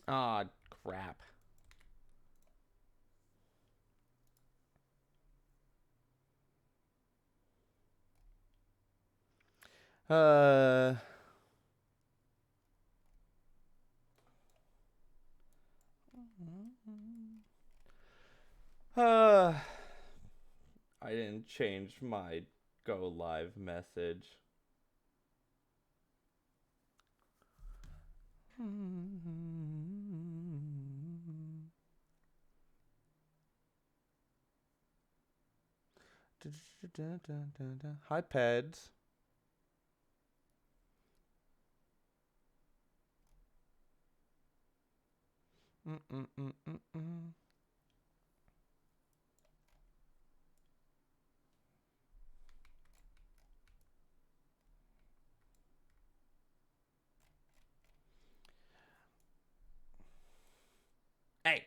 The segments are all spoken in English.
Ah, crap. Uh, uh, I didn't change my go live message. Hi, Peds. Mm-mm-mm-mm-mm. Hey,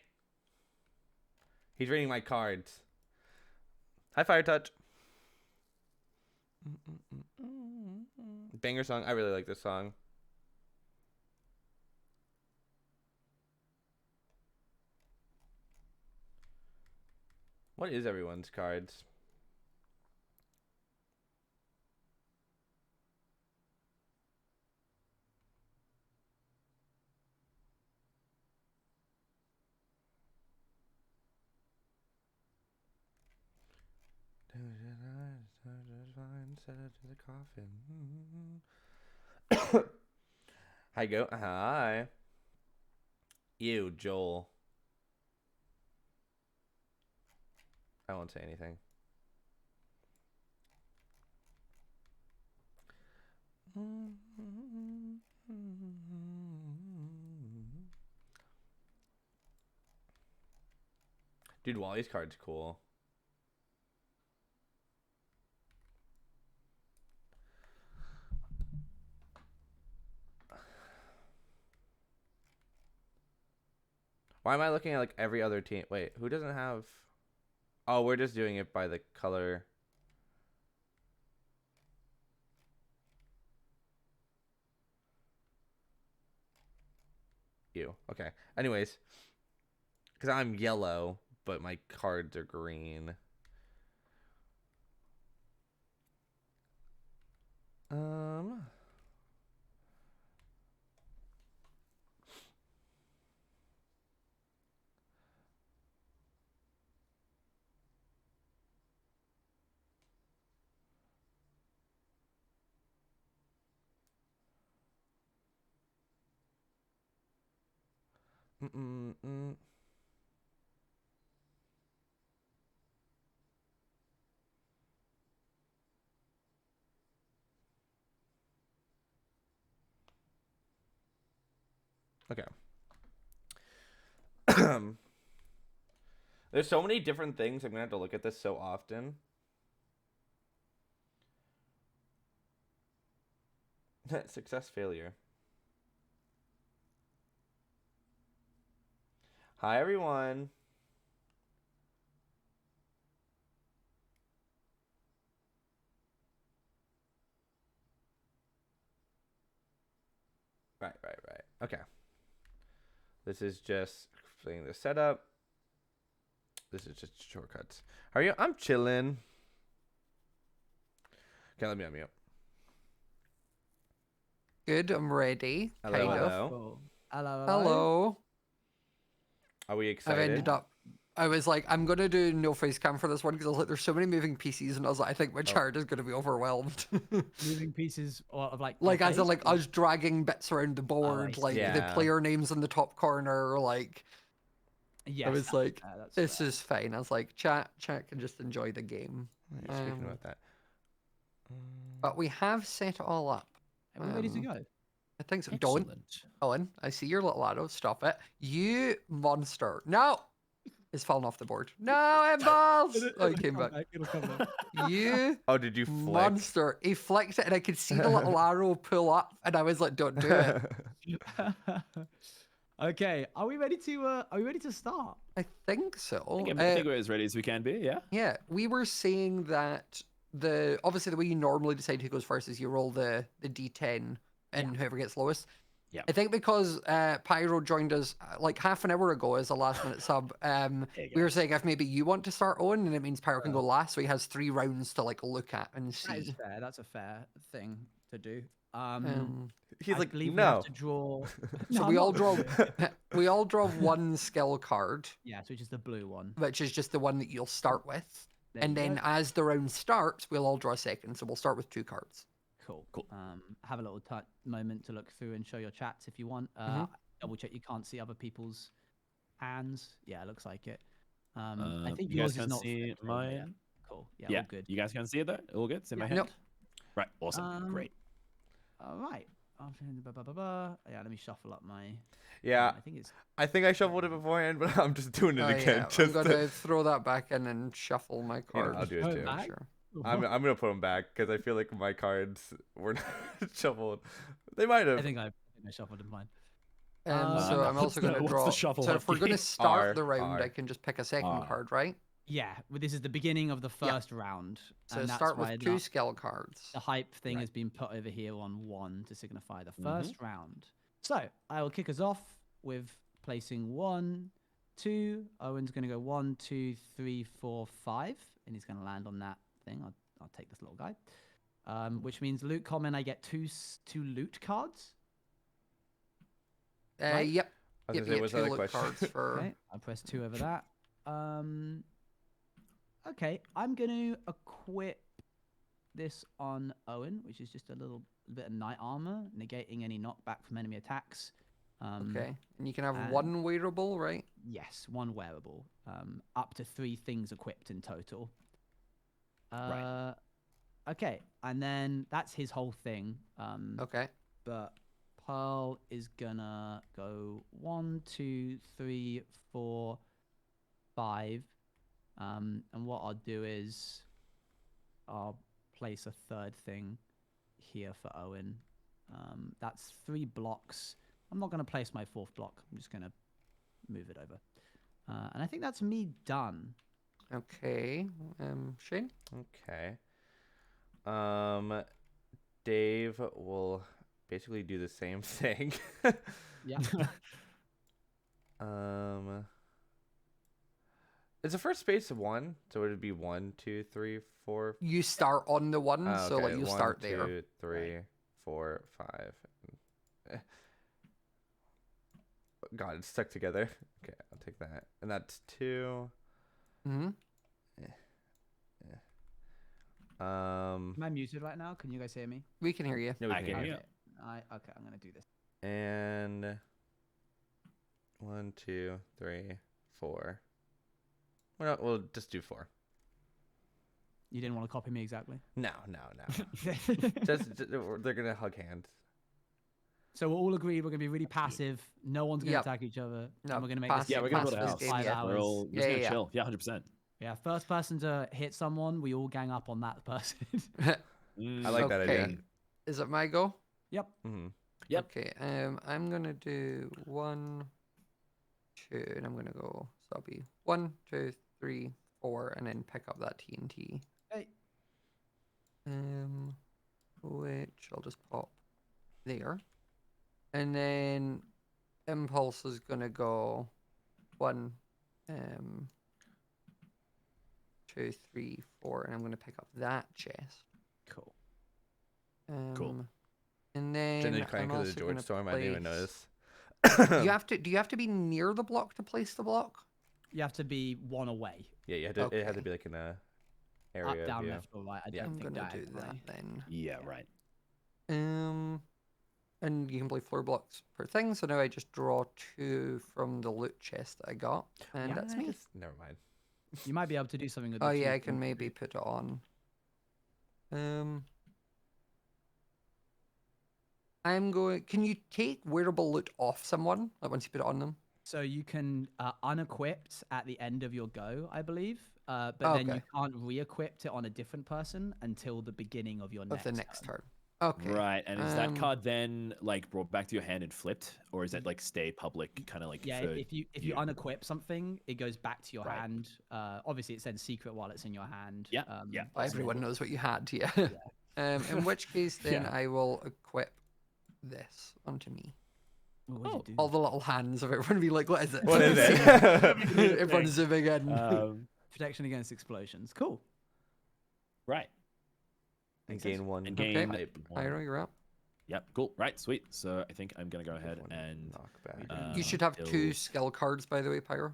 he's reading my cards. Hi, Fire Touch. Banger song. I really like this song. What is everyone's cards? Set it to the coffin. Hi, go. Hi. You, Joel. I won't say anything. Dude, Wally's card's cool. Why am I looking at like every other team? Wait, who doesn't have? Oh, we're just doing it by the color. You. Okay. Anyways, because I'm yellow, but my cards are green. Um. Mm-mm-mm. Okay. There's so many different things. I'm gonna have to look at this so often. Success, failure. Hi, everyone. Right. Okay. This is just playing the setup. This is just shortcuts. How are you? I'm chilling. Okay, let me unmute. Good, I'm ready. Hello, Kind of. hello. Cool. Hello, hello. Hello. Are we I've ended excited? up. I was like, I'm gonna do no face cam for this one because I was like, there's so many moving pieces, and I was like, I think my Oh. chart is gonna be overwhelmed. Moving pieces of like like your as in face, like or- us dragging bits around the I board, like see. the Yeah. player names in the top corner. Like I Yes, was like, that's this fair. is fine. I was like, chat can just enjoy the game. Speaking about that. But we have set it all up. Are we ready to go? I think so. Don't, Excellent. Owen. I see your little arrow. Stop it. You monster. No. It's fallen off the board. No, it balls. Oh, he came back. It'll come back. You Oh, did you flick? monster. He flicked it and I could see the little arrow pull up and I was like, don't do it. Okay, are we ready to start? I think so. I think we're as ready as we can be, yeah? Yeah, we were saying that obviously the way you normally decide who goes first is you roll the D10 and whoever gets lowest. I think because Pyro joined us like half an hour ago as a last minute sub, There you we go. were saying if maybe you want to start Owen, and it means Pyro can go last, so he has 3 rounds to like look at and That is see. fair. That's a fair thing to do. He's I like, believe we no. have to draw. So No, we I'm all not draw gonna do it. we all draw 1 skill card, Yes, which is the blue one. which is just the one that you'll start with. There And you then go. as the round starts, we'll all draw a second. So we'll start with 2 cards. Cool. Cool. Have a little moment to look through and show your chats if you want. Double check you can't see other people's hands. Yeah, it looks like it. I think you yours guys is can not see flipped over yet. mine. Cool. Yeah, Yeah, all good. you guys can see it though. All good. It's in my Yeah. hand. Nope. Right. Awesome. Great. All right. Yeah, let me shuffle up my. Yeah, I think it's. I think I shuffled it beforehand, but I'm just doing it Oh, again. yeah. I'm just going to- to throw that back in and shuffle my Yeah, cards. I'll do Oh, it too. back? Sure. I'm gonna put them back because I feel like my cards were not shuffled. They might have. I think I shuffled in mine. So I'm what's also going the- to what's draw. the shuffle So have if we're to going to be? start R, the round, R. I can just pick a second R. card, right? Yeah, well, this is the beginning of the first round. So and that's start why with 2 skill cards. the hype thing Right. has been put over here on 1 to signify the Mhm. first round. So I will kick us off with placing 1, 2. Owen's going to go 1, 2, 3, 4, 5, and he's going to land on that thing. I'll take this little guy, which means loot comment. I get two loot cards. Right? Yep. I was Yep, gonna say, you what's get the 2 other loot question? cards for. Okay, I press 2 over that. Okay, I'm going to equip this on Owen, which is just a little bit of knight armor, negating any knockback from enemy attacks. Okay. And you can have and- 1 wearable, right? Yes, 1 wearable. Up to 3 things equipped in total. Right. Okay, and then that's his whole thing. Okay. But Pearl is gonna go 1, 2, 3, 4, 5. And what I'll do is I'll place a 3rd thing here for Owen. That's 3 blocks. I'm not gonna place my 4th block. I'm just gonna move it over. And I think that's me done. Okay. Shane? Okay. Dave will basically do the same thing. Yeah. It's a first space of 1, so it'd be 1, 2, 3, 4. You start on the 1, Oh, so like okay, you 1, start there. 2, 3, 4, 5. God, it's stuck together. Okay, I'll take that. And that's 2. Mm-hmm. Um, Am I muted right now? Can you guys hear me? We can hear you. no, we I can can hear hear you. you. Okay, I'm gonna do this. And 1, 2, 3, 4. Well, we'll just do 4. You didn't want to copy me exactly. No. They're gonna hug hands. So we're all agreed we're gonna be really passive. No one's gonna Yep. attack each other. No, and we're gonna make passive- this Yeah, we're gonna build a passive house. game, 5 yeah. hours. We're all just Yeah, gonna yeah. chill. Yeah, 100%. Yeah, first person to hit someone, we all gang up on that person. I like that idea. Okay. Is it my go? Yep. Hmm. Yep. Okay. I'm gonna do 1, 2, and I'm gonna go. So I'll be 1, 2, 3, 4, and then pick up that TNT. Okay. Which I'll just pop there, and then Impulse is gonna go 1, 2, 3, 4, and I'm gonna pick up that chest. Cool. And then Jenny I'm crying because also of the George gonna Storm. I didn't even place- notice. You have to. Do you have to be near the block to place the block? You have to be 1 away. Yeah, you had to. It had to Okay. be like in a Up, area down, view. left, or right. I Yeah. don't I'm think gonna do diagonally. that then. Yeah, right. And you can play 4 blocks per thing. So now I just draw 2 from the loot chest that I got, and Yeah, that's me. Never mind. You might be able to do something with Oh the yeah, I two can from- maybe put it on. I'm going. Can you take wearable loot off someone? Like once you put it on them? So you can unequipped at the end of your go, I believe. But then you Okay. can't re-equip it on a different person until the beginning of your Of next the next turn. turn. Okay. Right. And is that um, card then like brought back to your hand and flipped, or is it like stay public, kind of like? Yeah, for if you you? unequip something, it goes back to your Right. hand. Obviously, it sends secret while it's in your hand. Yeah, yeah. Well, everyone knows what you had, yeah. Yeah. In which case, then Yeah. I will equip this onto me. What would you do? All the little hands of everyone be like, what is it? What is it? Everyone's zooming in. Protection against explosions. Cool. Right. And gain one. And Okay. gain hype. one. Pyro, you're up. Yep. Cool. Right. Sweet. So I think I'm gonna go ahead One and knockback. You Uh, should have 2 build- skill cards, by the way, Pyro.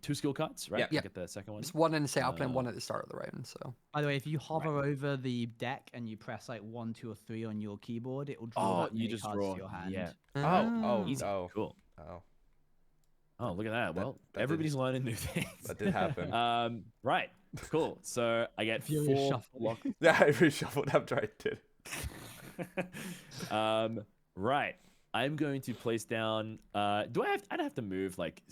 2 skill cards. Right. Yeah. Get the second one. It's one in setup and Uh, one at the start of the round. So By the way, if you hover over the deck and you press like 1, 2, or 3 on your keyboard, it will draw Oh, that you many just cards draw. to your hand. Yeah. Oh, Easy. oh, Cool. oh. Oh, look at that. Well, that everybody's did- learning new things. That did happen. Right. Cool. So I get Furious 4 shuffle. block. Yeah, I reshuffled after I did. Right. I'm going to place down. Do I have? I'd have to move like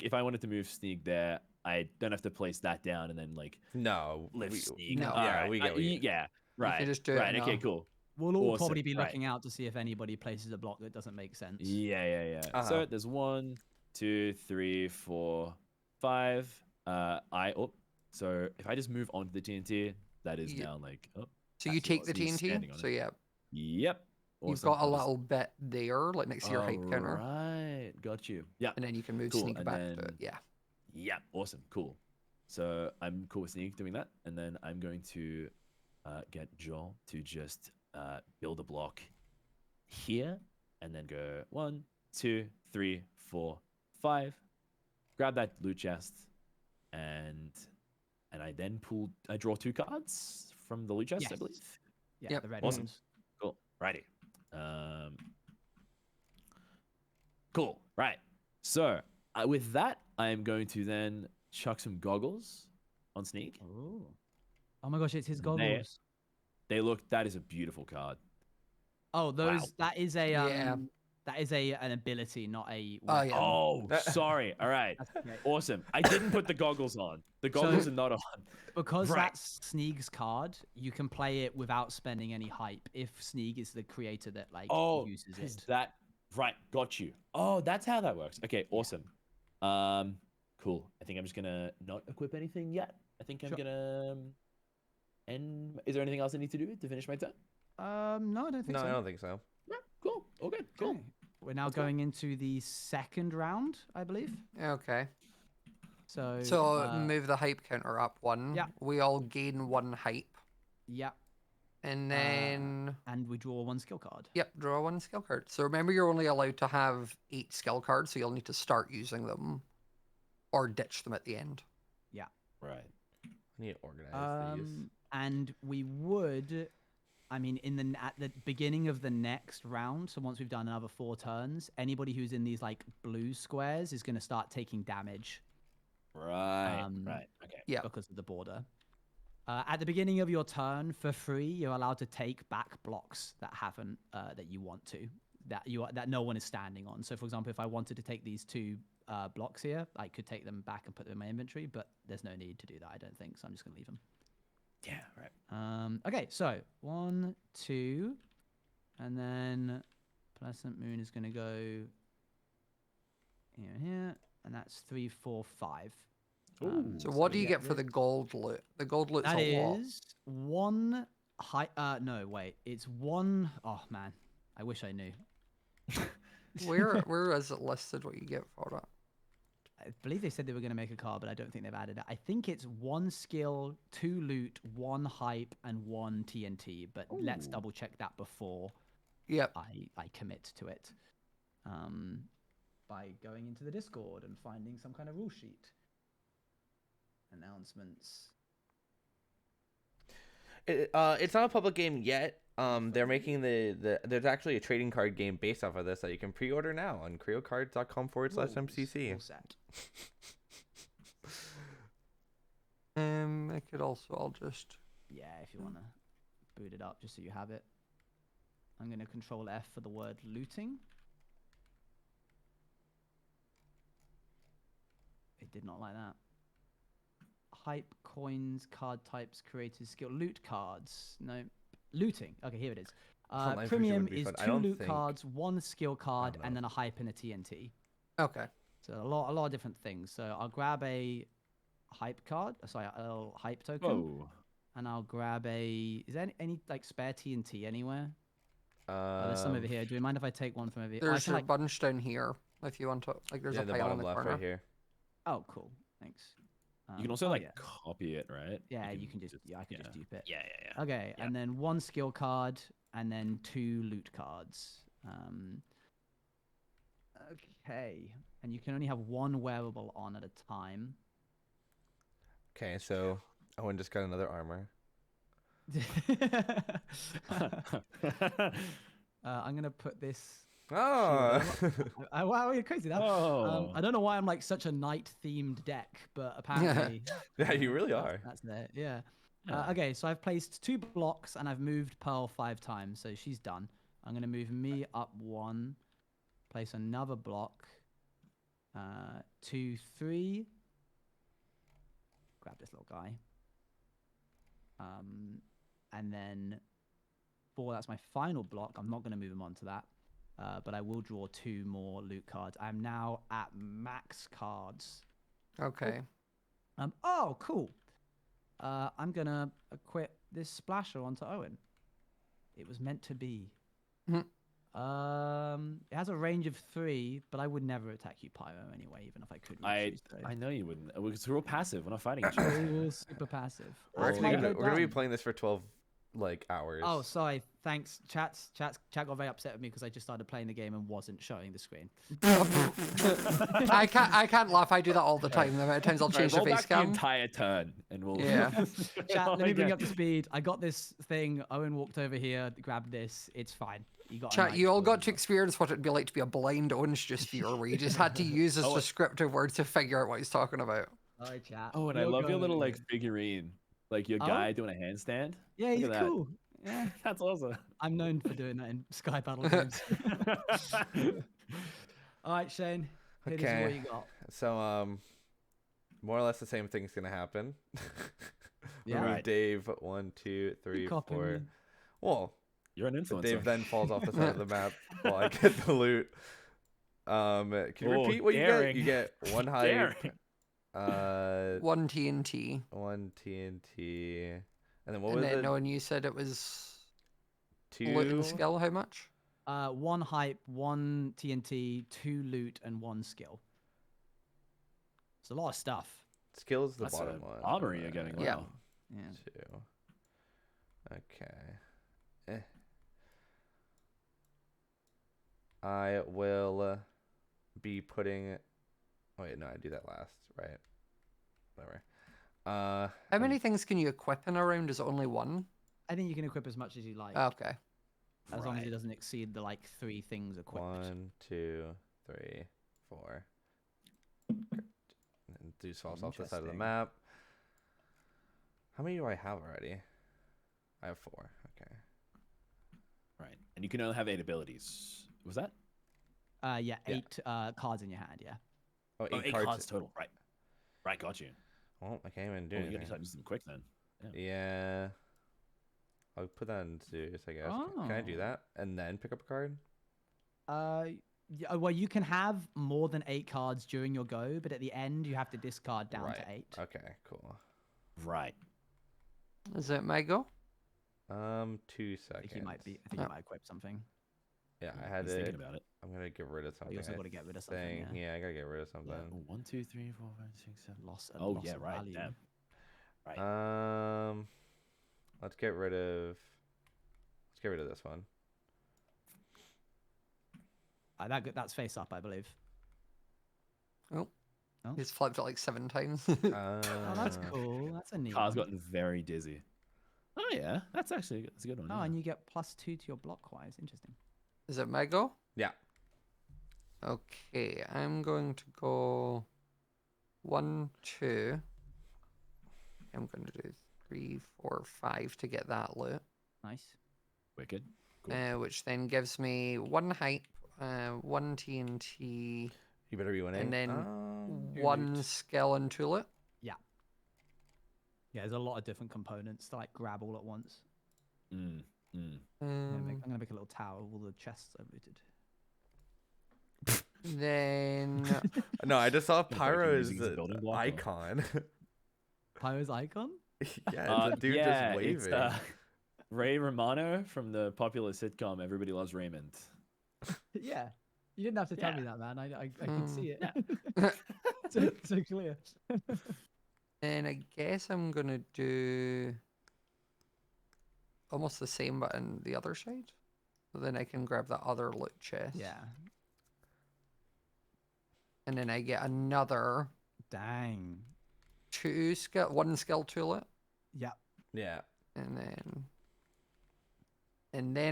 if I wanted to move Sneak there, I don't have to place that down and then like No. lift we- Sneak. No. Yeah, Alright, we get what you- yeah. Right. just do it right. Okay. now. Cool. We'll all Awesome, probably be right. looking out to see if anybody places a block that doesn't make sense. Yeah. So Uh-huh. there's 1, 2, 3, 4, 5. So if I just move onto the TNT, that is Yeah. now like. Oh, So you that's take the yours. He's standing TNT. on So it. yeah, Yep. you've Awesome. got a I'll just- little bit there, like next to your hype counter, Right. Got you. Yeah. and then you can move Cool, sneak and back to then- it. Yeah. Yeah, awesome, cool. So I'm cool with Sneak doing that, and then I'm going to get Joel to just build a block here, and then go 1, 2, 3, 4, 5. Grab that loot chest, and I then I draw 2 cards from the loot chest, I Yes. believe. Yeah, Yep. the red Awesome. ones. Cool. Righty. Cool. Right. So with that, I am going to then chuck some goggles on Sneak. Oh my gosh, it's his They- goggles. That is a beautiful card. Oh, those. Wow. That is a. Yeah. That is an ability, not a. Oh, weapon. yeah. Oh, sorry. All right. That's okay. Awesome. I didn't put the goggles on. The goggles are not on. Because Right. that's Sneeg's card, you can play it without spending any hype if Sneeg is the creator that like Oh, uses is it. that right? Got you. Oh, that's how that works. Okay, awesome. Cool. I think I'm just gonna not equip anything yet. I think I'm Sure. gonna end. Is there anything else I need to do to finish my turn? No, I don't think No, so. I don't think so. No. Cool. All good. Cool. Okay. We're now Let's go. going into the second round, I believe. Okay. So. So move the hype counter up 1. yeah. We all gain 1 hype, Yeah, and then and we draw 1 skill card. yep, draw 1 skill card. So remember, you're only allowed to have 8 skill cards, so you'll need to start using them, or ditch them at the end. Right. I need to organize these. And we would, I mean, at the beginning of the next round. So once we've done another 4 turns, anybody who's in these like blue squares is going to start taking damage. Right. Um, right. Okay. Yeah. Because of the border. At the beginning of your turn, for free, you're allowed to take back blocks that haven't that you want to, that no one is standing on. So, for example, if I wanted to take these 2 blocks here, I could take them back and put them in my inventory, but there's no need to do that, I don't think. So I'm just going to leave them. Yeah. Right. Okay, so 1, 2, and then Pleasant Moon is going to go here, and that's 3, 4, 5. Ooh. So what do you yeah, get for the gold loot? The gold loot's That a lot. is 1 high. No, wait. It's 1. Oh man, I wish I knew. Where is it listed? What you get for it? I believe they said they were going to make a card, but I don't think they've added it. I think it's 1 skill, 2 loot, 1 hype, and 1 TNT. But let's Ooh. double check that before Yep. I commit to it. By going into the Discord and finding some kind of rule sheet. Announcements. It's not a public game yet. They're making there's actually a trading card game based off of this that you can pre-order now on creocards.com/MCC. Rules, full set. I could also, I'll just. Yeah, if you want to boot it up just so you have it. I'm going to control F for the word looting. It did not like that. Hype, coins, card types, creators, skill, loot cards. No, looting. Okay, here it is. Online version Premium would be is fun. I 2 don't loot think- cards, 1 skill card, know. and then a hype and a TNT. Okay. So a lot of different things. So I'll grab a hype card. Sorry, a little hype token. Whoa. And I'll grab a. Is there any like spare TNT anywhere? There's some over here. Do you mind if I take one from over here? Oh, I There's can, a like... bunch down here if you want to. Like, there's Yeah, a the pile in bottom the left corner. right here. Oh, cool. Thanks. You can also oh, like yeah. copy it, right? Yeah, you can just I can just dupe it. Yeah, yeah, yeah. Okay, Yeah. and then 1 skill card, and then 2 loot cards. Okay, and you can only have 1 wearable on at a time. Okay, so Owen just got another armor. I'm gonna put this. Oh. Wow, you're crazy now. Oh. I don't know why I'm like such a night-themed deck, but apparently. Yeah, you really are. That's it. Yeah. Yeah. Okay, so I've placed 2 blocks and I've moved Pearl 5 times, so she's done. I'm gonna move me up 1, place another block, 2, 3. Grab this little guy. And then 4. That's my final block. I'm not gonna move him onto that, but I will draw 2 more loot cards. I'm now at max cards. Okay. Oh, cool. I'm gonna equip this splasher onto Owen. It was meant to be. Mhm. It has a range of 3, but I would never attack you, Pyro, anyway, even if I could. I know you wouldn't. We're all passive. We're not fighting each other. We're super passive. We're That's actually my gonna, go we're gonna be done. playing this for 12 hours. Oh, sorry. Thanks. Chat got very upset with me because I just started playing the game and wasn't showing the screen. I can't laugh. I do that all the time. The amount of times I'll change the Roll face back the cam. entire turn, and we'll. Yeah. Chat, Oh let my me bring you God. up to speed. I got this thing. Owen walked over here, grabbed this. It's fine. You got. a Chat, nice you all sword got as to well. experience what it'd be like to be a blind orange sphere, where you just had to use this Oh, descriptive word to figure out what he's talking about. Sorry, chat. Oh, and I You're love your going little over like here. figurine, like your Oh? guy doing a handstand. Yeah, Look he's at that. cool. Yeah, That's awesome. I'm known for doing that in Sky Battle games. All right, Shane. Hit us with Okay. what you got. So more or less the same thing's gonna happen. Yeah. Remove Right. Dave 1, 2, 3, copying 4. me. Well, You're an influencer. Dave then falls off the side of the map while I get the loot. Can you Oh, repeat what you get? daring. You get 1 hype, Daring. 1 TNT. 1 TNT, and then what And was then it? Owen, you said it was 2. loot and skill. How much? 1 hype, 1 TNT, 2 loot, and 1 skill. It's a lot of stuff. Skills the That's bottom an one. armor you're getting. Alright, Yeah. Wow. Yeah. 2. Okay. I will be putting. Oh wait, no, I do that last, right? Whatever. How many things can you equip in a round? Is it only 1? I think you can equip as much as you like, Okay. as long as it Right. doesn't exceed the like 3 things equipped. 1, 2, 3, 4. And Deuce falls off the side of the Interesting. map. How many do I have already? I have 4. Okay. Right. And you can only have 8 abilities. Was that? Yeah, Yeah. 8 cards in your hand. Yeah. Oh, Oh, 8 eight cards. cards total. Right. Right. Got you. Well, I can't even do Oh, you gotta anything. start using them quick then. Yeah. I'll put that in Zeus, I guess. Can I do Oh. that? And then pick up a card? Yeah, well, you can have more than 8 cards during your go, but at the end you have to discard down to 8. Okay, cool. Right. Is it my go? 2 I seconds. think you might be. I think Yeah. you might equip something. Yeah, I had He's it. thinking about it. I'm gonna get rid of But something. you also I got to get rid of something. think. Yeah. I gotta get rid of something. Yeah. 1, 2, 3, 4, 5, 6, 7. Loss. Oh loss yeah, of right. value. Damn. Right. Let's get rid of. Let's get rid of this one. That's face up, I believe. He's flipped it like 7 times. Oh, that's cool. That's a neat. Car's one. gotten very dizzy. Oh yeah, that's a good one. Oh, yeah. and you get +2 to your block wise. Interesting. Is it my go? Yeah. Okay, I'm going to go 1, 2. I'm going to do 3, 4, 5 to get that loot, Nice. Wicked. Cool. which then gives me 1 hype, 1 TNT, You better be winning. and then Your 1 loot. skill and 2 loot. Yeah, there's a lot of different components to like grab all at once. Mm, mm. I'm gonna make a little tower with all the chests I've looted. Then No, I just saw break him Pyro's using his building block, or- icon. Pyro's icon? Yeah, it's a dude just waving. Ray Romano from the popular sitcom Everybody Loves Raymond. Yeah. You didn't have to tell Yeah. me that, man. I could see it. Yeah. So clear. And I guess I'm gonna do almost the same, but on the other side. So then I can grab that other loot chest. Yeah. And then I get another Dang. one skill tool, Yeah. Yeah. and then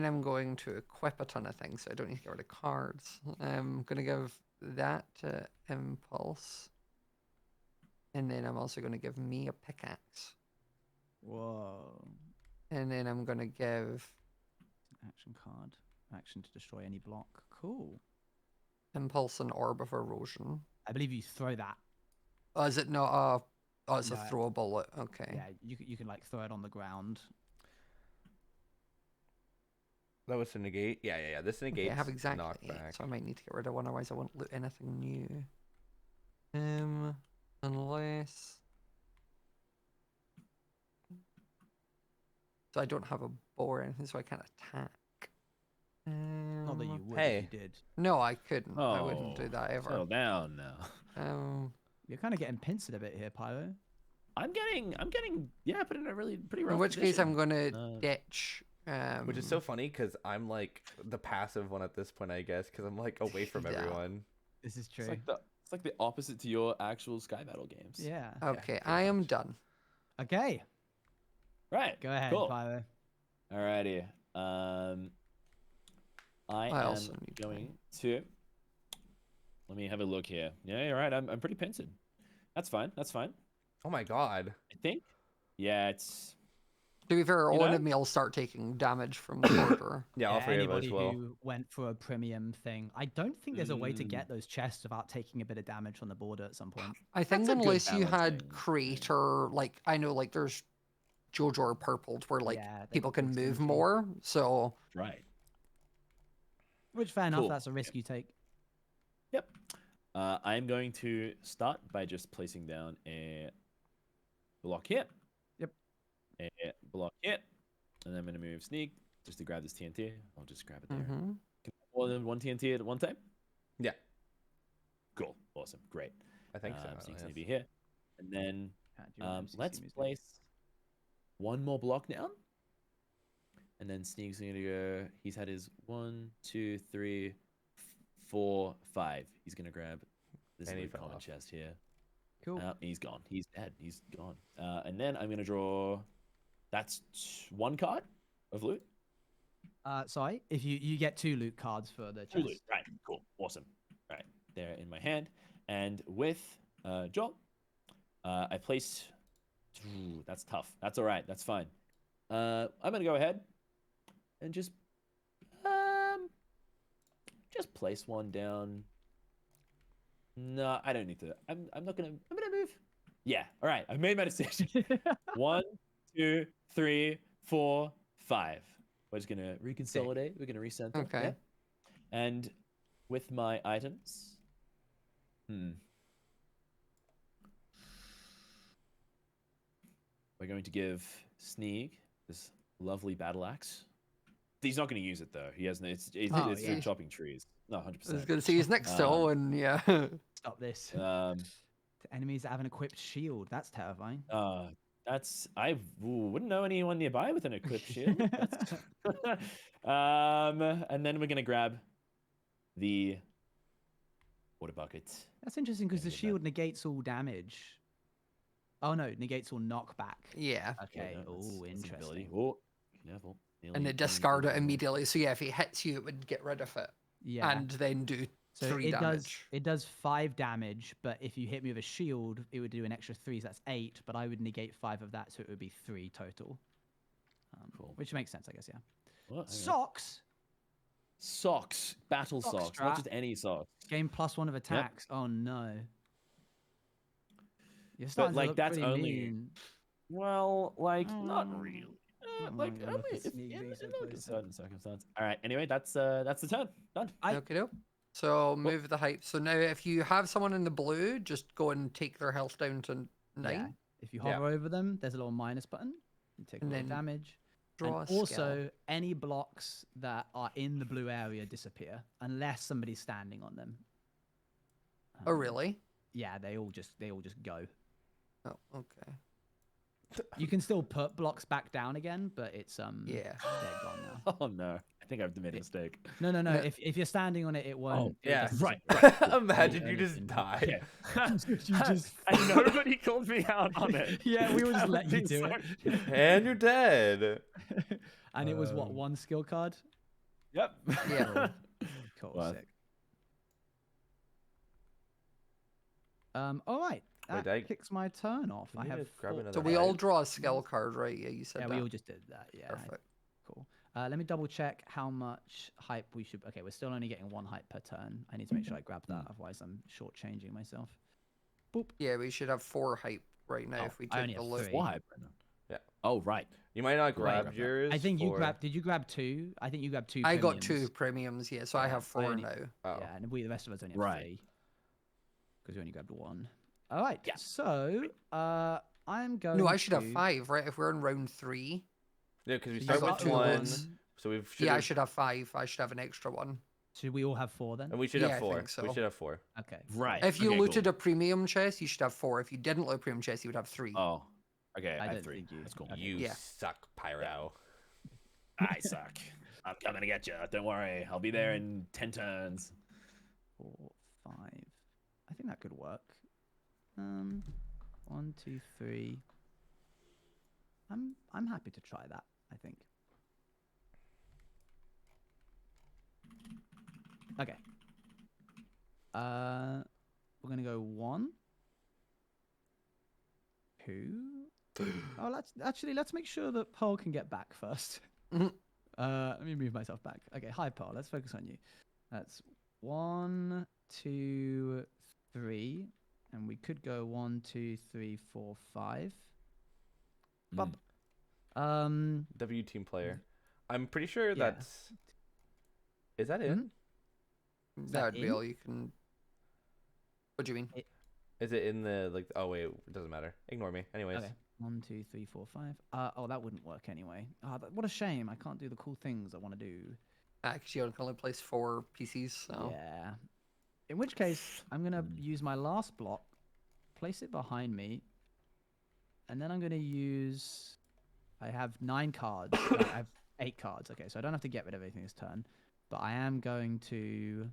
I'm going to equip a ton of things, so I don't need to get rid of cards. I'm gonna give that to Impulse, and then I'm also gonna give me a pickaxe, Whoa. and then I'm gonna give Action card. Action to destroy any block. Cool. Impulse an orb of erosion. I believe you throw that. Oh, is it not a? Oh, it's a No. throwable loot. Okay. Yeah, you can like throw it on the ground. That was to negate. Yeah, yeah, yeah. This Okay, negates I have exactly knockback. 8, so I might need to get rid of one, otherwise I won't loot anything new. Unless... So I don't have a bow or anything, so I can't attack. Not that you would Hey. if you did. No, I couldn't. I wouldn't do Oh, that Settle ever. down now. You're kind of getting pincered a bit here, Pyro. I'm getting, yeah, put in a really pretty rough In which case I'm position. gonna ditch... Which is so funny because I'm like the passive one at this point, I guess, because I'm like away from Yeah. everyone. This is true. It's like the opposite to your actual Sky Battle games. Yeah. Okay, pretty I am done. Okay. Right. Go ahead, Cool. Pyro. Alrighty. I am also need going to. Let me have a look here. Yeah, you're right. I'm pretty pincered. That's fine. That's fine. Oh my god. I think. Yeah, it's. To be fair, You one know? of me will start taking damage from the border. Yeah, all three of us Anybody will. who went for a premium thing, I don't think there's a way to Mm. get those chests without taking a bit of damage on the border at some point. I think That's a good unless you balancing had thing. creator, like I know, like there's Jojo or Purpled where like Yeah, they people can fix move them too. more. So Right. Which fair enough, Cool. that's a risk you take. Yep. I'm going to start by just placing down a block here. Yep. A block here. And then I'm going to move sneak just to grab this TNT. I'll just grab it there. mhm. Can I have more than one TNT at one time? Yeah, Cool. Awesome. Great. I think so. Sneak's yes. going to be here. And then Yeah, do you want MCC let's music? place one more block down. And then Sneak's going to go. He's had his 1, 2, 3, 4, 5. He's going to grab this And he loot fell common off. chest here. Cool. He's gone. He's dead. He's gone. And then I'm going to draw. That's one card of loot. Sorry, if you get 2 loot cards for the Two chest. loot. Right. Cool. Awesome. Right. There in my hand. And with Joel, I placed. Ooh, that's tough. That's all right. That's fine. I'm going to go ahead and just place one down. No, I don't need to. I'm not gonna. I'm gonna move. Yeah. All right. I've made my decision. 1, 2, 3, 4, 5. We're just gonna reconsolidate. We're gonna recenter. Okay. Yeah. And with my items, we're going to give Sneak this lovely battle axe. He's not going to use it though. He hasn't. It's Oh, for yeah. chopping trees. No, 100%. I was gonna say he's next to Owen. Yeah. Stop this. Um, To enemies that have an equipped shield. That's terrifying. that's wouldn't know anyone nearby with an equipped shield. That's- and then we're gonna grab the water bucket. That's interesting because Yeah, the get that. shield negates all damage. Oh no, negates all knockback. Yeah. Okay. Yeah, that's- Oh, that's an ability. interesting. Oh, careful. And Nearly it discard it coming- immediately. So yeah, if he hits you, it would get rid of it, Yeah. and then do So 3 it damage. does 5 damage, but if you hit me with a shield, it would do an extra 3, so that's 8. But I would negate 5 of that, so it would be 3 total. Cool. Which makes sense, I guess. Yeah. What? Hang on. Socks. Socks. Battle Sock socks. strap. Not just any socks. Gain +1 of attacks. Oh no. You're starting like, to look that's pretty only- mean. Well, like Oh. not really. Oh my Like God, only the if, sneak in being so like a close. certain circumstance. All right. Anyway, that's the turn. Done. Okay, so move the height. So now, if you have someone in the blue, just go and take their health down to 9. Yeah. If you Yeah. hover over them, there's a little minus button. You take a And little then- damage. Draw a and skill. also, any blocks that are in the blue area disappear unless somebody's standing on them. Oh, Um, really? Yeah, they all just go. Oh, okay. You can still put blocks back down again, but it's Yeah. they're gone now. Oh no, I think I've made a mistake. No. No. If you're standing on it, it won't. it yeah. doesn't Right. disappear. Imagine Yeah, you just anything. die. You just and nobody called me out on it. Yeah, we will just That let would you be do so it. shit. And you're dead. And it was what, Um, one skill card? Yep. Yeah. Cool, Well, sick. All right. Wait, That I- kicks my turn off. We I need to have grab four- another So we all hype. draw a skill card, right? Yeah, you said Yeah, that. we all just did that. Yeah, Perfect. cool. Let me double check how much hype we should. Okay, we're still only getting one hype per turn. I need to make sure I grab that, otherwise I'm shortchanging myself. Boop. Yeah, we should have 4 hype right now Oh, if we I take only the have loot. 3. Why, Brendan? Yeah. Oh, right. You might not Right. grab yours. I think you for- grabbed. Did you grab 2? I think you grabbed 2. I got 2 premiums. premiums, yeah, so I Yeah, have I 4 only- now. Oh. Yeah, and the rest of us only have Right. 3. Because we only grabbed 1. All right. Yeah. So, I'm going. No, I should have to- 5, right? If we're in round 3. Yeah, because we So you start got with 2 one. lots. So we should Yeah, I have, should have 5. I should have an extra one. Should we all have 4 then? and we should Yeah, have I 4. think We so. should have 4. Okay. Right. If you okay, looted cool. a premium chest, you should have 4. If you didn't loot a premium chest, you would have 3. Oh, okay. I I have don't 3. think you- That's cool. okay. You Yeah. suck, Pyro. I suck. I'm coming to get you. Don't worry. I'll be there in 10 turns. 4, 5. I think that could work. 1, 2, 3. I'm happy to try that. I think. Okay. We're gonna go 1, 2. Oh, let's make sure that Pearl can get back first. Mhm. Let me move myself back. Okay, hi Pearl. Let's focus on you. That's 1, 2, 3, and we could go 1, 2, 3, 4, 5. Bump. W team player. I'm pretty sure Yeah. that's. Is that in? Is That that would be in? all you can. What do you mean? Is it in the like? Oh wait, it doesn't matter. Ignore me. Anyways. Okay. 1, 2, 3, 4, 5. Oh, that wouldn't work anyway. What a shame. I can't do the cool things I want to do. Actually, you can only place 4 PCs. So. Yeah. In which case, I'm gonna use my last block, place it behind me, and then I'm gonna use. I have 9 cards. I have 8 cards. Okay, so I don't have to get rid of everything this turn, but I am going to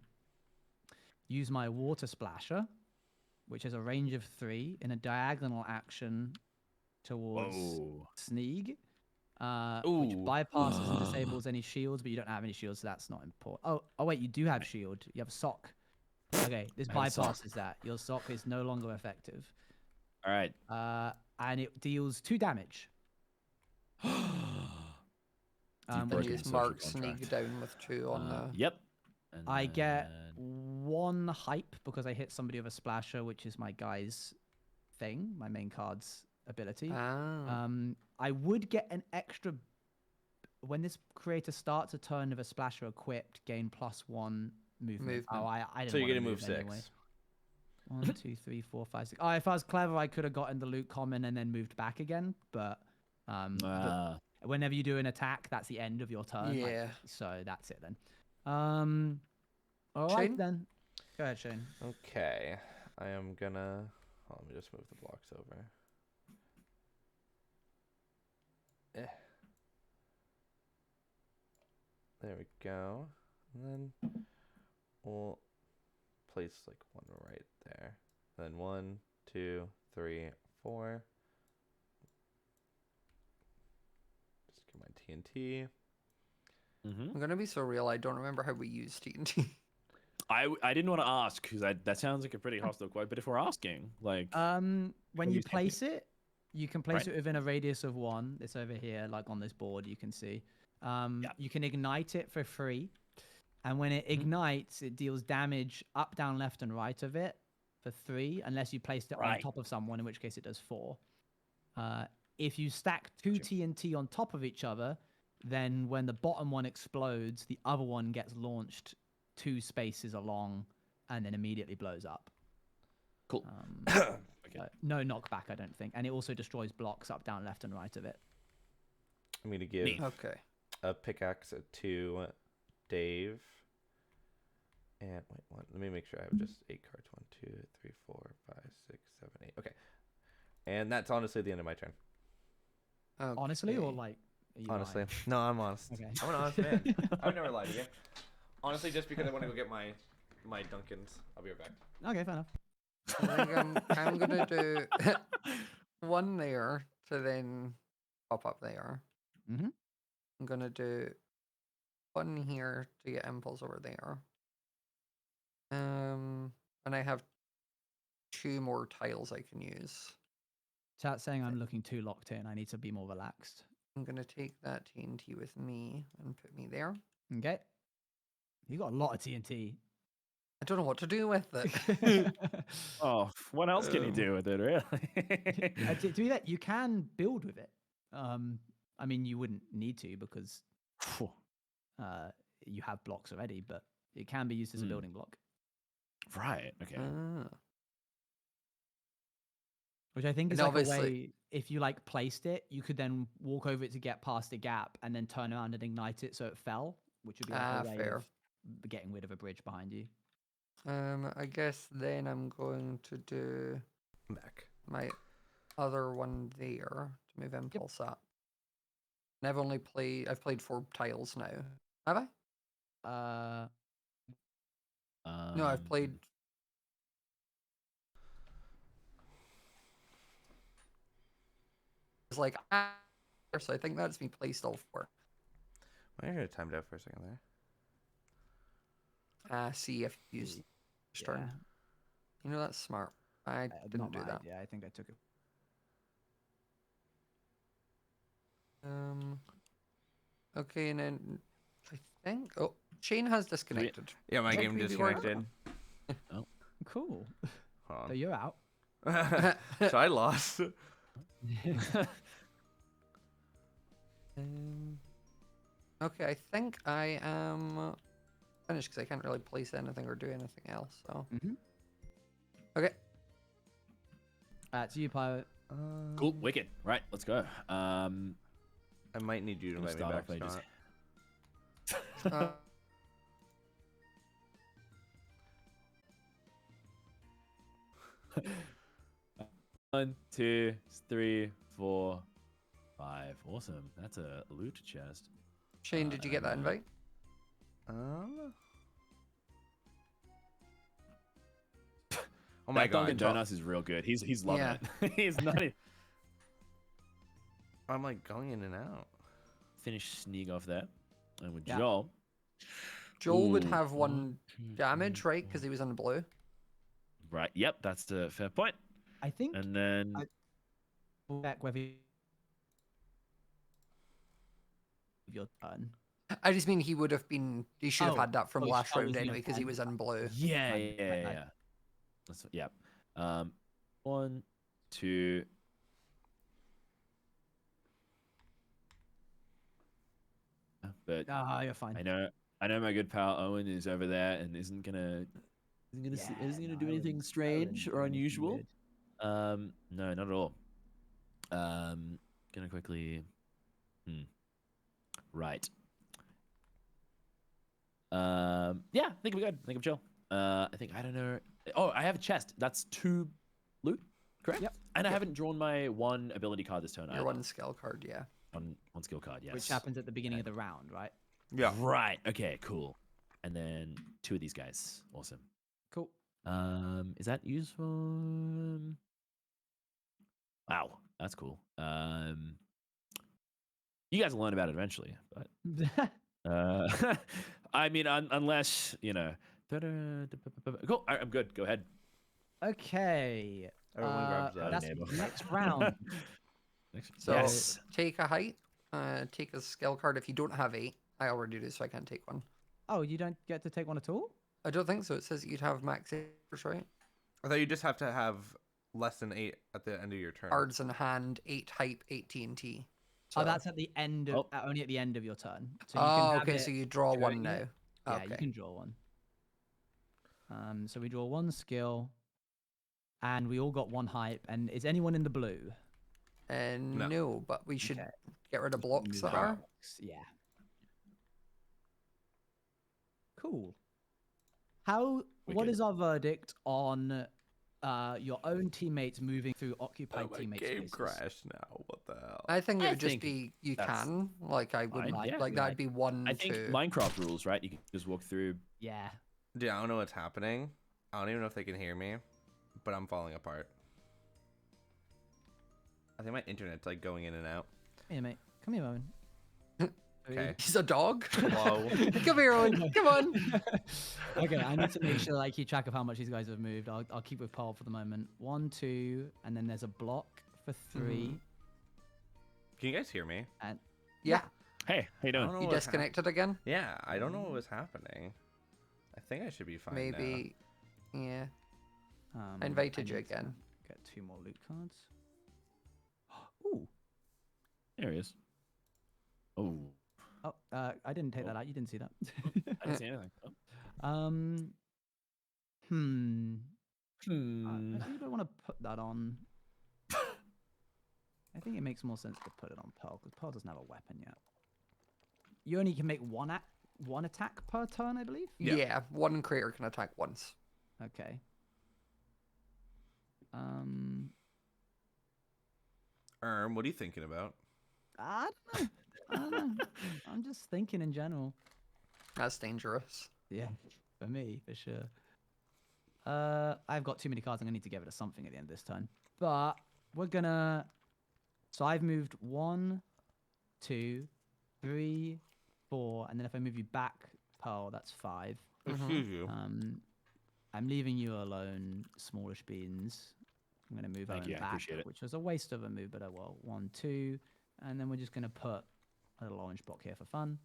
use my water splasher, which has a range of 3 in a diagonal action towards Whoa. Sneeg, which Ooh. bypasses and disables any shields, but you don't have any shields, so that's not important. Oh wait, you do have shield. You have a sock. Okay, this I have a sock. bypasses that. Your sock is no longer effective. All right. And it deals 2 damage. And Broken you just social mark contract. Sneak down with 2 on the. Yep. And I get then- 1 hype because I hit somebody with a splasher, which is my guy's thing, my main card's ability. Ah. I would get an extra. When this creator starts a turn with a splasher equipped, gain +1 movement. Oh, I didn't So you're wanna gonna move 6. anyway. 1, 2, 3, 4, 5, 6. Oh, if I was clever, I could have gotten the loot common and then moved back again. But whenever you do an attack, that's the end of your turn. Yeah. So that's it then. All right Shane? then. Go ahead, Shane. Okay. I am gonna. Oh, let me just move the blocks over. There we go. And then we'll place like 1 right there. Then 1, 2, 3, 4. Just get my TNT. Mhm. I'm gonna be so real. I don't remember how we use TNT. I didn't want to ask because that sounds like a pretty hostile quote. But if we're asking, like, When you you say? place it, you can place Right. it within a radius of 1. It's over here, like on this board, you can see. Yeah. You can ignite it for free. And when it ignites, it deals damage up, down, left, and right of it for 3, unless you placed it on Right. top of someone, in which case it does 4. If you stack 2 TNT on top of each other, then when the bottom one explodes, the other one gets launched 2 spaces along and then immediately blows up. cool. No knockback, I don't think. And it also destroys blocks up, down, left, and right of it. I'm gonna give Neat. Okay. a pickaxe to Dave. And wait, one. Let me make sure I have just 8 cards. 1, 2, 3, 4, 5, 6, 7, 8. Okay. And that's honestly the end of my turn. Honestly, or Okay. like, are you Honestly, lying? no, I'm honest. Okay. I'm an honest man. I would never lie to you. Honestly, just because I want to go get my Dunkins. I'll be right back. Okay, fair enough. I think I'm gonna do one there to then pop up there. Mm-hmm. I'm gonna do one here to get impulse over there. And I have 2 more tiles I can use. Chat saying I'm looking too locked in. I need to be more relaxed. I'm gonna take that TNT with me and put me there. Okay. You got a lot of TNT. I don't know what to do with it. Oh, what else can you do with it, really? To do that, you can build with it. I mean, you wouldn't need to because you have blocks already, but it can be used as a building block. Right. Okay. Ah. Which I think is And like a obviously- way, if you like placed it, you could then walk over it to get past the gap and then turn around and ignite it so it fell, which would be like a way fair. of getting rid of a bridge behind you. I guess then I'm going to do I'm back. my other one there to move impulse up. And I've played 4 tiles now. Have I? No, I've played. It's like so I think that's me placed all 4. Why are you timed out for a second there? See if you use Yeah. turn. You know that's smart. I didn't Not do mine. that. Yeah, I think I took it. Okay, and then I think Shane has disconnected. Yeah, my Should game we be worried about disconnected. Cool. Hold So you're out. on. So I lost. Okay, I think I am finished because I can't really place anything or do anything else. So Mhm. okay, It's you, Pirate. Cool. Wicked. Right. Let's go. I might need you to Gonna invite me start back, off by just- Scott. uh, 1, 2, 3, 4, 5. Awesome. That's a loot chest. Shane, did you get that invite? Oh my That Dunkin' god. Donuts is real good. He's loving Yeah. it. He's not even I'm like going in and out. finished sneak off there. And with Yeah. Joel. Joel would Ooh, have 1 1, 2, damage, 3, right? Because he was on the blue. Right. Yep. That's the fair point. I think And then back whether your turn. I just mean he would have been. He should have Oh, had that from oh, last oh, round was he anyway because he on was on blue. yeah, Right, yeah, right, yeah, right. yeah. That's yeah. 1, 2. But You're fine. I know my good pal Owen is over there and isn't gonna do anything strange or unusual. No, not at all. Gonna quickly. Right. Yeah, I think we're good. I think I'm chill. I think I don't know. Oh, I have a chest. That's 2 loot, correct? Yep. And I haven't drawn my 1 ability card this turn. Your either. 1 skill card, yeah. One skill card, yes. Which happens at the beginning of the round, right? Yeah. Right. Okay. Cool. And then 2 of these guys. Awesome. Cool. Is that useful? Wow, that's cool. You guys will learn about it eventually, but I mean, unless you know. Cool. I'm good. Go ahead. Okay. Everyone grabs that. That's neighbor. next round. So Yes. take a height. Take a skill card if you don't have 8. I already do, so I can't take 1. Oh, you don't get to take one at all? I don't think so. It says you'd have max 8, right? I thought you just have to have less than 8 at the end of your turn. Cards in hand, 8 hype, 8 TNT. Oh, that's at the end of Oh. only at the end of your turn. So you can have okay. it So you draw 1 during now. it. Yeah, Okay. you can draw 1. So we draw 1 skill, and we all got 1 hype. And is anyone in the blue? No, but we should Okay. Get rid of blocks Move that out are. blocks, yeah. Cool. What Wicked. is our verdict on your own teammates moving through occupied my teammate game spaces? crashed now. What the hell? I think it I would just think be you that's can. Like I wouldn't fine, yeah. like that'd be one, I think two. Minecraft rules, right? You can just walk through. Yeah. Dude, I don't know what's happening. I don't even know if they can hear me, but I'm falling apart. I think my internet's like going in and out. Here, mate. Come here, Owen. Okay. He's a dog. Whoa. Come here, Owen. Come on. Okay, I need to make sure I keep track of how much these guys have moved. I'll keep with Paul for the moment. 1, 2, and then there's a block for 3. Can you guys hear me? And Yeah. Hey, how you I doing? don't know You what's disconnected again? Yeah, I don't know what was happening. I think I should be fine now. Maybe. Yeah. I I invited you need to again. Get 2 more loot cards. Ooh. There he is. Oh, Oh, I didn't take that out. You didn't see that. I didn't see anything. Oh. Hmm. I Hmm. really don't want to put that on. I think it makes more sense to put it on Pearl because Pearl doesn't have a weapon yet. You only can make one attack per turn, I believe. Yeah. Yeah. One creator can attack once. Okay. What are you thinking about? I don't know. I don't know. I'm just thinking in general. That's dangerous. Yeah, for me, for sure. I've got too many cards. I'm gonna need to give it a something at the end of this turn. But we're gonna. So I've moved 1, 2, 3, 4, and then if I move you back, Pearl, that's 5. Excuse you. I'm leaving you alone, smallish beans. I'm gonna move Thank Owen you, I back, appreciate it. which was a waste of a move, but oh well. 1, 2, and then we're just gonna put a little orange block here for fun.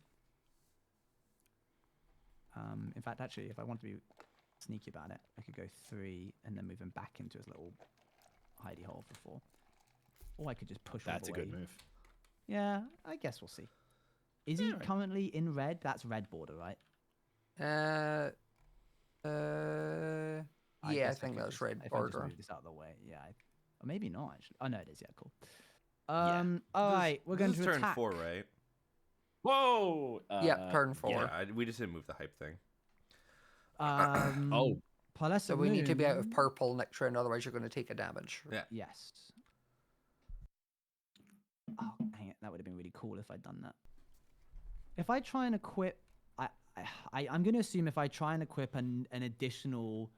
In fact, actually, if I want to be sneaky about it, I could go 3 and then move him back into his little hidey hole for 4. Or I could just push That's a away. good move. Yeah, I guess we'll see. Is he Yeah, right. currently in red? That's red border, right? Yeah, I guess think could that's just- red if I just border. move this out of the way, yeah. Or maybe not, actually. Oh, no, it is. Yeah, cool. Yeah. All right, we're going This is to turn attack. 4, right? Whoa! Yeah, turn 4. Yeah, we just didn't move the hype thing. Oh. Palessa So we need to be out of Moon- purple next round, otherwise you're going to take a damage. Yeah. Yes. Oh, hang it. That would have been really cool if I'd done that. If I try and equip... I'm going to assume if I try and equip an additional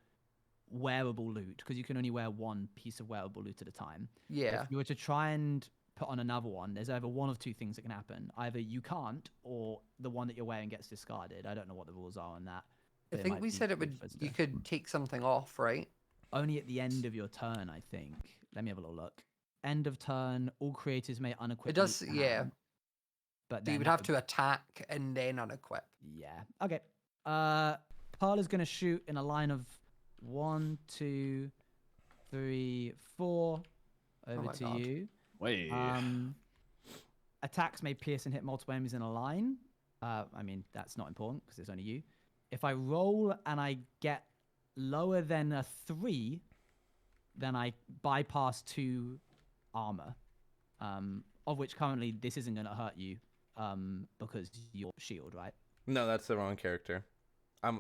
wearable loot, because you can only wear one piece of wearable loot at a time. Yeah. If you were to try and put on another one, there's either one of two things that can happen. Either you can't, or the one that you're wearing gets discarded. I don't know what the rules are on that. I but it think might we be said it good would. for us You to- could take something off, right? Only at the end of your turn, I think. Let me have a little look. End of turn, all creators may unequip. It does. loot Yeah. now, But So you then would have to attack and then unequip. Yeah. Okay. Pearl is going to shoot in a line of 1, 2, 3, 4. Over my to God. you. Wait. Attacks may pierce and hit multiple enemies in a line. I mean, that's not important because it's only you. If I roll and I get lower than a 3, then I bypass 2 armor. Of which currently this isn't going to hurt you because you're shield, right? No, that's the wrong character.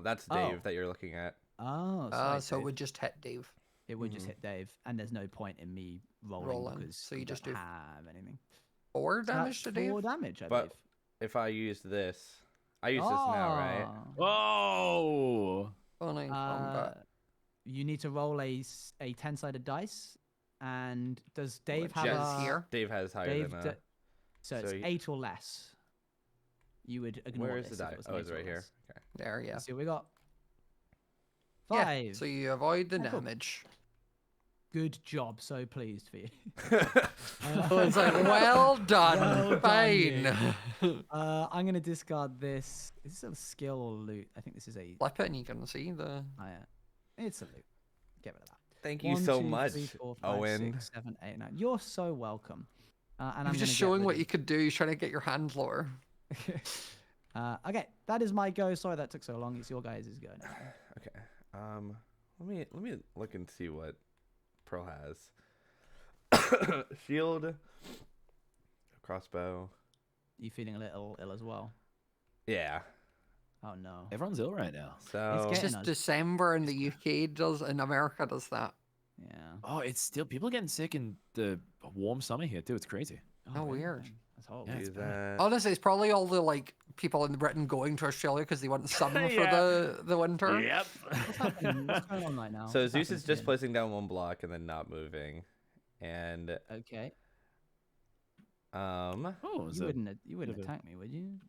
That's Dave Oh. that you're looking at. Oh, sorry, So it Dave. would just hit Dave. It would just hit Dave, and there's no point in me rolling, Rolling, because so you we just don't do have anything. 4 So damage to that's Dave. 4 damage, I But believe. if I use this, I use this now, right? Whoa! Only in combat. You need to roll a 10-sided dice, and does Dave Which have is a here. Dave has higher Dave than d- a... so it's so y- 8 or less. You would ignore Where is this the if die? it was Oh, an it's 8 or right here. less. Okay. There, yeah. Let's see what we got. 5. Yeah. So you avoid the Oh, cool. damage. Good job. So pleased for you. It's like, well done. Well done, Fine. I'm gonna discard this. Is this a skill or loot? I think this is a. Flip it and you can see the. Oh, yeah. It's a loot. Get rid of that. Thank you 1, so 2, much, 3, 4, 5, Owen. 6, 7, 8, 9. You're so welcome. And He I'm was just gonna get showing rid what of- you could do. He's trying to get your hand lower. Okay, that is my go. Sorry that took so long. It's your guys' go now. Okay. Let me look and see what Pearl has. Shield, crossbow, you feeling a little ill as well? Yeah. Oh no. Everyone's ill right now. So It's getting just us. December in the UK does, in America does that. Yeah. Oh, it's still people are getting sick in the warm summer here too. It's crazy. Oh, really? weird. Dang, that's horrible. Yeah, do it's bad. that. Honestly, it's probably all the like people in Britain going to Australia because they want sun for Yeah. the winter. Yep. What's happening? What's going on right now? So What's Zeus happening is to just him? placing down one block and then not moving, and Okay. Oh, You wouldn't bit of a- attack me, would you?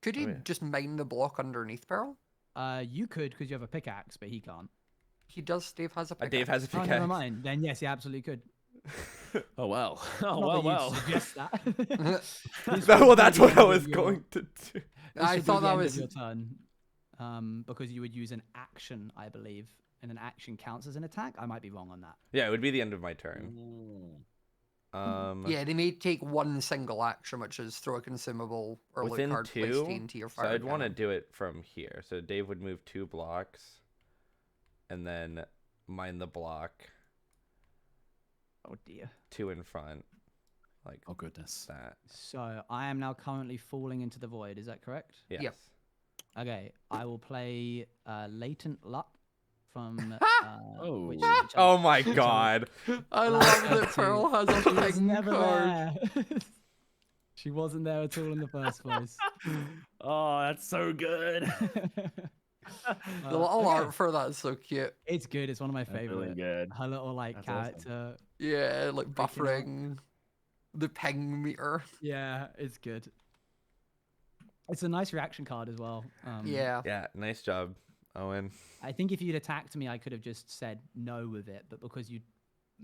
Could he Oh, yeah. just mine the block underneath Pearl? You could because you have a pickaxe, but he can't. He does. Dave has a pickaxe. Dave has a Oh, pickaxe. never mind. Then yes, he absolutely could. Oh well. Not Oh that well. you'd suggest that. This Well, would be that's the what I end of was your- going to do. this I would be thought the that end of was- your turn. Because you would use an action, I believe, and an action counts as an attack. I might be wrong on that. Yeah, it would be the end of my turn. Ooh. Yeah, they may take one single action, which is throw a consumable or loot Within card, place two, TNT or so fire. I'd want to cannon. do it from here. So Dave would move 2 blocks, and then mine the block Oh dear. 2 in front, like Oh goodness. that. So I am now currently falling into the void. Is that correct? Yes. Okay. I will play Latent Luck from. Oh. which Oh my god. I Last love turn that too. Pearl has a She was ping never card. there. She wasn't there at all in the first place. Oh, that's so good. The little okay. art for that is so cute. It's good. It's one of my That's favorite. really good. Her little like That's awesome. character. Yeah, like Freaking out. buffering the ping meter. Yeah, it's good. It's a nice reaction card as well. Yeah. Yeah, nice job, Owen. I think if you'd attacked me, I could have just said no with it, but because you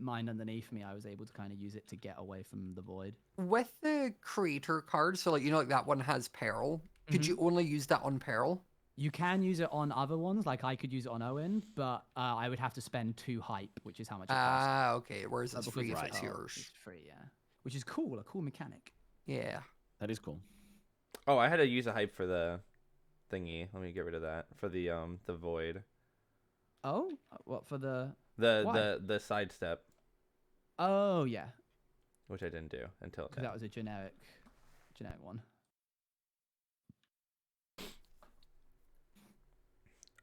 mined underneath me, I was able to kind of use it to get away from the void. With the creator card, so like like that one has Peril. Could you only use that on Peril? You can use it on other ones, like I could use it on Owen, but I would have to spend 2 hype, which is how much it costs. Ah, okay. Whereas But it's because free if right. it's oh, yours. It's free, yeah. Which is cool, a cool mechanic. Yeah. That is cool. Oh, I had to use a hype for the thingy. Let me get rid of that for the void. Oh, what for the? The Why? the sidestep, Oh yeah, which I didn't do until because that was a generic one.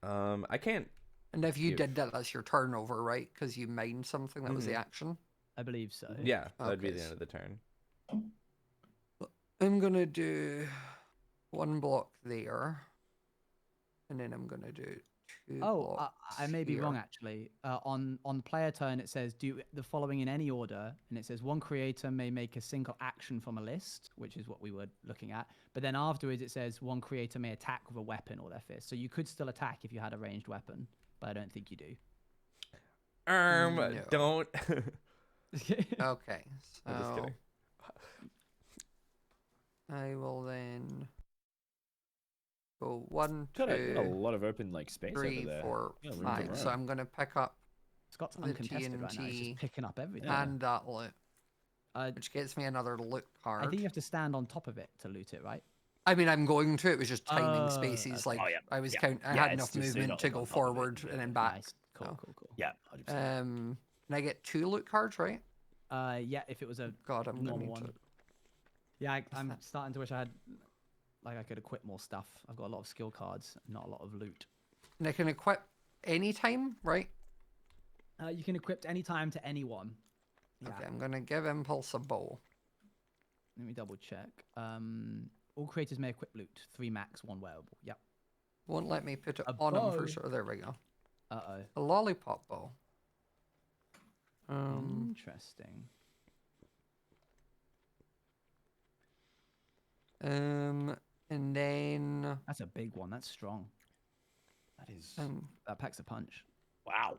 I can't. And if you Cute. did that, that's your turnover, right? Because you mined something that was the action. I believe so. Yeah, that'd be Okay, the so- end of the turn. I'm gonna do 1 block there, and then I'm gonna do 2 Oh, blocks I may be wrong here. actually. On player turn, it says do the following in any order, and it says one creator may make a single action from a list, which is what we were looking at. But then afterwards, it says one creator may attack with a weapon or their fist. So you could still attack if you had a ranged weapon, but I don't think you do. No. Don't. Okay, I'm just so kidding. I will then go 1, Got a 2, lot of open like space 3, over there. 4, Yeah, room to 5. So run. I'm gonna pick up Scott's The uncontested right now. He's TNT just picking up everything. Yeah. and that loot, Uh, which gets me another loot I card. think you have to stand on top of it to loot it, right? I mean, I'm going to. It was just timing Oh, spaces. okay. Like Oh, yeah. I was Yeah. count. I Yeah, had it's enough just so you're movement not to on go top of it, forward yeah. and then back. Nice. Cool, Oh. cool, cool. Yeah, 100%. And I get 2 loot cards, right? Yeah, if it was a God, I'm gonna normal need one. to. Yeah, What's I'm that? starting to wish I had, like, I could equip more stuff. I've got a lot of skill cards, not a lot of loot. And I can equip anytime, right? You can equip anytime to anyone. Yeah. Okay, I'm gonna give Impulse a bow. Let me double check. All creators may equip loot. 3 max, 1 wearable. Yep. Won't let me put it A on him bow? for sure. There we go. Uh A lollipop bow. oh. Interesting. And then That's a big one. That's strong. That is That packs a punch. wow.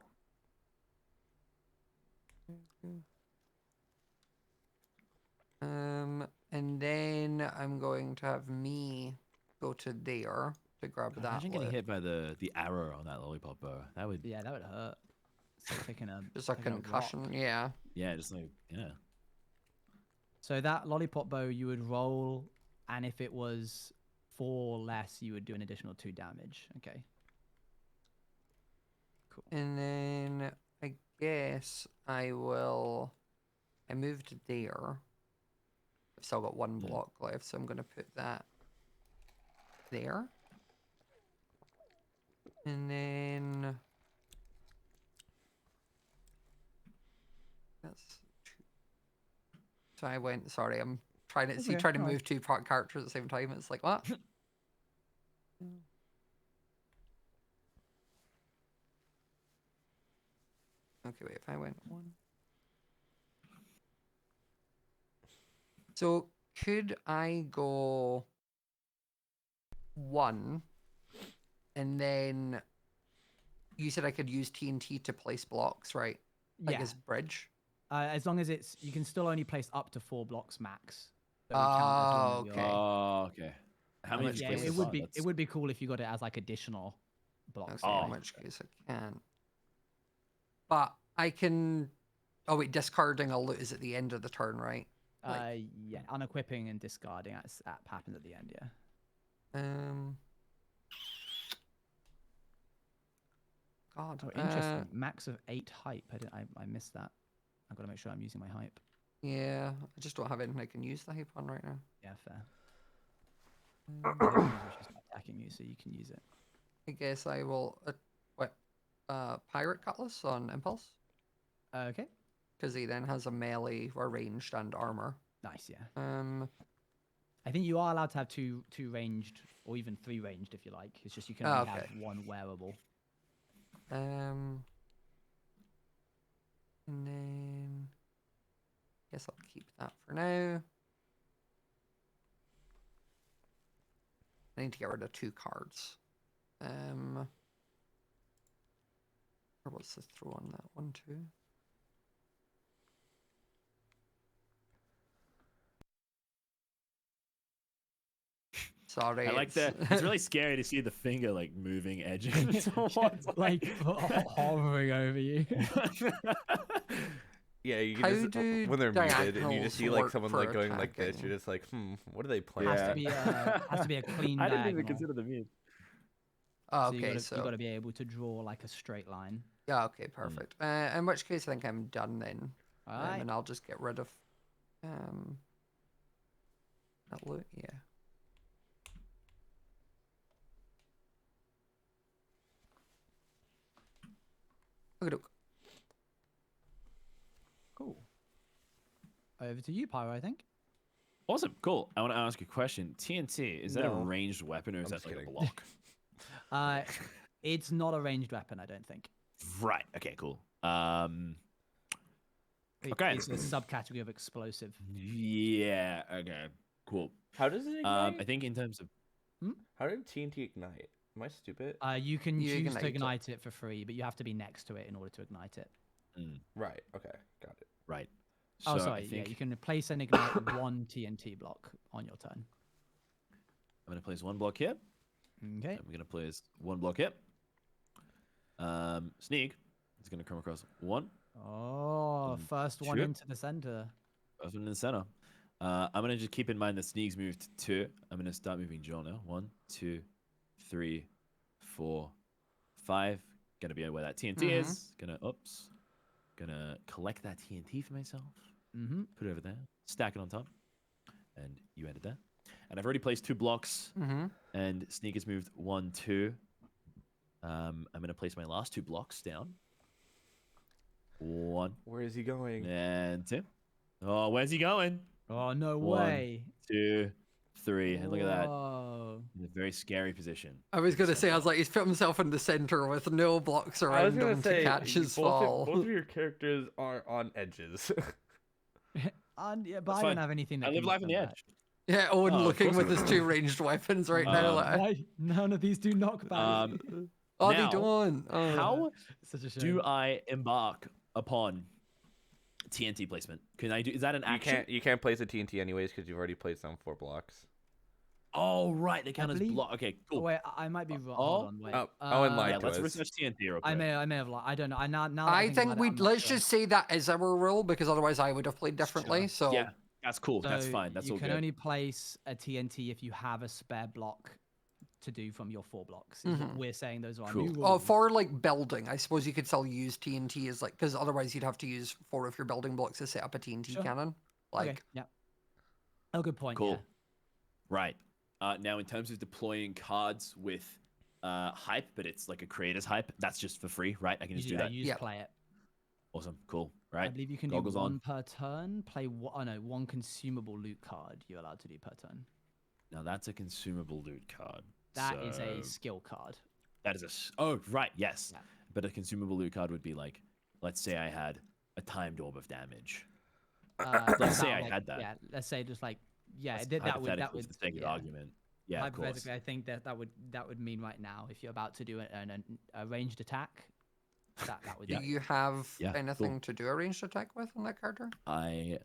and then I'm going to have me go to there to grab God, that. imagine getting loot. hit by the arrow on that lollipop bow. That would Yeah, that would hurt. It's like taking a Just a taking rock. concussion, yeah. yeah, just like yeah. So that lollipop bow, you would roll, and if it was 4 or less, you would do an additional 2 damage. Okay. Cool. And then I guess I moved there. I've still got one Mm. block left, so I'm going to put that there. And then that's two. So I went, sorry, I'm trying to That's see, okay, trying to no worries. move two characters at the same time. It's like, what? Okay, wait, if I went one. So could I go one and then you said I could use TNT to place blocks, right? Like Yeah. as bridge? As long as you can still only place up to 4 blocks max. So we count as one of your- Okay. Oh, okay. How many much did you Yeah, place place it so would far? be it That's- would be cool if you got it as like additional blocks. Okay, yeah. in which case I can't. But I can. Oh wait, discarding a loot is at the end of the turn, right? Yeah, unequipping and discarding that happens at the end. Yeah. God. Oh, interesting. Max of 8 hype. I missed that. I've got to make sure I'm using my hype. Yeah, I just don't have anything I can use the hype on right now. Yeah, fair. Which is attacking you, so you can use it. I guess I will. Pirate Cutlass on Impulse, Okay. because he then has a melee or ranged and armor. Nice. Yeah. I I think you are allowed to have two ranged or even 3 ranged if you like. It's just you can Oh, only okay. have 1 wearable. And then guess I'll keep that for now. I need to get rid of 2 cards. Or what's this throw on that one too? Sorry. I like that. It's really scary to see the finger like moving edges towards Like hovering over you. Yeah, you How can just do when they're muted and you diagonals just see like work someone for like going like this. attacking? You're just like, what are they playing? Has Yeah. to be has to be a clean I didn't diagonal. even consider the mute. Oh, So okay, you got to be able to draw like a straight line. yeah, okay, perfect. In which case, I think I'm done then, All right. and I'll just get rid of that loot. Yeah. Okay, Cool. Over to you, Pyro. I think. Awesome, cool. I want to ask you a question. TNT, is that a No. ranged weapon or is I'm that just like a kidding. block? It's not a ranged weapon, I don't think. Right. Okay. Cool. It- Okay. It's a subcategory of explosive. Yeah. Okay. Cool. How does it ignite? I think in terms of How did TNT ignite? Am I stupid? You can You choose to ignite it. ignite it for free, but you have to be next to it in order to ignite it. Right. Okay. Got it. right. Oh, So sorry. I think Yeah, you can place and ignite 1 TNT block on your turn. I'm gonna place 1 block here. Okay. I'm gonna place 1 block here. Sneak is gonna come across 1. Oh, Mm, first one sure. into the center. First one in the center. I'm gonna just keep in mind that Sneak's moved 2. I'm gonna start moving Joel now. 1, 2, 3, 4, 5. Gonna be where that TNT is. Gonna collect that TNT for myself. Mm-hmm. Put it over there. Stack it on top. And you ended there. And I've already placed 2 blocks. Mm-hmm. And Sneak has moved 1, 2. I'm gonna place my last 2 blocks down. 1 Where is he going? and 2. Oh, where's he going? Oh, no 1, way. 2, 3. And look at that. Whoa. In a very scary position. I was gonna say, I was like, he's put himself in the center with no blocks I was around gonna him say to catch his both fall. both of your characters are on edges. Yeah, but That's I fine. don't have anything that I can live life on the defend edge. Yeah, Owen Oh, of looking course with I his would. 2 ranged weapons right now. that. Like, Why? None of these do knockback. oh, now, they don't. Oh. How Such a shame. do I embark upon TNT placement? Can I do? Is that an action? You can't place a TNT anyways because you've already placed down 4 blocks. Oh, right. They count as believe- block. Okay, Oh, cool. wait, I might be wrong. Oh. Hold on, wait. Owen lied Yeah, to let's us. research TNT real quick. I may have lied. I don't know. Now that I think think about it, I'm not let's sure. just say that is our rule, because otherwise I would have played differently. So Yeah, that's cool. That's So fine. That's you all can good. only place a TNT if you have a spare block to do from your 4 blocks. Is what we're saying those are our new Cool. rules. for like building, I suppose you could still use TNT as like, because otherwise you'd have to use 4 of your building blocks to set up a TNT Sure. cannon. Okay, Like, yeah. Oh, good point. Cool. Yeah. Right. Now, in terms of deploying cards with hype, but it's like a creator's hype, that's just for free, right? I can just do that. You just Yep. play it. Awesome. Cool. I Right. believe you can Goggles do one on. per turn. Play one consumable loot card. You're allowed to do per turn. Now, that's a consumable loot card. That is a So skill card. That is oh, right. Yes. Yeah. But a consumable loot card would be like, let's say I had a timed orb of damage. Let's say I had that. Yeah. Let's say just like That's that would hypothetically for the sake of yeah. argument. Yeah, of course. Hypothetically, I think that would mean right now if you're about to do a ranged attack, that would Do Yeah. you have Yeah, cool. anything to do a ranged attack with on that character? I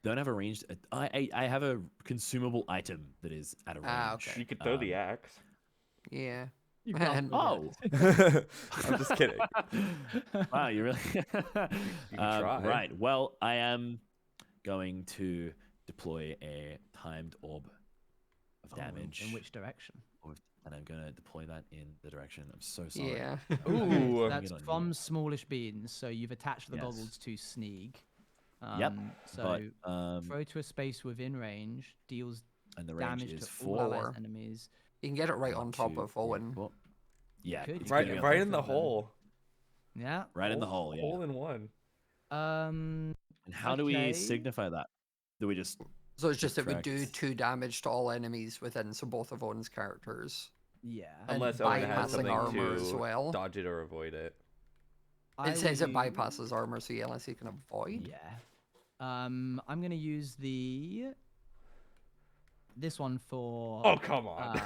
don't have a ranged. I have a consumable item that is at a range. Ah, okay. You could throw the axe. Yeah. You And- can't Oh. I'm just kidding. Wow, you really? try. Right. Well, I am going to deploy a timed orb of Oh, damage. in which direction? And I'm gonna deploy that in the direction. I'm so sorry. Yeah. Ooh. That's Bring it on from you. Smallish Beans. So you've attached the Yes. goggles to Sneak. Yep, So But throw to a space within range, deals and the range damage is to all allies 4. enemies. You can get it right One, on top two, of three, Owen. four. Yeah, Could. it's Right- gonna be on Right top in the of them. hole. Yeah. Right in the hole. Yeah. Hole in one. Um. And how do okay. we signify that? Do we just So it's just it would do Subtract. 2 damage to all enemies within, so both of Owen's characters. Yeah. And Unless Owen has bypassing something armor to as well. dodge it or avoid it. It says it will use- bypasses armor, so yeah, unless you can avoid. Yeah. I'm gonna use this one for Oh, come on.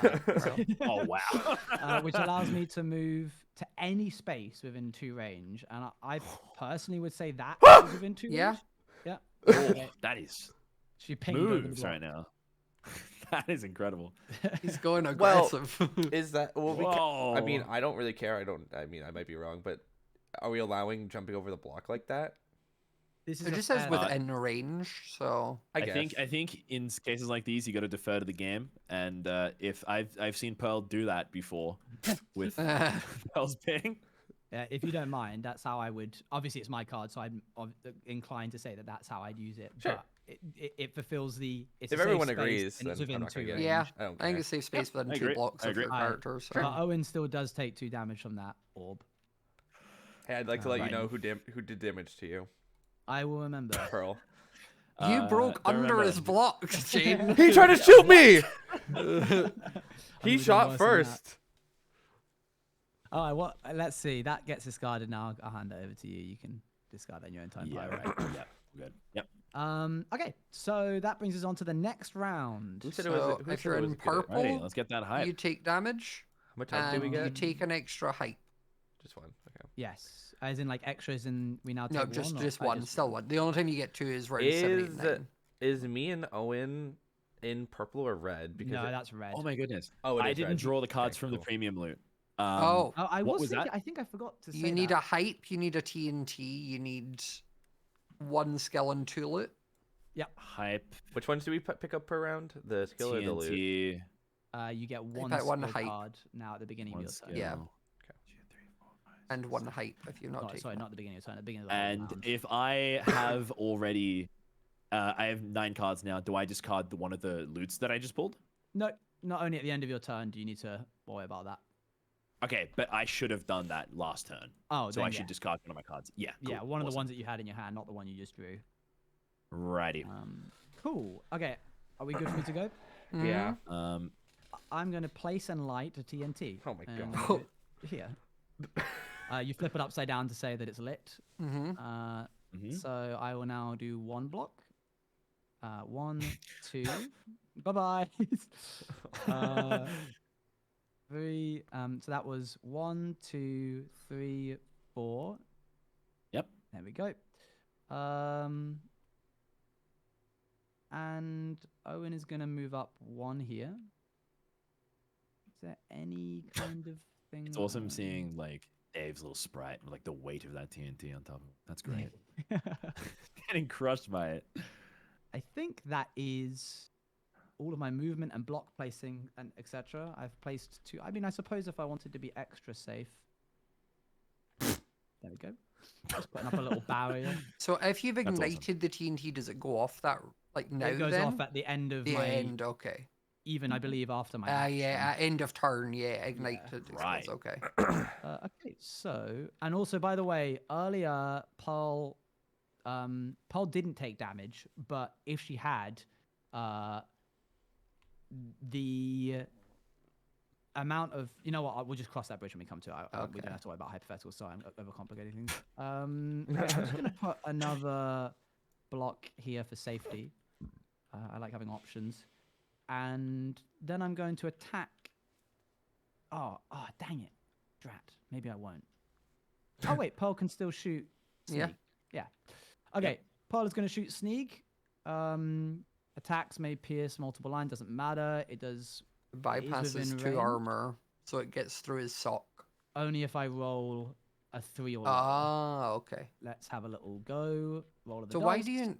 Oh wow. which allows me to move to any space within 2 range, and I personally would say that is within 2 Yeah. range. Yeah. Oh, that is She pinged over the moves block. right now. That is incredible. He's going Well, aggressive. Is that well? I mean, Whoa. I don't really care. I mean, I might be wrong, but are we allowing jumping over the block like that? This is it a just says fair- within range, so I I guess. think in cases like these, you got to defer to the game. And if I've seen Pearl do that before with Pearl's ping. if you don't mind, that's how I would. Obviously, it's my card, so I'm inclined to say that that's how I'd use it. Sure. But it fulfills the. It's If a safe everyone space, agrees, and it's then I'm within not gonna 2 get it. range. yeah, I don't I think care. it's safe space I within 2 agree. blocks I of your agree. character. So. But Owen still does take 2 damage from that orb. Hey, I'd like to let Right. you know who did damage to you, I will remember. Pearl. You broke don't under remember. his block, Shane. He tried to shoot me. I'm He even shot worse than that. first. All right, well, let's see. That gets discarded now. I'll hand it over to you. You can discard that in your own time. Yeah. Pyro. Right. Yep. Good. Yep. Okay, so that brings us on to the next round. Who said So it was? Who if said you're it in was good? purple, Righty. Let's get that hype. you take damage, How much time do we and you get? take an extra hype. Just one. Okay. Yes, as in like extras, and we now take No, one. just or one. Still one. The only time you get 2 is round 79. Is me and Owen in purple or red? Because No, it- that's red. Oh my goodness. oh, it I is didn't red. draw the cards Okay, from the cool. premium loot. Oh, Oh, I What was was thinking, that? I think I forgot to say you need that. a hype, you need a TNT, you need 1 skill and 2 loot. hype. Which ones do we pick up per round? The skill or the loot? TNT. You get one that one skill hype. card now at the beginning One of your turn. skill. Yeah. Okay. 2, 3, 4, 5, And 6, 1 7. hype if you're not Oh, taking sorry, it. not at the beginning of your turn. At the beginning of the whole And round. if I have already, I have 9 cards now. Do I discard one of the loots that I just pulled? No, not only at the end of your turn do you need to worry about that. Okay, but I should have done that last turn. Oh, So then I yeah. should discard one of my cards. Yeah. Yeah, cool, one of the awesome. ones that you had in your hand, not the one you just drew. Righty. Cool. Okay, are we good for me to go? Yeah. I'm going to place and light a TNT. Oh my and God. I'm gonna do it here. You flip it upside down to say that it's lit. Mm-hmm. Mhm. So I will now do 1 block. 1, 2. Bye bye. 3. So that was 1, 2, 3, 4. Yep. There we go. And Owen is going to move up 1 here. Is there any kind of thing? It's that awesome I- seeing like Dave's little sprite with like the weight of that TNT on top of him. That's great. Getting crushed by it. I think that is all of my movement and block placing and etc. I've placed 2. I mean, I suppose if I wanted to be extra safe. There we go. Just putting up a little barrier. So if you've That's awesome. ignited the TNT, does it go off that Like now It goes then? off at the end of The my end, okay. even I believe after my action. Yeah, at end of turn, yeah, ignite Yeah. it Right. explodes, okay. Okay, so and also by the way, earlier Pearl didn't take damage, but if she had, the amount of we'll just cross that bridge when we come to it. We Okay. don't have to worry about hypotheticals. Sorry, I'm overcomplicating things. Okay, I'm just gonna put another block here for safety. I like having options, and then I'm going to attack. Oh, dang it, drat. Maybe I won't. Oh wait, Pearl can still shoot. Yeah. Sneak. Yeah. Okay, Pearl is going to shoot Sneak. Attacks may pierce multiple lines. Doesn't matter. It does. Bypasses within 2 range. armor, so it gets through his sock. Only if I roll a 3 or lower. Ah, okay. Let's have a little go. Roll of the So dice. why do you...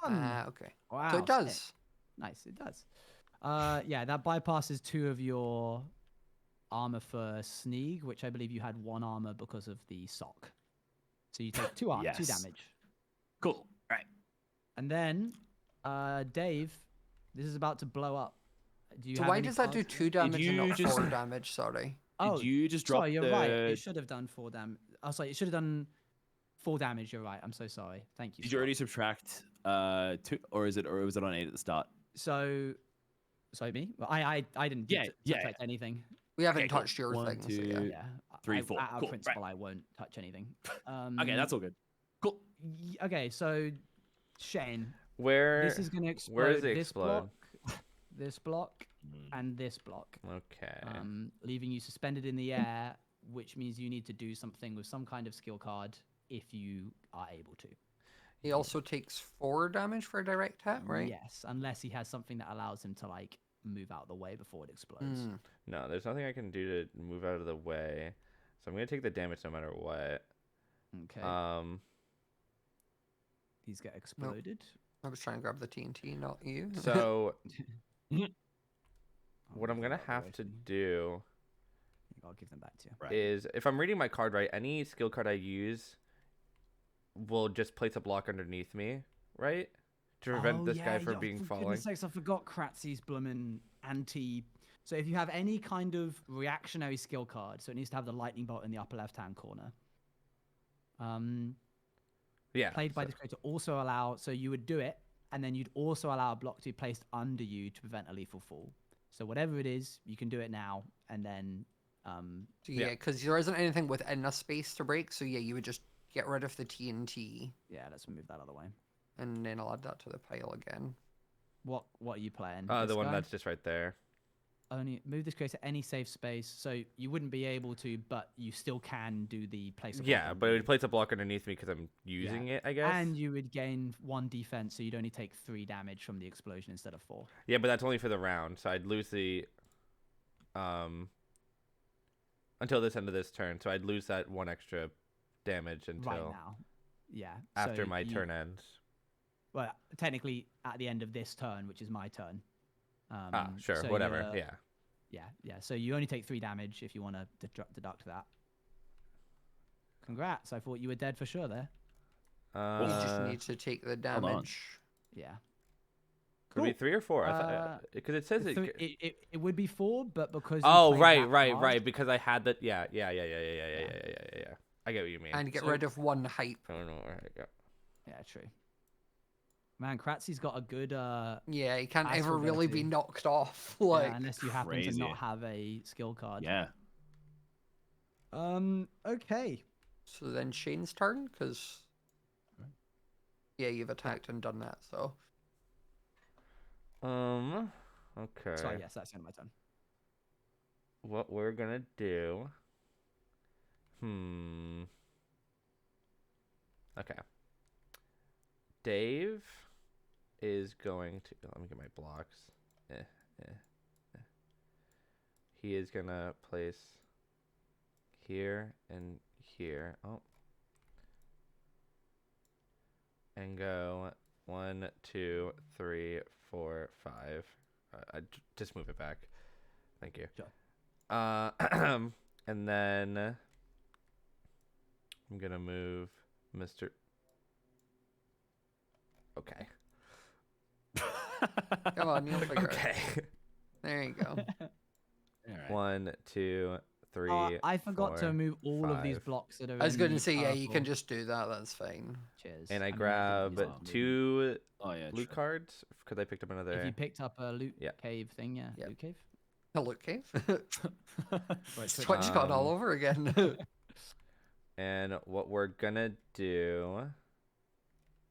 1. okay. Wow. So it sick. does. Nice, it does. Yeah, that bypasses 2 of your armor for Sneak, which I believe you had 1 armor because of the sock. So you take 2 armor, 2 Yes. damage. Cool. Right. And then, Dave, this is about to blow up. Do you So have why any does that do cards? 2 damage and you not just- 4 damage? Sorry. Oh, Did you just drop sorry, you're the... right. It should have done 4 damage. Oh, sorry, it should have done 4 damage. You're right. I'm so sorry. Thank you. Did you already subtract 2, or was it on 8 at the start? So, sorry, me. Well, I didn't. Yeah, subtract anything. We haven't Okay, cool. touched your 1, thing, so 2, yeah. Yeah. 3, 4. Out of Cool, principle, right. I won't touch anything. Okay, that's all good. Cool. Okay, so Shane, Where? this is gonna explode. where does it this explode? block, this block, and this block, Okay. leaving you suspended in the air, which means you need to do something with some kind of skill card if you are able to. He also takes 4 damage for a direct hit, right? Yes, unless he has something that allows him to like move out of the way before it explodes. Mm. No, there's nothing I can do to move out of the way, so I'm gonna take the damage no matter what. Okay. These get exploded. I was trying to grab the TNT, not you. So I'll what I'm move gonna out of the have way to for you. do I'll give them back to you. Right. is, if I'm reading my card right, any skill card I use will just place a block underneath me, right? To prevent this guy from being for falling. goodness sakes, I forgot Kratzy's bloomin' anti. So if you have any kind of reactionary skill card, so it needs to have the lightning bolt in the upper left-hand corner. Yeah. Played by so- this creator also allow, so you would do it, and then you'd also allow a block to be placed under you to prevent a lethal fall. So whatever it is, you can do it now, and then So yeah, because there isn't anything within a space to break, so yeah, you would just get rid of the TNT, yeah, let's move that other way. and then I'll add that to the pile again. What are you playing? the This one guy? that's just right there. Only move this creator any safe space, so you wouldn't be able to, but you still can do the place. of Yeah, block but it under would place a block underneath me because I'm using it, I guess. and you would gain 1 defense, so you'd only take 3 damage from the explosion instead of 4. Yeah, but that's only for the round, so I'd lose the until this end of this turn. So I'd lose that 1 extra damage until Right now, yeah. after so my you- turn ends. Well, technically at the end of this turn, which is my turn. Sure, so whatever. you're- Yeah. Yeah. So you only take 3 damage if you want to deduct that. Congrats! I thought you were dead for sure there. You just Uh, need to take the on. damage. Yeah. could it be Cool. 3 or 4? I thought because it says Three- it. it would be 4, but because you Oh, played right, that right, hard- right. Because I had that. Yeah. I get what you mean. And get So- rid of 1 hype. I don't know. All right, yeah. Yeah, true. Man, Kratzy's got a good Yeah, he can't As ever for really be ability. knocked off. yeah, Like, unless you happen to crazy. not have a skill card. Yeah. Okay. so then Shane's turn, because yeah, you've attacked and done that. So Okay. So yes, that's the end of my turn. What we're gonna do. Okay. Dave is going to. Let me get my blocks. He is gonna place here and here. Oh. And go 1, 2, 3, 4, 5. Just move it back. Thank you. Sure. And then I'm gonna move Mr. Okay. Come on, you'll figure it. Okay. There you go. All right. 1, 2, 3. Oh, I forgot to 4, remove all of these 5. blocks that are. I was in going the to say, yeah, you can purple. just do that. That's fine. Cheers. And I I'm gonna grab do these off. 2 Oh yeah. loot true. cards because I picked up another. If you picked up a loot Yeah. cave thing, yeah, Yep. loot cave. A loot cave. Right, Twitch got all Um, over again. And what we're gonna do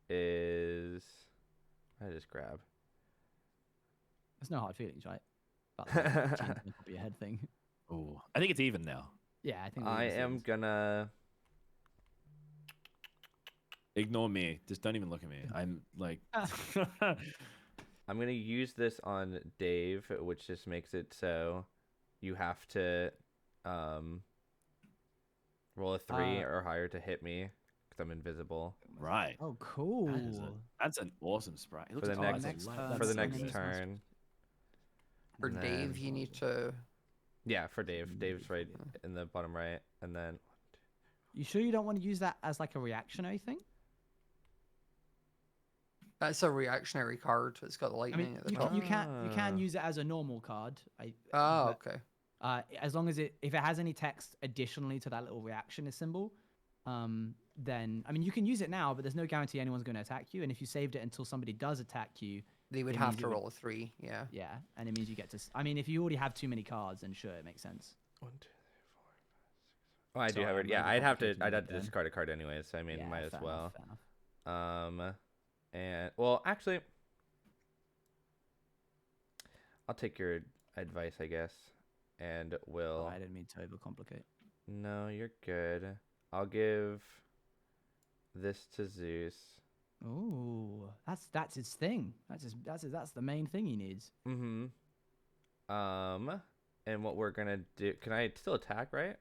is I just grab. There's no hard feelings, right? About the genes on top of your head thing. Ooh, I think it's even now. Yeah, I think. I am gonna. Ignore me. Just don't even look at me. I'm like. I'm gonna use this on Dave, which just makes it so you have to roll a 3 or higher to hit me because I'm invisible Right. Oh, cool. That's an awesome sprite. It for the looks next awesome. for the That's next nice. turn. For And Dave, then- you need to. Yeah, for Dave. Dave's right in the bottom right, and then You sure you don't want to use that as like a reactionary thing? That's a reactionary card. It's got I lightning mean, at the you, top. you can Ah. use it as a normal card. Oh, but, okay. as long as if it has any text additionally to that little reaction symbol, then I mean you can use it now, but there's no guarantee anyone's going to attack you. And if you saved it until somebody does attack you, They would it have means to it would- roll a 3. Yeah. yeah, and it means you get to. I mean, if you already have too many cards, then sure, it makes sense. 1, 2, 3, 4, 5, 6. Oh, I do Sorry, have I'm it. Yeah, really I'd have to complicating it, discard a card anyways. So I mean, Yeah, might as fair well. enough, fair enough. And well, actually, I'll take your advice, I guess, and Oh, will. I didn't mean to overcomplicate. No, you're good. I'll give this to Zeus. Ooh, that's his thing. That's the main thing he needs. Mm-hmm. And what we're gonna do? Can I still attack? Right?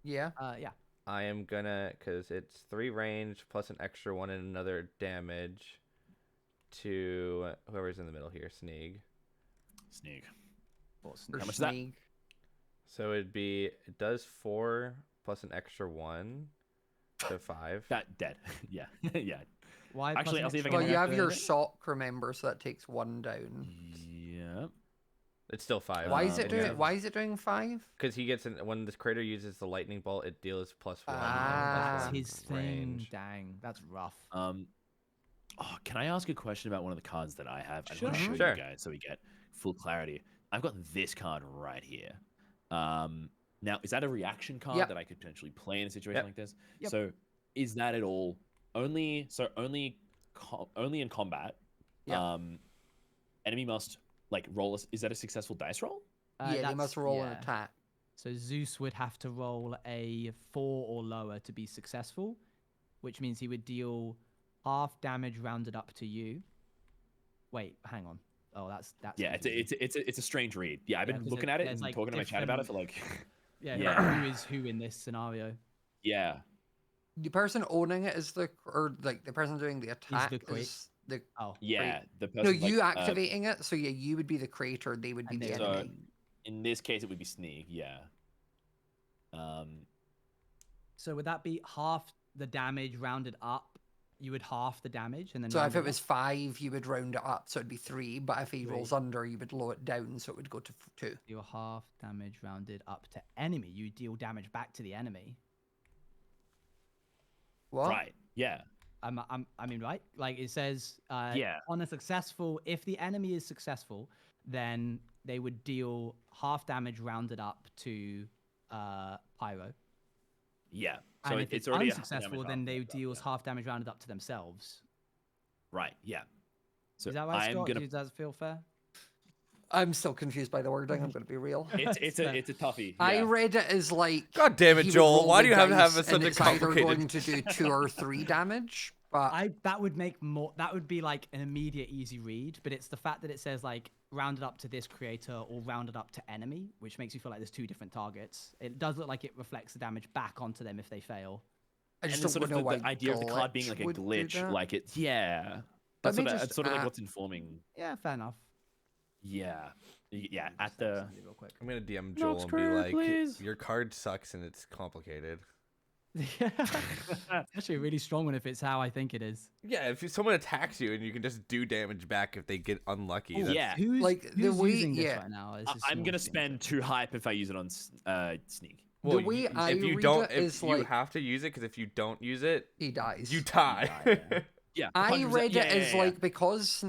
Yeah. Yeah. I am gonna, cause it's 3 range plus an extra 1 and another damage to whoever's in the middle here, Sneak. Sneak. What's For How much is that? Sneak. So it does 4 plus an extra 1 to 5. That dead. Yeah. Yeah. Why? plus Actually, an I'll see if I extra can Well, one? you have your it. sock, remember, so that takes 1 down. Yeah. It's still 5. Why is it yeah. doing? Why is it doing 5? Because he gets when this creator uses the lightning bolt, it deals +1. Ah. That's +1 his thing. range. Dang, that's rough. Oh, can I ask a question about one of the cards that I have? I want to Sure. show Sure. you guys so we get full clarity. I've got this card right here. Now, is that a reaction card Yep. that I could potentially play in a situation Yep. like this? Yep. So, is that at all only in combat? Yep. Enemy must like roll. Is that a successful dice roll? Yeah, they That's- must roll an yeah. attack. So Zeus would have to roll a 4 or lower to be successful, which means he would deal half damage rounded up to you. Wait, hang on. Oh, that's Yeah, confusing. it's a strange read. Yeah, I've Yeah, been 'cause looking at it there's, and like, talking to my chat about it for like. yeah. yeah. Who is who in this scenario? Yeah. The person owning it is the, or like the person doing the attack create- is the. Oh, Yeah, the person. No, like, you activating it. So yeah, you would be the creator. They would be and the then- So- enemy. in this case, it would be Sneak. Yeah. So would that be half the damage rounded up? You would half the damage and then. So round if it up? was 5, you would round it up, so it'd be 3. But if he rolls 3. under, you would lower it down, so it would go to 2. Your half damage rounded up to enemy. You deal damage back to the enemy. What? Right. Yeah. I mean, right? Like it says, Yeah. on a successful, if the enemy is successful, then they would deal half damage rounded up to Pyro. Yeah. So And if it's already a unsuccessful, damage then round they rounded up, deals yeah. half damage rounded up to themselves. Right. Yeah. So Is that right, I'm Scott? gonna. Does that feel fair? I'm still confused by the wording. I'm going to be real. It's a toughie. I yeah. read it as like. God damn it, he would Joel! roll Why the do you have to have dice such and a it's either complicated? going to do 2 or 3 damage, but That would make more. That would be like an immediate easy read. But it's the fact that it says like rounded up to this creator or rounded up to enemy, which makes you feel like there's 2 different targets. It does look like it reflects the damage back onto them if they fail. I And just the don't sort of know why the idea of the card being like a would do glitch, that. like it. Yeah. Let That's me sort of, just that's sort of like add- what's informing. Yeah, fair enough. Yeah. Yeah. Just At the. real quick. I'm gonna DM Joel and be Square, like, please. "Your card sucks and it's complicated." It's actually a really strong one if it's how I think it is. Yeah, if someone attacks you and you can just do damage back if they get unlucky. Oh, That's, yeah. Who's, Like, the who's way- using this yeah. right now? This is I'm gonna small spend thing. 2 hype if I use it on Sneak. well, way you, I if you read don't, it if is you like- have to use it, because if you don't use it, He dies. you die. yeah. Yeah, I 100%. read Yeah, it as yeah, yeah. like, because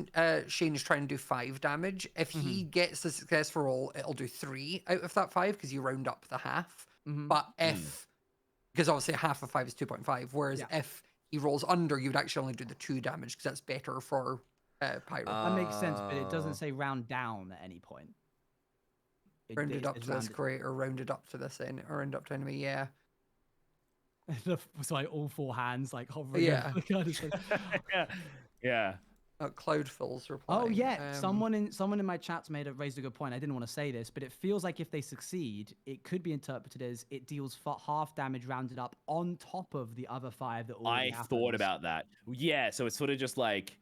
Shane's trying to do 5 damage, if he gets the successful roll, it'll do 3 out of that 5 because you round up the half. Mhm. But if, because obviously half of 5 is 2.5, whereas Yeah. if he rolls under, you'd actually only do the 2 damage because that's better for Pyro. That makes sense, but it Oh. doesn't say round down at any point. Rounded it up says to this rounded- creator, rounded up to this enemy, or rounded up to enemy, yeah. So like all 4 hands like hovering. Yeah. over the card. It's like- yeah. Cloudfill's replying. Oh yeah, someone in my chat's raised a good point. I didn't want to say this, but it feels like if they succeed, it could be interpreted as it deals half damage rounded up on top of the other 5 that already I thought happens. about that. Yeah, so it's sort of just like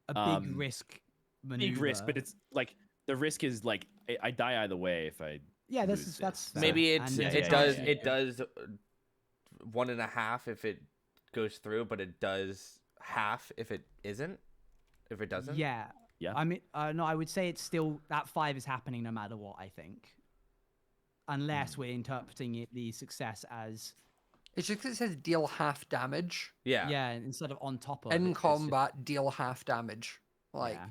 a big risk maneuver. big risk, but it's like the risk is like I die either way if I. yeah, lose that's this. fair. Maybe it's And Yeah, it yeah, does yeah, it does 1.5 if it goes through, but it does half if it isn't. If it doesn't. Yeah. Yeah. I mean, no, I would say it's still that 5 is happening no matter what. I think, unless we're interpreting the success as It's just 'cause it says deal half damage. Yeah. yeah, instead of on top of. In it's just- combat, deal half damage. Like, yeah.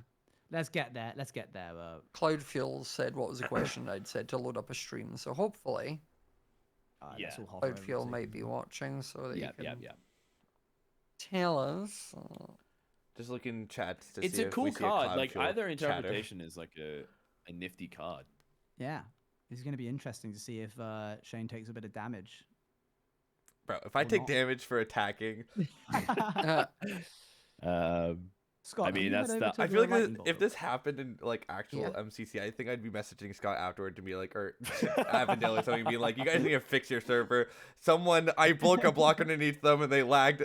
Let's get there. Cloud Fuel said what was the question I'd said to load up a stream. So hopefully, Let's Yeah. all hover Cloud over Fuel to- might be watching so that Yeah, you yeah, can yeah. tell us. Just looking chats to It's see a if cool we see card. Cloud Like Fuel either chatter. interpretation is like a nifty card. Yeah, it's going to be interesting to see if Shane takes a bit of damage. Bro, if I Or take not. damage for attacking, Scott, I mean, have that's you the- head over to I the feel like lightning bolt? if this happened in like actual Yeah. MCC, I think I'd be messaging Scott afterward to be like, or Avondale or something, be like, you guys need to fix your server. Someone, I broke a block underneath them and they lagged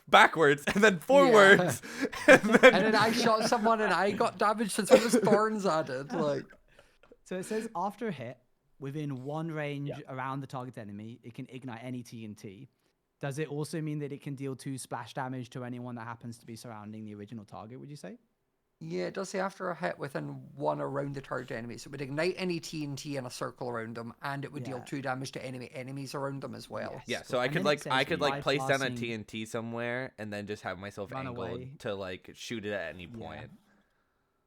backwards and then forwards, and then, And then I shot someone and I got damaged since when was thorns added. Like, So it says after a hit, within 1 range around the target enemy, it can ignite any TNT. Does it also mean that it can deal 2 splash damage to anyone that happens to be surrounding the original target, would you say? yeah, it does say after a hit within 1 around the target enemy. So it would ignite any TNT in a circle around them, and it would deal Yeah. 2 damage to enemies around them as well. Yes. yeah. Cool. So I And could then it like says I could like place down a bypassing- TNT somewhere and then just have myself Run angled away. to like shoot it at any Yeah. point.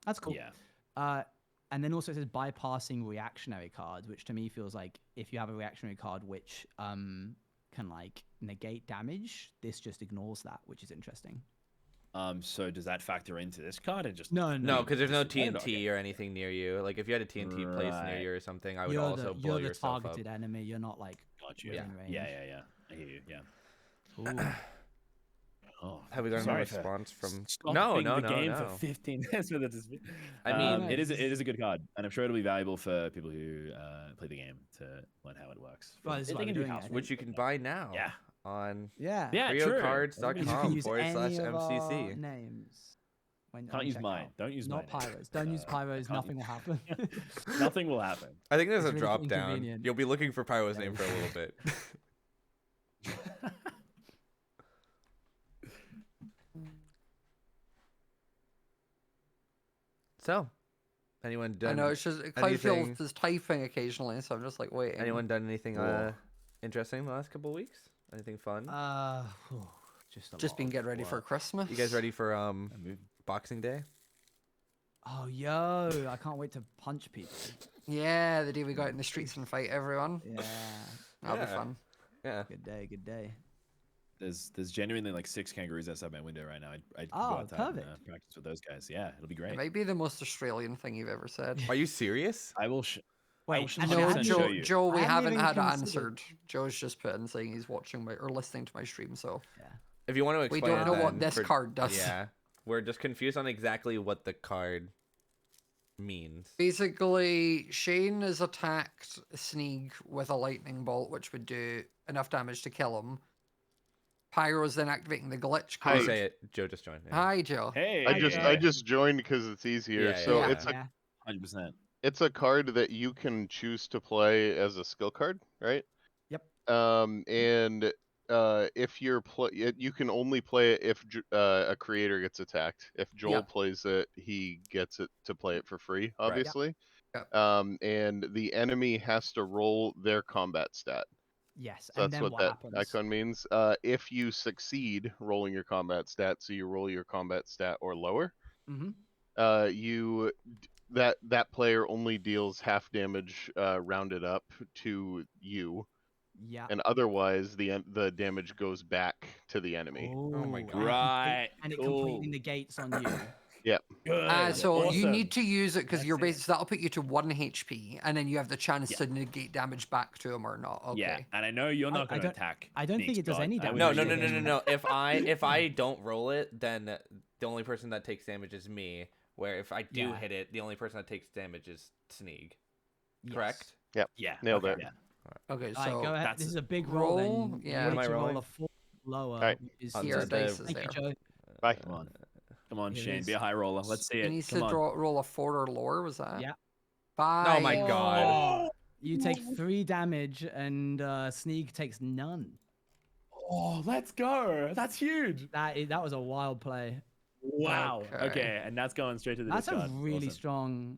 That's cool. Yeah. And then also it says bypassing reactionary cards, which to me feels like if you have a reactionary card which can like negate damage, this just ignores that, which is interesting. So does that factor into this card and just No, No, because there's no Disappointed, TNT okay. or anything near you. Like if you had a TNT placed near Right. you or something, I would you're also the, blow you're the yourself targeted up. enemy. You're not like Got you. within Yeah, range. yeah. I hear you. Yeah. Ooh. Oh, Have we gotten a sorry for response from? stopping No, the game for no. 15 minutes with this. I mean, it is a good card, and I'm sure it'll be valuable for people who play the game to learn how it works. Well, this is They why can we're do doing it, house I think. which you can buy now. Yeah. On Yeah. Yeah, true. And you can RioCards.com use / any of our MCC. names. When Can't on use checkout. mine. Don't use Not mine. pyros. Don't use pyros. can't Nothing use- will happen. Nothing will happen. I think there's It's a really drop down. inconvenient. You'll be looking for Pyro's Yeah. name for a little bit. So, anyone I done? know, it's just Cloud Fuel anything- is typing occasionally, so I'm just like waiting. Anyone done anything Cool. interesting the last couple of weeks? Anything fun? Just a Just lot been of getting ready for work. Christmas. You guys ready for I moved. Boxing Day? Oh, yo! I can't wait to punch people. Yeah, the day we go out in the streets and fight everyone. Yeah. That'll be Yeah. fun. Yeah. Good day. Good day. There's genuinely like 6 kangaroos outside my window right now. I'd go Oh, outside and perfect. practice with those guys. Yeah, it'll be It great. might be the most Australian thing you've ever said. Are you serious? I will. I Wait, will and No, 100% have you- show Joe, you. Joe, we I haven't haven't even had it considered- answered. Joe's just put in saying he's watching my or listening to my stream, so If you want to we explain, don't it know what then this for- card does. Yeah, we're just confused on exactly what the card means. Basically, Shane has attacked Sneak with a lightning bolt, which would do enough damage to kill him. Pyro's then activating the glitch How card. you say it? Joe just joined. Yeah. Hi, Joe. Hey, I just joined because it's easier. Yeah, so yeah. it's a 100%. it's a card that you can choose to play as a skill card, right? Yep. And if you're you can only play it if a creator gets attacked. If Joel plays it, he gets it to play it for free, obviously. And the enemy has to roll their combat stat. Yes, So and that's then what that happens? icon means. If you succeed rolling your combat stat, so you roll your combat stat or lower, that player only deals half damage rounded up to you. Yeah. And otherwise, the damage goes back to the enemy. Oh my and God. Right. And it cool. completely negates on you. Yep. Good. So you awesome. need to use it because That's you're it. basically that'll put you to 1 HP, and then you have the chance Yeah. to negate damage back to him or not. Okay. Yeah, and I know you're I- not I going to don't- attack. I don't think Sneak's it does God. any I would damage. No, really no. hope not. If I don't roll it, then the only person that takes damage is me. Where if I do Yeah. hit it, the only person that takes damage is Sneeg. Yes. Correct? Yeah, Nailed okay, it. Yeah. Okay. All right, So go ahead. that's- This is a big roll, roll. Then. yeah. You What need am I to roll rolling? a 4 lower. Alright. Which is On Your the- dice is Thank you, there. Joe. Bye. Come on, Here Shane, is- be a high roller. Let's see He it. needs Come to on. roll a 4 or lower. Was that? Yeah. Bye. Oh my God. You take 3 damage, and Sneak takes none. Oh, let's go. That's huge. That was a wild play. Wow. Okay. Okay, and that's going straight to the That's a discard. really Awesome. strong.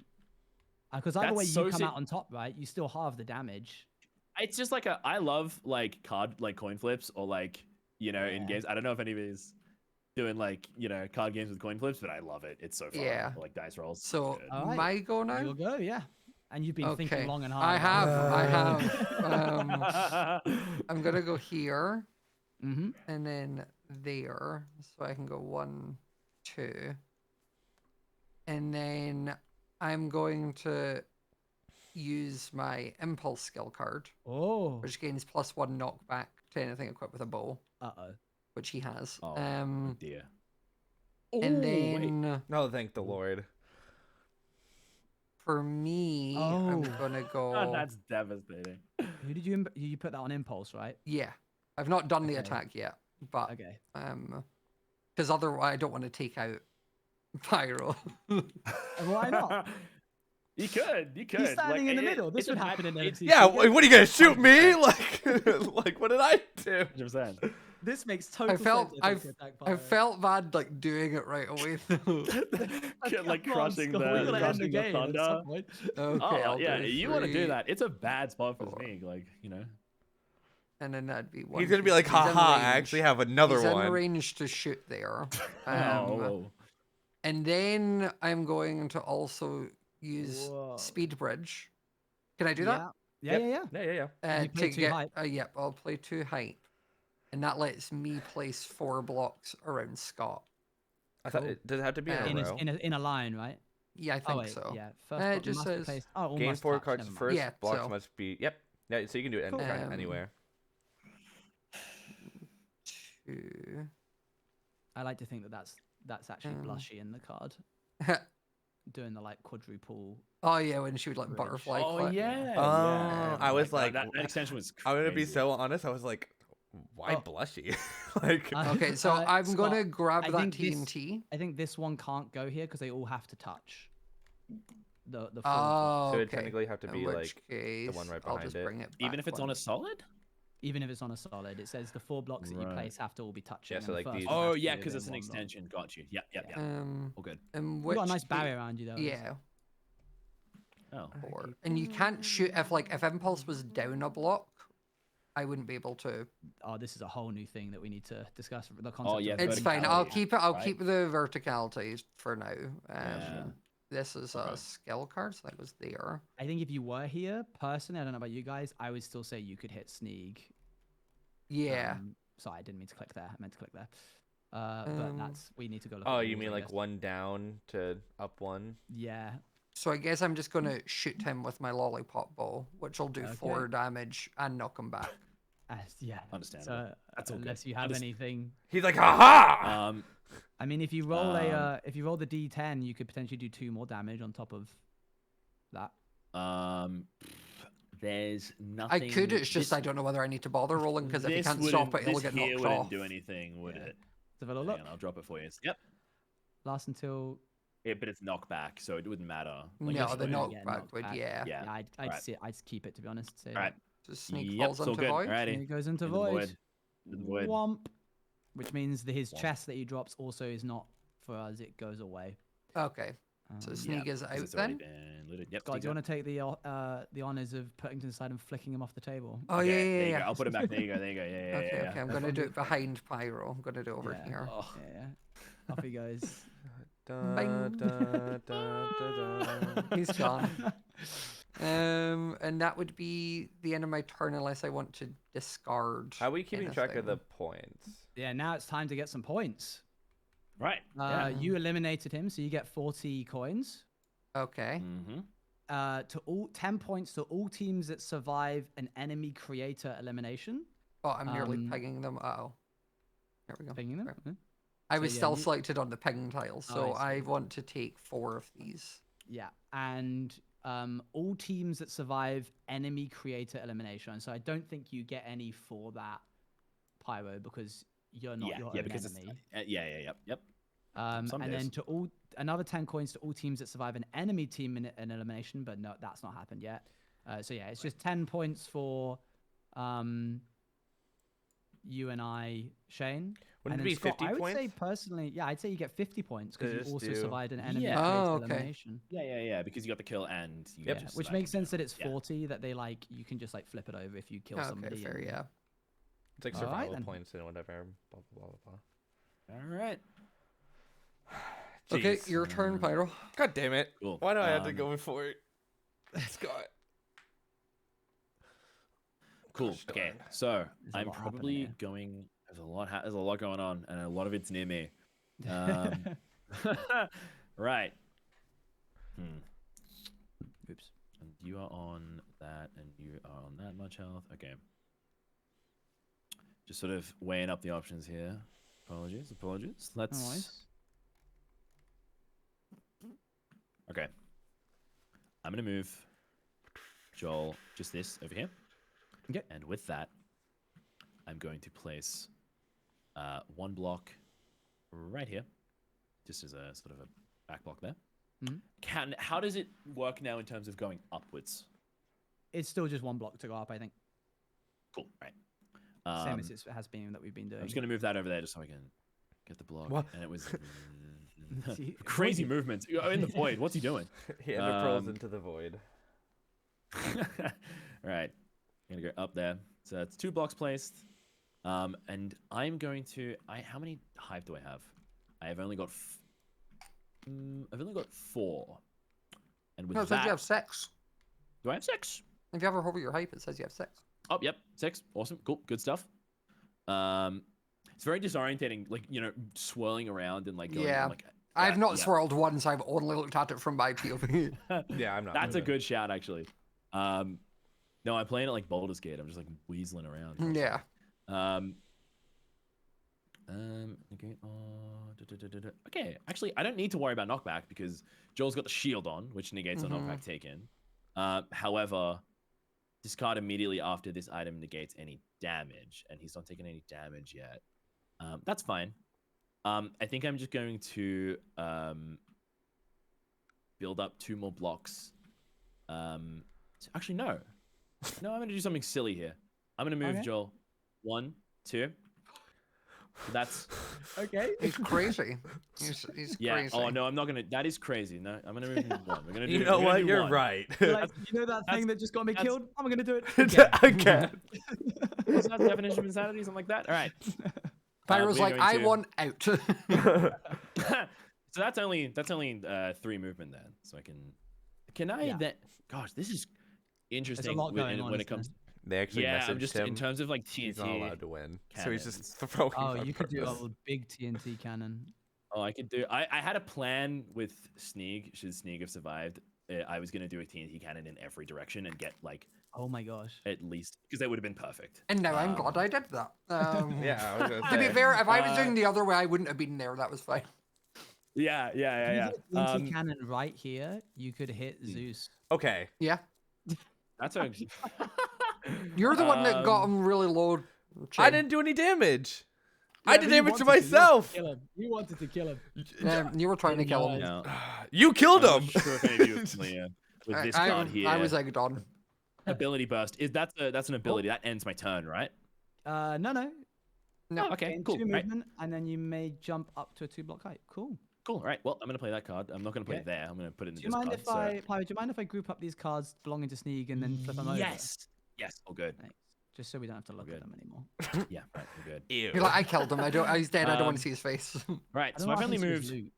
Because either That's way, you so come sick. out on top, right? You still halve the damage. It's just like I love like coin flips or like in Yeah. games. I don't know if anybody's doing like card games with coin flips, but I love it. It's so fun. Yeah. Or, like dice rolls. So Good. All right. my go now. You'll go, yeah. And you've been Okay. thinking long and hard. I about have. it. I have. I'm gonna go here Mhm. and then there, so I can go 1, 2, and then I'm going to use my impulse skill card, Oh. which gains +1 knockback to anything equipped with a bow, Uh-oh. which he has. Oh, dear. And Ooh, wait. then No, thank the Lord. for me, Oh. I'm gonna go. That's devastating. Who did you you put that on impulse, right? Yeah, I've not done the Okay. attack yet, but Okay. because otherwise I don't want to take out Pyro. Why not? You could. He's standing in the middle. This would happen in it's- NXT. Yeah, what are you gonna shoot me? Like, like what did I do? 100%. This makes total felt- sense. if it's attack I Pyro. felt bad like doing it right away though. like Come on, crushing Scott, we gotta end the game at some thunder. point. Okay, Oh I'll yeah, do you want to do 3, that? It's a bad spot for 4. Sneak. Like and then that'd be 1. He's gonna be like, he's in haha, I range. actually have another He's in one. range to shoot there. Oh. And then I'm going to also use Whoa. Speed Bridge. Can I do that? Yeah, Yep. yeah, yeah. Yeah. You play to 2 get, hype. yep, I'll play 2 hype. And that lets me place 4 blocks around Scott. I thought Cool. does it have to be in In a In row? in a line, right? Yeah, I Oh think wait, so. yeah. It block just must be says placed- oh, all Gain must 4 touch, cards never mind. first. Yeah, Blocks so- must be. Yep. Yeah, so you can do it anytime, Um, anywhere. 2. I like to think that that's actually Um, blushy in the card, doing the like quadruple. Oh yeah, when she would like Bridge. butterfly Oh click. yeah. Oh, yeah. I was that- like, that extension was. I'm gonna be crazy. so honest. I was like, why Oh. blushy? Like, Okay, so I'm Scott, gonna grab I that think this- TNT. I think this one can't go here because they all have to touch. The full Oh, so okay. it technically have to In be which like case, one right I'll behind just it. bring it Even if it's on a one. solid. even if it's on a solid, it says the 4 blocks that you Right. place have to all be touching. Yeah, and so, the like, first these- one Oh has to yeah, be because within it's an 1 block. extension. Got you. Yeah. All good. In You've which got a nice ca- barrier around you though. Yeah, Oh. 4. And you can't shoot if impulse was down a block. I wouldn't be able to. Oh, this is a whole new thing that we need to discuss. The concept. Oh, yeah, of It's fine. I'll verticality, keep it. I'll right? keep the verticality for now. Yeah. This is a Okay. skill card, so that was there. I think if you were here, personally, I don't know about you guys, I would still say you could hit Sneeg. Yeah. Sorry, I didn't mean to click there. I meant to click there. But Um, that's we need to go look. oh, at the you rules, mean I like guess. one down to up one? Yeah. So I guess I'm just gonna shoot him with my lollipop bow, which will do Okay. 4 damage and knock him back. Yeah. Understandable. So That's all good. unless you have Underst- anything, He's like, haha! I mean, if you roll if you roll the D10, you could potentially do 2 more damage on top of that. There's I nothing. could. It's just this- I don't know whether I need to bother rolling because if he this can't stop wouldn't- it, he'll this get here knocked wouldn't off. do anything, would Yeah. it? Let's have a little Hang look. on, I'll drop it for you. Yep. Last until Yeah, but it's knockback, so it wouldn't matter. No, you're the still- knock- yeah, knockback would, yeah. Yeah, I'd Alright. see it. I'd keep it to be honest. So All right. So Sneak Yep, falls it's all into good. void. Alrighty. Here he goes into Into the void. void. the void. womp, which means that his Womp. chest that he drops also is not for us. It goes away. Okay. So Um, Sneak is 'cause out it's already then. been looted. Yep. Scott, do Sneak's you out. want to take the honors of putting to the side and flicking him off the table? Oh Okay, yeah, there yeah, you yeah. go. I'll put it back. There you go. There you go. Yeah, yeah, Okay, yeah. okay. I'm No gonna fun do with it behind Pyro. I'm gonna do it over here. Oh, Yeah. Off he goes. Da, Bing. da, da, da, da. He's gone. And that would be the end of my turn unless I want to discard. How are we keeping track of the anything. points? Yeah, now it's time to get some points. right. You eliminated him, so you get 40 coins. Okay. Mm-hmm. To all 10 points to all teams that survive an enemy creator elimination. Oh, I'm nearly Um, pegging them. Uh-oh. There we go. Pinging them. Right. Yeah. I So, was yeah, still you- selected on the ping tile, so I I see. want to take 4 of these. Yeah, and all teams that survive enemy creator elimination. So I don't think you get any for that, Pyro, because you're not your own because enemy. it's yep. some And then days. to all another 10 coins to all teams that survive an enemy team in an elimination, but no, that's not happened yet. So yeah, it's just 10 points for you and I, Shane. Wouldn't And it then be Scott, 50 I would points? say personally, yeah, I'd say you get 50 points because you Just also do- survived an enemy Yeah. creator Oh, okay. elimination. Yeah, because you got the kill and you Yeah, just which survived makes the sense kill. that it's Yeah. 40 that they like you can just like flip it over if you kill Okay, somebody. fair, and- yeah. It's like All right, survival then. points and whatever. Blah blah blah blah. All right. blah. Okay, Jeez. your turn, Pyro. God damn it! Cool. Why do I have to Um, go before it? Scott. Cool. Gosh Okay. darn. So There's a I'm lot happening probably here. going. There's a lot going on, and a lot of it's near me. Um, right. Oops. And you are on that, and you are on that much health. Okay. Just sort of weighing up the options here. Apologies. Let's. No worries. Okay. I'm gonna move Joel just this over here. Okay. And with that, I'm going to place one block right here, just as a sort of a back block there. Mhm. How does it work now in terms of going upwards? It's still just one block to go up, I think. Cool. Right. Same as it has been that we've been doing. I'm just gonna move that over there just so I can get the block. What? And it was See, crazy void- movements. Oh, in the void. What's he doing? He ever crawls Um, into the void. Right. I'm gonna go up there. So that's 2 blocks placed. And I'm going to. How many hive do I have? I've only got. I've only got 4. And with No, it says that, you have 6. do I have 6? If you ever hover your hype, it says you have 6. Oh, yep, 6. Awesome, cool, good stuff. It's very disorientating, like swirling around and like going, Yeah. like. I've not yeah. swirled once. I've only looked at it from my POV. Yeah, I'm not. That's a moving. good shout, actually. No, I'm playing it like Baldur's Gate. I'm just like weaseling around. Yeah. Okay. Okay. Actually, I don't need to worry about knockback because Joel's got the shield on, which negates the knockback taken. However, discard immediately after this item negates any damage, and he's not taking any damage yet. That's fine. I think I'm just going to build up 2 more blocks. Actually, no. No, I'm going to do something silly here. I'm going to move Okay. Joel. 1, 2. That's Okay. He's crazy. He's yeah. crazy. Oh no, I'm not gonna. That is crazy. No, I'm gonna move him 1. We're gonna do. You know we're gonna what? do You're 1. right. Like, you know that thing that just got me that's- killed? I'm gonna do it. Okay. What's that definition of insanity? Something like that. All right. Pyro's we're like, going I to- want out. So that's only 3 movement then. So I can. Can I Yeah. then? Gosh, this is interesting. lot going on, when it isn't comes. They actually Yeah, I'm messaged just him. in terms of like He's not allowed TNT. to win, so he's cannons. just throwing. Oh, on you could do purpose. a big TNT cannon. Oh, I could do. I had a plan with Sneeg. Should Sneeg have survived, I was gonna do a TNT cannon in every direction and get like Oh my gosh. at least because that would have been perfect. And now I'm glad I did that. Yeah, I was gonna To be say. fair, if I was doing the other way, I wouldn't have been there. That was fine. Yeah. If you hit TNT cannon right here, you could hit Zeus. Okay. Yeah. That's a. You're the one that got him really low. I Chin. didn't do any damage. Yeah, I but did you damage to wanted myself. You wanted to kill him. You were trying to kill him. No. You killed I'm him. not sure if any of you are familiar with this card here. I was egged on. Ability burst. That's an ability that ends my turn, right? No. No. Okay, Gain cool. 2 Right. movement, and then you may jump up to a 2-block height. Cool. Cool. Right. Well, I'm gonna play that card. I'm not gonna play Okay. it there. I'm gonna put it in Do the you mind discard. if Pyro, do you mind if I group up these cards belonging to Sneak and then flip them over? Yes. Yes. All good. Thanks. Just so we don't have to look good. at them anymore. Yeah. Right. All good. Ew. You're like, I killed him. He's dead. I don't want Um, to see his face. Right. I don't So know I've what only happens to his moved. loot.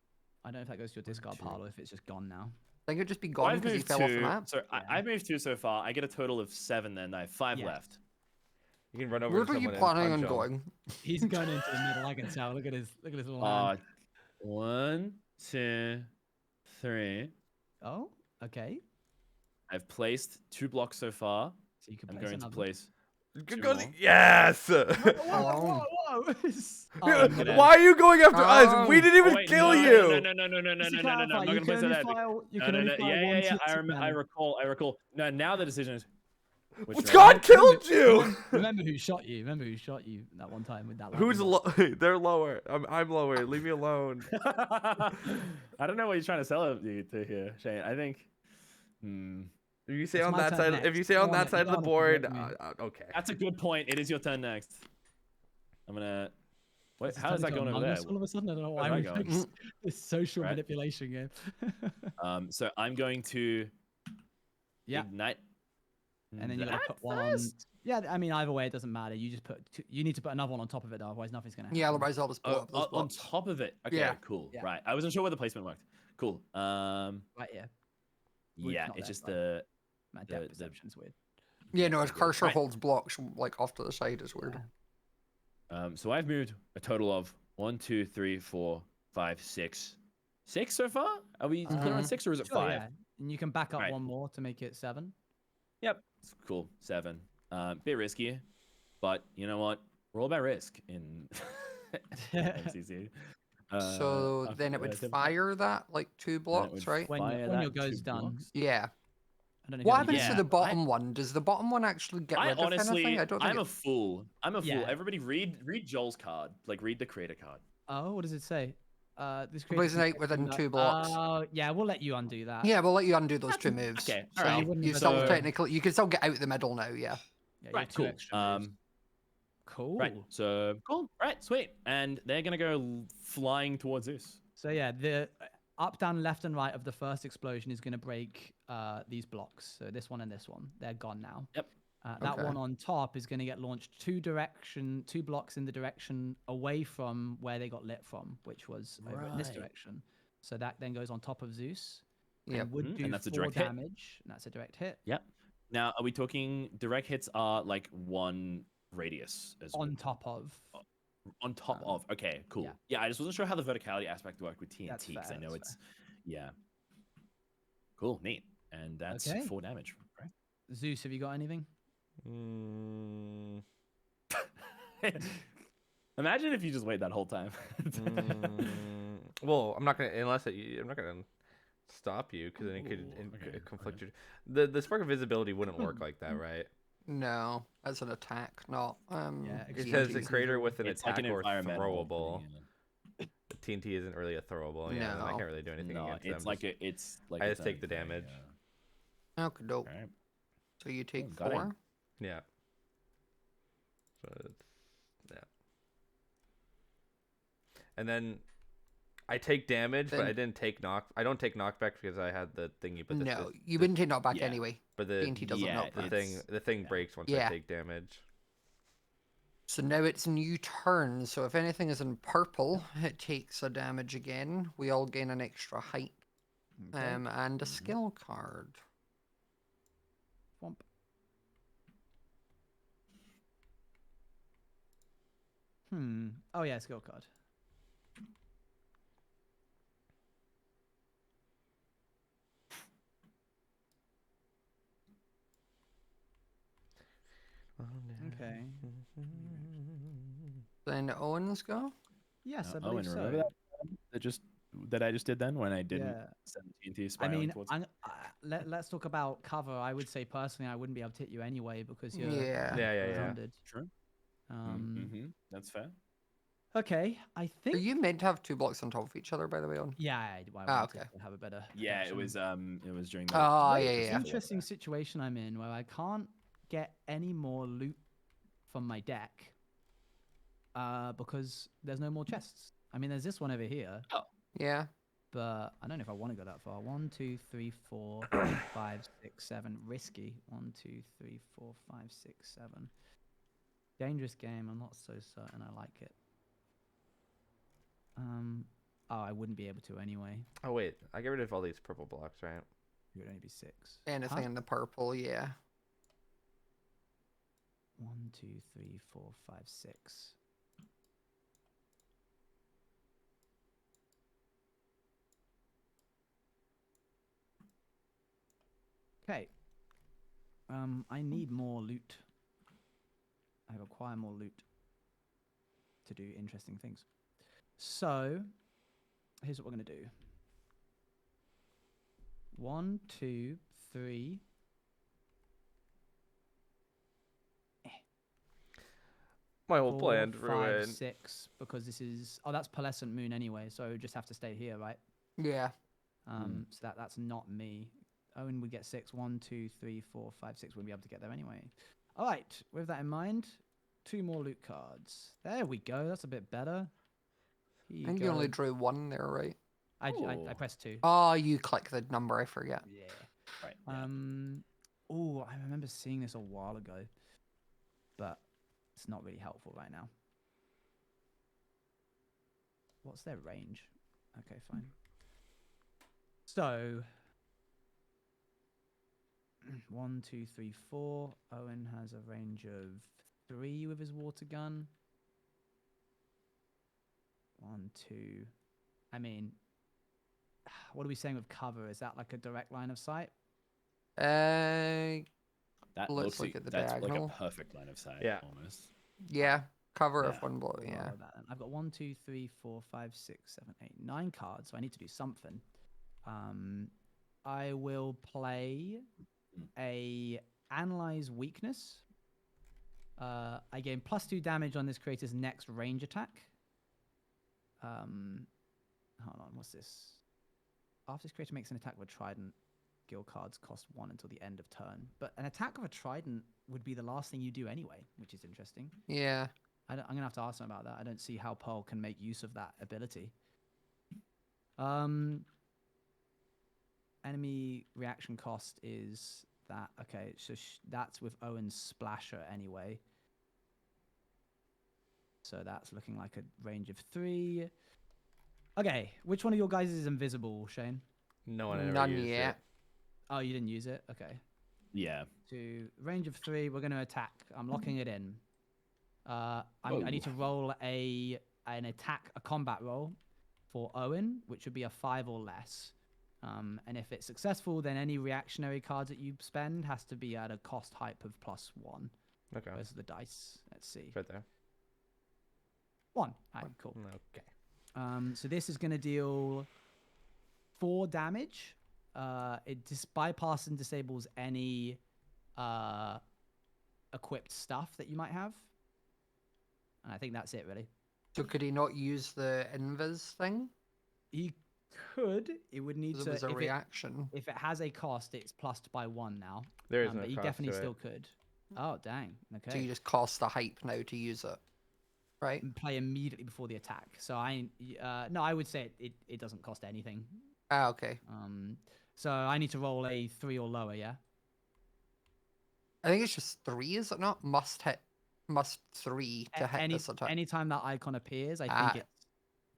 I don't know if that goes to your discard two. pile or if it's just gone now. I think it'd just be So gone I've because he moved fell off the two. map. So Yeah. I've moved 2 so far. I get a total of 7. Then I have 5 Yeah. left. You can run over. Where to were you someone and planning on punch 'em. going? He's going into the middle. I can tell. Look at his little hand. 1, 2, 3. Oh, okay. I've placed 2 blocks so far. So you can I'm place going to another. place. Go- 2 go- more. Yes. Whoa, Oh. whoa. Yeah, I'm gonna- Why are you going after us? We Oh. didn't even Oh, wait, kill no, you. No. I'm Just to not clarify, gonna you place can that. only file. You No, can no, only no. file Yeah, one yeah, yeah. tick I together. recall. Now the decision is. Which way? God killed you. Remember who shot you? Remember who shot you that one time with that? Who's lightning bolt? low? They're lower. I'm lower. Leave me alone. I don't know what you're trying to sell you to here, Shane. I think. If you say It's on my that turn side, next. if you say Go on on that then. side of Go the on, board, convert me. okay. That's a good point. It is your turn next. I'm gonna. Wait, This is how is that turning going to over there? Among Us All of a sudden, I don't know Where's why that we going? fixed this social Right. manipulation game. So I'm going to Yeah. ignite. And then you gotta that put one on. first? Yeah, I mean either way it doesn't matter. You just put. You need to put another one on top of it, otherwise nothing's gonna happen. Yeah, otherwise I'll just blow Oh, up those on blocks. top of it. Okay, Yeah. cool. Yeah. Right. I wasn't sure where the placement worked. Cool. Right, yeah. Well, Yeah, not it's there, just but the. My the- depth perception's weird. Yeah, no, his okay, cursor right. holds blocks like off to the side. It's weird. So I've moved a total of 1, 2, 3, 4, 5, 6. 6 so far? Are we clear on Mhm. 6 or is it Sure, 5? yeah. And you can back up Right. one more to make it 7. Yep. It's cool. 7. Bit risky, but you know what? We're all about risk in MCC. So then it would fire that like 2 blocks, right? When Fire when your that go's 2 done. blocks? Yeah. I don't know if What you happens Yeah, to the bottom one? Does the bottom one actually get I rid of honestly, anything? I don't think I'm a it- fool. I'm a fool. Yeah. Everybody read Joel's card. Like read the creator card. Oh, what does it say? This Blaze creates Knight within no- 2 blocks. Oh, yeah, we'll let you undo that. Yeah, we'll let you undo those 2 moves. Okay, So alright. you wouldn't you have still done- technically you can still get out the middle now. Yeah. Yeah, you Right, have 2 cool. extra moves. Cool. Right. So cool. Right, sweet. And they're gonna go flying towards Zeus. So yeah, the up, down, left, and right of the first explosion is going to break these blocks. So this one and this one, they're gone now. Yep. That Okay. one on top is going to get launched 2 blocks in the direction away from where they got lit from, which was over in this Right. direction. So that then goes on top of Zeus. Yep. And would Mhm, do and that's a 4 direct hit. damage. And that's a direct hit. Yep. Now, are we talking direct hits are like 1 radius as On well? top of. On top of. Okay, cool. yeah. Yeah. I just wasn't sure how the verticality aspect worked with That's TNT because I fair, know that's it's yeah. Cool, neat. And that's Okay. 4 damage. Right? Zeus, have you got anything? Mm, Imagine if you just wait that whole time. well, I'm not gonna I'm not gonna stop you because then it could Ooh, okay, conflict your. The spark of visibility wouldn't work like that, right? No, as an attack, not Yeah, It TNT says a is creator with an It's attack like an or environmental throwable. thing, The TNT isn't really a throwable. Yeah, I No. can't really do anything No, against it's them. like it's like I its just take own the thing, damage. Okay, dope. Yeah. Alright. So you take got it. 4. Yeah. So it's, yeah. And then I take damage, but Then- I didn't take I don't take knockback because I had the thingy. But No, you wouldn't take knockback yeah. anyway. But the TNT doesn't yeah, knock the back. thing it's- breaks once I Yeah. take damage. So now it's new turn. So if anything is in purple, it takes a damage again. We all gain an extra height. Okay. And a skill card. Womp. Oh yeah, skill card. Okay. Then Owens go. Yes, I Oh, believe and so. remember that I just did then when I didn't Yeah. send TNT I spiraling mean, towards. let's talk about cover. I would say personally, I wouldn't be able to hit you anyway because you're Yeah. Yeah. grounded. True. Um, That's fair. Okay, I Are think. you meant to have 2 blocks on top of each other, by the way? On. Yeah, I Ah, wanted okay. to have a better. Yeah, it protection. was during the. Oh, Very yeah, yeah. Interesting situation I'm in where I can't get any more loot from my deck. Because there's no more chests. I mean, there's this one over here, Yeah. but I don't know if I want to go that far. 1, 2, 3, 4, 5, 6, 7. Risky. 1, 2, 3, 4, 5, 6, 7. Dangerous game. I'm not so certain I like it. Oh, I wouldn't be able to anyway. Oh wait, I get rid of all these purple blocks, right? It would only be 6. Anything in the purple, yeah. 1, 2, 3, 4, 5, 6. Okay. I need more loot. I require more loot to do interesting things. So, here's what we're going to do. 1, 2, 3. My whole 4, plan 5, ruined. 6, because this is... Oh, that's Pearlescent Moon anyway, so just have to stay here, right? Yeah. So that's not me. Owen would get 6. 1, 2, 3, 4, 5, 6. We'll be able to get there anyway. All right. With that in mind, 2 more loot cards. There we go. That's a bit better. I think you only drew 1 there, right? I Ooh. pressed 2. Oh, you click the number, I forget. Yeah. Right. Yeah. Oh, I remember seeing this a while ago, but it's not really helpful right now. What's their range? Okay, fine. So 1, 2, 3, 4. Owen has a range of 3 with his water gun. 1, 2. I mean, what are we saying with cover? Is that like a direct line of sight? Uh, That let's looks look like at the that's diagonal. like a perfect line of sight. Yeah. Almost. yeah. Cover of Yeah. 1 blow, We'll yeah. roll that then. I've got 1, 2, 3, 4, 5, 6, 7, 8, 9 cards, so I need to do something. I will play a Analyze Weakness. I gain +2 damage on this creator's next range attack. Hold on, what's this? After this creator makes an attack with a trident, guild cards cost 1 until the end of turn. But an attack with a trident would be the last thing you do anyway, which is interesting. Yeah. I'm going to have to ask him about that. I don't see how Pearl can make use of that ability. Enemy reaction cost is that. Okay, so that's with Owen's Splasher anyway. So that's looking like a range of 3. Okay, which one of your guys is invisible, Shane? No one ever None used yet. it. Oh, you didn't use it? Okay. Yeah. To range of 3, we're going to attack. I'm locking it in. I need to roll an attack, a combat roll for Owen, which would be a 5 or less. And if it's successful, then any reactionary cards that you spend has to be at a cost hype of +1. Okay. Where's the dice? Let's see. It's right there. 1. All right, cool. Okay. So this is going to deal 4 damage. It bypasses and disables any equipped stuff that you might have. And I think that's it, really. So could he not use the invis thing? He could. It would need 'Cause to. it was a if reaction. if it has a cost, it's plussed by 1 now. There is no but he cost definitely to still it. could. Oh, dang. So Okay. you just cost the hype now to use it. Right? And play immediately before the attack. So no, I would say it doesn't cost anything. Ah, okay. So I need to roll a 3 or lower, yeah? I think it's just 3, is it not? Must 3 to hit this attack. Anytime that icon appears, I think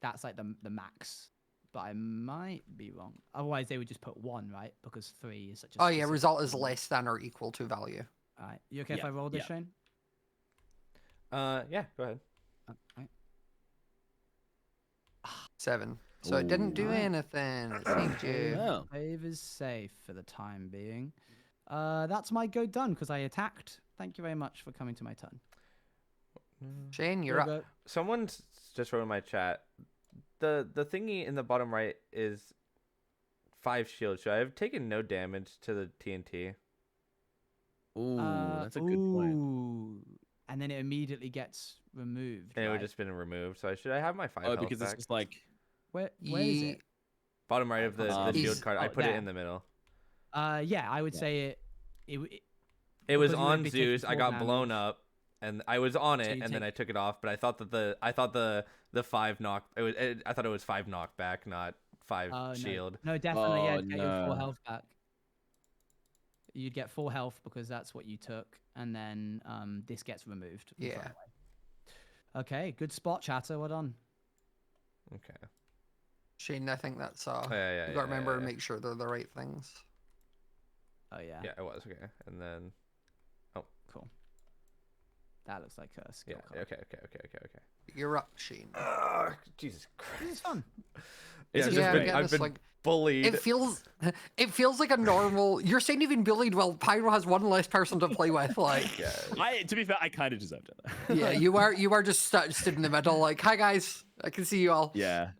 that's like the max. But I might be wrong. Otherwise, they would just put 1, right? Because 3 is such a. Oh yeah, specific result is number. less than or equal to value. All right, you okay if Yeah, I roll this, yeah. Shane? Yeah, go ahead. Right. 7. So it didn't do Ooh. anything. It saved you. Oh. Save is safe for the time being. That's my go done because I attacked. Thank you very much for coming to my turn. Shane, you're Your up. go. Someone's just wrote in my chat. The thingy in the bottom right is 5 shields. Should I have taken no damage to the TNT? Ooh, that's a good point. Ooh. And then it immediately gets removed. And it would right? just been removed. So should I have my 5 Oh, health because back? it's just like Where is it? Bottom right of the Um, shield He's- card. I oh, put it there. in the middle. Yeah, I would Yeah. say it It was because you would on be taking Zeus. I 4 got blown damage. up, and I was on So it, you and then take- I took it off. But I thought that the 5 knock. I thought it was 5 knockback, not 5 Oh, shield. No, definitely, yeah, Oh, get your full no. health back. You'd get full health because that's what you took, and then this gets removed. from Yeah. thrown away. Okay, good spot, chatter. Well done. Okay. Shane, I think that's Yeah, you got to remember to yeah. make sure they're the right things. Oh yeah. Yeah, it was okay. And then Cool. That looks like a skill yeah. card. Okay. You're up, Shane. Jesus Christ. This is fun. This Yeah, is I've yeah, been, again, I've it's been like bullied. it feels like a normal. You're saying you've been bullied. Well, Pyro has one less person to play with. Like, Yeah. To be fair, I kind of deserved it. yeah, you are just stood in the middle. Like, hi guys, I can see you all. Yeah.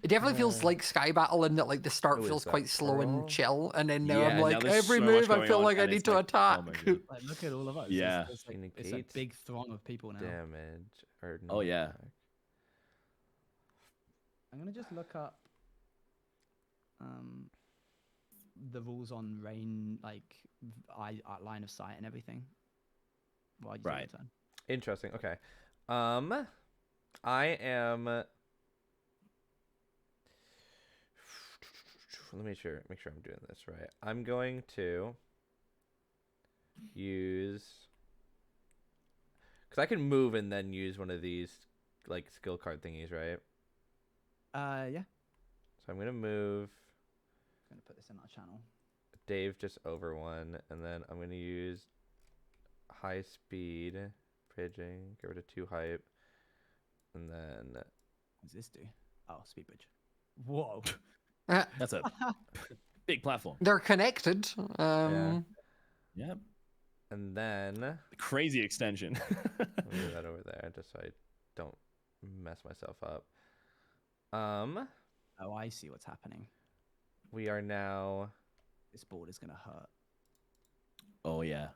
It definitely feels like Sky Battle in that like the start Who is feels that, quite slow Pearl? and chill, and then now Yeah, I'm now like there's every so much move I going feel on, like I and need it's to like, attack. oh my God. Like, look at all of us. Yeah. It's She a negates big throng of people now. damage or Oh, yeah. knockback. I'm gonna just look up the rules on rain, like line of sight and everything. While you take your Right. turn. Interesting. Okay. I am. Let me make sure I'm doing this right. I'm going to use, because I can move and then use one of these like skill card thingies, right? Yeah. So I'm gonna move I'm gonna put this in our channel. Dave just over one, and then I'm gonna use high speed bridging, get rid of 2 hype, and then What does this do? Oh, speed bridge. Whoa. That's a big platform. They're connected. Yeah. and then Crazy extension. I'll move that over there just so I don't mess myself up. Oh, I see what's happening. We are now. This board is gonna hurt. Oh yeah.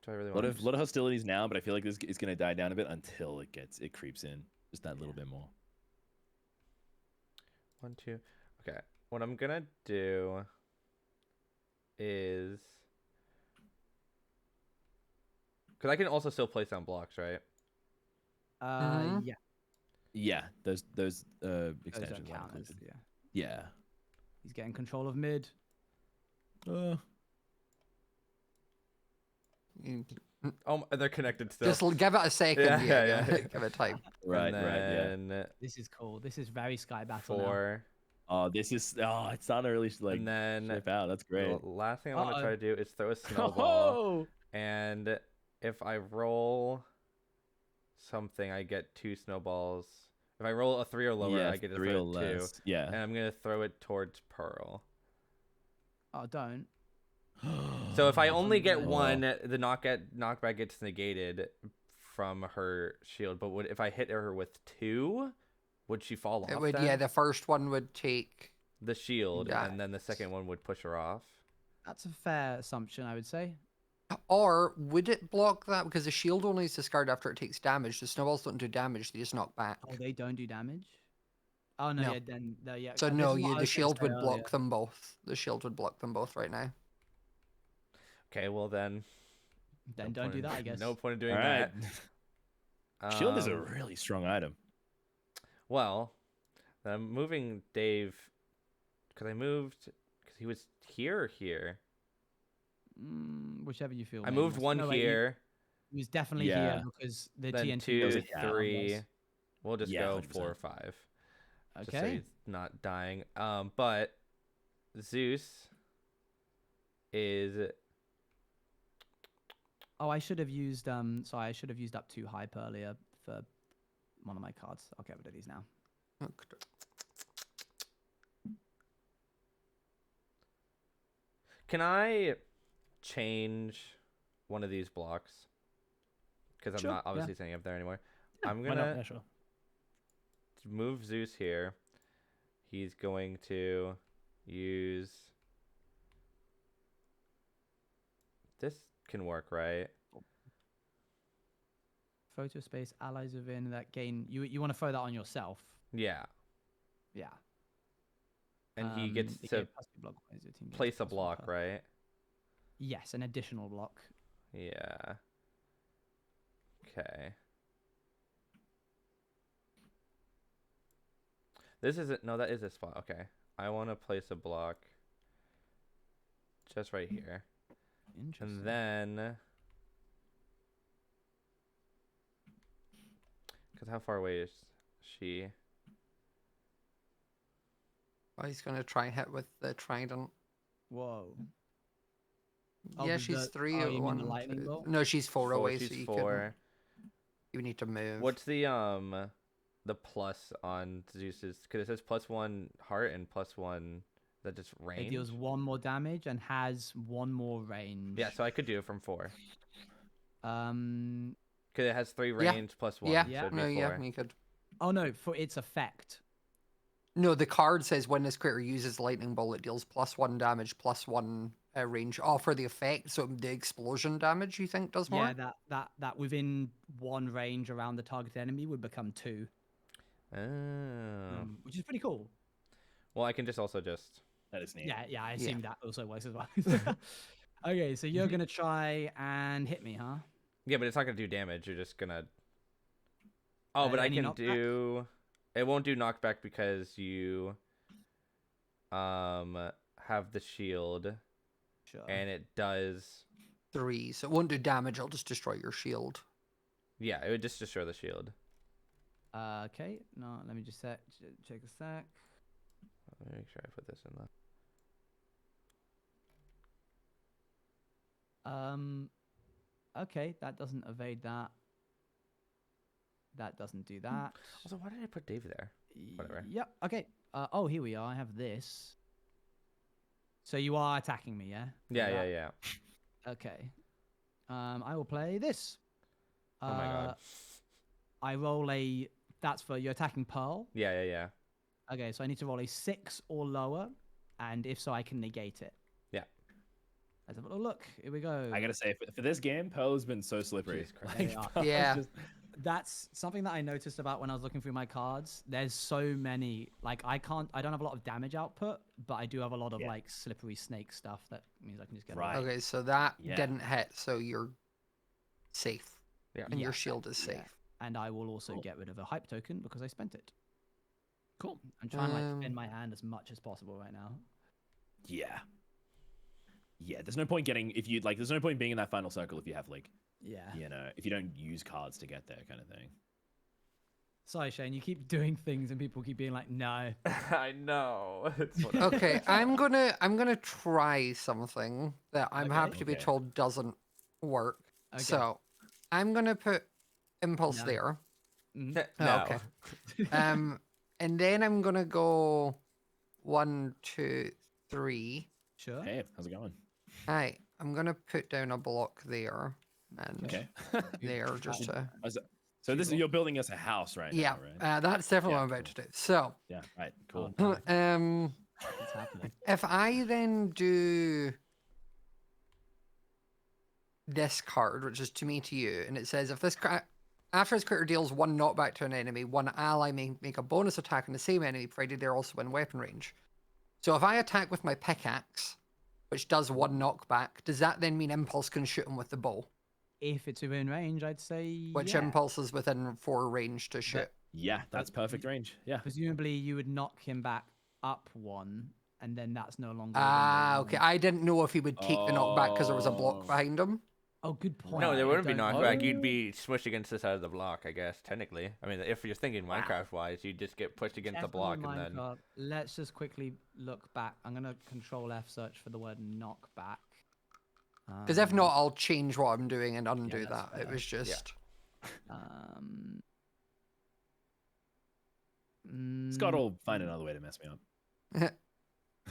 Do I really A want lot of hostilities now, but I feel like this is gonna die down a bit until it creeps in just that little bit more. 1, 2. Okay. What I'm gonna do is, because I can also still place down blocks, right? Mhm. Yeah. Yeah, those Those extensions don't are count as, included. yeah. Yeah. He's getting control of mid. You- Oh, they're connected still. Just give it a second. Yeah, Yeah, yeah, yeah. yeah. Give it time. Right, and right, yeah. then This is cool. This is very Sky Battle now. 4, Oh, it's starting to really like and then slip out. That's the great. last thing I want to Uh-oh. try to do is throw a snowball. Oh, And if I roll something, I get 2 snowballs. If I roll a 3 or lower, yeah, I get a 3 throw or 2. less. Yeah. And I'm gonna throw it towards Pearl. Oh, don't. So if I only get no. 1, the knockback gets negated from her shield. But if I hit her with 2, would she fall off? It would. then? Yeah, the first one would take. The shield, Yeah. and then the second one would push her off. That's a fair assumption, I would say. Or would it block that because the shield only is discarded after it takes damage? The snowballs don't do damage; they just knock back. Oh, they don't do damage. Oh no, No. yeah, then no, yeah. So this no, is what I the was gonna shield say would earlier. block them both. The shield would block them both right now. Okay, well then. Then no don't point do in- that, I guess. No point in doing All right. that. Shield is a Um, really strong item. Well, then I'm moving Dave because I moved because he was here or here. Whichever you feel. I made moved more- 1 no, wait, here, He was definitely Yeah. here because the then TNT 2, was it- yeah. 3. We'll just Yeah, go 100%. 4 or 5. Just so Okay. he's not dying. But Zeus is. Oh, I should have used sorry, I should have used up 2 hype earlier for one of my cards. I'll get rid of these now. Can I change one of these blocks? Because I'm Sure, not yeah. obviously setting up there anymore. I'm Why not? gonna Yeah, sure. move Zeus here. He's going to use. This can work, right? Photo space, allies within that gain. You want to throw that on yourself? Yeah. Yeah. And he gets they to give plus 2 block points, your team gets place a plus 1 block, per- right? Yes, an additional block. Yeah. Okay. This isn't. No, that is a spot. Okay. I want to place a block just right here. Interesting. And then. Because how far away is she? Oh, he's gonna try and hit with the trident. Whoa. Oh, Yeah, with she's the- three. oh, you mean one, the lightning two- bolt? No, she's four away, She's so you 4. you need to move. What's the plus on Zeus's? Because it says +1 heart and +1. Is that just range? It deals 1 more damage and has 1 more range. Yeah, so I could do it from 4. Um. Because it has 3 Yeah. range +1. Yeah, So Yeah. it'd be no, 4. yeah, you could. Oh no, for its effect. No, the card says when this critter uses lightning bolt, it deals +1 damage, +1 range. Oh, for the effect, so the explosion damage you think does more? Yeah, that within 1 range around the target enemy would become 2, Oh. which is pretty cool. Well, I can just also just. That is neat. Yeah, I assume that also works as well. Okay, so you're gonna try and hit me, huh? Yeah, but it's not gonna do damage. You're just gonna. Oh, but I Any can knockback? do. It won't do knockback because you have the shield, Sure. and it does. 3, so it won't do damage, it'll just destroy your shield. Yeah, it would just destroy the shield. Okay, no, let me just check a sec. Let me make sure I put this in the. Okay, that doesn't evade that. That doesn't do that. Also, why did I put Dave there? Whatever. Yep. Okay. Oh, here we are. I have this. So you are attacking me, yeah? Yeah. Okay. I will play this. Oh my god. I roll a. That's for you're attacking Pearl. Yeah. Okay, so I need to roll a 6 or lower, and if so, I can negate it. Yeah. Let's have a little look. Here we go. I gotta say, for this game, Pearl has been so slippery. Jesus Christ. They are. Pearl's Yeah. just- That's something that I noticed about when I was looking through my cards. There's so many. Like I don't have a lot of damage output, but I do have a lot of Yeah. like slippery snake stuff. That means I can just get Right. Okay, so that Yeah. didn't hit, so you're safe. Yeah. And your Yeah, shield is yeah. safe. And I will also Cool. get rid of a hype token because I spent it. Cool. I'm trying to like spin Um, my hand as much as possible right now. Yeah. Yeah. There's no point getting if you like. There's no point being in that final circle if you have like Yeah. if you don't use cards to get there, kind of thing. Sorry, Shane. You keep doing things and people keep being like, no. I know. It's whatever. Okay, I'm gonna try something that I'm Okay. happy to be Okay. told doesn't work. Okay. So I'm gonna put impulse No. there. Mhm. Oh, No. okay. And then I'm gonna go 1, 2, 3. Sure. Hey, how's it going? Alright, I'm gonna put down a block there and Okay. there just to. So this is you're building us a house right Yeah, now, right? that's definitely Yeah, what I'm about to do. So, Yeah. Right. Cool. Oh, What's happening? if I then do this card, which is to me to you, and it says if this after this critter deals 1 knockback to an enemy, 1 ally may make a bonus attack on the same enemy, provided they're also in weapon range. So if I attack with my pickaxe, which does 1 knockback, does that then mean Impulse can shoot him with the bow? If it's within range, I'd say. Which yeah. Impulse is within 4 range to shoot? Yeah, that's perfect range. Yeah. Presumably, you would knock him back up 1, and then that's no longer. within Ah, the okay. range. I didn't know if he would take the knockback because there was a block Oh. behind him. Oh, good point. No, there I wouldn't be don't- knockback. You'd be smushed against the side of the block, I guess, technically. I mean, if you're thinking Minecraft-wise, you just get pushed against the block Definitely and then... Minecraft. Let's just quickly look back. I'm gonna Control F search for the word knockback. Because if not, I'll change what I'm doing and undo that's that. It fair. was just. Scott will find another way to mess me up.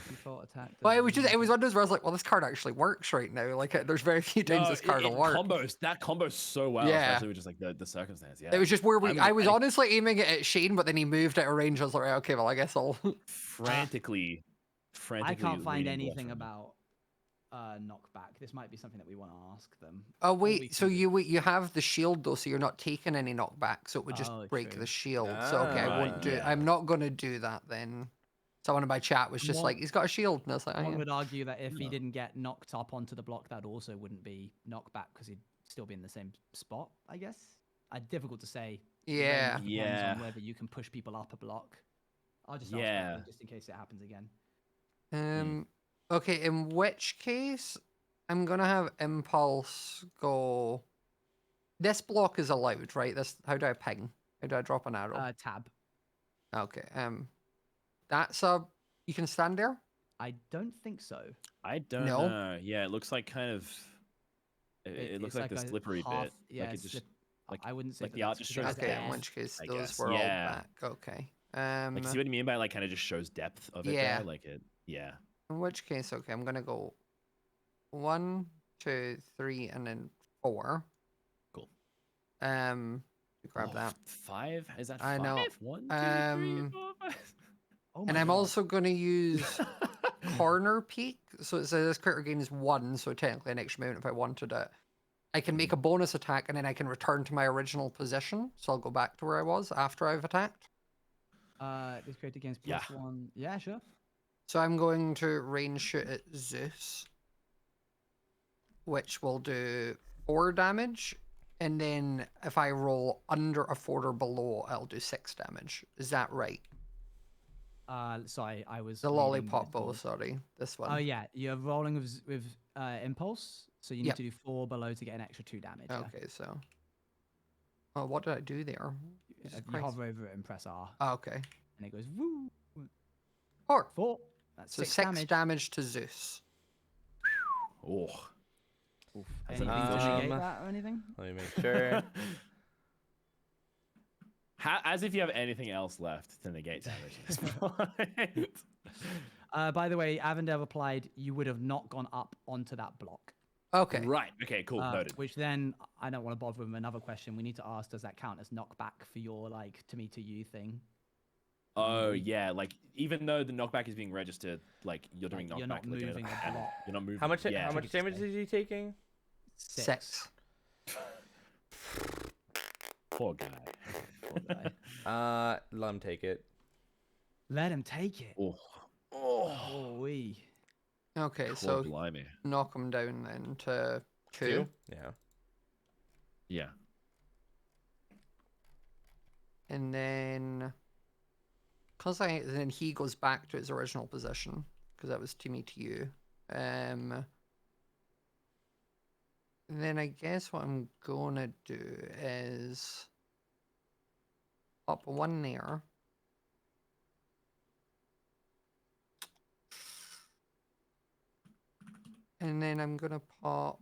Default attack. Well, it was doesn't- one of those where I was like, well, this card actually works right now. Like, there's very few times No, this card will it work. combos that combos so well, Yeah. especially with just like the circumstance. Yeah. It was just where I was I- honestly aiming it at Shane, but then he moved out of range. I was like, right, okay, well, I guess I'll. frantically. I can't find leaning left anything from it. about knockback. This might be something that we want to ask them. Oh What we wait, so can do. you have the shield though, so you're not taking any knockback, so it would just Oh, break true. the shield. So okay, I Ah, won't do. yeah. I'm not gonna do that then. Someone in my chat was just One- like, he's got a shield, and I was like, oh, One yeah. would argue that if he No. didn't get knocked up onto the block, that also wouldn't be knockback because he'd still be in the same spot, I guess. difficult to say. Yeah. Depends Yeah. on whether you can push people up a block. I'll just Yeah. ask just in case it happens again. Okay, in which case, I'm gonna have Impulse go. This block is allowed, right? How do I ping? How do I drop an arrow? Tab. Okay. You can stand there. I don't think so. I don't No. know. Yeah, it looks like kind of. It looks it's like the a slippery half, bit. Yeah, like it just like I wouldn't say like that the art that's just because shows that's Okay, in air. which case I those guess. were Yeah. all back. Okay. Like, see what I mean by like kind of just shows depth of it Yeah. there? Like it. Yeah. In which case, okay, I'm gonna go 1, 2, 3, and then 4. Cool. Grab Oh, that. 5? Is that I 5? know. 1, 2, 3, 4, 5. Oh And my I'm God. also gonna use corner peak. So it says this critter gains 1, so technically an extra movement if I wanted it. I can make a bonus attack and then I can return to my original position. So I'll go back to where I was after I've attacked. This creator gains Yeah. +1. Yeah, sure. So I'm going to range shoot at Zeus, which will do 4 damage. And then if I roll under a 4 or below, I'll do 6 damage. Is that right? Sorry, I was The reading lollipop bow, little- sorry. This one. Oh yeah, you're rolling with impulse, so you need Yep. to do 4 below to get an extra 2 damage. Yeah. Okay, so. Oh, what did I do there? Jesus You Christ. hover over it and press R, Oh, okay. and it goes woo. 4. 4. That's So 6 6 damage. damage to Zeus. Oh. Oof. As Anything an to negate Um, that or anything? Let me make sure. As if you have anything else left to negate damage at this point. By the way, Avondale replied, "You would have not gone up onto that block." Okay. Right. Okay. Cool. Noted. Which then I don't want to bother with another question. We need to ask: does that count as knockback for your like to me to you thing? Oh yeah. Like even though the knockback is being registered, like you're doing Like, knockback. you're not like, moving a block. You're not moving. How much? Yeah. How much damage is he taking? 6. Poor guy. Poor guy. Let him take it. Let him take it. Oh. Oh, we. Okay, Poor so blimey. knock him down then to 2. 2? Yeah. Yeah. And then. Then he goes back to his original position. Because that was to me to you. And then I guess what I'm gonna do is. Pop 1 there. And then I'm gonna pop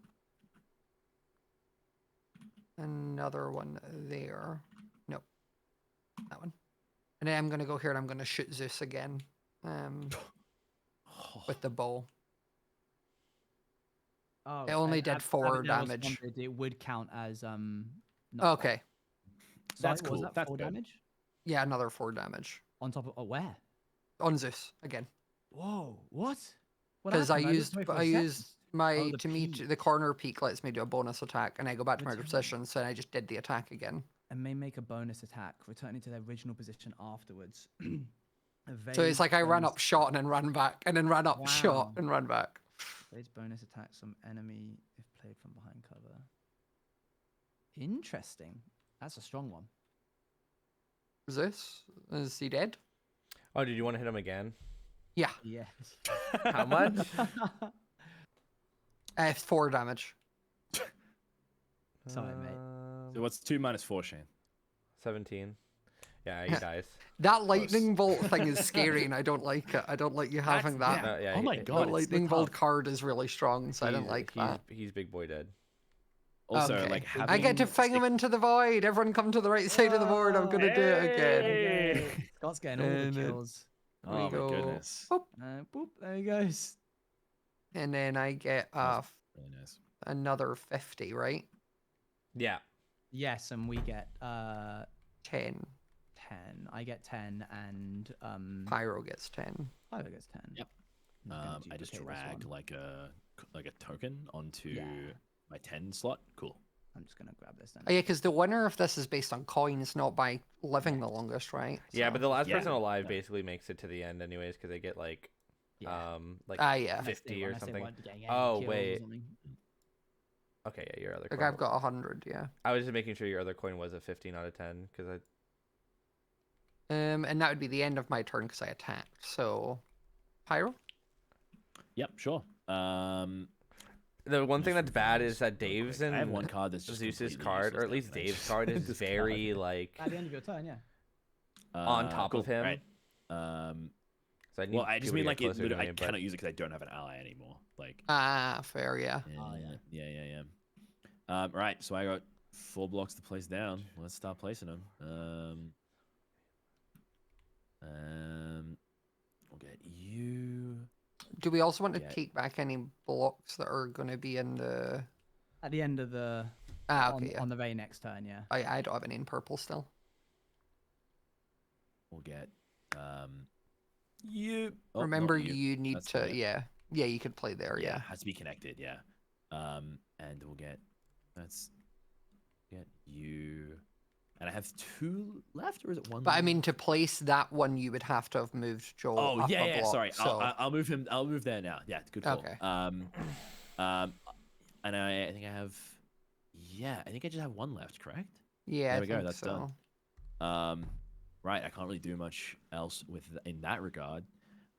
another one there. Nope. That one. And then I'm gonna go here and I'm gonna shoot Zeus again. With the bow. Oh, It only and did 4 Avondale damage. responded it would count as knockback. Okay. Sorry, That's what was cool. that That's 4 good. damage Yeah, another 4 damage. on top of where? On Zeus again. Whoa, what? What Because I happened? used looked away for I a second. used my Oh, the to me peak. the corner peak lets me do a bonus attack and I go back to my Return. position, so I just did the attack again. And may make a bonus attack, returning to their original position afterwards. So it's like I ran bonus up, shot, and then ran back, and then ran up, shot, Wow. and ran back. Evades bonus attack some enemy if played from behind cover. Interesting. That's a strong one. Zeus, is he dead? Oh, did you want to hit him again? Yeah, Yes. How much? 4 damage. Sorry, mate. So what's 2 minus 4, Shane? 17. Yeah, he dies. That lightning bolt thing is scary, and I don't like it. I don't like you having that. Yeah, Oh my he- God, The it's lightning lit bolt up. card is really strong, so I don't he's- like he's, that. He's big boy dead. Also, Okay. like having I get to fling him into the void. Everyone come to the right side of the board. I'm gonna do it again. Okay. Scott's getting all the And it- kills. There we Oh my go. goodness. Boop. Boop, there he goes. And then I get Really nice. another 50, right? Yeah. Yes, and we get 10. 10. I get 10, and Pyro gets 10. Pyro gets 10. Yep. I'm gonna I just duplicate this dragged one. like a token onto Yeah. my 10 slot. Cool. I'm just gonna grab this then. Oh, yeah, because the winner of this is based on coins, not by living the longest, right? Yeah, but the last Yeah. person alive Yeah. basically makes it to the end anyways because they get like Yeah. like Ah, yeah. Unless they- 50 or unless they something. weren't getting any Oh, kills or wait. something. Okay, yeah, your other Like coin. I've got 100. Yeah. I was just making sure your other coin was a 15 out of 10 because I. And that would be the end of my turn because I attacked. So, Pyro. Yep, sure. The one thing Just that's bad revise is that real Dave's quick. I have and one card that's just Zeus's completely card, or useless at now. least Can I Dave's just card, is discard very it? like At the end of your turn, yeah. on top Cool, of him. Right. So I need Well, I just people to mean get like it. closer to Literally, me, I but- cannot use it because I don't have an ally anymore. Like. Fair. Yeah. Yeah. Right. So I got 4 blocks to place down. Let's start placing them. We'll get you. Do we also want to Yeah. take back any blocks that are going to be in the? At the end of the Okay. Yeah. on the very next turn, yeah. I don't have any in purple still. We'll get you. Oh, not Remember, you need That's to. not it. Yeah. Yeah. You could play there. Yeah. Has to be connected. Yeah. And we'll get. Let's get you. And I have 2 left, or is it 1? But I mean, to place that one, you would have to have moved Joel. Oh up a yeah. block, Sorry, So... I'll move him. I'll move there now. Yeah, good call. Okay. And I think I have. Yeah, I think I just have 1 left. Correct. Yeah. There I we go, think that's so. done. Right. I can't really do much else in that regard.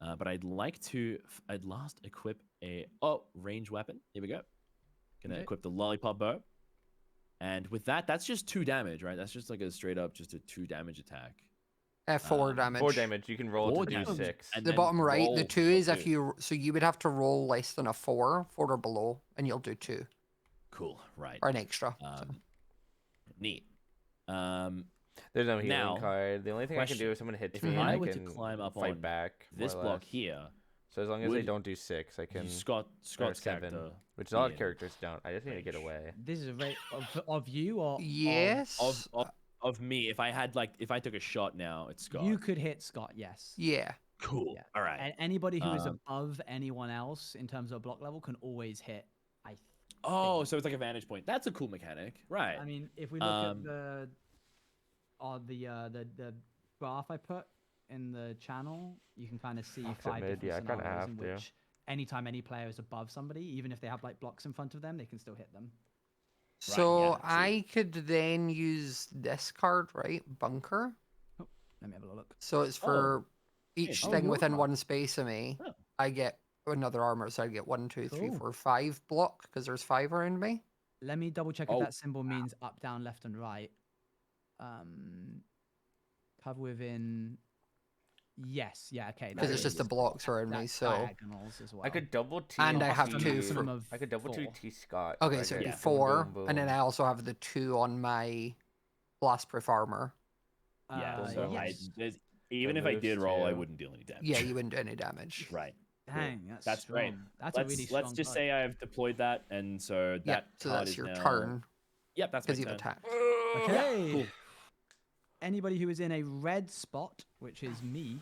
But I'd like to. I'd last equip a range weapon. Here we go. Gonna Okay. equip the lollipop bow. And with that, that's just 2 damage, right? That's just like a straight up, just a 2 damage attack. 4 damage. 4 damage. You can roll 4 to do damage. 6. And The then bottom right, roll the 2 is for if 2. you. So you would have to roll less than a 4 or below, and you'll do 2 Cool. Right. or an extra. Neat. There's no healing now, card. The only thing I can do if someone hits if me, I I were to can climb up fight on back. more this or block less. here, So as long as they would don't do 6, I can. Scott's 7, character which a lot of be in characters don't. I just need to get range? away. This is a rate of you or Yes. of me? If I took a shot now, it's Scott. you could hit Scott, yes. Yeah. Cool. Yeah. All right. And anybody who is Um, above anyone else in terms of block level can always hit. Oh, so it's like a vantage point. That's a cool mechanic, right? I mean, if we look at the graph I put in the channel, you can kind of see Box at 5 mid, different yeah, I kinda scenarios in have to. which anytime any player is above somebody, even if they have like blocks in front of them, they can still hit them. So yeah, true. I could then use this card, right? Bunker. Let me have a look. So it's for each Oh, thing your within card. 1 space of me. Oh. I get another armor, so I get 1, 2, 3, Cool. 4, 5 block because there's 5 around me. Let me double check Oh, if that symbol means up, down, left, and right. Cover within. Yes, yeah, okay. Because that it's just the is- blocks around me. that's So diagonals as well. I could double T. And I have T- two maximum for- of I could double 4. T Scott. okay, so I so it'd get be boom, 4, boom, and then boom. I also have the 2 on my blast proof armor. Yeah. Uh, So yes. even So if I moves did roll, I too. wouldn't deal any damage. Yeah, you wouldn't do any damage. Right. Dang, That's strong. great. That's let's a really strong let's just card. say I've deployed that, and so that Yeah, so card that's is your now... turn Yep, that's my because you've turn. attacked. Okay. cool. Anybody who is in a red spot, which is me,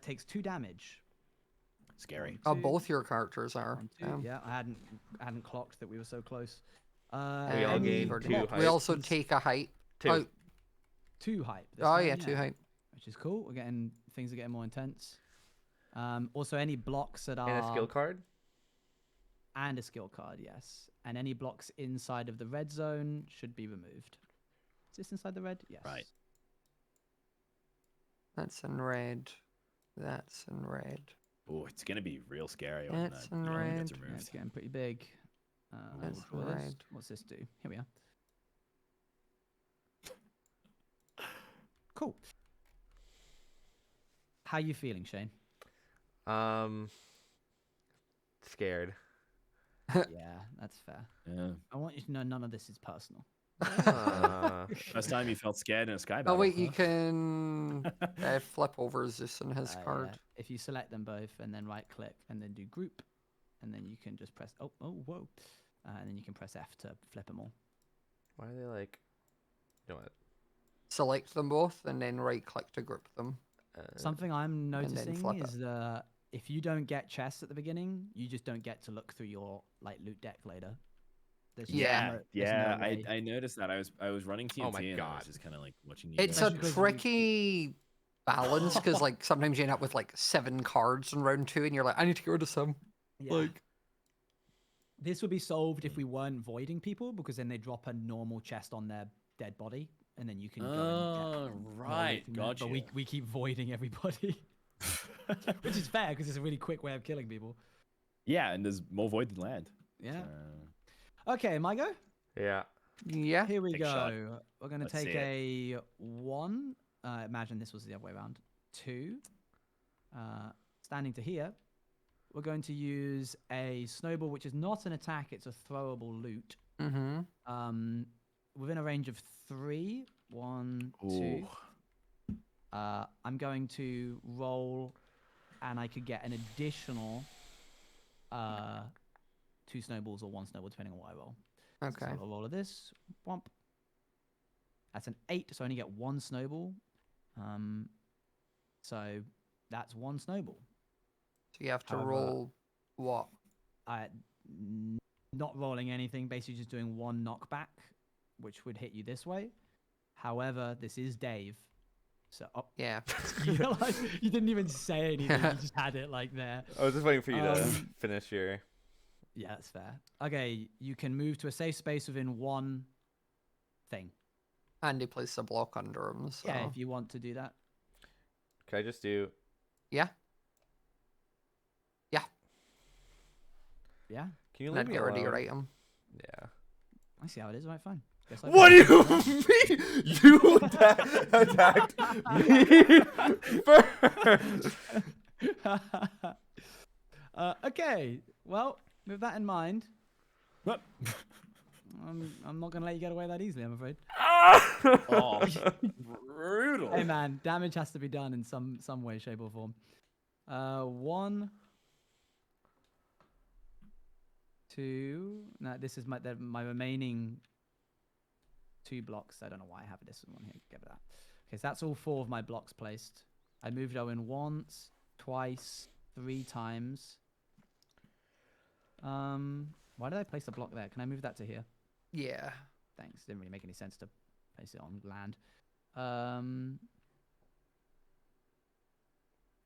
takes 2 damage. Scary. Oh, 2, both your characters are. 1, 2. Yeah, I hadn't clocked that we were so close. We all And gain we 2 height. We also take a height. 2. Oh, 2 hype. this oh time, yeah, 2 height. Which is cool. Things are getting more intense. Also, any blocks that are And a skill card. and a skill card, yes. And any blocks inside of the red zone should be removed. Is this inside the red? Yes. Right. That's in red. That's in red. Oh, it's gonna be real scary when That's that in yellow gets red. Yeah, removed. it's getting pretty big. That's we'll draw this. red. What's this do? Here we are. Cool. How you feeling, Shane? Scared. Yeah, that's fair. Yeah. I want you to know none of this is personal. First time you felt scared in a sky Oh battle. wait, you huh? can flip over Zeus and his Yeah. card. If you select them both and then right click and then do group, and then you can just press whoa, and then you can press F to flip them all. Why are they like? You know what? Select them both and then right click to group them. Something I'm then noticing flip is that if you don't get chests at the beginning, you just don't get to look through your like loot deck later. There's just Yeah. there's Yeah, no way. I noticed that. I was running TNT Oh my and I God. was just kind of like watching you. It's guys a Especially 'cause you- tricky balance because like sometimes you end up with like 7 cards in round 2 and you're like, I need to get rid of some. Yeah. Like This would be solved if we weren't voiding people, because then they drop a normal chest on their dead body, and then you can go and Oh, get more right, loot from that. But gotcha. we keep voiding everybody, which is fair because it's a really quick way of killing people. Yeah, and there's more void than land. Yeah. So... Okay, my go. Yeah. Yeah. Here we Take a shot. go. We're gonna Let's take see a 1. Imagine this was the other way around. 2. Standing to here. We're going to use a snowball, which is not an attack; it's a throwable loot. Mm-hmm. Within a range of 3. 1, 2. Ooh. I'm going to roll, and I could get an additional 2 snowballs or 1 snowball, depending on what I roll. Okay. So I'll roll of this. Womp. That's an 8, so I only get 1 snowball. So that's 1 snowball. So you have to However, roll what? Not rolling anything, basically just doing 1 knockback, which would hit you this way. However, this is Dave. So Yeah. you didn't even say anything. You just had it like there. I was just waiting for you to finish your. Yeah, that's fair. Okay, you can move to a safe space within 1 thing. And he places a block under him. So. Yeah, if you want to do that. Can I just do? Yeah. Yeah, Can you And leave I'd me get rid of your alone? item. Yeah. I see how it is. Right, fine. Guess I What do you mean? You attacked me first. Okay, well, with that in mind, What? I'm not gonna let you get away that easily, I'm afraid. Oh, brutal. Hey man, damage has to be done in some way, shape, or form. 1, 2. No, this is my remaining 2 blocks. I don't know why I have this one here. Get rid of that. Okay, so that's all 4 of my blocks placed. I moved Owen once, twice, 3 times. Why did I place a block there? Can I move that to here? Yeah. Thanks. Didn't really make any sense to place it on land.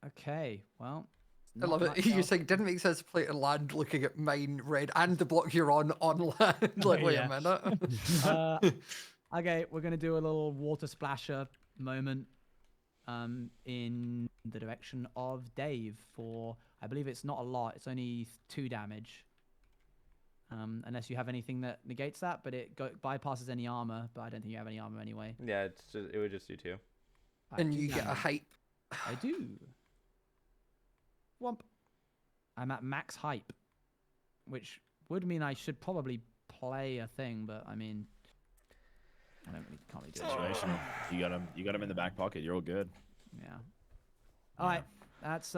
Okay, well. I love it. You're saying didn't make sense to play it on land looking at mine red and the block you're on land. Like, wait Yeah. a minute. Okay, we're gonna do a little water splasher moment in the direction of Dave for, I believe it's not a lot, it's only 2 damage. Unless you have anything that negates that, but it bypasses any armor, but I don't think you have any armor anyway. Yeah, it would just do 2. And 2 you get a damage. hype. I do. Womp. I'm at max hype, which would mean I should probably play a thing, but I mean, I can't really do it. Situation. You got him in the back pocket. You're all good. Yeah. All right, that's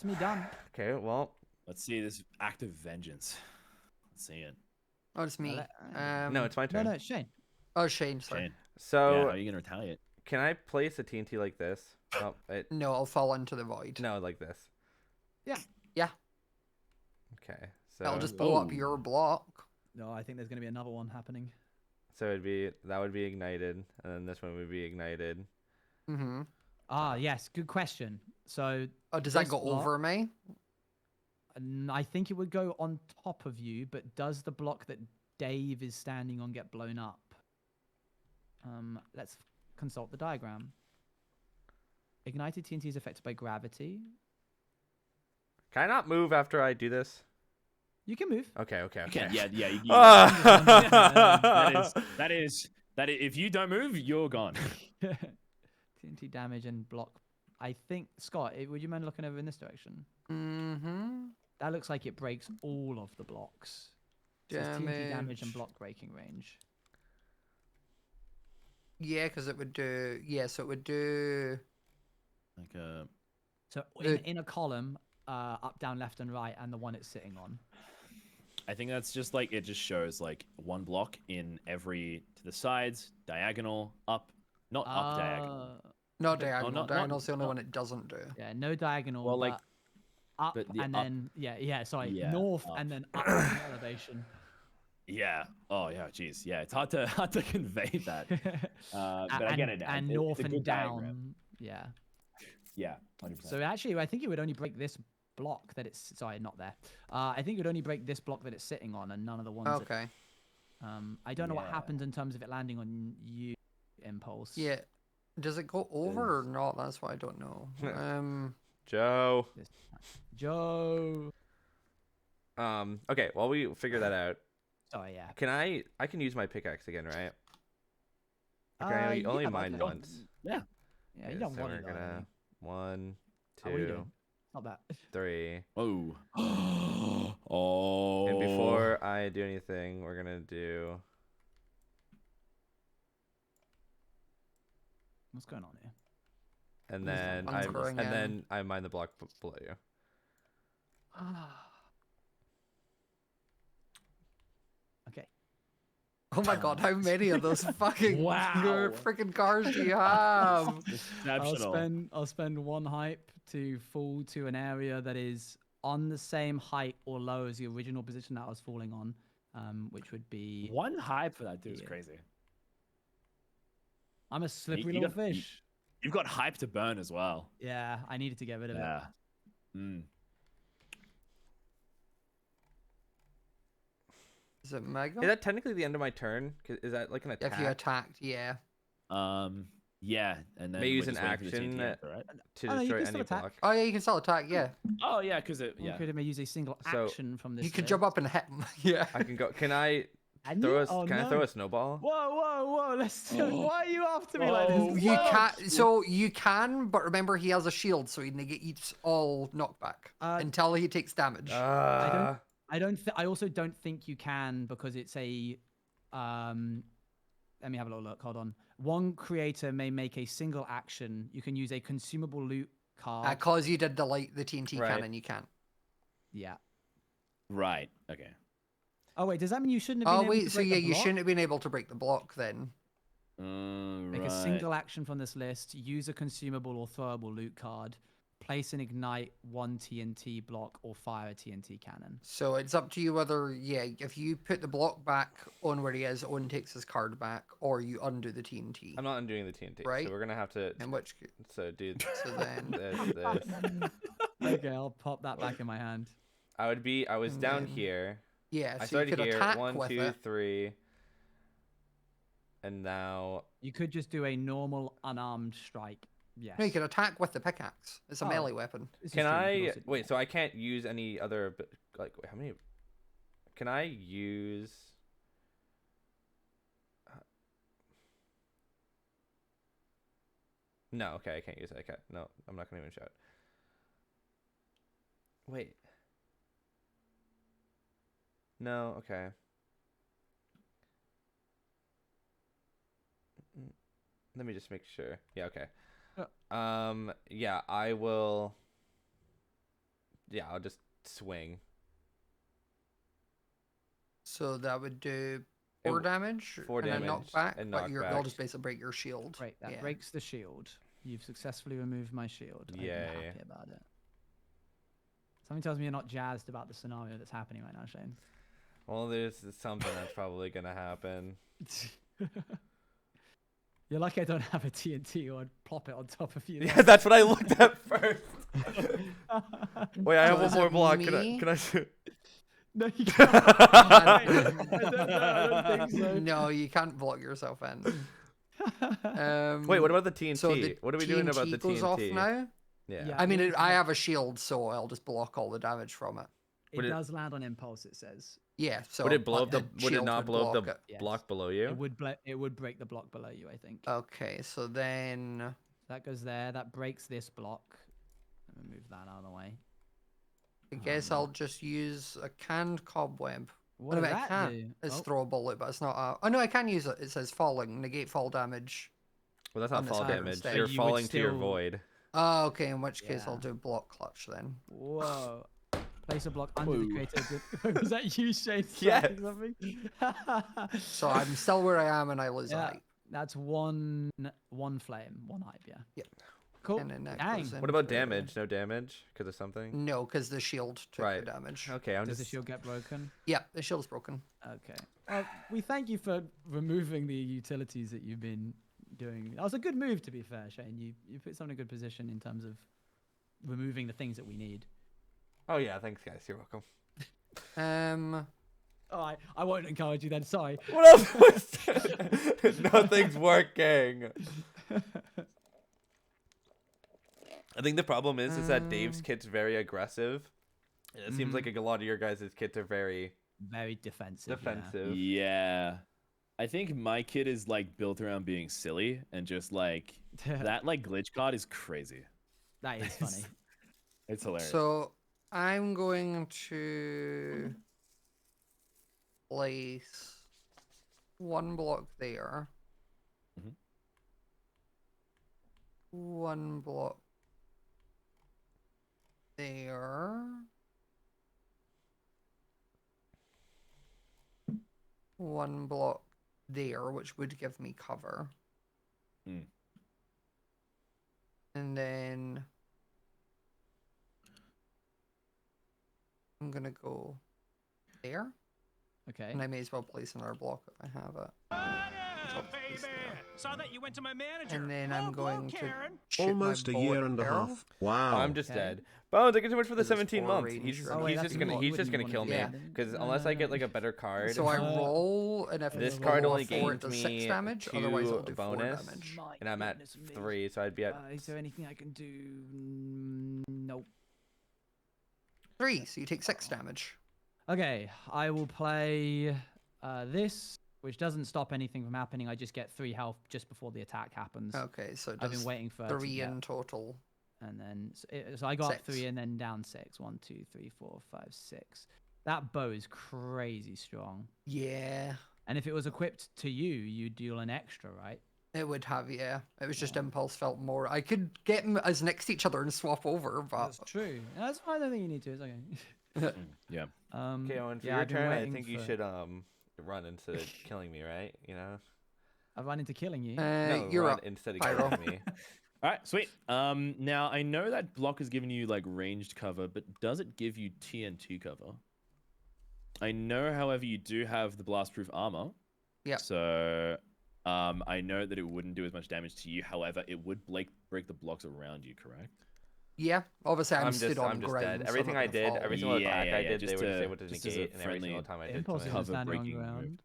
me done. Okay, well, Let's see this act of vengeance. Let's see it. Oh, it's me. no, it's my No, turn. no, it's Shane. Oh, Shane, sorry. Shane. So, Yeah, how are you gonna retaliate? can I place a TNT like this? Oh, No, I'll fall into the void. no, like this. Yeah. Okay, so I'll just blow up Oh. your block. No, I think there's gonna be another one happening. that would be ignited, and then this one would be ignited. Mm-hmm. Ah, yes, good question. So Oh, does that This go block- over me? I think it would go on top of you, but does the block that Dave is standing on get blown up? Let's consult the diagram. Ignited TNT is affected by gravity. Can I not move after I do this? You can move. Okay. Okay, yeah. Ah! That is. If you don't move, you're gone. TNT damage and block. I think, Scott, would you mind looking over in this direction? Mm-hmm. That looks like it breaks all of the blocks. So it's TNT damage and block breaking range. Yeah, because it would do. Yeah, so it would do. Like a. So The- in a column, up, down, left, and right, and the one it's sitting on. I think that's just like it just shows like 1 block in every to the sides, diagonal, up, not up diagonal. No diagonal. not- Diagonal's the only not- one it doesn't do. Yeah, no diagonal. Well, like, but up but the and up- then sorry, Yeah, north up. and then up in elevation. Yeah. Oh yeah. Jeez. Yeah. It's hard to convey that. But I get it now. And It's north a and good down. diagram. Yeah. Yeah. 100%. So actually, I think it would only break this block that it's sorry, not there. I think it would only break this block that it's sitting on, and none of the ones. Okay. I don't know what Yeah. happens in terms of it landing on you, Impulse. Yeah. Does it go over or not? That's what I don't know. Joe. Joe. Okay, while we figure that out, Sorry, yeah. I can use my pickaxe again, right? Okay, Yeah, only but mine I don't- once. Yeah, you Okay, don't so want we're it. though, I gonna mean. 1, What are you 2, doing? Not that. 3. Oh. Oh. And before I do anything, we're gonna do. What's going on here? And Who's that? then One's growing in. then I mine the block below you. Okay. Oh my god, how many of those fucking Wow. freaking cars do you have? Exceptional. I'll spend 1 hype to fall to an area that is on the same height or low as the original position that I was falling on, which would be. 1 hype for that dude is Yeah. crazy. I'm a slippery you little got- you- fish. You've got hype to burn as well. Yeah, I needed to get rid of it. Yeah. Mm. Is it Mega? Is that technically the end of my turn? 'Cause is that like an attack? If you attacked, yeah. Yeah, and then May use we're an just waiting for the action TNT answer, right? to Oh, no, you destroy can still any attack. block? Oh yeah, you can still attack, yeah. Oh yeah, because it You yeah. could use a single So, action from this. You could list. jump up and hit him. Yeah. I can go. Can I And throw you- a? oh, Can I no. throw a snowball? Whoa! Let's. Oh. Why are you after me like Whoa. this? You Whoa. can so you can, but remember he has a shield, so he negates all knockback until he takes damage. Uh, I also don't think you can because it's a. Let me have a little look. Hold on. One creator may make a single action. You can use a consumable loot card. Cause you did the TNT Right. cannon, you can't. Yeah. Right. Okay. Oh wait, does that mean you shouldn't have Oh been able wait, to so break yeah, the you block? shouldn't have been able to break the block then. Make Right. a single action from this list. Use a consumable or throwable loot card. Place and ignite 1 TNT block or fire a TNT cannon. So it's up to you whether if you put the block back on where he is, Owen takes his card back, or you undo the TNT. I'm not undoing the TNT, Right. so we're gonna have to. In which So, dude, so then this. Okay, I'll pop that back in my hand. I was And down then- here. yeah, I so you started could here. attack 1, with 2, it. 3. And now. You could just do a normal unarmed strike. Yes. No, you can attack with the pickaxe. It's a Oh. melee weapon. This is Can true, you I also do wait? that. So I can't use any other like how many? Can I use? No, okay, I can't use it. Okay, no, I'm not gonna even shout. Wait. No, okay. Let me just make sure. Yeah, okay. Yeah, I will. Yeah, I'll just swing. So that would do It 4 w- damage 4 and a damage knockback, and but you'll knockback. just basically break your shield. Great, that Yeah. breaks the shield. You've successfully removed my shield. I'm Yay. happy about it. Something tells me you're not jazzed about the scenario that's happening right now, Shane. Well, there's something that's probably gonna happen. You're lucky I don't have a TNT or I'd plop it on top of you. Yeah, that's what I looked at first. Wait, I have So one is more it block. me? Can I? No, you can't. I don't think so. No, you can't block yourself in. Wait, what about the TNT? So the What are we doing about the goes TNT? off now? Yeah. Yeah. I mean, means I that- have a shield, so I'll just block all the damage from it. It Would it- does land on impulse, it says. Yeah, so Would it blow up but the? Would it shield not blow up the block Yes. block below you? It would break the block below you, I think. it. Okay, so then That goes there. That breaks this block. Let me move that out of the way. I guess I'll just use a canned cobweb. What no, does wait, I that can't. do? It's Oh, throwable loot, but it's not a... Oh no, I can use it. It says falling. Negate fall damage. Well, that's on not this fall iron damage. instead. You're You would falling to your still- void. Oh, okay, in which case I'll Yeah. do block clutch then. Whoa. Place a block under the Whoa. creator. Was that you, Shane? Yes. saying something? So I'm still where I am and I lose a Yeah. height. That's one flame, one hype, yeah. Yep. Cool. And then that Dang. goes What about into- damage? No damage because of something. No, because the shield took Right. the damage. Okay, I'm Does the just. shield get broken? Yeah, the shield's broken. Okay. Well, we thank you for removing the utilities that you've been doing. That was a good move, to be fair, Shane. You put someone in a good position in terms of removing the things that we need. Oh yeah, thanks guys. You're welcome. All right, I won't encourage you then. Sorry. What else was Nothing's working. I think the problem is that Dave's kit's very aggressive. It seems like a lot of your guys' kits are very Very defensive. Yeah. I think my kit is like built around being silly and just like that like glitch card is crazy. That is funny. It's hilarious. So I'm going to place one block there. Mhm. One block there. One block there, which would give me cover. Hmm. And then I'm gonna go there. Okay. And I may as well place another block if I have it. I'll place there. Saw that you went to my manager. And then I'm going to Karen. shoot my Almost a bow year at and a arrow. half. Wow. I'm just Okay. dead. Bones, thank you so much for the Because it's 17 four months. He's range, just, right? Oh, wait, he's that's just gonna what he's you just gonna wanted kill to me do. because unless I get like a better card, So I roll, and if this it's card below only a 4, it gains does 6 me damage. Otherwise, it'll 2 do 4 bonus. damage. and I'm at 3, so I'd be at. Is there anything I can do? Nope. 3, so you take 6 damage. Okay, I will play this, which doesn't stop anything from happening. I just get 3 health just before the attack happens. Okay, so it I've been does waiting for it to 3 get- in total. And then so I got up 3 6. and then down 6. 1, 2, 3, 4, 5, 6. That bow is crazy strong. Yeah, And if it was equipped to you, you'd deal an extra, right? it would have, yeah. It was just Impulse felt more. I could get them as next to each other and swap over, but. That's true. That's fine. I don't think you need to. It's okay. Yeah. Okay, Owen, for yeah, your I've been turn, I waiting think you for- should run into killing me, right? You know. I've run into killing you. No, You're run up. instead of Pyro. killing me. All right, sweet. Now I know that block has given you like ranged cover, but does it give you TNT cover? I know, however, you do have the blast-proof armor. Yeah. So, I know that it wouldn't do as much damage to you. However, it would break the blocks around you. Correct? Yeah, obviously I'm, I'm stood just, on I'm just ground. dead. so I'm Everything not I gonna did, fall. every single Yeah, attack yeah, I yeah, did, they just were just to- able to just as a negate, and every single friendly time I did Impulse is something. just cover standing on breaking move. ground.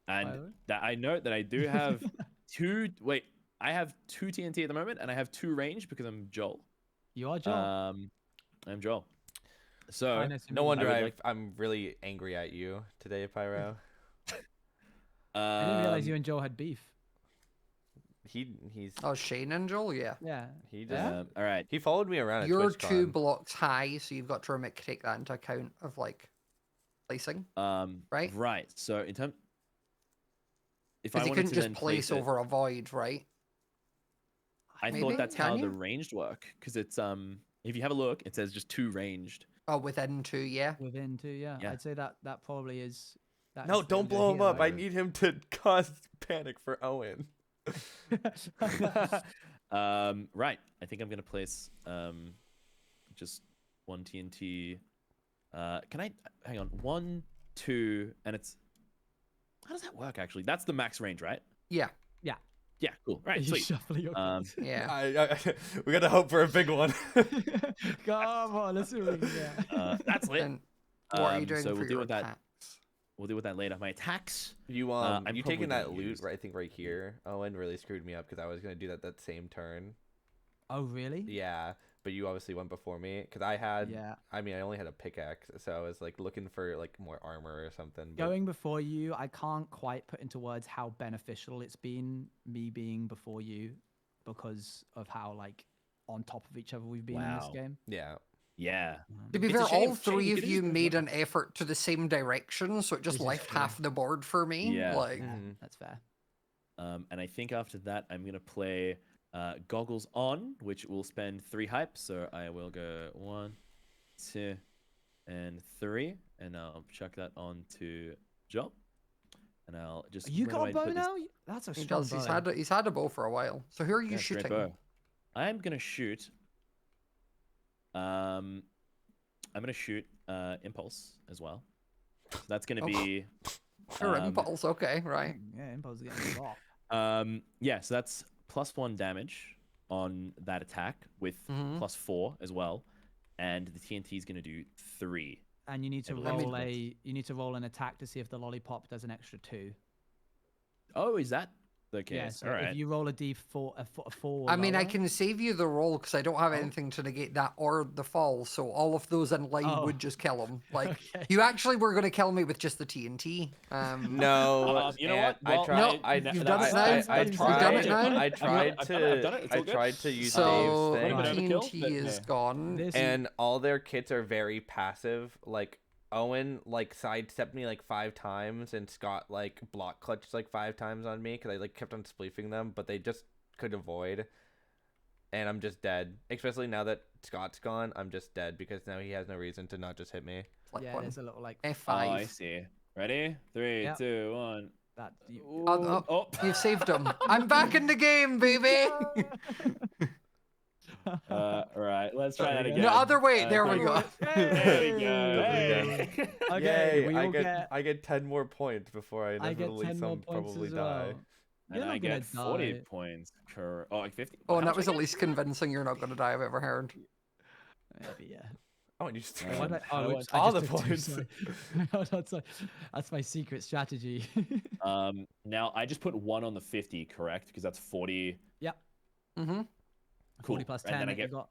And Pyro? that I know that I do have two. Wait, I have 2 TNT at the moment, and I have 2 range because I'm Joel. You are Joel. I'm Joel. So Minus No me. wonder I would like- I'm really angry at you today, Pyro. I didn't realize you and Joel had beef. He's Oh, Shane and Joel, yeah. Yeah. he just all right. he followed me around. At You're TwitchCon. 2 blocks high, so you've got to take that into account of like placing. Right? Right. So in terms, if I Because you wanted couldn't to just then place it, over a void, right? I maybe? thought that's Can how you? the ranged work. Because it's if you have a look, it says just 2 ranged. Oh, within 2, yeah. Within 2, yeah. Yeah. I'd say that probably is. That No, is the don't end of blow him here, up. I right? need him to cause panic for Owen. Right. I think I'm gonna place just 1 TNT. Can I hang on? 1, 2, and it's. How does that work actually? That's the max range, right? Yeah, Yeah. Cool. Right. You Sweet. shuffle your cards. yeah. We gotta hope for a big one. Come on, let's see what we can get. That's lit. And what are you doing so for we'll deal your with that. attacks? We'll deal with that later. My attacks. You I'm you probably taking that gonna loot use- right? I think right here. Owen really screwed me up because I was gonna do that same turn. Oh, really? Yeah, but you obviously went before me because I had. Yeah. I mean, I only had a pickaxe, so I was like looking for like more armor or something. But Going before you, I can't quite put into words how beneficial it's been, me being before you, because of how, like, on top of each other we've been in this Wow. game. yeah, Yeah. To be It's a fair, shame- all shame 3 you of could you just- made an effort to the same direction, so it just This is left true. half the board for me. Yeah. Like, Mhm. That's fair. And I think after that, I'm gonna play Goggles On, which will spend 3 hype. So I will go 1, 2, and 3, and I'll chuck that on to Joel. And I'll just. You where do got I a bow put this? now? That's a he strong does. bow. He's had a bow for a while. So who are you Yeah, great shooting? bow. I'm gonna shoot. I'm gonna shoot Impulse as well. So that's gonna Oh. be. Sure, impulse. Okay, right. Yeah, Impulse is getting a lot. Yeah, so that's +1 damage on that attack with Mhm. +4 as well. and the TNT is going to do 3. And you need to Let me- roll an attack to see if the lollipop does an extra 2. Oh, is that the case? Yeah, so All right. if you roll a d4, a 4 or I mean, I lower- can save you the roll because I don't have anything to negate that or the fall. So all of those in line Oh. would just kill him. Like Okay. you actually were going to kill me with just the TNT. No, You know and what? Well, I tried. No, I, you've done it now. I You've done it tried. now. I I've tried done it, to. I've done it, it's I all good. tried to use So Dave's Little bit thing, of a kill, TNT but is yeah. gone. This is- and all their kits are very passive. Like Owen like sidestepped me like 5 times, and Scott like block clutched like 5 times on me because I like kept on spleefing them, but they just could avoid. And I'm just dead. Especially now that Scott's gone, I'm just dead because now he has no reason to not just hit me. Flick yeah, one. there's a little like Oh, F5. I see. Ready? 3, Yep. 2, 1. that. Ooh, Oh, You've saved him. I'm back in the game, baby. Right. Let's try that Sorry, again. The other way. There we three- go. There we go. Hey. Hey. Okay, Yay! we I all get I get 10 more points before I I get inevitably 10 more points probably as die. well. And You're I not gonna get 40 die. points. Oh, like 50? Oh, How and that much was I the get? least convincing you're not going to die I've ever heard. Maybe, yeah. Oh, and you just Um, Why did how do I- oops, I all just the took 2, points. sorry. That's my secret strategy. Now I just put 1 on the 50, correct? Because that's 40. Mm-hmm. Cool. 40 plus And 10 then I that you get got.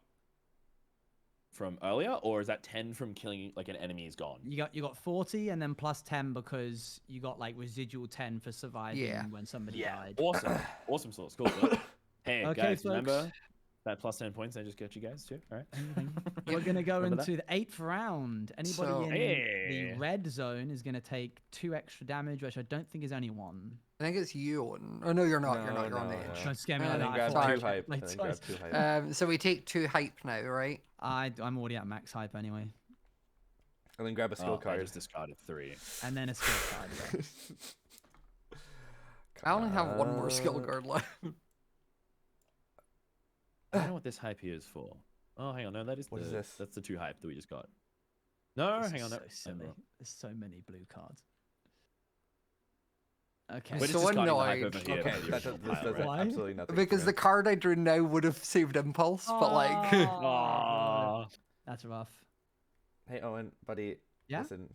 from earlier, or is that 10 from killing like an enemy is gone? You got 40 and then plus 10 because you got like residual 10 for surviving Yeah. when somebody died. Awesome. Awesome source. Cool. Cool. Hey, Okay, guys, folks. remember that plus 10 points I just got you guys too? All right. We're gonna go Remember that? into the 8th round. Anybody So- in Hey. the red zone is gonna take 2 extra damage, which I don't think is only 1. I think it's you. Oh, no, you're not. You're not. You're on the No, edge. no. Don't scare me I like And then that. grab Sorry. 2 hype. Like And then grab twice. 2 hype. So we take 2 hype now, right? I'm already at max hype anyway. And then grab a skill I card. just discarded 3. And then a skill card. yeah. I only have 1 more skill card left. I don't know what this hype here is for. Oh, hang on. No, that is What the is this? That's the 2 hype that we just got. No, This hang is on. No, so I'm silly. wrong. There's so many blue cards. Okay. We're We're just so discarding the hype annoyed. over here. Okay, for the that original this pile, does right? Why? absolutely nothing. Because for the me. card I drew now would have saved Impulse, but like. Aw. That's rough. Hey Owen, buddy. Yeah? Listen.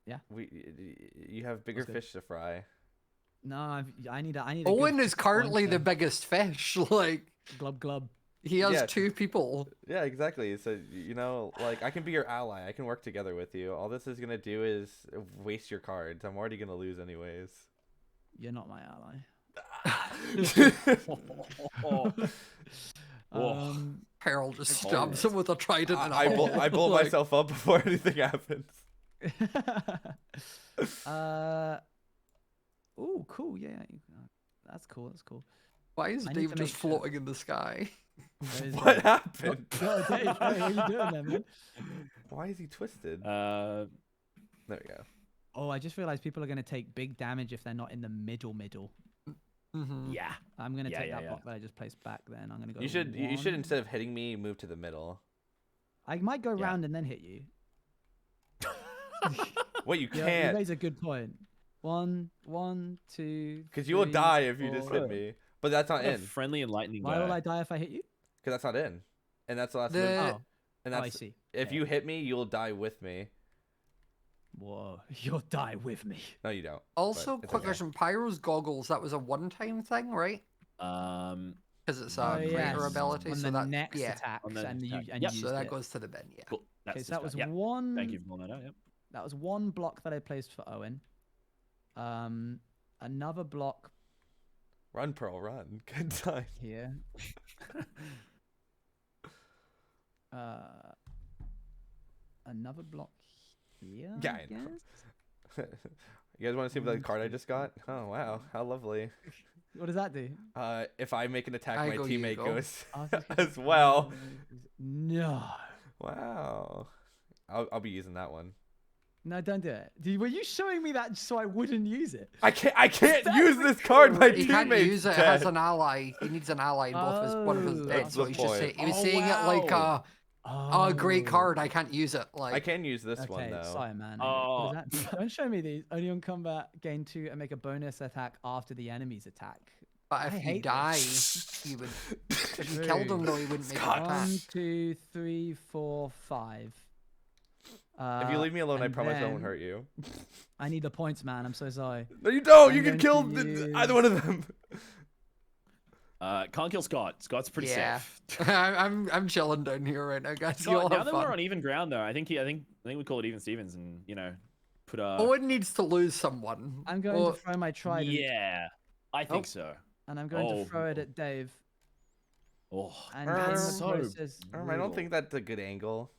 Yeah? You have bigger What's good? fish to fry. No, I need a good Owen is currently the pointer. biggest fish. Like glub glub. he has Yeah. 2 people. Yeah, exactly. So like I can be your ally. I can work together with you. All this is gonna do is waste your cards. I'm already gonna lose anyways. You're not my ally. Peril just Holy. stabs him with a trident. And I blow like, myself up before anything happens. Oh, cool. Yeah, that's cool. That's cool. Why is I need Dave to just make sure- floating in the sky? There is What Dave. happened? Yo, Dave, hey, what are you doing there, man? Why is he twisted? Uh, There we go. Oh, I just realized people are going to take big damage if they're not in the middle. Mm-hmm. yeah. I'm going to Yeah, take yeah, that yeah. block that I just placed back then. I'm going to go You should you should one. instead of hitting me, move to the middle. I might go Yeah. round and then hit you. What you Yeah, you can't, raise a good point. 1, 2. because you will 3, die if you just 4. hit me. But that's not What a in, friendly and lightning Why guy. will I die if I hit you? because that's not in, and that's the last The- move. Oh, And I that's see. if Yeah. you hit me, you'll die with me. Whoa, you'll die with me. No, you don't. Also, but it's quick okay. question: Pyro's goggles. That was a one-time thing, right? Because it's a Oh, creator yes. ability. On so the that next yeah. attacks, On the and you attack. and Yep. you So used that it. goes to the bin. Yeah. Cool. That's Okay, so that was discard. Yep. one. Thank you for pulling that out. Yep. That was one block that I placed for Owen. Another block Run, Pearl, run. Good time. here. Another block here. Yeah, I I know. guess. You guys want to see the One, card I two, just got? Oh wow, how lovely. What does that do? If I make an attack, I my go, you teammate go. goes Oh, so it's as well. No. Wow. I'll be using that one. No, don't do it. Were you showing me that so I wouldn't use it? I can't use this card. My He can't teammate's use it dead. as an ally. He needs an ally in both his one of his Oh, decks. that's So the he's just point. he was Oh, saying it like wow. a great card. I can't use it. Like I can use this Okay, one though. sorry, man. Oh. What is that? Don't show me these. Only on combat, gain 2 and make a bonus attack after the enemy's attack. But if I you hate die, this. he would. If you killed him, though, he wouldn't make an attack. 1, 2, 3, 4, 5. If you leave me alone, I and promise I won't then- hurt you. I need the points, man. I'm so sorry. No, you don't. I'm You can going kill to either one of them. Can't kill Scott. Scott's pretty Yeah. safe. I'm chilling down here right now, guys. Scott, You'll now have that fun. we're on even ground, though, I think we call it even Stevens, and put a. Owen needs to lose someone. I'm going Or- to throw my trident, Yeah, I think so. and I'm going to throw it Oh. at Dave. Oh, And That's in the so process, I don't brutal. think that's a good angle.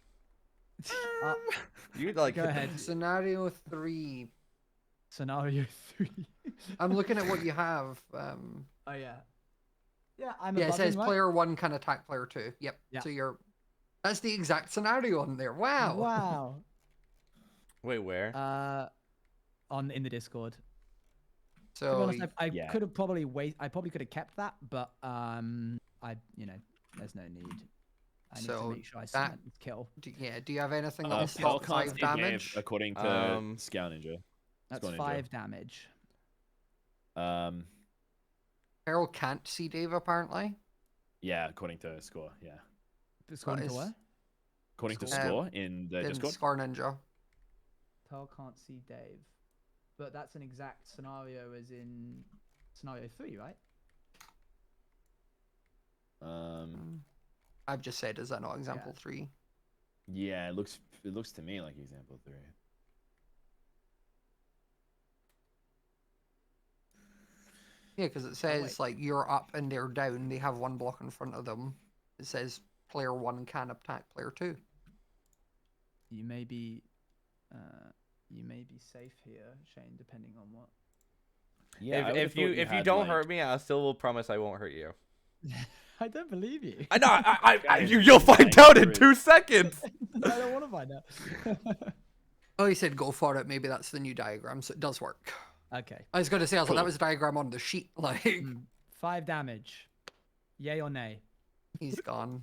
uh, You like Go ahead. Scenario 3. scenario 3. I'm looking at what you have. Oh yeah. Yeah, I'm. Yeah, it above says him, right? player 1 can attack player 2. Yep. Yeah. So you're. That's the exact scenario on there. Wow. Wow. Wait, where? In the Discord. To be So honest, I yeah. could have probably I probably could have kept that, but there's no need. I need So to make sure I that- cement this kill. do you have anything else? Paul That's can't 5 see Dave, damage. according to Scout Ninja. That's Scout Ninja. 5 damage. Carol can't see Dave apparently. Yeah, according to score. Yeah, According to is- what? according to Score. score in the In Discord. Score Ninja. Pearl can't see Dave, but that's an exact scenario as in scenario 3, right? I've just said, is that not example 3? Yeah, it looks to me like example 3. Yeah, because it Oh, says like you're up and they're down. They have one block in front of them. It says player 1 can attack player 2. You may be safe here, Shane, depending on what. Yeah, if you don't hurt me, I still will promise I won't hurt you. I don't believe you. I know. Guys, You'll find like, out in really- 2 seconds. I don't want to find out. Oh, he said go for it. Maybe that's the new diagram, so it does work. Okay. I was going to say, I was like, that Cool. was a diagram on the sheet. Like, 5 damage. Yay or nay? he's gone.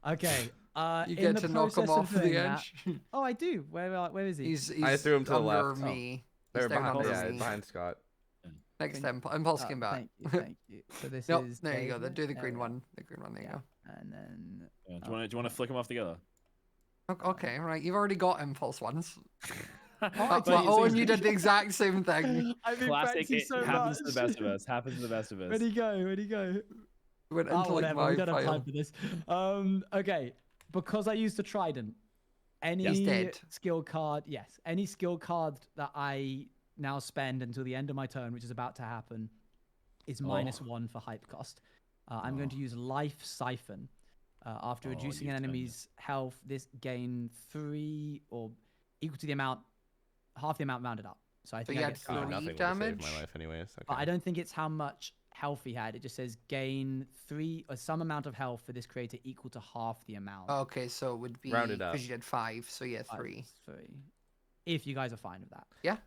Okay. You in get the to knock him process of off the doing that- edge. Oh, I do. Where is he? He's I threw him to the under left. me. They're He's down behind, under yeah, me. behind Scott. Next Thank- time, Impulse came back. Thank you. So this Nope, is. there you go. David. Do the There green we go. one. The green one. There you And then. Do you want to flick them off together? go. Okay, right. You've already got Impulse once. I But did. Owen, you did the exact same thing. I've been Classic. practicing It so happens to much. the best of us. Happens to the best of us. Where'd he go? Where'd he go? Went Oh, into like whatever. my We don't have file. time for this. Okay. Because I used the trident, any dead. skill card, yes, any skill card that I now spend until the end of my turn, which is about to happen, is -1 for hype cost. I'm going to use Life Siphon. After reducing an you've done enemy's health, this gain 3 or equal to the amount, half the amount rounded up. So I So think you I had get 3 nothing would have saved damage. my life anyways. Okay. but I don't think it's how much health he had. It just says gain 3 or some amount of health for this creator equal to half the amount. Okay, so it would be Rounded up. because you did 5, so yeah, 5 3. plus 3. If you guys are fine with that. Yeah.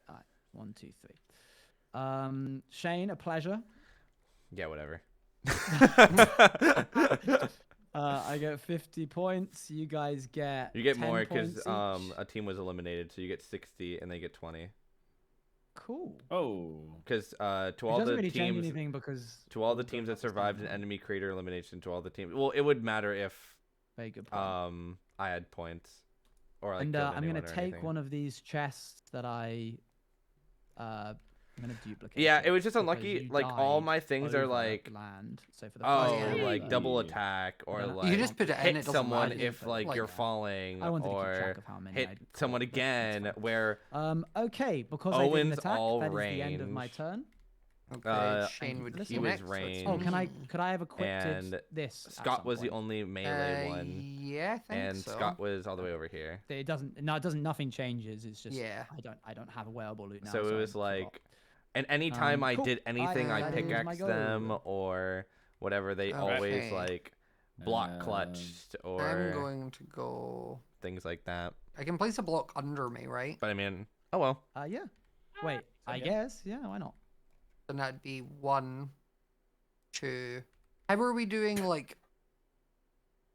All right. 1, 2, 3. Shane, a pleasure. Yeah, whatever. I get 50 points. You guys get. You get 10 more because points each. a team was eliminated, so you get 60 and they get 20. Cool. Oh. Because to It all doesn't the really change teams, anything because. to all the we'll go teams that past this survived an now. enemy creator elimination, to all the teams. Well, it would matter if Very good point. I had points, or like And killed I'm gonna anyone or take anything. one of these chests that I'm gonna duplicate. Yeah, it was just because unlucky. you Like all died my things are over like, land. So for the oh, first yeah. time, like double Yeah. attack, or I don't- like You just put it in, hit it doesn't someone matter. if like Like you're that. falling, I wanted to keep track or of how many hit I'd someone caught, but again. that's fine. Where Okay, because I didn't Owen's attack, all that is the end of my range. turn. Okay, Shane would he be was next. so it's range. Oh, me. could I have equipped And this? at Scott some was the point? only melee one, Yeah, I think and so. Scott was all the way over here. It doesn't. No, it doesn't. Nothing changes. It's just. Yeah. I don't have a wearable loot now. So it I was forgot. like, and anytime I cool. did anything, I that is my pickaxed goal. them or whatever. They always Okay. like block clutched I'm or going to go. things like that. I can place a block under me, right? But I mean, oh well. Yeah. Wait. I okay. guess. Yeah. Why not? Then that'd be 1, 2. How are we doing like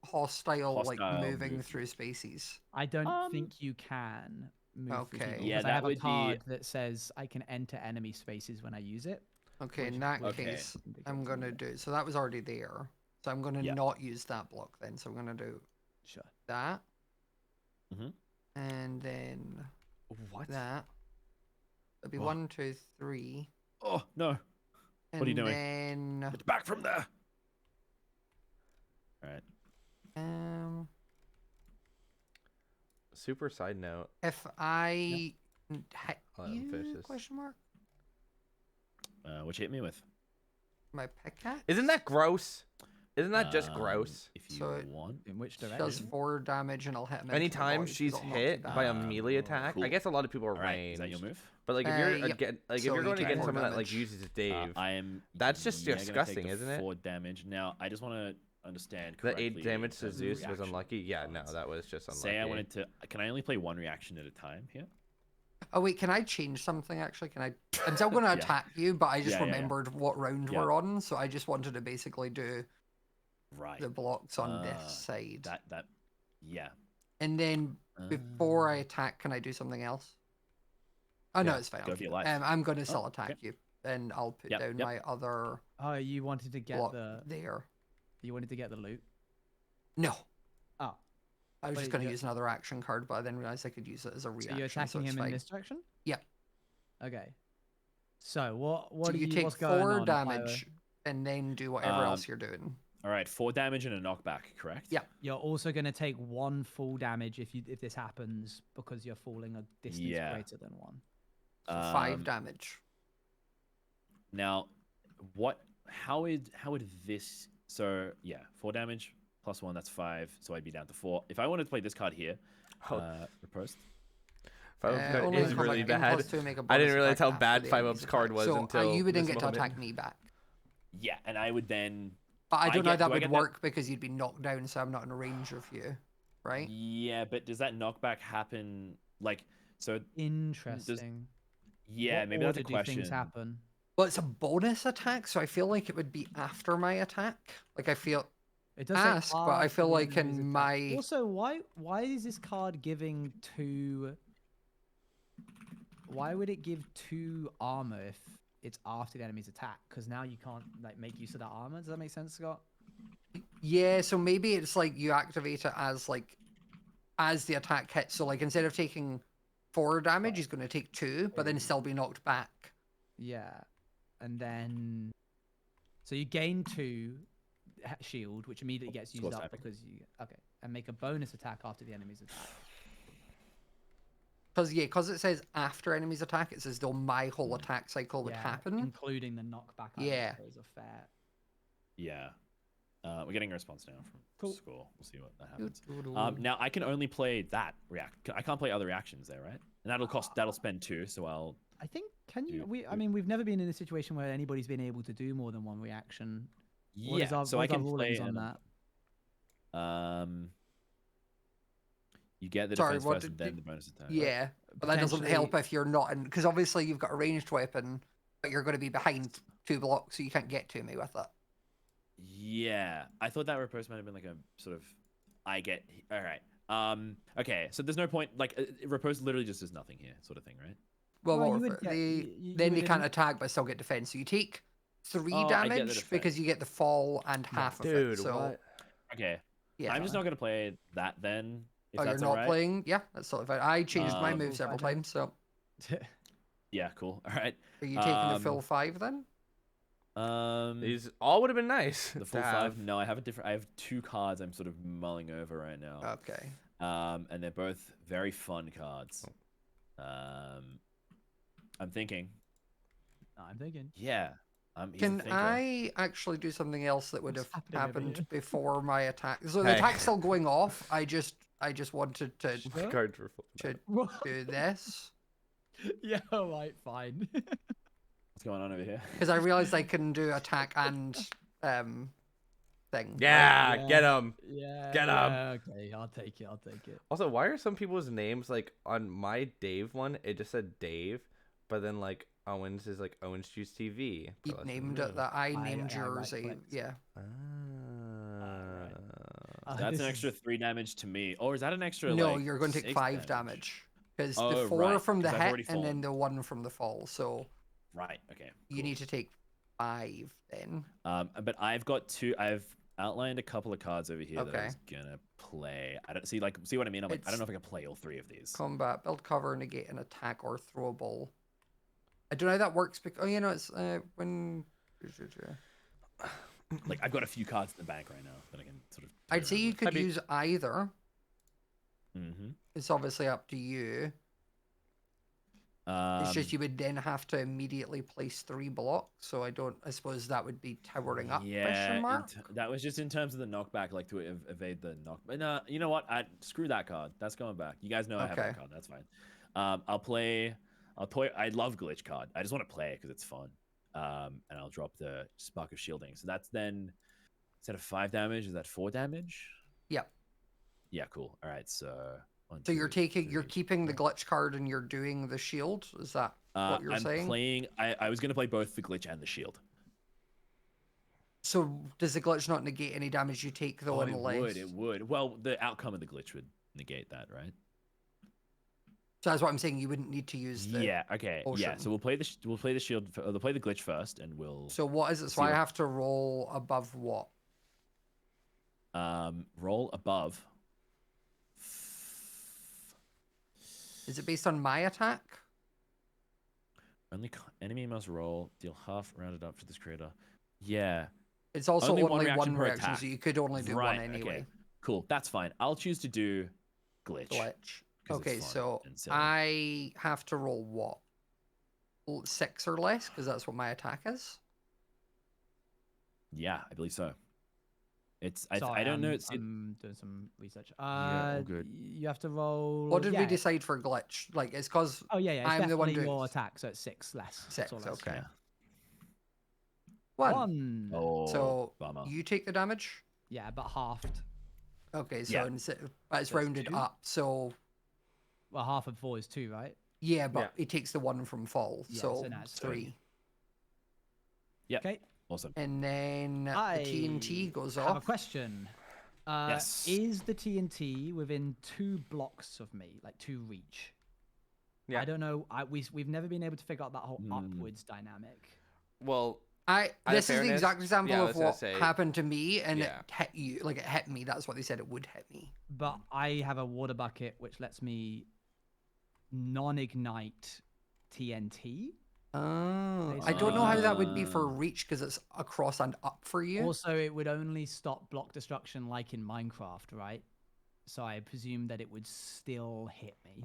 hostile like Hostile moving movement. through spaces? I don't think you can move through Okay. people, Yeah, because I that have a would be- card that says I can enter enemy spaces when I use it. Okay, in Which- that Okay. case, I'm gonna do. So that was already there. So I'm gonna Yeah. not use that block then. So I'm gonna do Sure. that. Mhm. And then What? that. It'll be Oh. 1, 2, 3. Oh no! And What are you doing? then Get back from there! All right. Super side note. if I hit I'll let him finish you, this. question mark, What you hit me with? my pickaxe Isn't that gross? Isn't that just Um, gross? If you So it- want. In which direction? does 4 damage and I'll hit him. into the Anytime void 'cause she's it'll knock you hit back. by a melee attack, I Cool. guess a lot of people are All right. ranged. Is that your move? But like if you're yep. again, like So if you're you going take against 4 someone that like damage. uses Dave, I am. That's just gonna take disgusting, the isn't it? 4 damage. Now, I just want to understand the correctly. 8 damage to the Zeus was reaction unlucky. Yeah, no, cards. that was just unlucky. Say I wanted to. Can I only play one reaction at a time here? Oh wait, can I change something actually? Can I? I'm still going to Yeah. attack you, but I just Yeah, yeah, yeah. remembered what round Yeah. we're on, so I just wanted to basically do Right. the blocks on this Ah, side. That. Yeah. And then before I attack, can I do something else? Oh no, Yeah, it's fine. go I'll for your keep it. life. I'm going to Oh, still okay. attack you, and I'll put Yep, down yep. my other Oh, you wanted to get block the. there. You wanted to get the loot. No, Oh, I was Wait, just going to you're- use another action card, but I then realized I could use it as a so reaction. you're attacking it's him fine. in this direction? Yep. Okay. So what? So What do you you? take What's going 4 on, Pyro? damage, and then do whatever else you're doing. All right. 4 damage and a knockback. Correct. Yeah. You're also going to take 1 full damage if this happens because you're falling a distance Yeah. greater than 1. So 5 Um, damage. Now, how would this? So yeah, 4 damage plus 1. That's 5. So I'd be down to 4. If I wanted to play this card here, Oh. riposte. Five Uh, card only is if really I'm bad. close to make a I didn't bonus realize attack how after bad the 5 enemy's up's card attack. was so, until you wouldn't this get to moment. attack me back. Yeah, and I would then. But I I don't know how get- that do I would get that- work because you'd be knocked down, so I'm not in range of you, right? Yeah, but does that knockback happen? Like, so Interesting. yeah, What maybe that's a order do question. things happen? Well, it's a bonus attack, so I feel like it would be after my attack. Like I feel It does ask, say but I after feel the like enemy's in attack. my Also, why is this card giving 2? Why would it give 2 armor if it's after the enemy's attack? Because now you can't like make use of that armor. Does that make sense, Scott? yeah, so maybe it's like you activate it as the attack hits. So like instead of taking 4 damage, he's going to take 2, but then still be knocked back. Yeah, and then so you gain 2 shield, which immediately gets used what's up happening. because you and make a bonus attack after the enemy's attack. Because it says after enemy's attack, it's as though my whole attack cycle would Yeah, happen. including the knockback. Yeah. Is a fair. Yeah. We're getting a response now from Cool. school. We'll see what that happens. Now I can only play that react. I can't play other reactions there, right? And that'll spend 2. So I'll. I think can you? Do- I mean, we've never been in a situation where anybody's been able to do more than 1 reaction. What Yeah. is our, So what I is our can play rulings on another- that? You get the Sorry, defense what first and did- then the bonus attack. right? Yeah, but that doesn't help Potentially- if you're not in. Because obviously you've got a ranged weapon, but you're going to be behind 2 blocks, so you can't get to me with it. Yeah, I thought that riposte might have been like a sort of, I get all right. Okay, so there's no point. Like riposte literally just does nothing here, sort of thing, right? Well, Well, what you if would get- they you then would they can't admit- attack but still get defense. So you take 3 Oh, I get the damage because defense. you get the fall and half of Dude, it. So what? Okay, yeah, I'm just not gonna play that then. If oh, you're that's not alright. playing? Yeah, that's totally fine. I changed my Um, move several Fine. times. So Yeah, cool. All right. are you taking the Um, full 5 then? These all would have been nice. The to full have. 5. No, I have a different. I have 2 cards. I'm sort of mulling over right now. Okay. And they're both very fun cards. I'm thinking. I'm thinking. Yeah. He's a Can thinker. I actually do something else that would What's have happening over happened here? before my attack? So the Hey. attack's still going off. I just wanted to Sure. Cards were flipping out. do this Yeah, alright, fine. What's going on over here? because I realized I can do attack and thing. Yeah, Yeah. get him. yeah. Get 'em. yeah, okay, I'll take it. Also, why are some people's names like on my Dave one? It just said Dave, but then like Owens is like Owens Juice TV. You But that's named just it that. I I- named I yours. right-clicked. Yeah. That's This an extra is- 3 damage to me. Or is that an extra? No, like, you're going to take 6 5 damage because the Oh, 4 right, from the 'cause I've hit already and then fallen. the 1 from the fall. So Right. Okay. you cool. need to take 5 then. But I've outlined a couple of cards over here that I Okay. was gonna play. I don't see what I mean. I'm like, I don't know if I can play all 3 of these. Combat, build cover, negate an attack, or throw a ball. I don't know how that works because it's when. Like I've got a few cards in the bank right now that I can sort of. I'd say you could use either. Mm-hmm. It's obviously up to you. It's just you would then have to immediately place 3 blocks. So I suppose that would be towering up. Question mark? That was just in terms of the knockback, like to evade the knock. But no, you know what? Screw that card. That's going back. You guys know I have that card. That's fine. I'll play. I love glitch card. I just want to play it because it's fun. And I'll drop the Spark of Shielding. So that's then instead of 5 damage, is that 4 damage? Yep. Yeah, cool. All right, so. So you're keeping the glitch card and you're doing the shield. Is that what you're saying? I was gonna play both the glitch and the shield. So does the glitch not negate any damage you take though? It would. Well, the outcome of the glitch would negate that, right? So that's what I'm saying. You wouldn't need to use the. Yeah. Okay. Potion. Yeah. So we'll play the shield. We'll play the glitch first, and we'll. So what is it? So I have to roll above what? Roll above. Is it based on my attack? Only enemy must roll, deal half rounded up for this creator. Yeah. It's also only one reaction, attack. So you could only do one anyway. Okay. Cool, that's fine. I'll choose to do glitch. Okay, so I have to roll what? 6 or less, because that's what my attack is? Yeah, I believe so. I don't know. I'm doing some research. Yeah, all good. You have to roll. What did we decide for glitch? Like it's because I'm the one doing your attack, so it's 6 less. 6. Okay. Yeah. 1. Oh, so bummer. You take the damage. Yeah, but halved. Okay, so but it's rounded 2? up. So. Well, half of 4 is 2, right? Yeah, but it takes the 1 from fall, so now it's 3. Yeah. Okay. Awesome. And then the TNT goes off. I have a question. Yes. Is the TNT within 2 blocks of me, like 2 reach? Yeah. I don't know. We've never been able to figure out that whole upwards dynamic. Well, this is the exact example of what say, happened to me, and it hit you. Like it hit me. That's what they said it would hit me. But I have a water bucket which lets me non-ignite TNT. Oh, I don't know how that would be for reach because it's across and up for you. Also, it would only stop block destruction like in Minecraft, right? So I presume that it would still hit me.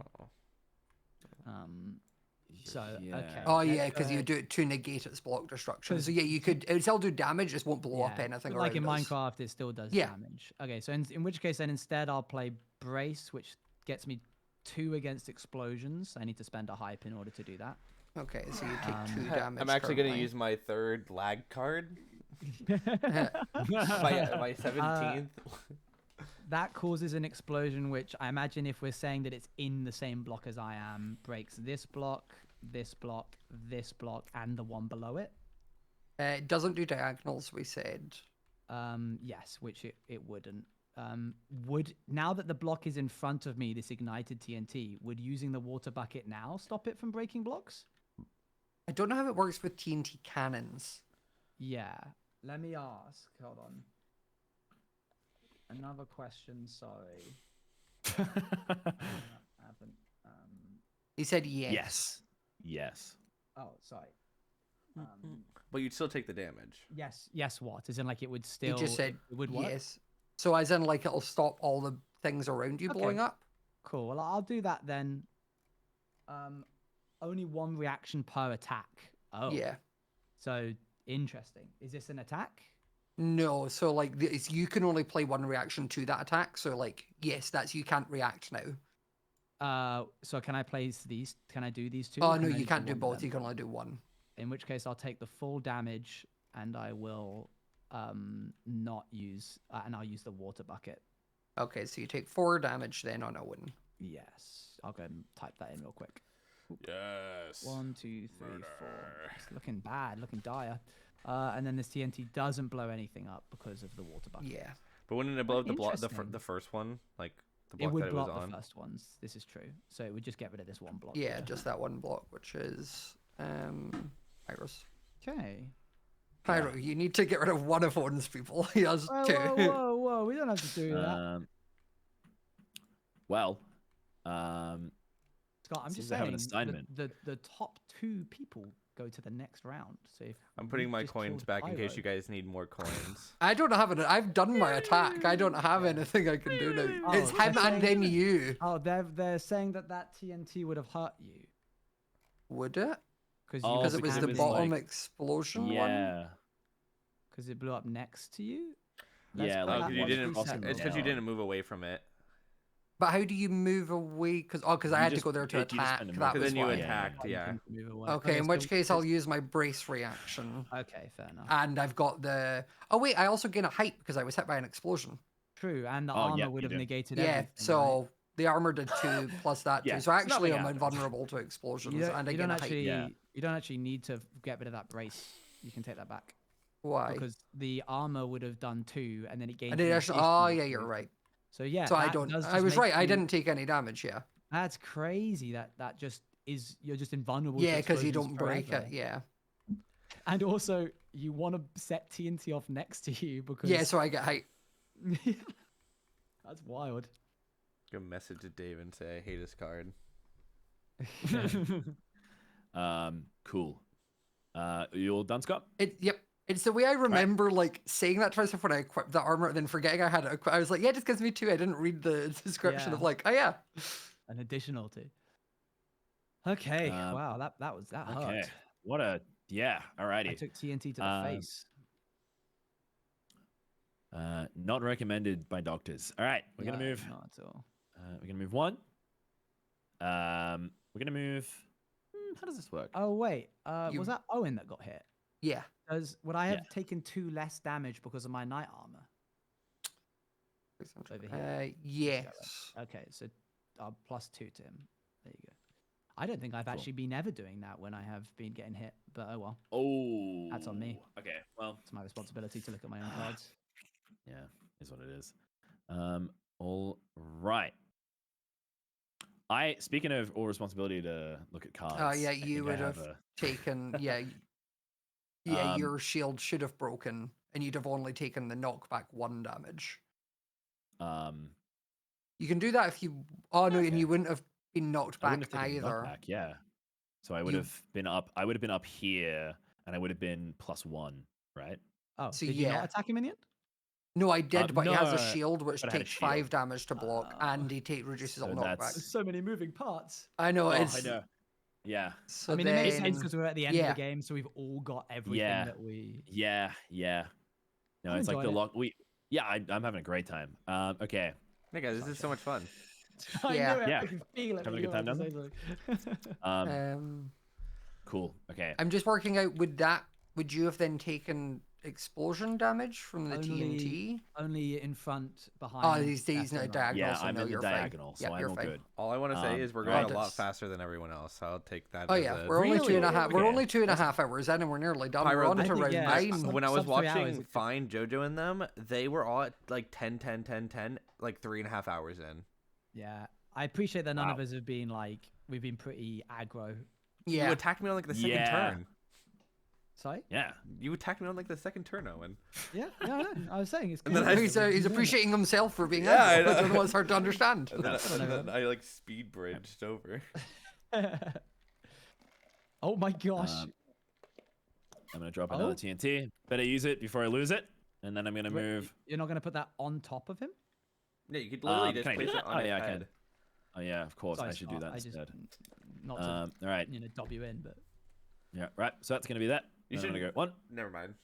Okay. Oh yeah, because you do it to negate its block destruction. So yeah, it would still do damage, just won't blow up anything. Like in Minecraft, it still does damage. Okay, so in which case then instead I'll play Brace, which gets me 2 against explosions. I need to spend a hype in order to do that. Okay, so you take 2 damage. I'm actually going to use my 3rd lag card. my 17th. That causes an explosion, which I imagine if we're saying that it's in the same block as I am, breaks this block, this block, this block, and the one below it. It doesn't do diagonals, we said. Yes, which it wouldn't. Now that the block is in front of me, this ignited TNT, would using the water bucket now stop it from breaking blocks? I don't know how it works with TNT cannons. Yeah, let me ask. Hold on. Another question, sorry. I haven't, He said yes. Yes. Oh, sorry. But you'd still take the damage. Yes, what? As in, like, it would still... He just said it would work? yes. So as in, like, it'll stop all the things around you blowing up? Cool. Well, I'll do that then. Only 1 reaction per attack. Oh. Yeah. So, interesting. Is this an attack? No, so like you can only play 1 reaction to that attack. So like, yes, you can't react now. So can I place these? Can I do these 2? Oh no, you can't do both. You can only do 1. In which case, I'll take the full damage, and I will not use, and I'll use the water bucket. Okay, so you take 4 damage then on Owen. Yes, I'll go and type that in real quick. Yes. 1, 2, 3, 4. It's looking bad, looking dire. And then this TNT doesn't blow anything up because of the water bucket. Yeah. But wouldn't it blow up the first one? Like the block it would that it blow was up on? the first ones. This is true. So it would just get rid of this 1 block. Yeah, just that 1 block, which is Iris. Okay. Pyro, you need to get rid of one of Owen's people. He has Whoa, two. whoa! We don't have to do that. Well, Scott, I'm seems just to have an saying assignment. the top 2 people go to the next round. So if I'm we putting my just coins killed back in case Pyro- you guys need more coins. I don't have it. I've done my attack. I don't have anything I can do now. Oh, It's him they're and then saying- you. Oh, they're saying that TNT would have hurt you Would it? Oh, Because it was because the it was bottom like- explosion one? Yeah. because it blew up next to you. Yeah, put like, Oh, that because you one didn't. preset It's on. because you didn't move away from it. But how do you move away? Because I You had to just- go there to you just attack. kinda move That Because was then you why. attacked. You Yeah. can move away. Okay, in which so case I'll it's- use my brace reaction. Okay, fair enough. And I've got the... Oh wait, I also gain a height because I was hit by an explosion. True, and the Oh, armor yeah, would you have do. negated Yeah, everything. so the armor did 2 plus that Yeah, 2. So so actually nothing I'm happens. invulnerable to explosions you don't, and I you gain don't a height. actually Yeah. you don't actually need to get rid of that brace. You can take that back Why? because the armor would have done 2, and then it gained. And it an actually... Oh additional yeah, you're 2. right. So yeah, So I that don't... does I just was make right. I you- didn't take any damage, yeah. That's crazy. That just is you're just invulnerable. to Yeah, because you explosions don't break forever. it, yeah. And also, you want to set TNT off next to you because Yeah, so I get height. that's wild. Go message to Dave and say I hate his card. Cool. You all done, Scott? Yep. It's the way I remember like saying that twice before I equipped the armor and then forgetting I had it equipped. I was like, yeah, it just gives me 2. I didn't read the description of Yeah. like, oh yeah. An additional 2. Okay. Wow, that was that Okay. hurt. What a yeah. I Alrighty. took TNT to the Um, face. Not recommended by doctors. All right, we're gonna No, move. Not at all. We're gonna move 1. We're gonna move. How does this work? Oh wait, You- was that Owen that got hit? Yeah. Would I have Yeah. taken 2 less damage because of my knight armor? Over here. Yes. Okay, so +2 to him. There you go. I don't think I've Cool. actually been ever doing that when I have been getting hit, but oh well. Oh, That's on me. Okay, well, It's my responsibility to look at my own cards. yeah, is what it is. All right. Speaking of all responsibility to look at cards. Oh yeah, I you think I would have a- taken yeah, Um, your shield should have broken and you'd have only taken the knockback 1 damage. You can do that if you no, and Okay. you wouldn't have been knocked I back wouldn't have taken the either. knockback, yeah. So I would You- have been up. I would have been up here, and I would have been +1, right? Oh, So did you yeah. not attack him in the end? No, I did, but he has a no, shield which but I had a takes 5 shield. damage to block, and he reduces all So that's- knockbacks. so many moving parts. I know Oh, it's. I know. Yeah, So I mean, it makes then, sense because we're at the end yeah. of the game, so we've all got everything Yeah. that we. yeah. No, I'm it's like the enjoying it. Yeah, I'm having a great time. Okay. Hey guys, this is so much fun. I Yeah. knew it. Yeah. I can feel it. Having a when good time you're down about to say something. Cool. Okay. I'm just working out. Would you have then taken explosion damage from the TNT? Only in front, behind. Oh, these left no and right. diagonal. Yeah, so I'm no, in the you're diagonal, fine. so Yeah, I'm you're all fine. good. All I want to say is we're right. going a lot That's- faster than everyone else. So I'll take that. Oh as yeah, a- we're only Really? 2.5. We're Okay. only 2.5 hours in, and we're nearly done. Pyro, We're on I to think, round yeah, 9. when I was sub 3 hours, watching it- Find Jojo and them, they were all at like 10, 10, 10, 10, like 3.5 hours in. Yeah, I appreciate that none of Wow. us have been like we've been pretty aggro. You Yeah. attacked me on like the second Yeah. turn. Sorry. Yeah. You attacked me on like the second turn, Owen. Yeah, yeah, I know. I was saying it's. And then cool. I- He's appreciating himself for being Yeah, I aggro, which I know. know it's hard to understand. And then, That's what I and then I like speed bridged over. Oh my gosh. I'm gonna drop another Oh. TNT. Better use it before I lose it, and then I'm gonna Wait, move. You're not gonna put that on top of him? Yeah, you could literally just can I do place it that? on Oh, his yeah, I head. can. Oh yeah, of course. I Sorry, should do Scott, that I just instead. not to All right. dob you in, but Yeah. Right. So that's gonna be that. You Then I'm gonna should- go 1. Never mind.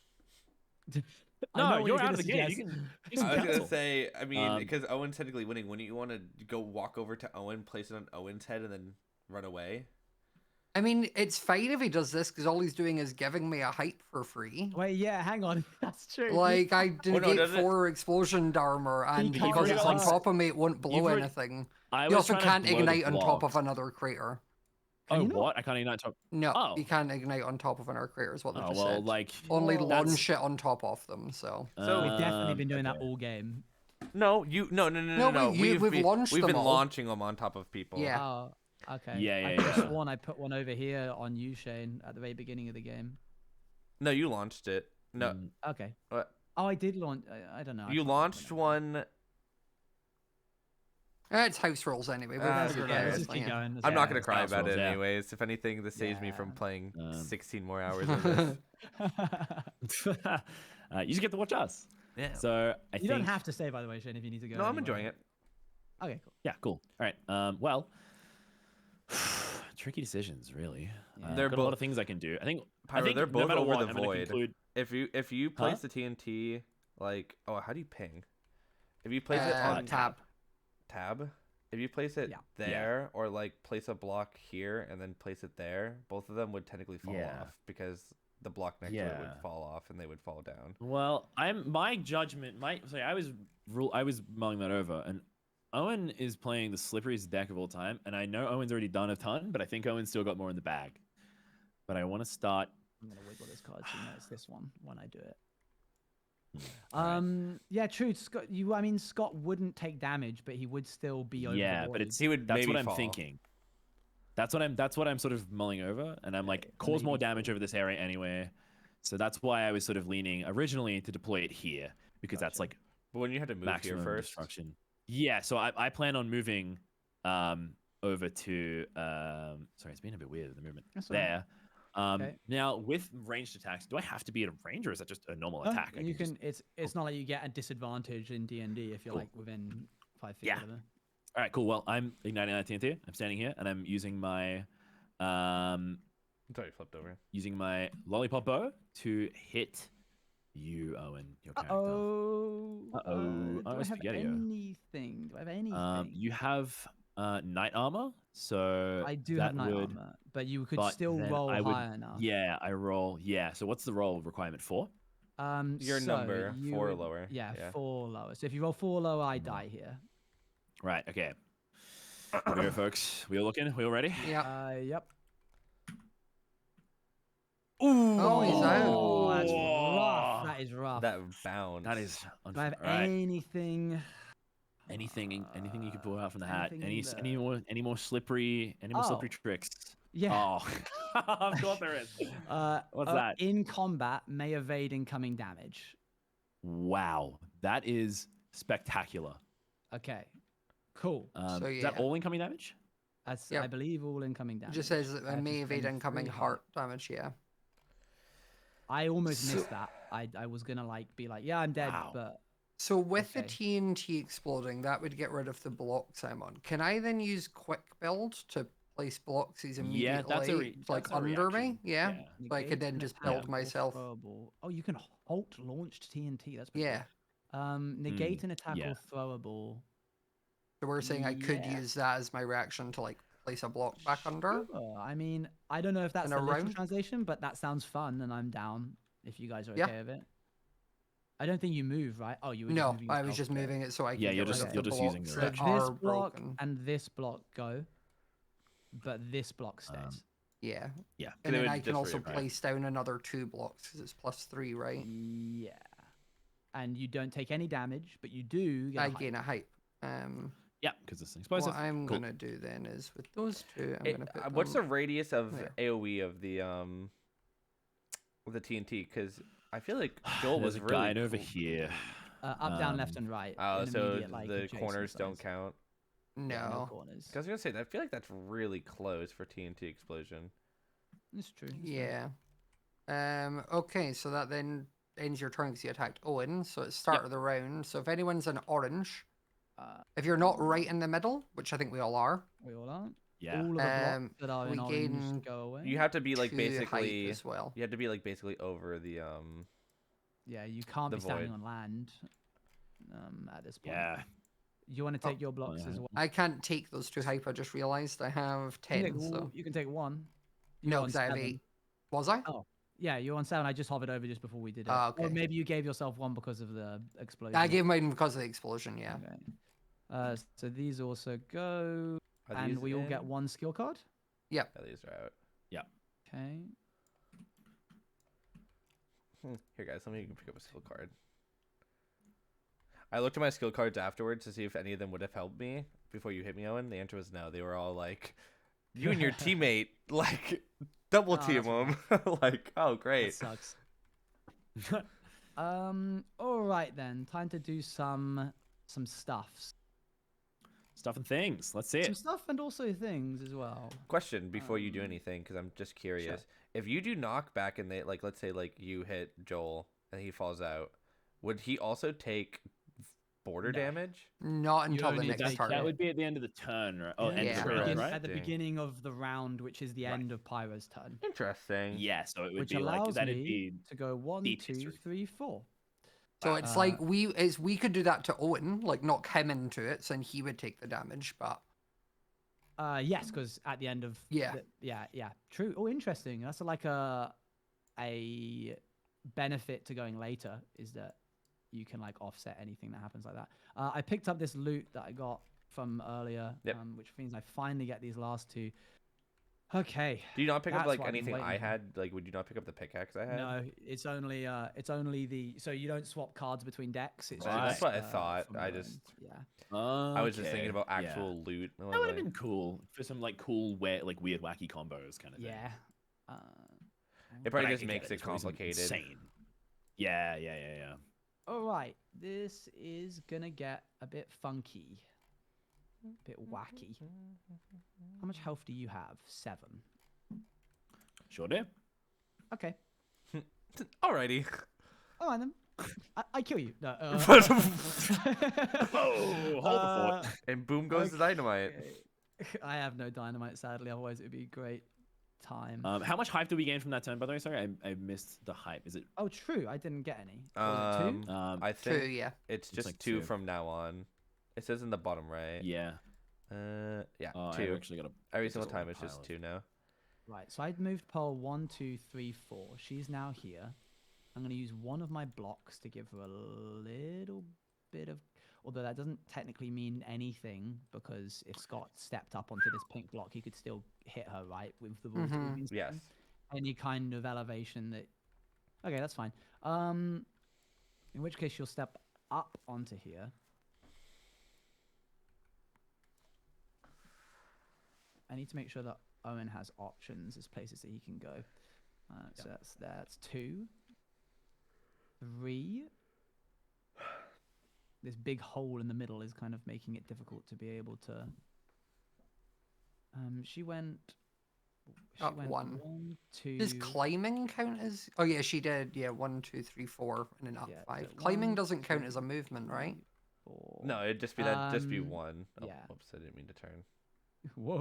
I know No, what you're he's out gonna of the game. You suggest. can. You I can was cancel. gonna say, I mean, Um, because Owen's technically winning. Wouldn't you want to go walk over to Owen, place it on Owen's head, and then run away? I mean, it's fine if he does this because all he's doing is giving me a height for free. Wait, yeah, hang on. That's true. Like I negate does it? 4 explosion armor, and can't because it's on realize- top of me, it won't blow You've already- anything. I You was also trying to can't blow the ignite on top block. of another crater. Can Oh, you not? what? I can't ignite top. No, Oh. you can't ignite on top of another crater. Is what they Oh just well, said. like. Only that's- launch it on top of them. So So- We've definitely been doing that okay. all game. No, no. No, we've launched We've them been all. launching them on top of people. Yeah. Oh, okay. Yeah, I yeah, could have yeah. sworn I put one over here on you, Shane, at the very beginning of the game. No, you launched it. No. Okay. What? Oh, I did launch. I don't know. I You can't launched remember. one. It's house rules anyway. We'll Ah, figure it yeah, out. let's it's just keep Yeah. going. I'm not Yeah, gonna it's cry house about rules, it yeah. anyways. If anything, this saves me from Yeah. playing Um, 16 more hours of this. You just get to watch us. Yeah. So I You think. don't have to stay, by the way, Shane, if you need to go. No, I'm anywhere. enjoying it. Okay, cool. Yeah, cool. All right. Well, tricky decisions, really. Yeah. They're I've got a lot both- of things I can do. I think Pyro, they're no both matter over what, the I'm gonna void. conclude. If you place the TNT like how do you ping? If you place it on tab. tab, if you place it Yeah. there or like place a block here and then place it there, both of them would technically fall Yeah. off because the block next to it would Yeah. fall off and they would fall down. Well, my judgment. I was mulling that over, and Owen is playing the slipperiest deck of all time, and I know Owen's already done a ton, but I think Owen's still got more in the bag. But I want to start. I'm gonna wiggle this card so you know it's this one when I do it. Alright. Yeah, true. Scott wouldn't take damage, but he would still be over. Yeah, the but void. it's He would that's maybe what I'm fall. thinking. That's what I'm sort of mulling over, and I'm like, cause more maybe damage over this area anyway. So that's why I was sort of leaning originally to deploy it here because that's Gotcha. like But when you have to move maximum here first, destruction. Yeah, so I plan on moving over to sorry, it's been a bit weird at the movement. That's all right. There. Okay. Now with ranged attacks, do I have to be at a range or is that just a normal No, attack? I you just- can. It's not like you get a disadvantage in D&D if you're Cool. like within 5 feet. Yeah. Of them. All right, cool. Well, I'm igniting that TNT. I'm standing here and I'm using my it's already flipped over. lollipop bow to hit you, Owen, your character. Uh-oh. Uh-oh. Do Oh, I have spaghetti-o. anything? Do I have anything? You have knight armor, so I do that have knight would, armor, but you could but still then roll I would- high enough. Yeah, I roll. Yeah. So what's the roll requirement for? Your so number, you 4 or would- lower. Yeah, Yeah. 4 lower. So if you roll 4 lower, I Mhm. die here. Right. Okay. Here we go, folks. We all looking? We all ready? Yeah. Yep. Ooh. Oh, he's out. Oh, that's rough. That is rough. That bounce. That is. Do I have All right. anything? Anything you can pull out from the hat. anything Any more slippery Oh. tricks? Yeah. Oh, of course there is. What's that? In combat, may evade incoming damage. Wow, that is spectacular. Okay. Cool. So, Is that yeah. all incoming damage? That's, Yep. I believe, all incoming It damage. just says I have to may evade spend incoming 3 heart damage. Yeah. I almost So- missed that. I was gonna be like, yeah, I'm dead, Wow. but So with the Okay. TNT exploding, that would get rid of the blocks I'm on. Can I then use quick build to place blocks immediately Yeah, that's a like that's a under me? reaction. Yeah. So I could negate then an just attack build or myself. throwable. Oh, you can halt launched TNT. That's pretty Yeah. cool. Negate an attack yeah. or throwable. So we're saying I could Yeah. use that as my reaction to like place a block back under. Sure. I mean, I don't know if that's In the a literal round? translation, but that sounds fun, and I'm down if you guys are Yeah. okay with it. I don't think you move, right? Oh, you were No, just moving I was yourself, just okay. moving it so I could Yeah, get you're rid just- of you're the just using blocks the that So reaction. this are block broken. and this block go, but this block stays. Yeah. Yeah. And They then would I can just also reroute. place down another 2 blocks because it's +3, right? Yeah. And you don't take any damage, but you do get I a height. gain a hype. Yeah, because it's explosive. What I'm Cool. gonna do then is with those 2, I'm It- gonna put what's the them- radius of there. AOE of the TNT? Because I feel like Joel There's was a really guide over cool. here. Up, down, left, Um, and right. Oh, in so immediate, like, the adjacent corners don't sides. count. Yeah, No. corners. 'Cause I was gonna say that I feel like that's really close for TNT explosion. It's true. it's fair. Yeah. Okay, so that then ends your turn because you attacked Owen. So it's start of the round. So if anyone's an orange, if you're not right in the middle, which I think we all are, We all are. Yeah. All of the blocks that are we in orange gain- go away. You have to be like 2 height basically. as well. You have to be like basically over the Yeah, you can't the be standing void. on land at this point. Yeah. You want to take your blocks yeah. as well. I can't take those 2 hype. I just realized I have You can 10. take, So you can take one. You're no, on because I have 7. 8. Was I? Oh, yeah, you're on 7. I just hovered over just before we did it. Ah, Or okay. maybe you gave yourself one because of the explosion. I gave mine because of the explosion. Yeah. Okay. So these also go, Are and these we all get in? one skill card. Yeah, these are out. Okay. Here, guys, let me pick up a skill card. I looked at my skill cards afterwards to see if any of them would have helped me before you hit me, Owen. The answer was no. They were all like, you and your teammate, like, double Oh, team that's them. Like, oh, That great. sucks. All right then. Time to do some stuffs. Stuff and things. Let's see Some it. stuff and also things as well. Question before you do Um, anything, because I'm just curious. If you do knockback and they like, let's say like you hit Joel and he falls out, would he also take border No. damage? Not You until the only next take- target. That would be at the end of the turn, right? Oh, Yeah, end Yeah. of the at the round, begin- right? At the Interesting. beginning of the round, which is the Right. end of Pyro's turn. Interesting. Yeah, so it would Which be like allows that'd me be to go 1, deep 2, history. 3, 4. So Wow. it's like we could do that to Owen, like knock him into it, so then he would take the damage. But Yes, because at the end of Yeah. yeah, true. Oh, interesting. That's like a benefit to going later is that you can like offset anything that happens like that. I picked up this loot that I got from earlier, Yep. which means I finally get these last two. Okay. Do you not pick up That's like what I've been anything waiting I for. had? Like, would you not pick up the pickaxe I had? No, it's only the so you don't swap cards between decks. It's Right. That's just, what I thought. from I your just- end. Yeah. I was just Okay, thinking about yeah. actual loot. I was That would have like- been cool for some like cool, like weird, wacky combos kind of thing. Yeah. It But probably I just get makes it it's probably something complicated. Insane. Yeah. All right, this is gonna get a bit funky, a bit wacky. How much health do you have? 7. Sure do. Okay. Alrighty. All right then. I kill you. No. Oh, hold the fort. And boom goes the dynamite. okay. I have no dynamite, sadly. Otherwise, it'd be a great time. How much hype did we gain from that turn, by the way? Sorry, I missed the hype. Is it? Oh, true. I didn't get any. Was it 2? I true, think yeah. it's It's just like 2 2. from now on. It says in the bottom right. Yeah. Yeah, Oh, I 2. actually got a. Every this is single all time it's pile just of- 2 now. Right, so I'd moved Pearl 1, 2, 3, 4. She's now here. I'm going to use one of my blocks to give her a little bit of... Although that doesn't technically mean anything, because if Scott stepped up onto this pink block, he could still hit her, right? With the rules that we've been Yes. saying. Any kind of elevation that... Okay, that's fine. In which case she'll step up onto here. I need to make sure that Owen has options as places that he can go. So that's 2, 3. This big hole in the middle is kind of making it difficult to be able to. She went. Up 1. 1, 2. Does climbing count as? Oh yeah, she did. Yeah, 1, 2, 3, 4, and then up Yeah, 5. so Climbing 1, doesn't count 2, as a movement, right? 4. No, it'd just be that. Just be Um, 1. Oh, yeah. Whoops! I didn't mean to turn. Whoa!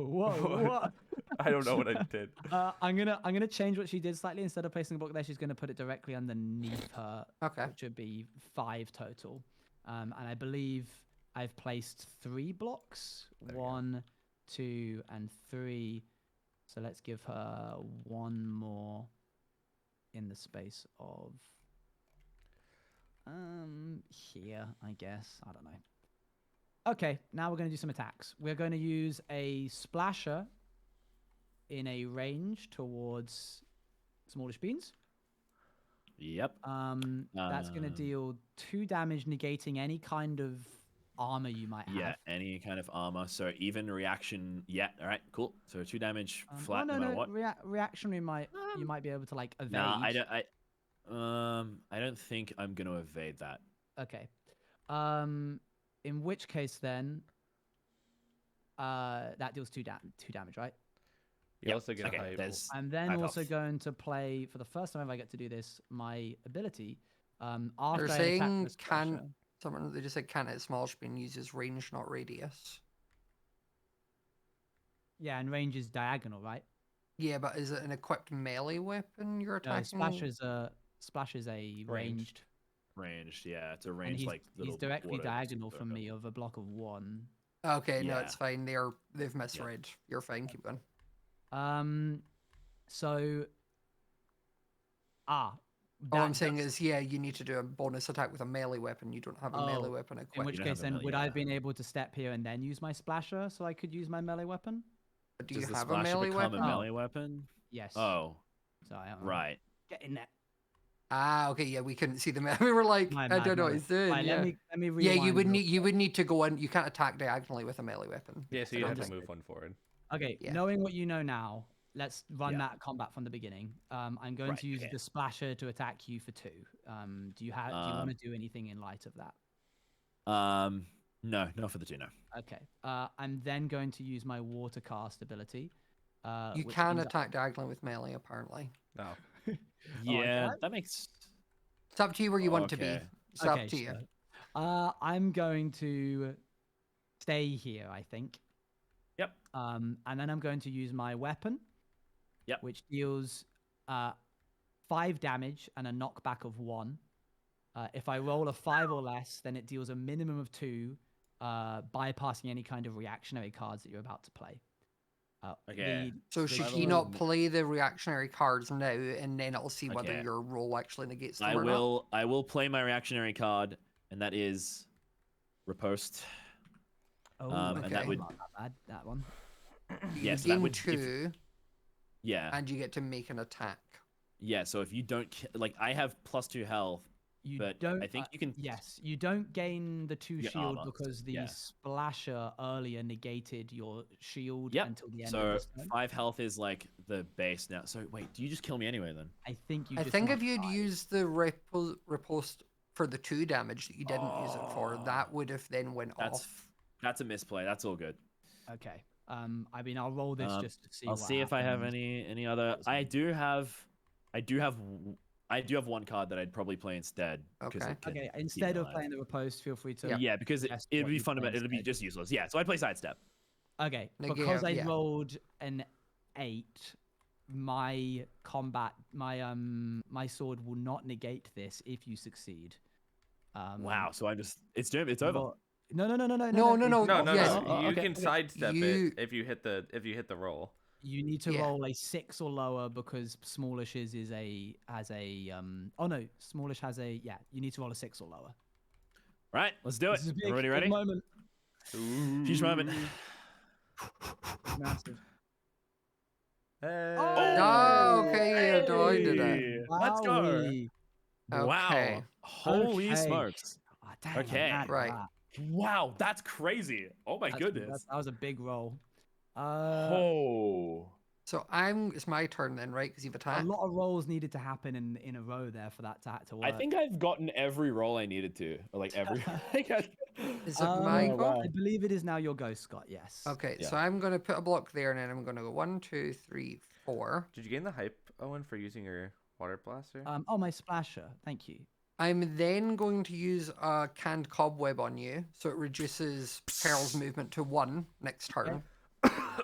What? I don't know what I did. I'm gonna change what she did slightly. Instead of placing a block there, she's gonna put it directly underneath her, Okay. which would be 5 total. And I believe I've placed 3 blocks, There you go. 1, 2, and 3. So let's give her 1 more in the space of here, I guess. I don't know. Okay, now we're going to do some attacks. We're going to use a splasher in a range towards smallish beans. Yep. That's going to deal 2 damage, negating any kind of armor you might have. Yeah, any kind of armor. So even reaction. Yeah. All right. Cool. So 2 damage Oh, flat, no matter what. Reactionary you might be able to like evade. Nah, I don't. I don't think I'm gonna evade that. Okay. In which case then, that deals 2 damage, right? You Yep, also get okay, a hype. there's- I'm then I've also off. going to play for the first time if I get to do this my ability. After They're I attack saying the splasher- someone they just said can at small spin uses range, not radius. Yeah, and range is diagonal, right? Yeah, but is it an equipped melee weapon you're No, attacking? splash is a ranged. Ranged. Yeah, it's a And range he's, like he's little directly water diagonal sort from of- me of a block of 1. Okay, no, Yeah. it's fine. They've misread. You're fine. Keep going. So All that I'm saying does- is, yeah, you need to do a bonus attack with a melee weapon. You don't have a melee Oh, weapon in equipped. which don't have case a then melee, would I yeah. have been able to step here and then use my splasher so I could use my melee weapon? But do Does you the have a splasher melee become weapon? a melee weapon? Yes. Oh, So I right. Get in there. Ah, okay, yeah, we couldn't see the melee. We were like, My I bad, don't know my what he's doing. Right, yeah. let me Yeah, you rewind would real need to go in. You can't attack diagonally with a melee weapon. Yeah, so I you don't have to think- move 1 forward. Okay, Yeah. knowing what you know now, let's run Yeah. that combat from the beginning. I'm going Right, to use okay. the splasher to attack you for 2. Do you want to do anything in light of that? No, not for the 2, no. Okay. I'm then going to use my water cast ability. You which can means attack diagonally with melee, apparently. No. Yeah, can I? that makes. It's up to you where you want to be. Okay. It's up to you. sure. I'm going to stay here, I think. Yep. And then I'm going to use my weapon. Yep. Which deals 5 damage and a knockback of 1. If I roll a 5 or less, then it deals a minimum of 2, bypassing any kind of reactionary cards that you're about to play. Okay. So should I he not will- play the reactionary cards now, and then it'll see whether Okay. your roll actually negates them I or not? will play my reactionary card, and that is riposte. Oh, and that okay. would not that bad, that one. yes, you that gain would 2, yeah. and you get to make an attack. Yeah, so if you don't like, I have +2 health, You but don't. I think you can. Yes, you don't gain the 2 Get shield armor, because the yeah. splasher earlier negated your shield Yep. until the end So of this turn. 5 health is like the base now. So wait, do you just kill me anyway then? I think you. I just think want if you'd 5. used the riposte for the 2 damage that you didn't use it for, that would have then went off. That's a misplay. That's all good. Okay. I mean, I'll roll this just to see. I'll what see if I have happens. any other. I do have 1 card that I'd probably play instead. 'cause Okay. it can Okay. keep Instead me of alive. playing the riposte, feel free to. Yeah. Yeah, because suggest it'd what be you play fundamental. It'd be instead. just useless. Yeah, so I'd play sidestep. Okay, Negate, because I yeah. rolled an 8, my my sword will not negate this if you succeed. Wow. So it's over. but- No, no, no, no, no, No, no, it's no, No, not- no, yes. no. You okay, can okay. sidestep You- it if you hit the roll. You need to Yeah. roll a 6 or lower because Smallish has a oh no, Smallish has a you need to roll a 6 or lower. Right. Let's do it. This is big, Everybody big ready? moment. Huge moment. Massive. Hey. Oh, okay, you avoided it. Hey, Let's go. Wowie. Wow. Okay. Holy Okay. smokes. Ah, dang, I'm Okay. mad at Right. that. Wow, that's crazy. Oh my goodness. That was a big roll. Oh. So it's my turn then, right? Because you've A attacked. lot of rolls needed to happen in a row there for that to work. I think I've gotten every roll I needed to. Or like every. Is it my Oh, go? wow. I believe it is now your go, Scott. Yes. Okay, Yeah. so I'm going to put a block there, and then I'm going to go 1, 2, 3, 4. Did you gain the hype, Owen, for using your water blaster? Oh, my splasher. Thank you. I'm then going to use a canned cobweb on you, so it reduces Pearl's movement to 1 next turn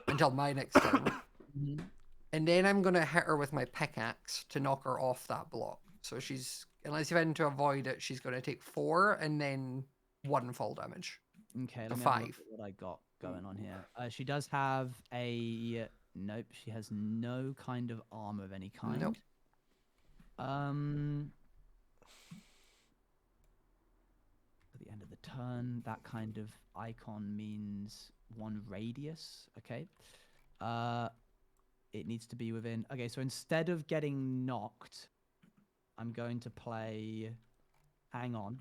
until my next turn. Mhm. And then I'm going to hit her with my pickaxe to knock her off that block. So unless you happen to avoid it, she's going to take 4 and then 1 fall damage. Okay, A let me have a look 5. at what I got going on here. She does have a nope. She has no kind of armor of any kind. Nope. At the end of the turn, that kind of icon means 1 radius. Okay. It needs to be within. Okay, so instead of getting knocked, I'm going to play Hang On,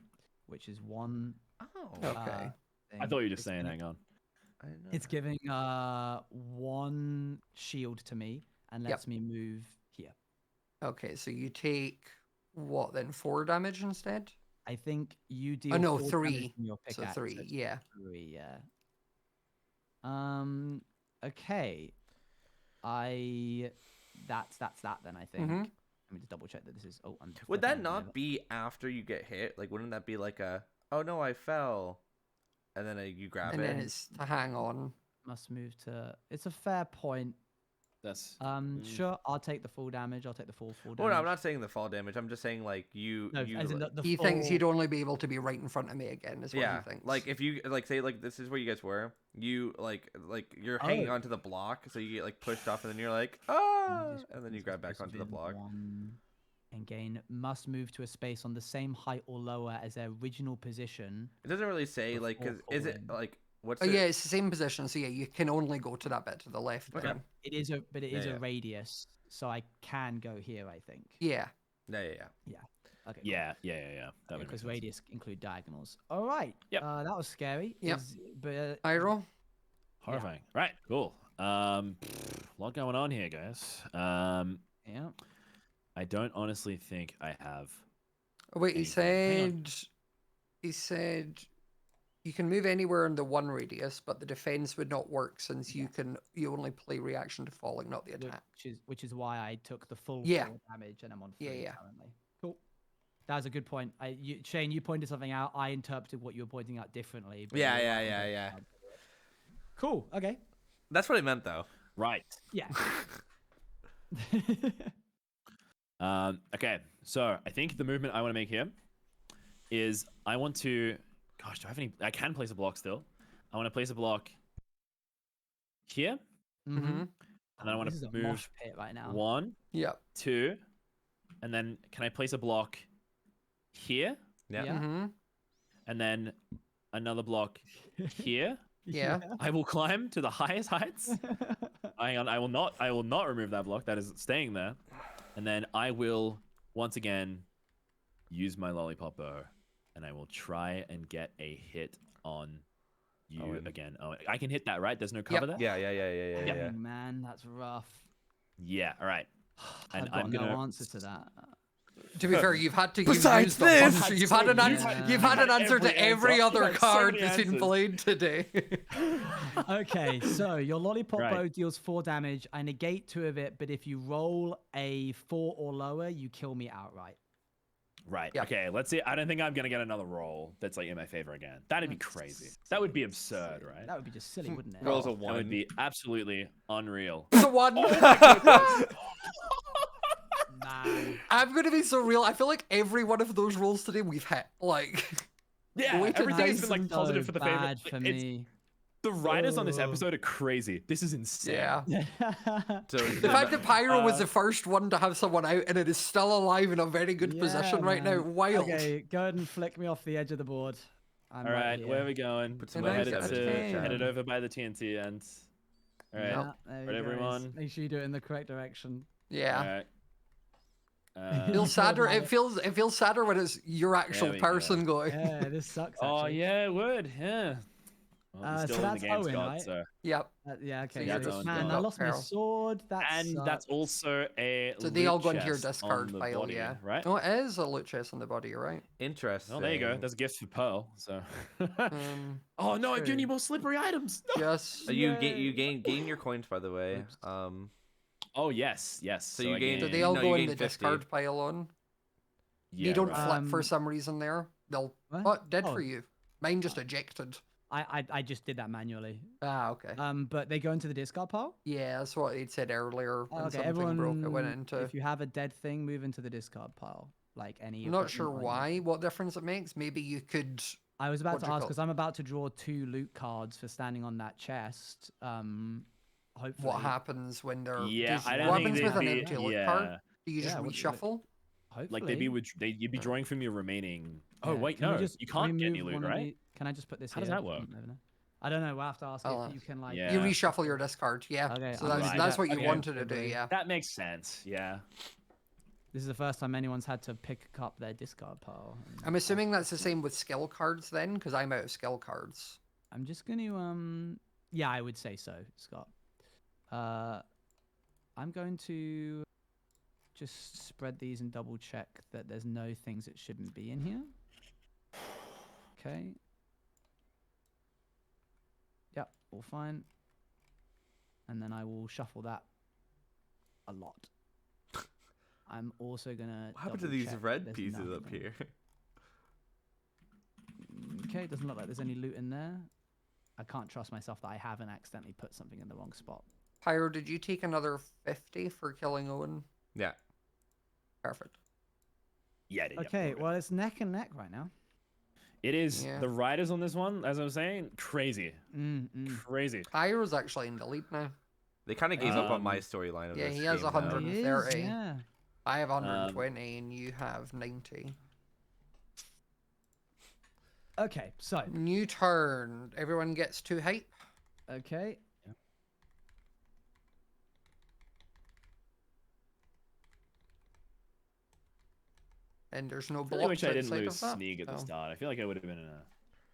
which is 1. Oh. Okay. I thought you were just It's saying giving- hang on. I know. It's giving 1 shield to me and Yep. lets me move here. Okay, so you take what then? 4 damage instead? I think you deal. no, 4 damage 3. from your So pickaxe, 3, it's yeah. 3, yeah. Okay. That's that then. I think. Mhm. Let me just double check that this is. Oh, I'm. Would that flipping not over. be after you get hit? Like, wouldn't that be like a, oh no, I fell, and then you grab And it? then it's to hang on. Must move to. It's a fair point. That's Sure. I'll take the full damage. I'll take the full damage. Well, no, I'm not saying the fall damage. I'm just saying like you. No, you as in like- the He full... thinks he'd only be able to be right in front of me again, is what yeah, he thinks. like if you like say like this is where you guys were. You like you're hanging Oh. onto the block, so you get like pushed off, and then you're like And ah, this and then you is grab back supposed onto to the be block. 1 and gain must move to a space on the same height or lower as their original position. It doesn't really say like Before cause is it falling. like what's Oh it? yeah, it's the same position, so yeah, you can only go to that bit to the left Okay. then. It is a Yeah. a radius, so I can go here. I think. Yeah. Yeah. Okay. yeah. That would make Because sense. radius include diagonals. All right. Yep. That was scary. Yep. But Iroh? Horrifying. Right. Cool. A lot going on here, guys. Yeah. I don't honestly think I have. Oh, wait, anything. Hang on. he said you can move anywhere in the 1 radius, but the defense would not work since you only play reaction to falling, not the attack. Which is why I took the full Yeah. 4 damage and I'm on 3 Yeah. currently. Cool. That was a good point. Shane, you pointed something out. I interpreted what you were pointing out differently. but Yeah, you're yeah, right, yeah, okay. yeah. Cool. Okay. That's what I meant, though. Right. Yeah. Okay, so I think the movement I want to make here is I want to. Gosh, do I have any? I can place a block still. I want to place a block here, Mm-hmm. Mm-hmm. and then I want This is to a mosh move pit right now. 1, Yep. 2, and then can I place a block here, Yeah. Yeah. Mm-hmm. and then another block here? Yeah. I will climb to the highest heights. Hang on, I will not remove that block. That is staying there. And then I will once again use my lollipop bow, and I will try and get a hit on you Owen. again. Oh, I can hit that, right? There's no cover there. Yeah. Dang, man, that's rough. Yeah. All right. And I've got I'm no gonna. answer to that. To be fair, you've had to Besides use the this- bunch. You've had an You've answer. had You've had an answer every to every answer. other You've had so card many that's been answers. played today. Okay, so your lollipop Right. bow deals 4 damage. I negate 2 of it, but if you roll a 4 or lower, you kill me outright. Right. Yeah. Okay. Let's see. I don't think I'm gonna get another roll that's like in my favor again. That'd be crazy. That would be absurd, right? That would be just silly, wouldn't it? Rolls a That 1. would be absolutely unreal. The one. Man. I'm gonna be so real. I feel like every one of those rolls today we've hit. Like, Yeah. Wait till Everything has dice been like So positive for the favor. bad for It's- me. The writers on this Oh. episode are crazy. This is insane. yeah. So The fact that Pyro was Uh, the first one to have someone out and it is still alive in a very good position Yeah, right now. man. Wild. Okay, go ahead and flick me off the edge of the board. I'm All right, where are here. we going? Put some We're legs headed out to- of the chat. Headed over by the TNT end. All right. Yeah, there Right, you go. everyone. Make sure you do it in the correct direction. Yeah. All right. It feels sadder. Love It feels sadder when it's your actual we go. person going. Yeah, this sucks. Oh actually. yeah, it would. Yeah. Well, we're So still in that's the game, Owen, Scott. right? So. Yep. Yeah, okay. you're so just man, I going lost my Peril. sword. That And that's sucks. also a. So they all loot go into your chest on discard the pile. body, Yeah. Right. No, it is a loot chest on the body. You're right. Interesting. Oh, there you go. There's a gift for Pearl. So. Um, oh no! I'm giving true. you more slippery items. No! just. You gain your coins, by the way. Oops. Oh yes, yes. So you I gain- So gain- they all No, go you in gain the 50. discard pile on. Yeah, They don't right. flip for some reason there. They'll. What? What? Dead Oh. for you. Mine just ejected. I just did that manually. Ah, okay. But they go into the discard pile. Yeah, that's what he'd said earlier. When Okay, something everyone. broke, it went into. If you have a dead thing, move into the discard pile. Like any. I'm not sure equipment or why. anything. What difference it makes? Maybe you could. I was about what to do you ask call- because I'm about to draw 2 loot cards for standing on that chest. Hopefully. What happens when they're? Yeah, does- I don't what think happens they'd with an be. empty loot Yeah. card? Do you just Yeah, what- reshuffle? Hopefully. Like you'd be drawing from your remaining. Oh Yeah, wait, can we no, just- you can we can't get any move loot, one of right? the- Can I just put this How does here? that work? I don't know. We'll have to ask I'll if you can like. Yeah. You reshuffle your discard. Yeah. Okay, so I'll that's right. that's what you Okay. wanted to do. Yeah. That makes sense. Yeah. This is the first time anyone's had to pick up their discard pile. I'm assuming that's the same with skill cards then, because I'm out of skill cards. I'm just going to yeah, I would say so, Scott. I'm going to just spread these and double check that there's no things that shouldn't be in here. Okay. Yep, all fine. And then I will shuffle that a lot. I'm also gonna. What happened to double these check that red there's pieces nothing up in it. here? Okay, it doesn't look like there's any loot in there. I can't trust myself that I haven't accidentally put something in the wrong spot. Pyro, did you take another 50 for killing Owen? Yeah. Perfect. Yeah. it- yeah, Okay, okay. well it's neck and neck right now. It is Yeah. the riders on this one, as I was saying, crazy, Mm. crazy. Pyro's actually in the lead now. They kind of gave up on my Um, storyline of yeah, this he has game, 100. though. He is, 130. yeah. I have 120 and you have 90. Okay, so New turn. Everyone gets 2 hype. okay. And there's no I really blocks wish I didn't outside lose of that. Sneak at the so- start. I feel like I would have been in a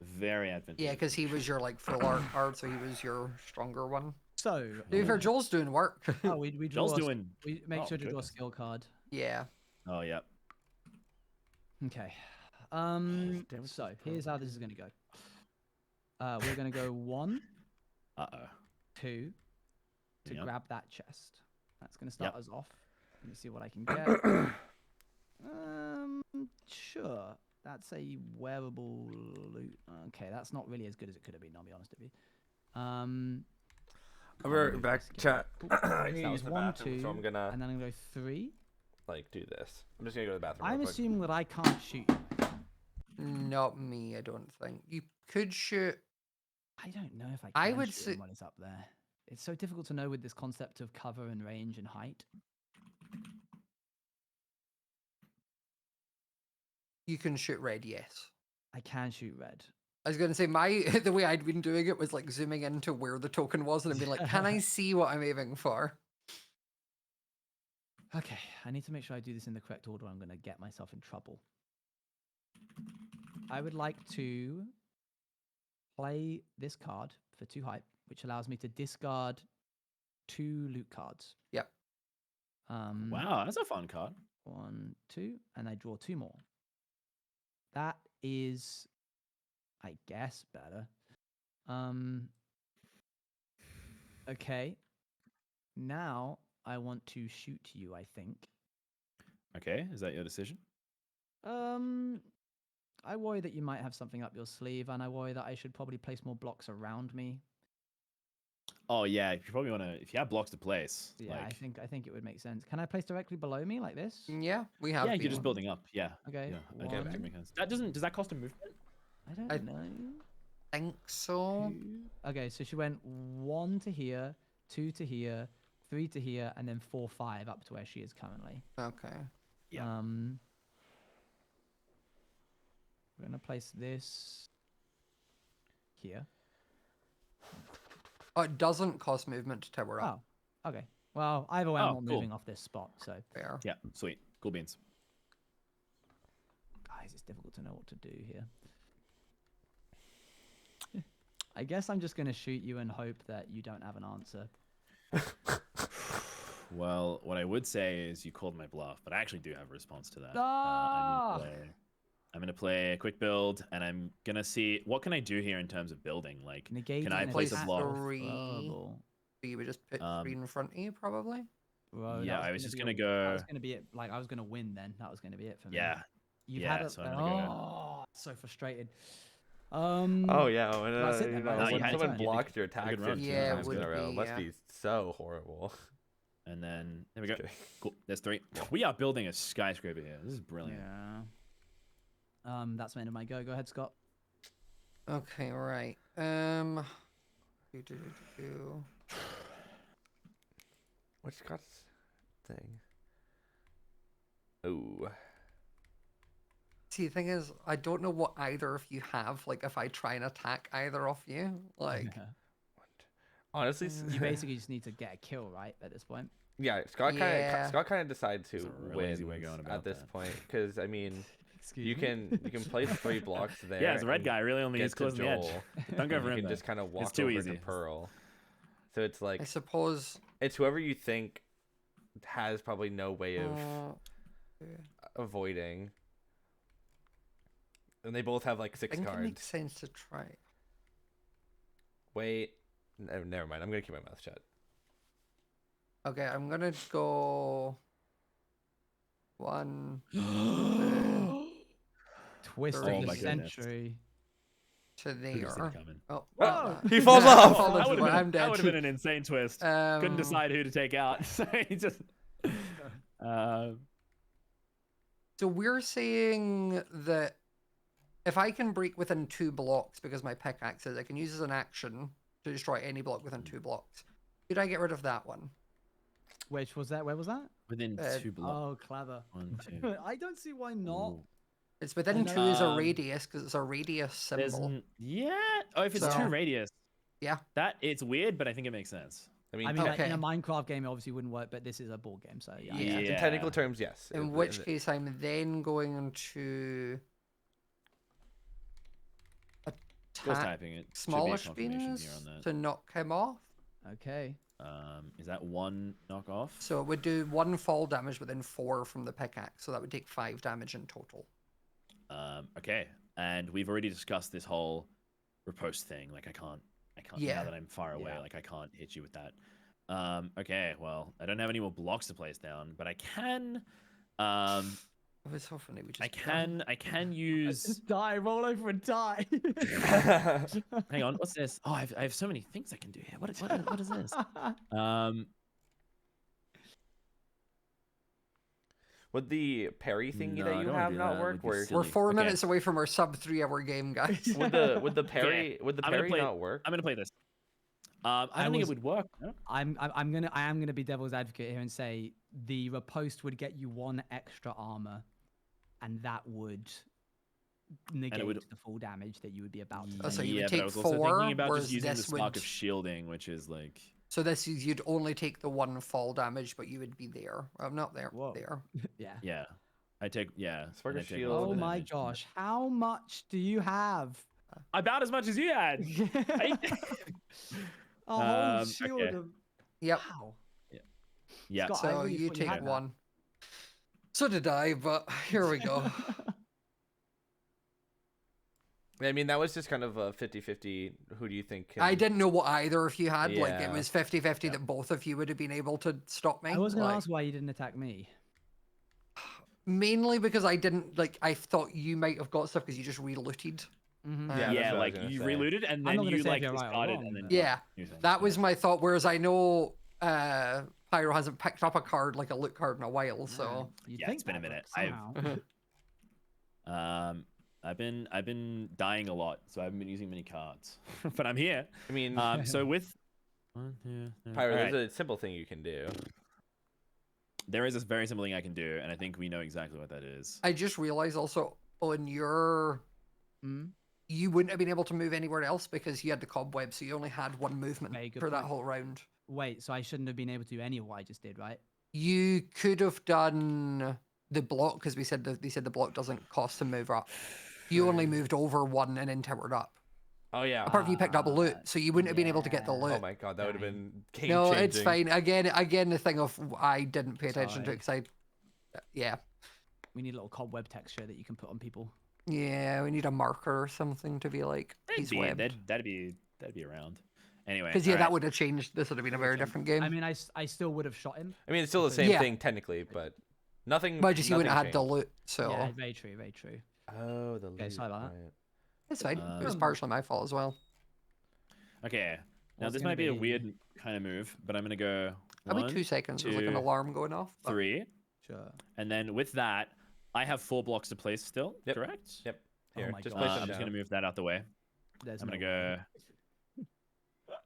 very advantageous. Yeah, because he was your like full art card, so he was your stronger one. So, To be fair, Joel's doing work. oh, we draw. Joel's doing. We make oh, sure to draw a goodness. skill card. Yeah. Oh yeah. Okay. damage So is here's how this is gonna go. We're gonna go 1, Uh oh. 2 to Yep. grab that chest. That's gonna start Yep. us off. Let me see what I can get. Sure. That's a wearable loot. Okay, that's not really as good as it could have been. I'll be honest with you. We're move back, this chat. Cool. I need that to was use the 1, bathroom, 2, so I'm gonna and then I'm gonna go 3. like do this. I'm just gonna go to the bathroom. I'm real quick. assuming that I can't shoot you. Not me, I don't think. You could shoot. I don't know if I can I would shoot him say- when it's up there. It's so difficult to know with this concept of cover and range and height. You can shoot red, yes. I can shoot red. I was gonna say the way I'd been doing it was like zooming into where the token was and I'd be like, can I see what I'm aiming for? Okay, I need to make sure I do this in the correct order. I'm going to get myself in trouble. I would like to play this card for 2 hype, which allows me to discard 2 loot cards. Yep. Wow, that's a fun card. 1, 2, and I draw 2 more. That is, I guess, better. Okay. Now I want to shoot you, I think. Okay, is that your decision? I worry that you might have something up your sleeve, and I worry that I should probably place more blocks around me. Oh yeah, you probably want to. If you have blocks to place, Yeah, like, I think it would make sense. Can I place directly below me like this? Yeah, we have. yeah, you're been. just building up. Yeah. Okay. Yeah. Okay, that one, makes sense. That doesn't. Does that cost a movement? I don't I- know. Think so. 2. Okay, so she went 1 to here, 2 to here, 3 to here, and then 4, 5 up to where she is currently. Okay. Yeah. We're gonna place this here. Oh, it doesn't cost movement to tower up. Oh, okay. Well, either way, I'm Oh, not cool. moving off this spot, so Fair. Yeah. Sweet. Cool beans. guys, it's difficult to know what to do here. I guess I'm just gonna shoot you and hope that you don't have an answer. Well, what I would say is you called my bluff, but I actually do have a response to that. Ah! I'm gonna play a quick build, and I'm gonna see what can I do here in terms of building. Like, Negate can I and place a attack block? Three. horrible. So you would just put Um, 3 in front of you, probably? Bro, Yeah, that I was gonna just be gonna That go. was gonna be it. Like I was gonna win then. That was gonna be it for me. Yeah. You've yeah, had a, so I'm gonna go. oh, so frustrated. Oh yeah, when, That's it then, right? when No, you had someone to. blocks your a attack good run. 15 Yeah, it times in a would row, be, must yeah. be so horrible. And then there we go. Okay. Cool. There's 3. We are building a skyscraper here. This is brilliant. Yeah. That's the end of my go. Go ahead, Scott. Okay, right. Do, do, do, do. What's Scott's thing? Oh, See, the thing is, I don't know what either of you have. Like, if I try and attack either of you, like, honestly, You basically just need to get a kill, right? At this point. yeah. Scott Yeah. kind of decides There's who a real wins easy way going at about this that. point, because I mean, Excuse you can place 3 blocks there. Yeah, as a red and guy, really only get is to close to the edge. Joel, Don't go and for you him. can though. just kind of walk too over easy. to Pearl. So it's like I suppose. it's whoever you think has probably no way of Yeah. avoiding. And they both have like I 6 think it cards. makes sense to try. Wait, never mind. I'm gonna keep my mouth shut. Okay, I'm gonna go 1 Twist Oh of the my goodness. century. to Who didn't see there. it coming? Oh, Oh, well, he falls I off! followed That would you, have I'm dead. been an insane twist. Couldn't Um, decide who to take out. So he just. So we're saying that if I can break within 2 blocks because my pickaxe is, I can use as an action to destroy any block within 2 blocks. Could I get rid of that one? Which was that? Where was that? Within 2 blocks. Oh, clever. 1, 2. I don't see why not. Ooh. It's within know. 2 is a Um, radius because it's a radius There's symbol. yeah. Oh, if it's So- 2 radius. Yeah. That it's weird, but I think it makes sense. I mean, I mean, like, in a Okay. Minecraft game, it obviously wouldn't work, but this is a board game, so yeah. I Yeah. get it. in technical terms, yes. In which case, I'm then going to Just attack typing it. Should be a smallish confirmation beans here on that. to knock him off. Okay. Is that 1 knockoff? So it would do 1 fall damage within 4 from the pickaxe, so that would take 5 damage in total. Okay. And we've already discussed this whole riposte thing. Like I can't. Yeah. Now that I'm far away, Yeah. like I can't hit you with that. Okay. Well, I don't have any more blocks to place down, but I can. It was so funny. We just I can use. Just die, roll over and die. Hang on. What's this? Oh, I have so many things I can do here. What is this? Would the parry thingy No, that I you don't wanna have do not that. work? Would be Where silly. We're 4 Okay. minutes away from our sub 3-hour game, guys. would the parry I'm gonna parry play- not work? I'm gonna play this. I don't think it would work. No? I am gonna be devil's advocate here and say the riposte would get you 1 extra armor, and that would negate would- the full damage that you would be about to. Oh, so take. you would Yeah, but take I was also 4, thinking about whereas just using the this spark would- of shielding, which is like. So this is you'd only take the 1 fall damage, but you would be there. I'm not there. Whoa. There. Yeah. Yeah. I take Spark and of I take shield. all Oh the my damage. gosh, how much do you have? About as much as you had. A whole Um, shield okay. of. Yep. Wow. Yeah. Scott, I So really you thought you take had that. 1. So did I, but here we go. I mean, that was just kind of a 50-50. Who do you think? I can- didn't know what either of you had. Like it Yeah. was 50-50 that both of you would have been able to stop me. I was gonna like, ask why you didn't attack me. mainly because I didn't like. I thought you might have got stuff because you just relooted. Mhm. Yeah, that's Yeah, what I was like gonna you say. reloaded and I'm then not gonna you say if like you're right or discarded wrong, and then. but- Yeah, new thing. that was my thought. Whereas I know Pyro hasn't picked up a card like a loot card in a while, so You'd Yeah, think it's been a that, minute. but somehow. I've been dying a lot, so I haven't been using many cards, but I'm here. I mean, So with. 1, 2, 3. Pyro, Alright. there's a simple thing you can do. There is this very simple thing I can do, and I think we know exactly what that is. I just realized also on your Mm. you wouldn't have been able to move anywhere else because you had the cobweb, so you only had 1 movement Very good for that point. whole round. Wait, so I shouldn't have been able to do any of what I just did, right? You could have done the block because they said the block doesn't cost to move up. You only moved over 1 and then towered up. Oh yeah. Apart from you picked up loot, so you wouldn't have been able to get the yeah. loot. Oh my god, that would have Dang. been game No, changing. it's fine. Again, the thing of I didn't pay attention to it Sorry. because yeah, We need a little cobweb texture that you can put on people. yeah, we need a marker or something to be like he's webbed. That'd be around. Anyway. Because yeah, that alright. would have changed. This would have been a very different game. I mean, I still would have shot him. I mean, it's still the same Yeah. thing technically, but nothing. but just you wouldn't have nothing had the loot, so Yeah, very true, very true. changed. Oh, the loot. sorry about that. right. it's fine. It was Um, partially my fault as well. Okay. Now What's this gonna might be a be- weird kind of move, but I'm gonna go Probably 1, 2 seconds. There's like an 2, alarm going off. but- 3, Sure. and then with that, I have 4 blocks to place still. Yep. Correct. Yep. Oh Here, my just God. place I'm them just down. gonna move that out the way. There's I'm gonna no way.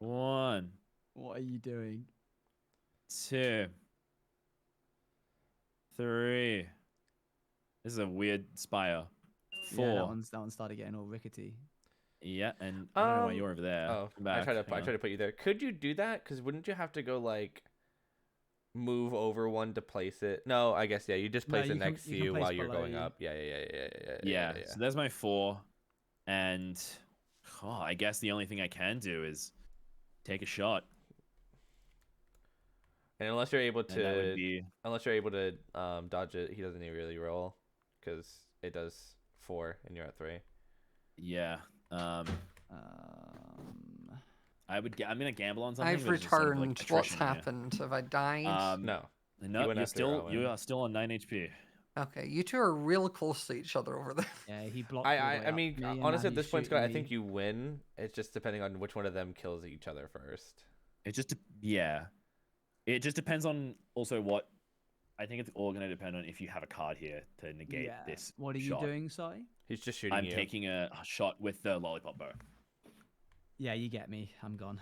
go 1, What are you doing? 2, 3. This is a weird spire. 4. Yeah, that one started getting all rickety. Yeah, and I don't know why Um, you're over there. Oh, Come I back, tried hang to on. put you there. Could you do that? Because wouldn't you have to go like move over 1 to place it? No, I guess yeah. You just No, place you it can- next you to can you place while you're below going you. up. Yeah. Yeah, so there's my 4, and I guess the only thing I can do is take a shot. And unless you're able And that would to, be dodge it, he doesn't even really roll because it does 4 and you're at 3. yeah. Um, I'm gonna gamble on something. I've but it's just sort of, like, returned. What's attrition here. happened? Have I died? No. No, went you're after still Owen. you are still on 9 HP. Okay, you two are real close to each other over there. yeah, he blocked. all the way I up mean, me, and honestly, now at he's this point, Scott, I shooting think me. you win. It's just depending on which one of them kills each other first. It just yeah. It just depends on also what. I think it's all gonna depend on if you have a card here to negate Yeah. this. What are you shot. doing, Si? He's just shooting I'm you. taking a shot with the lollipop bow. Yeah, you get me. I'm gone.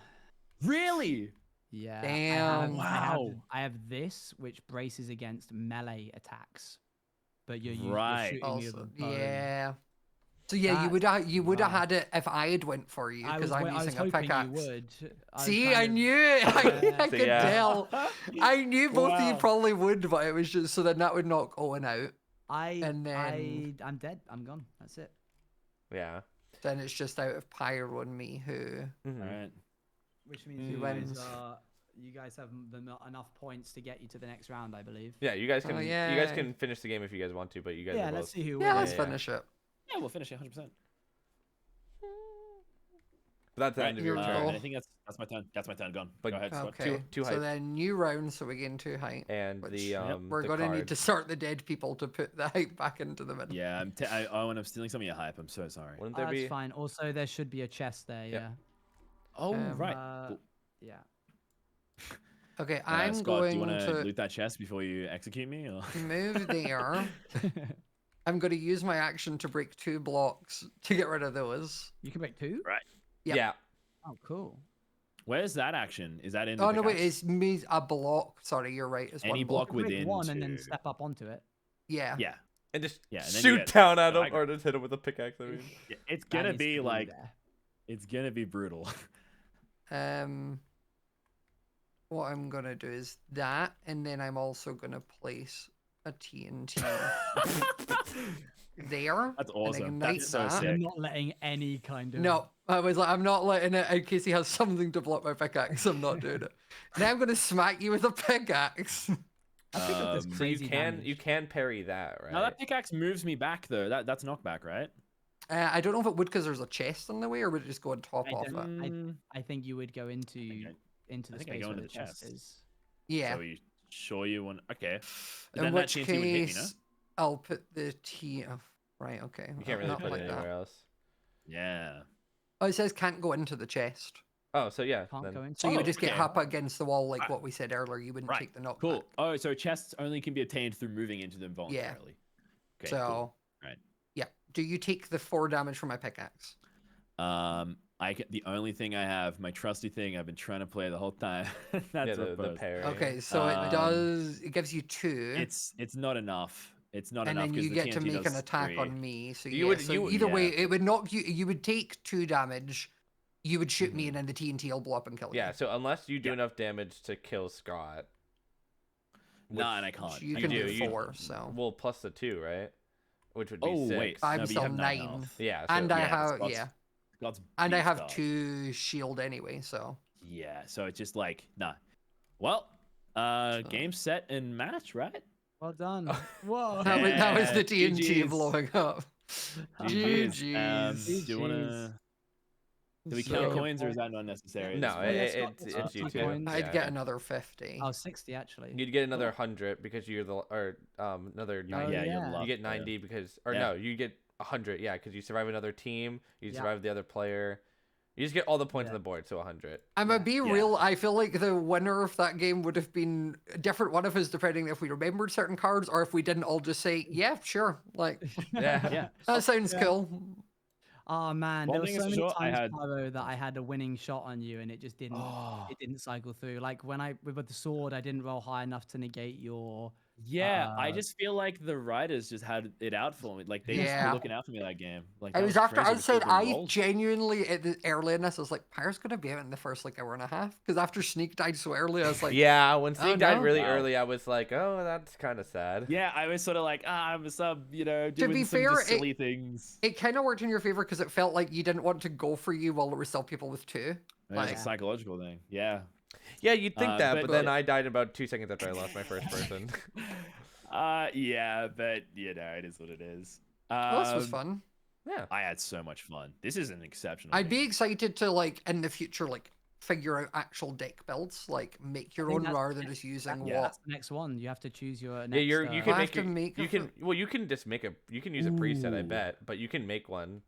Really? Yeah. Damn. Wow. I have this, which braces against melee attacks, but you're Right. shooting me with a Also, bow. yeah. So yeah, That's you would have rough. had it if I had went for you because I'm I was using a hoping pickaxe. you would. was See, kind I of- knew it. I See, could yeah. tell. I knew both of you Wow. probably would, but it was just so then that would knock Owen out. I'm then- dead. I'm gone. That's it. Yeah. Then it's just out of Pyro and me who. Mhm. All right. Which means He you guys wins. you guys have enough points to get you to the next round, I believe. Yeah, you guys can Oh, you guys yay. can finish the game if you guys want to, but you guys Yeah, are let's both. see who Yeah, wins. let's finish it. Yeah, we'll finish it 100%. That's the Right, end of your Your turn. goal. and I think that's my turn. That's my turn. Gone. But- Go ahead, Scott. Okay. Two so height. then new round, so we gain 2 height. And Which- the Yep. We're the going to need card. to start the dead people to put the height back into the middle. Yeah, I'm stealing some of your hype. I'm so sorry. Wouldn't there That's be? fine. Also, there should be a chest there. Yep. Yeah. Oh, right. Uh, Cool. Yeah. Okay, I'm Scott, going do you want to to loot that chest before you execute me? Or? move there. I'm going to use my action to break 2 blocks to get rid of those. You can break 2. Yep. Yeah. Oh, cool. Where's that action? Is that in? The Oh no, wait, pickaxe? it's me a block. Sorry, you're right. It's Any one block. block You can break within 1 and then 2. step up onto it. Yeah. Yeah, And just Yeah, and then you shoot get- down at Oh, him I got- or just hit him with a pickaxe. I mean. yeah, it's That gonna needs to be like there. it's gonna be brutal. What I'm gonna do is that, and then I'm also gonna place a TNT there. That's and awesome. ignite That's so that. sick. You're not letting any kind of. No, I was like, I'm not letting it in case he has something to block my pickaxe. I'm not doing it. Now I'm gonna smack you with a pickaxe. I think of this Um, So you crazy can damage. parry that, right? Now that pickaxe moves me back though. That's knockback, right? I don't know if it would because there's a chest in the way, or would it just go on top I of don't- it? I think you would go into I the think I space go where into the the chest chest. is. Yeah. So you sure you want? Okay. But In then which that TNT would hit me, no? case, I'll put the T. Oh, right. Okay. You can't really not put like it that. anywhere else. Yeah. Oh, it says can't go into the chest. Oh, so yeah. Can't then- go into. So you Oh, would just get okay. up against the wall like Right. what we said earlier. You wouldn't Right. take the knockback. Cool. Oh, so chests only can be obtained through moving into them voluntarily. Okay. so, Cool. Right. yeah. Do you take the 4 damage from my pickaxe? The only thing I have, my trusty thing I've been trying to play the whole time. yeah, That's the Riposte. parry. Okay, so Um, it does. It gives you 2, It's not enough. It's not and enough then because you the get to TNT make an does attack 3. on me. So You yeah, would- so you would- either way, yeah. it would knock you. You would take 2 damage. You would shoot me, Mhm. and then the TNT will blow up and kill you. Yeah. So unless you do Yeah. enough damage to kill Scott. Nah, and I Which can't. You I can do, do you- 4. So Well, plus the 2, right? Which would be Oh 6. wait, I'm no, but you still have 9. health. Yeah. So, and I yeah, have Scott's- yeah, Scott's and I beefed have up. 2 shield anyway. So Yeah, so it's just like nah. Well, game set and match, right? Well done. Whoa. that was the Yeah, TNT GGs. blowing up. GGs. GGs. Do you wanna? Do we count So- coins or is that not necessary? at No, this Yeah, point? it, Scott- it's Scott you took two. coins. I'd yeah. get another 50. Oh, 60 actually. You'd get another 100 because you're the or another Oh, 90. yeah, you're yeah. luck, You get yeah. 90 because or Yeah. no, you get 100. Yeah, because you survive another team. You Yeah. survive the other player. You just get all the points Yeah. on the board, so 100. I'm gonna be Yeah. real. I feel like the winner of that game would have been a different one of us, depending if we remembered certain cards or if we didn't all just say, "Yeah, sure." Like Yeah. Yeah. that sounds Yeah. cool. Oh man, One there were thing so is many for sure, I times, had- Pyro, that I had a winning shot on you and it just didn't. Oh, It didn't cycle through. Like when I with the sword, I didn't roll high enough to negate your. yeah. I Uh, just feel like the writers just had it out for me. Like they just Yeah. were looking out for me that game. Like It that was after crazy I to see said the I rolls. genuinely early in this, I was like, Pyro's gonna be out in the first like hour and a half. Because after Sneak died so early, I was like, Yeah, when Oh, Sneak died no? really Wow. early, I was like, oh, that's kind of sad. Yeah, I was sort of like, I'm a sub, doing be some fair, just silly things. it kind of worked in your favor because it felt like you didn't want to go for you while there were still people with 2. It's like- a psychological thing. Yeah. Yeah, you'd think that, but- but then I died about 2 seconds after I lost my first person. Yeah, but it is what it is. Well, this was fun. Yeah. I had so much fun. This is an exceptional. I'd be game. excited to like in the future like figure out actual deck builds, like make your think own that's- rather than just using yeah. what. That's the next one. You have to choose your next. Yeah, you I can have make to your, make you a can well you can just make you can use a preset, I Ooh. bet, but you can make one.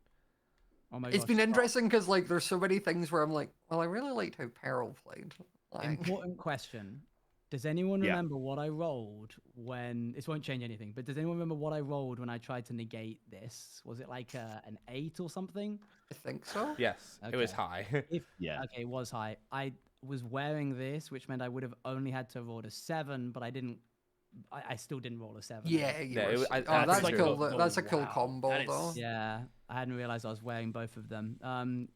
Oh my It's gosh, been Scott. interesting because like there's so many things where I'm like, well, I really liked how Peril played. Like, Important question. Does anyone Yeah. remember what I rolled when this won't change anything? But does anyone remember what I rolled when I tried to negate this? Was it like an 8 or something? I think so. Yes, it was Okay. high. If Yeah. okay, it was high. I was wearing this, which meant I would have only had to roll a 7, but I didn't. I still didn't roll a 7. Yeah, you Yeah, were it was- s- I- oh, that's that's like cool. the- That's a cool wow, combo that is- though. Yeah. I hadn't realized I was wearing both of them.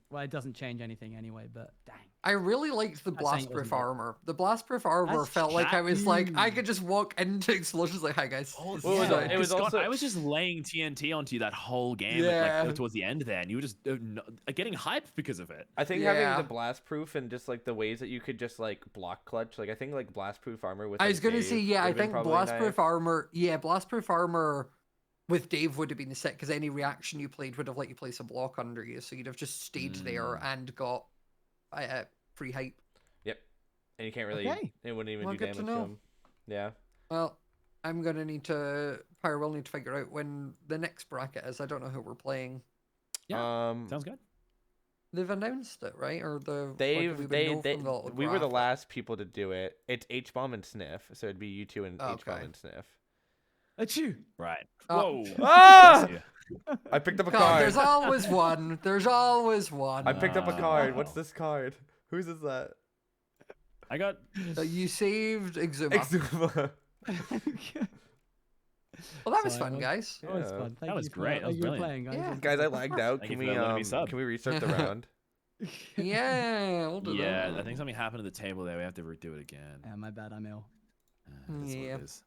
Well, it doesn't change anything anyway, but dang. I really liked the That's saying it blast-proof wasn't it. armor. The blast-proof armor That's felt like I was like, I true. could just walk into explosions like, hi guys. Oh, this Well, is yeah. fine." It was Scott, also- I was just laying TNT onto you that whole game, Yeah. like towards the end. There, and you were just getting hyped because of it. I think Yeah. having the blast proof and just like the ways that you could just like block clutch, like I think like blast proof armor with. I like, was gonna Dave say, yeah, I would've been think probably blast-proof nice. armor, blast-proof armor with Dave would have been sick because any reaction you played would have let you place a block under you, so you'd have just stayed there and got free hype. Yep, and you can't really. Okay. It wouldn't even Well, do good to damage to know. him. Yeah. Well, I'm gonna need to. Pyre will need to figure out when the next bracket is. I don't know who we're playing. Yeah. Sounds good. They've announced it, right? Or the We were the last people to do it. It's H bomb and sniff, so it'd be you two and H bomb Okay. and sniff. Achoo. Right. Oh. Whoa. Ah! Bless you. I picked up a God, card. there's always one. There's always one. I picked up a card. What's Wow. this card? Whose is that? I got. You saved Exuma. Exuma. Well, that was Sorry, fun, well, guys. That was Yeah. fun. Thank was you for great. That was thank you for brilliant. playing, guys. Yeah. Guys, I lagged out. Thank Can you we for letting me sub. can we restart the round? Yeah, we'll do Yeah, that. I think something happened at the table there. We have to redo it again. Yeah, my bad. I'm ill. That's what Yeah. it is.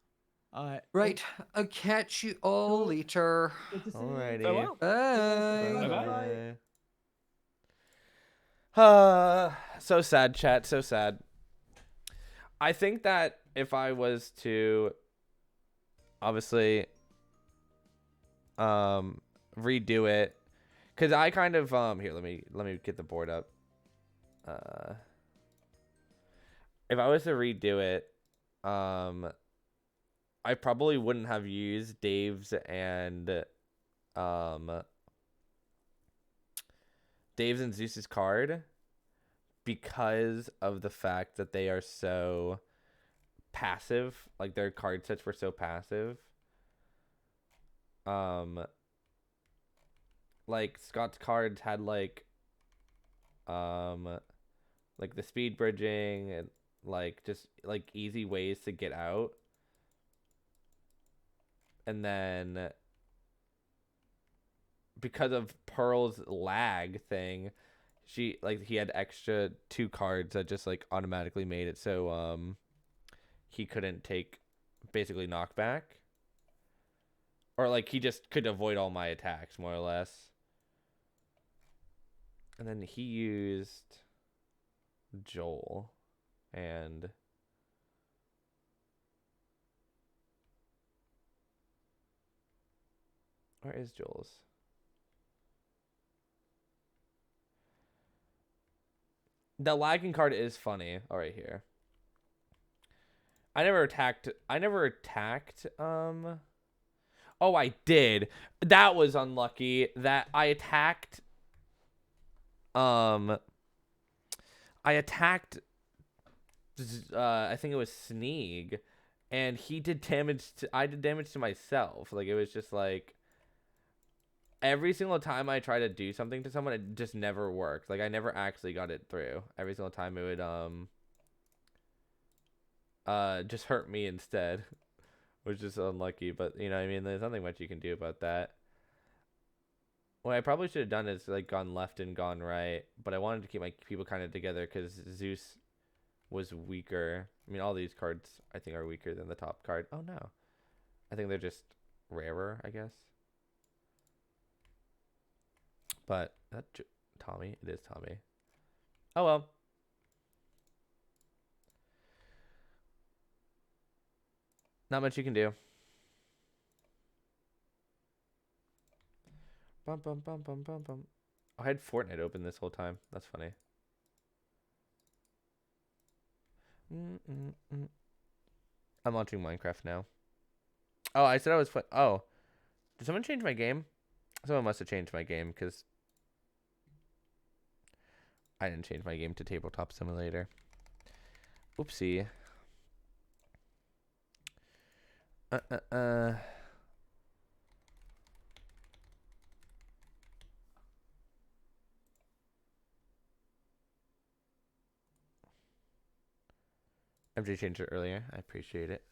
All right. Right, I'll catch you all later. Good to see you. Alrighty. Farewell. Bye. Bye-bye. So sad, chat. So sad. I think that if I was to, obviously, redo it, because I kind of here. Let me get the board up. If I was to redo it, I probably wouldn't have used Dave's and Zeus's card because of the fact that they are so passive. Like their card sets were so passive. Like Scott's cards had like the speed bridging and like just like easy ways to get out. And then because of Pearl's lag thing, he had extra 2 cards that just like automatically made it so he couldn't take basically knockback. Or like he just could avoid all my attacks more or less. And then he used Joel and where is Joel's? The lagging card is funny. All right, here. I never attacked. Oh, I did. That was unlucky. That I attacked. I think it was Sneeg, and he did damage to. I did damage to myself. Like it was just like. Every single time I try to do something to someone, it just never worked. Like I never actually got it through. Every single time it would just hurt me instead, which is unlucky. But you know, what I mean, there's nothing much you can do about that. What I probably should have done is like gone left and gone right, but I wanted to keep my people kind of together because Zeus was weaker. I mean, all these cards I think are weaker than the top card. Oh no, I think they're just rarer, I guess. But that's Tommy. It is Tommy. Oh well. Not much you can do. Bum bum bum bum bum bum. I had Fortnite open this whole time. That's funny. I'm launching Minecraft now. Oh, I said I was. Oh, did someone change my game? Someone must have changed my game because I didn't change my game to Tabletop Simulator. Oopsie. MJ changed it earlier. I appreciate it.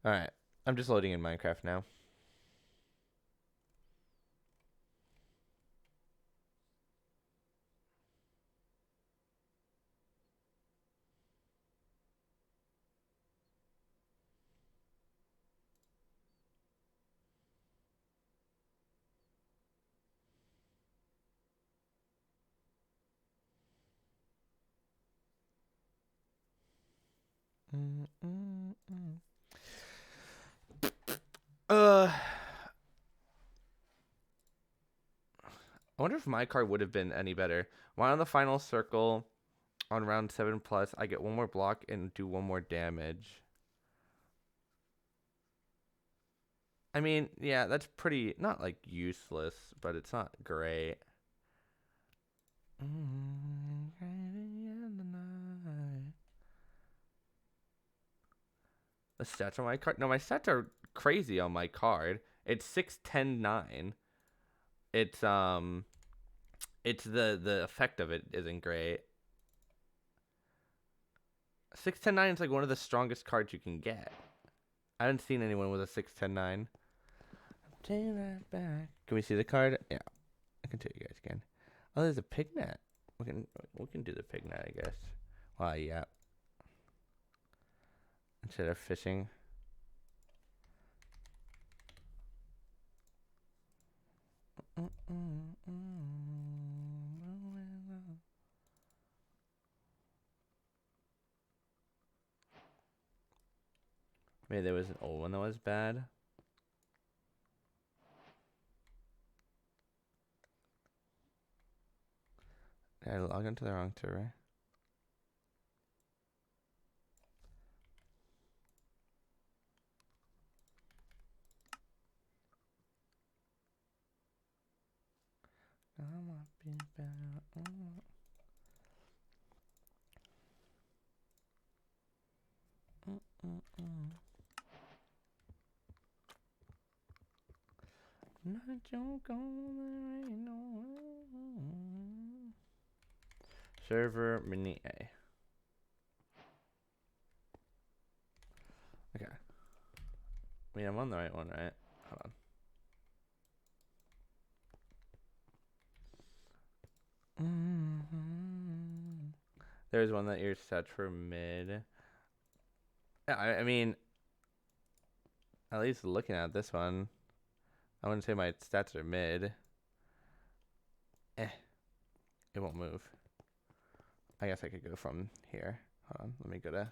All right, I'm just loading in Minecraft now. I wonder if my card would have been any better. While on the final circle on round 7+, I get one more block and do one more damage. I mean, yeah, that's pretty, not like useless, but it's not great. The stats on my card? No, my stats are crazy on my card. It's 6, 10, 9. It's the effect of it isn't great. 6, 10, 9 is like one of the strongest cards you can get. I haven't seen anyone with a 6, 10, 9. Take that back. Can we see the card? Yeah, I can tell you guys again. Oh, there's a pignet. We can do the pignet, I guess. Wow, yeah. Instead of fishing. Maybe there was an old one that was bad. Did I log into the wrong server? Server mini A. Okay. I mean, I'm on the right one, right? Hold on. There's one that you're set for mid. Yeah, I mean, at least looking at this one, I wouldn't say my stats are mid. It won't move. I guess I could go from here. Hold on, let me go to...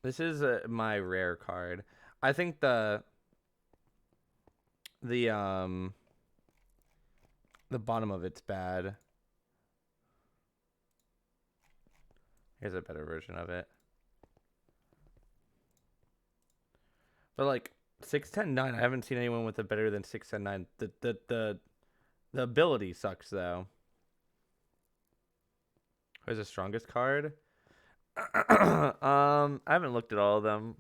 This is my rare card. I think the bottom of it's bad. Here's a better version of it. But like 6, 10, 9, I haven't seen anyone with a better than 6, 10, 9. The ability sucks though. Who's the strongest card? I haven't looked at all of them.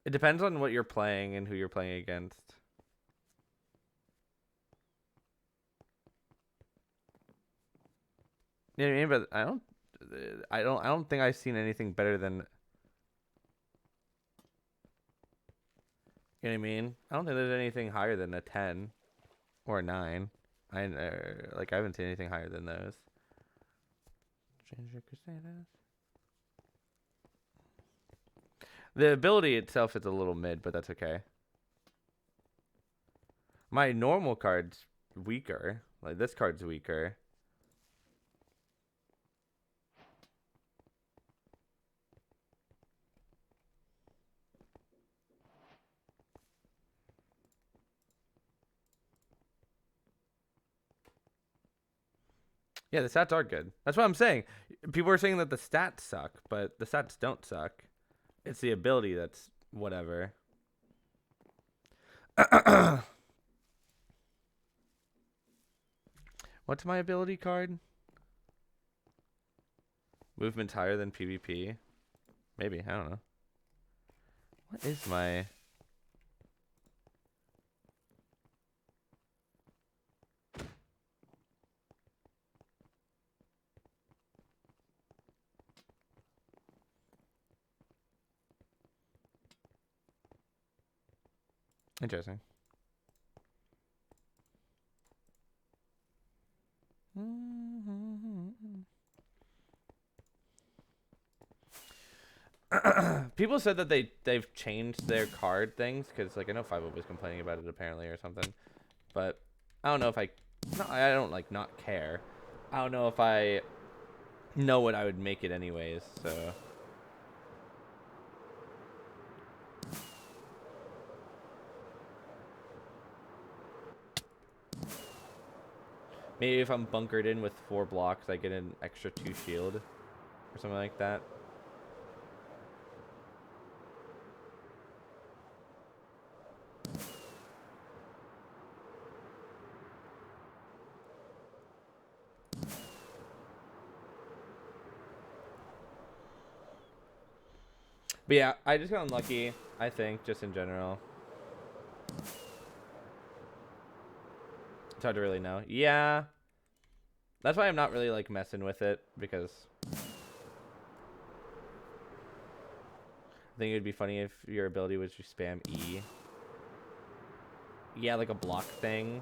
It depends on what you're playing and who you're playing against. You know what I mean? But I don't think I've seen anything better than. You know what I mean? I don't think there's anything higher than a 10 or a 9. I haven't seen anything higher than those. Ginger Crusaders. The ability itself is a little mid, but that's okay. My normal card's weaker. Like this card's weaker. Yeah, the stats are good. That's what I'm saying. People are saying that the stats suck, but the stats don't suck. It's the ability that's whatever. What's my ability card? Movement's higher than PvP? Maybe, I don't know. What is my... Interesting. People said that they've changed their card things because like I know 5 was complaining about it apparently or something, but I don't know if I don't like not care. I don't know if I know what I would make it anyways. So maybe if I'm bunkered in with 4 blocks, I get an extra 2 shield or something like that. But yeah, I just got unlucky, I think, just in general. It's hard to really know. Yeah. That's why I'm not really, like, messing with it, because... I think it would be funny if your ability was to spam E. Yeah, like a block thing.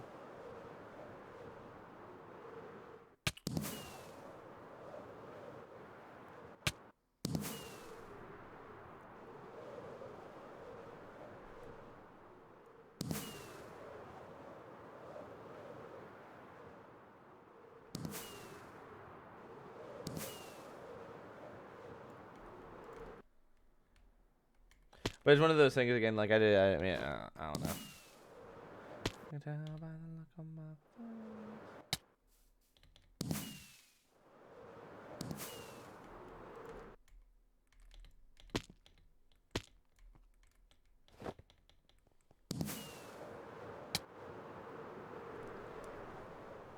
But it's one of those things again. Like I mean, I don't know.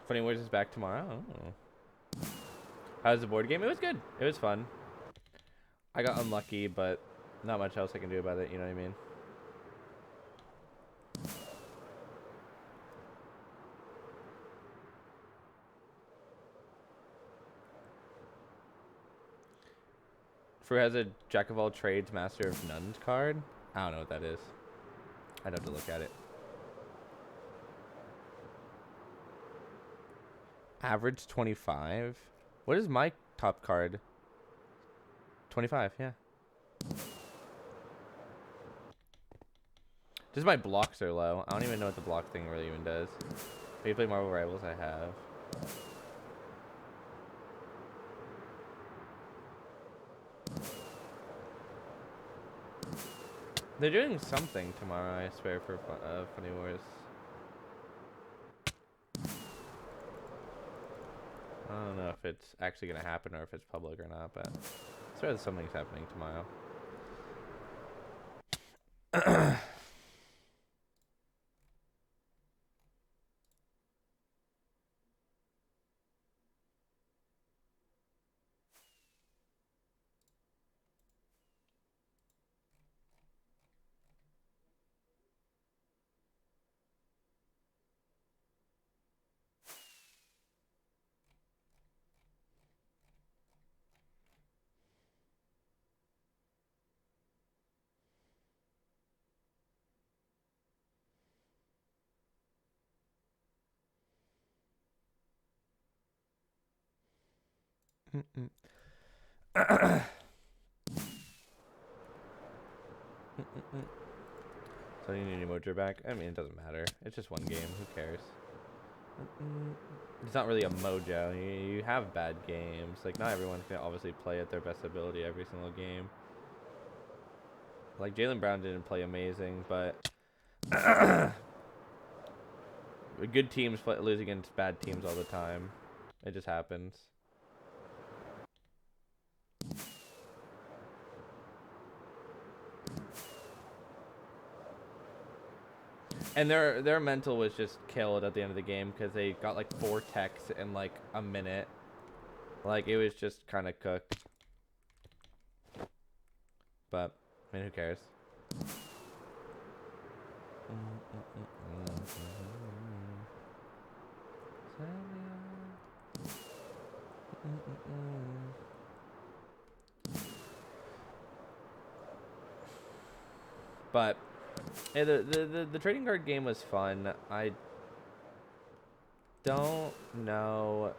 Funny Words is back tomorrow. Oh. How's the board game? It was good. It was fun. I got unlucky, but not much else I can do about it. You know what I mean? Fru has a Jack of all trades, Master of none card. I don't know what that is. I'd have to look at it. Average 25. What is my top card? 25, yeah. Just my blocks are low. I don't even know what the block thing really even does. If you play Marvel Rivals, I have. They're doing something tomorrow, I swear, for Funny Wars. I don't know if it's actually going to happen or if it's public or not, but I swear something's happening tomorrow. So you need emoji back? I mean, it doesn't matter. It's just one game. Who cares? It's not really a mojo. You have bad games. Like, not everyone can obviously play at their best ability every single game. Like, Jaylen Brown didn't play amazing, but... good teams lose against bad teams all the time. It just happens. And their mental was just killed at the end of the game because they got like 4 techs in like a minute. Like it was just kind of cooked. But I mean, who cares? But hey, the trading card game was fun. I don't know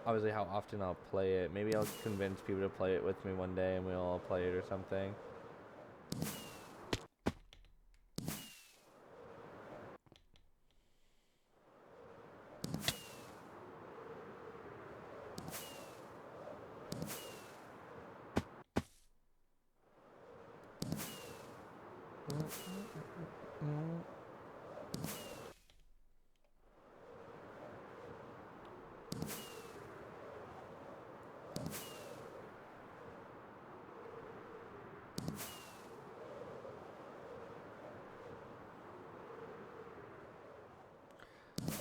obviously how often I'll play it. Maybe I'll convince people to play it with me one day and we'll all play it or something.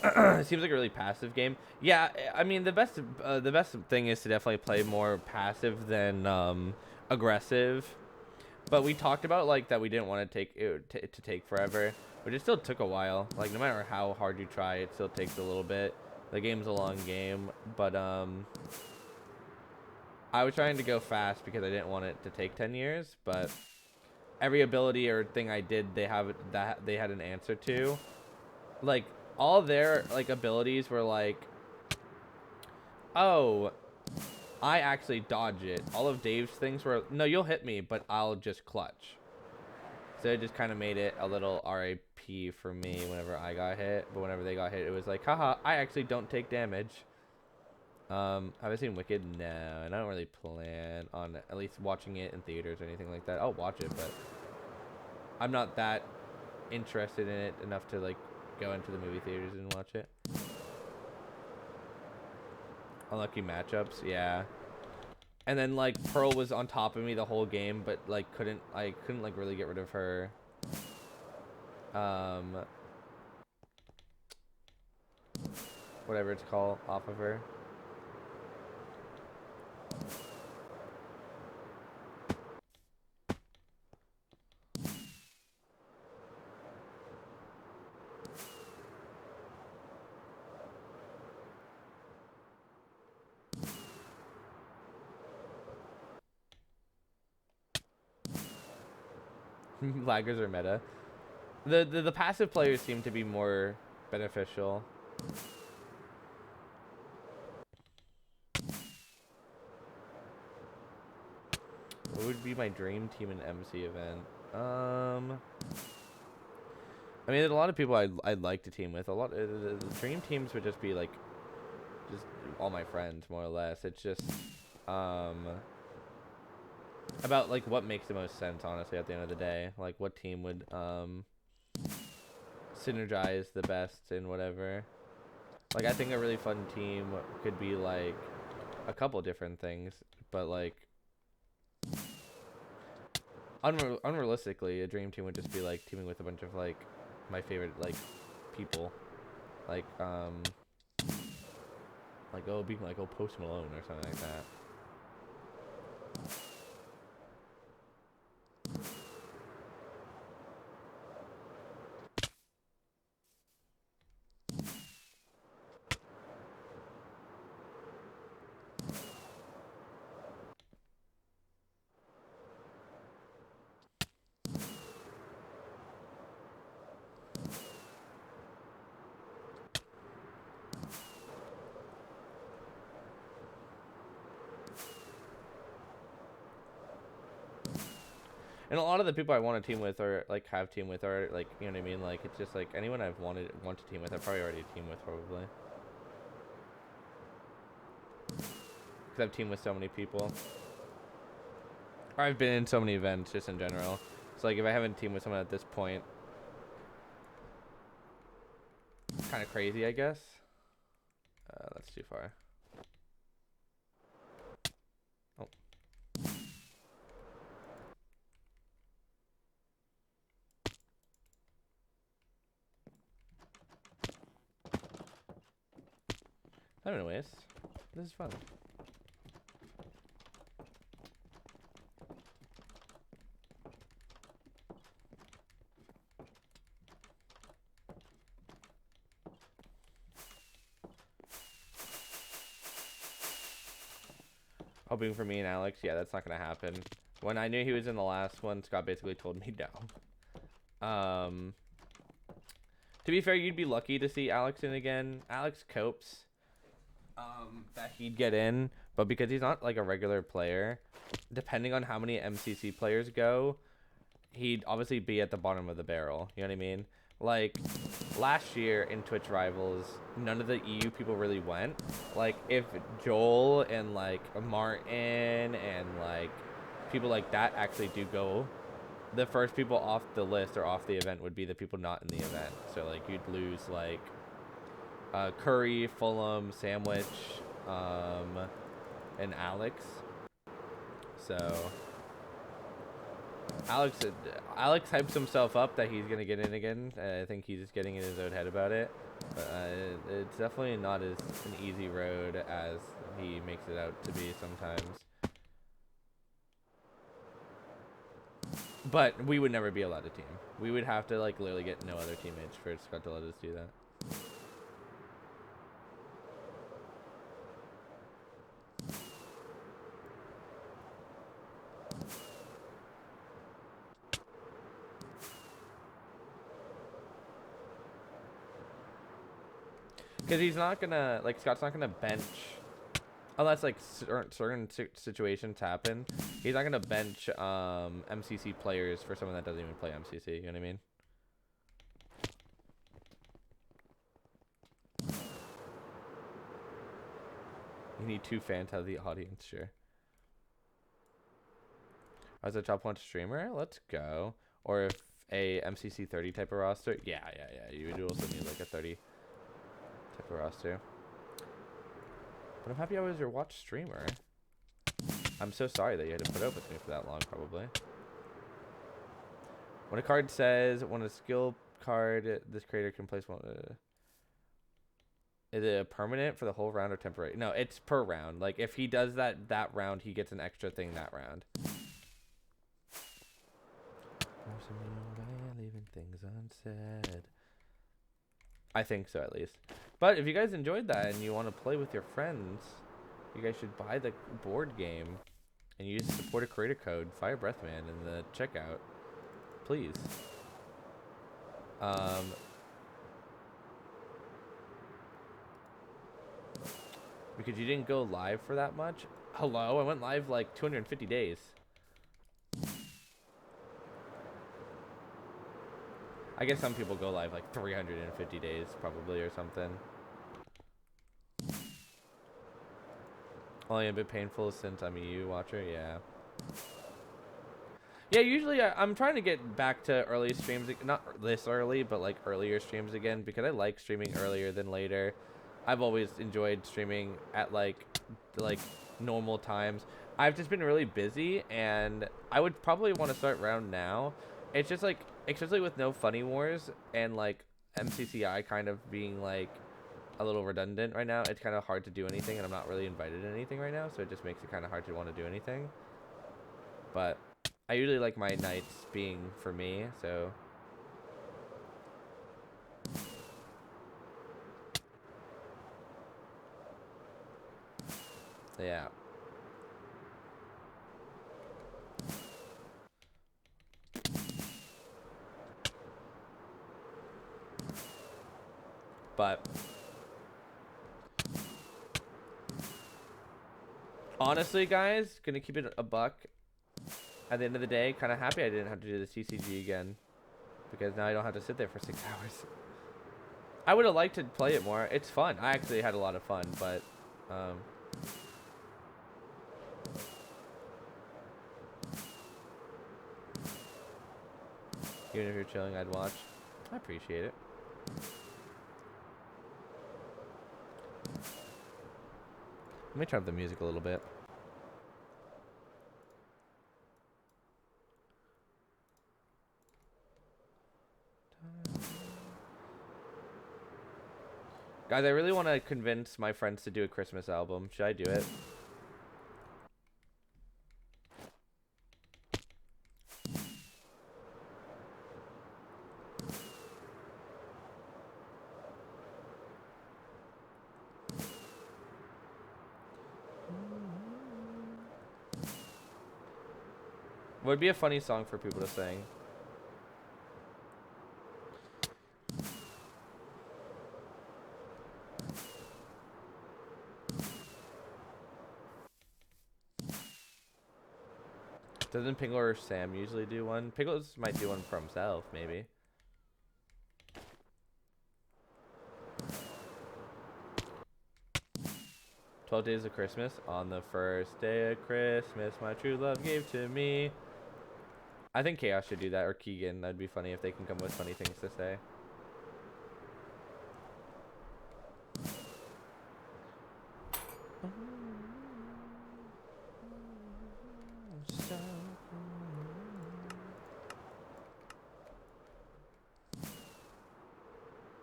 It seems like a really passive game. Yeah, I mean the best thing is to definitely play more passive than aggressive. But we talked about like that we didn't want to take it to take forever, but it still took a while. Like no matter how hard you try, it still takes a little bit. The game's a long game, but I was trying to go fast because I didn't want it to take 10 years. But every ability or thing I did, they had an answer to. Like all their like abilities were like, oh, I actually dodge it. All of Dave's things were, no, you'll hit me, but I'll just clutch. So it just kind of made it a little RIP for me whenever I got hit. But whenever they got hit, it was like, haha, I actually don't take damage. Have I seen Wicked? No, and I don't really plan on at least watching it in theaters or anything like that. I'll watch it, but I'm not that interested in it enough to like go into the movie theaters and watch it. Unlucky matchups, yeah. And then like Pearl was on top of me the whole game, but like I couldn't like really get rid of her. Whatever it's called, off of her. Laggers are meta. The passive players seem to be more beneficial. What would be my dream team in MC event? I mean, there's a lot of people I'd like to team with. A lot the dream teams would just be like, just all my friends more or less. It's just about like what makes the most sense, honestly, at the end of the day. Like what team would synergize the best and whatever. Like I think a really fun team could be like a couple different things, but like unrealistically, a dream team would just be like teaming with a bunch of like my favorite like people, like being like Post Malone or something like that. And a lot of the people I want to team with or like have team with are like, you know what I mean? Like it's just like anyone I've want to team with, I've probably already teamed with probably. Because I've teamed with so many people. Or I've been in so many events just in general. So like if I haven't teamed with someone at this point, kind of crazy, I guess. That's too far. Oh. Anyways, this is fun. Hoping for me and Alex, yeah, that's not gonna happen. When I knew he was in the last one, Scott basically told me no. To be fair, you'd be lucky to see Alex in again. Alex copes that he'd get in, but because he's not like a regular player, depending on how many MCC players go, he'd obviously be at the bottom of the barrel. You know what I mean? Like last year in Twitch Rivals, none of the EU people really went. Like if Joel and like Martin and like people like that actually do go, the first people off the list or off the event would be the people not in the event. So like you'd lose like Curry, Fulham, Sandwich, and Alex. So Alex hypes himself up that he's gonna get in again. I think he's just getting in his own head about it. But it's definitely not as an easy road as he makes it out to be sometimes. But we would never be allowed to team. We would have to like literally get no other teammates for Scott to let us do that. Because he's not gonna, like, Scott's not gonna bench, unless, like, certain situations happen, he's not gonna bench, MCC players for someone that doesn't even play MCC, you know what I mean? You need 2 fans out of the audience, sure. As a top 1 streamer, let's go. Or if a MCC 30 type of roster, yeah, you would also need, like, a 30 type of roster. But I'm happy I was your watch streamer. I'm so sorry that you had to put up with me for that long, probably. When a card says, when a skill card, this creator can place one. Is it a permanent for the whole round or temporary? No, it's per round. Like, if he does that round, he gets an extra thing that round. Leaving things unsaid. I think so, at least. But if you guys enjoyed that and you want to play with your friends, you guys should buy the board game and use the supporter creator code Fire Breathman in the checkout, please. Because you didn't go live for that much. Hello, I went live like 250 days. I guess some people go live like 350 days probably or something. Only a bit painful since I'm a EU watcher, yeah. Yeah, usually I'm trying to get back to early streams, not this early, but like earlier streams again, because I like streaming earlier than later. I've always enjoyed streaming at like normal times. I've just been really busy, and I would probably want to start round now. It's just like, especially with no Funny Wars and like MCCI kind of being like a little redundant right now, it's kind of hard to do anything, and I'm not really invited in anything right now, so it just makes it kind of hard to want to do anything. But I usually like my nights being for me, so yeah. But honestly, guys, gonna keep it a buck. At the end of the day, kind of happy I didn't have to do the CCG again, because now I don't have to sit there for 6 hours. I would have liked to play it more. It's fun. I actually had a lot of fun, but even if you're chilling, I'd watch. I appreciate it. Let me turn up the music a little bit. Guys, I really want to convince my friends to do a Christmas album. Should I do it? What would be a funny song for people to sing? Doesn't Pinkle or Sam usually do one? Pinkles might do one for himself, maybe. "12 Days of Christmas. On the first day of Christmas, my true love gave to me." I think Chaos should do that, or Keegan. That'd be funny if they can come with funny things to say.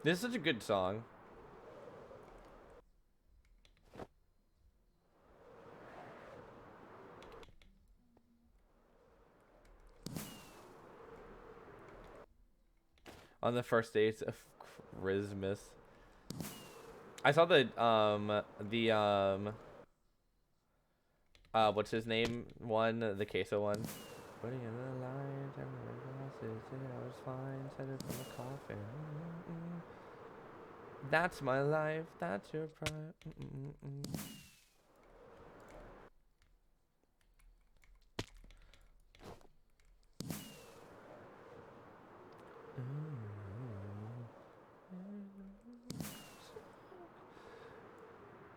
This is such a good song. On the first days of Christmas. I saw what's his name one, the queso one. Putting in the light, and the glasses, I was fine, set it from the coffin. That's my life, that's your pride.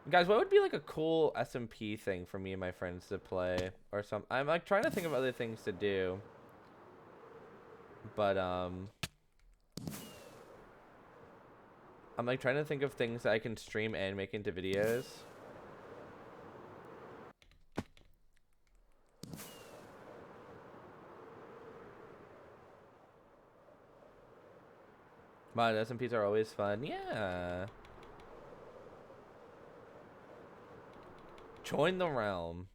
Guys, what would be like a cool SMP thing for me and my friends to play or something? I'm like trying to think of other things to do, but I'm like trying to think of things that I can stream and make into videos. But SMPs are always fun. Yeah. Join the realm.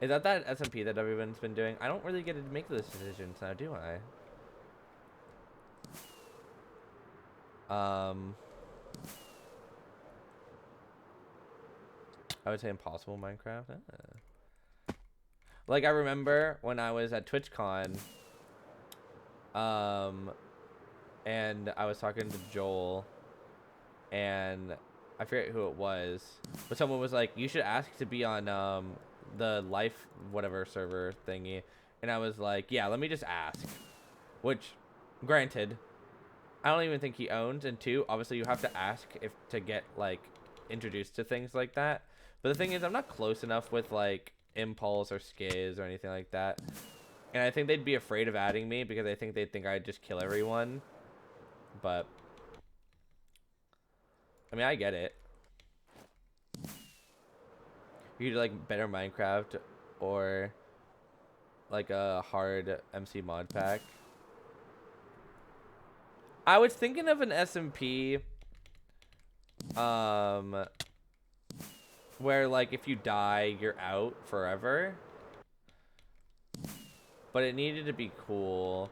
Is that SMP that everyone's been doing? I don't really get to make those decisions now, do I? I would say Impossible Minecraft. Like I remember when I was at TwitchCon, and I was talking to Joel, and I forget who it was, but someone was like, "You should ask to be on the life whatever server thingy," and I was like, "Yeah, let me just ask." Which, granted, I don't even think he owns, and two, obviously you have to ask if to get like introduced to things like that. But the thing is, I'm not close enough with like Impulse or Skiz or anything like that, and I think they'd be afraid of adding me because I think they'd think I'd just kill everyone. But I mean, I get it. You could do like better Minecraft or like a hard MC mod pack. I was thinking of an SMP where like if you die, you're out forever. But it needed to be cool.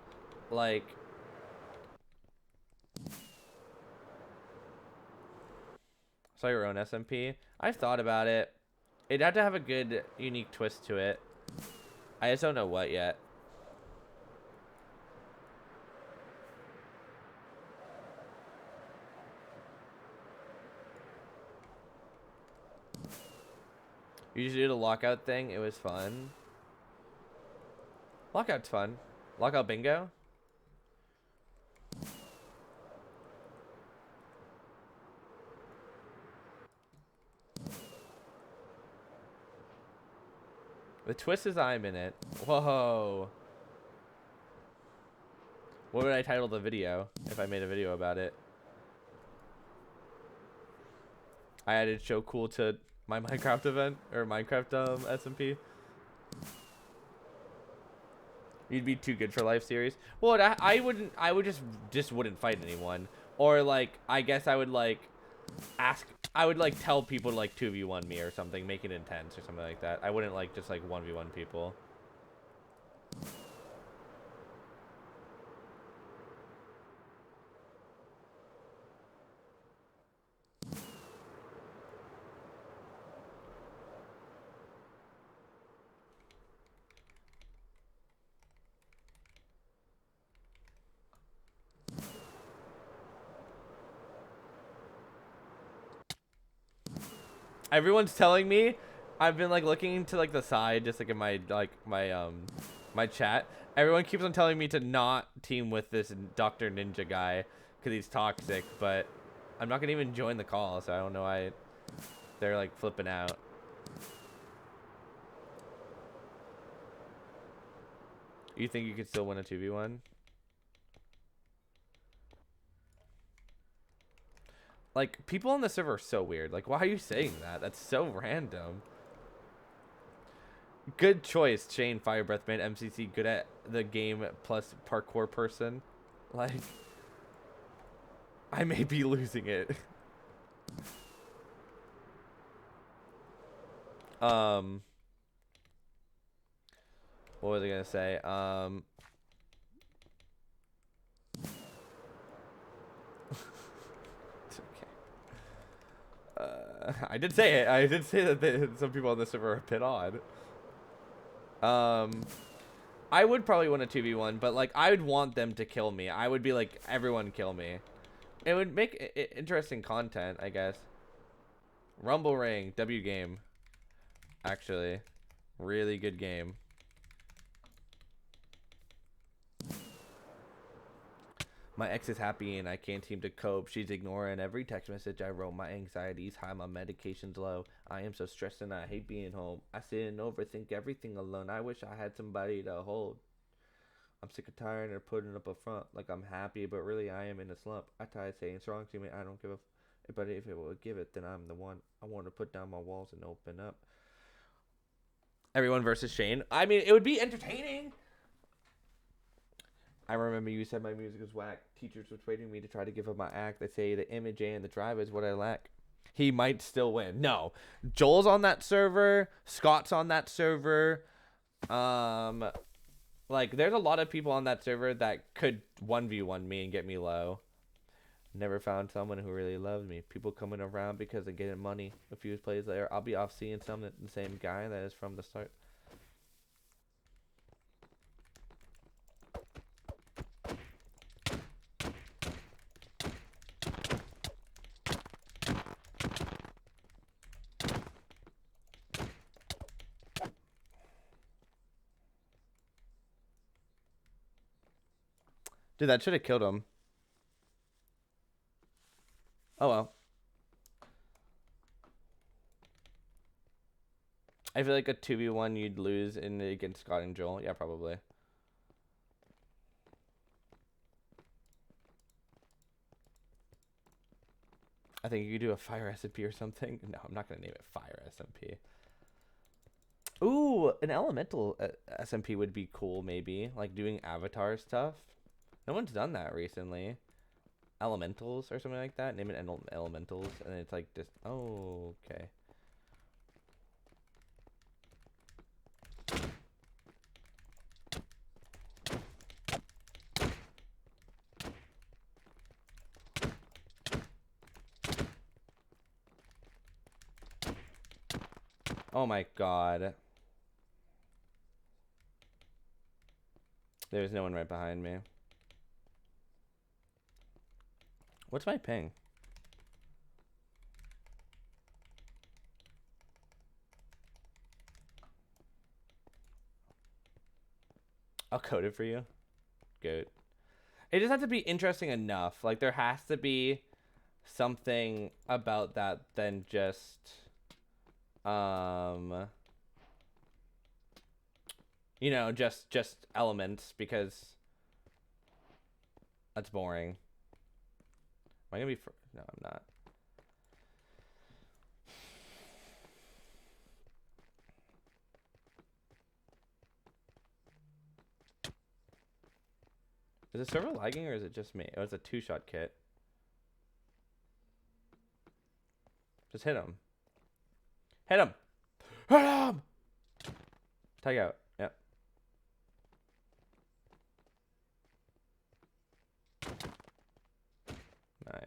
Like so your own SMP. I've thought about it. It'd have to have a good, unique twist to it. I just don't know what yet. You used to do the lockout thing. It was fun. Lockout's fun. Lockout bingo. The twist is I'm in it. Whoa. What would I title the video if I made a video about it? I added show cool to my Minecraft event or Minecraft SMP. You'd be too good for life series. Well, I would just wouldn't fight anyone. Or like I guess I would like I would like tell people to like 2v1 me or something, make it intense or something like that. I wouldn't like just like 1v1 people. Everyone's telling me, I've been like looking to like the side, just like in my my chat. Everyone keeps on telling me to not team with this Dr. Ninja guy because he's toxic, but I'm not gonna even join the call, so I don't know why they're like flipping out. You think you could still win a 2v1? Like, people on the server are so weird. Like, why are you saying that? That's so random. Good choice, Shane Firebreath Man. MCC, good at the game plus parkour person. Like, I may be losing it. What was I gonna say? It's okay. I did say it. I did say that some people on the server are a bit odd. I would probably win a 2v1, but like I would want them to kill me. I would be like, everyone kill me. It would make interesting content, I guess. Rumble Ring, W game. Actually, really good game. My ex is happy and I can't seem to cope. She's ignoring every text message I wrote. My anxiety's high, my medication's low. I am so stressed and I hate being home. I sit and overthink everything alone. I wish I had somebody to hold. I'm sick of tired of putting up a front like I'm happy, but really I am in a slump. I tired saying strong to me, I don't give a but if it will give it, then I'm the one. I want to put down my walls and open up. Everyone versus Shane. I mean, it would be entertaining. I remember you said my music was whack. Teachers were persuading me to try to give up my act. They say the image and the drive is what I lack. He might still win. No. Joel's on that server. Scott's on that server. Like, there's a lot of people on that server that could 1v1 me and get me low. Never found someone who really loved me. People coming around because they're getting money. A few plays later, I'll be off seeing the same guy that is from the start. Dude, that should have killed him. Oh well. I feel like a 2v1 you'd lose against Scott and Joel. Yeah, probably. I think you could do a fire SMP or something. No, I'm not going to name it fire SMP. Ooh, an elemental SMP would be cool, maybe. Like doing avatar stuff. No one's done that recently. Elementals or something like that. Name it elementals. And it's like just... Oh, okay. Oh my god. There's no one right behind me. What's my ping? I'll code it for you. Good. It just has to be interesting enough. Like, there has to be something about that than just... you know, just elements, because that's boring. Am I gonna be no, I'm not. Is the server lagging or is it just me? Oh, it's a 2-shot kit. Just hit him. Hit him. Hit him. Tag out. Yep. Nice.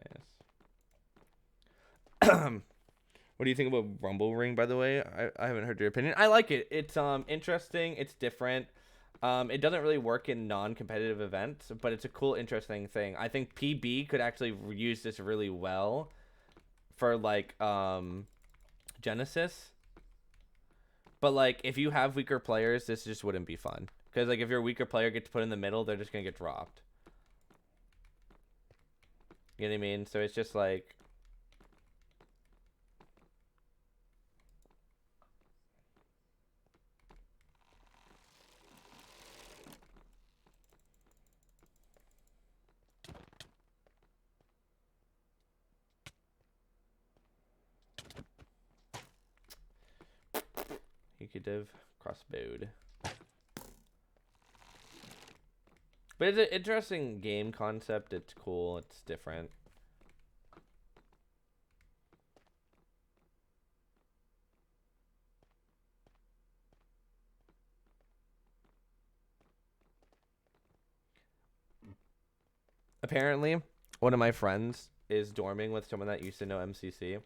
What do you think about Rumble Ring, by the way? I haven't heard your opinion. I like it. It's interesting. It's different. It doesn't really work in non-competitive events, but it's a cool, interesting thing. I think PB could actually use this really well for like Genesis. But like if you have weaker players, this just wouldn't be fun. Because like if your weaker player gets put in the middle, they're just gonna get dropped. You know what I mean? So it's just like you could have crossbowed. But it's an interesting game concept. It's cool. It's different. Apparently, one of my friends is dorming with someone that used to know MCC.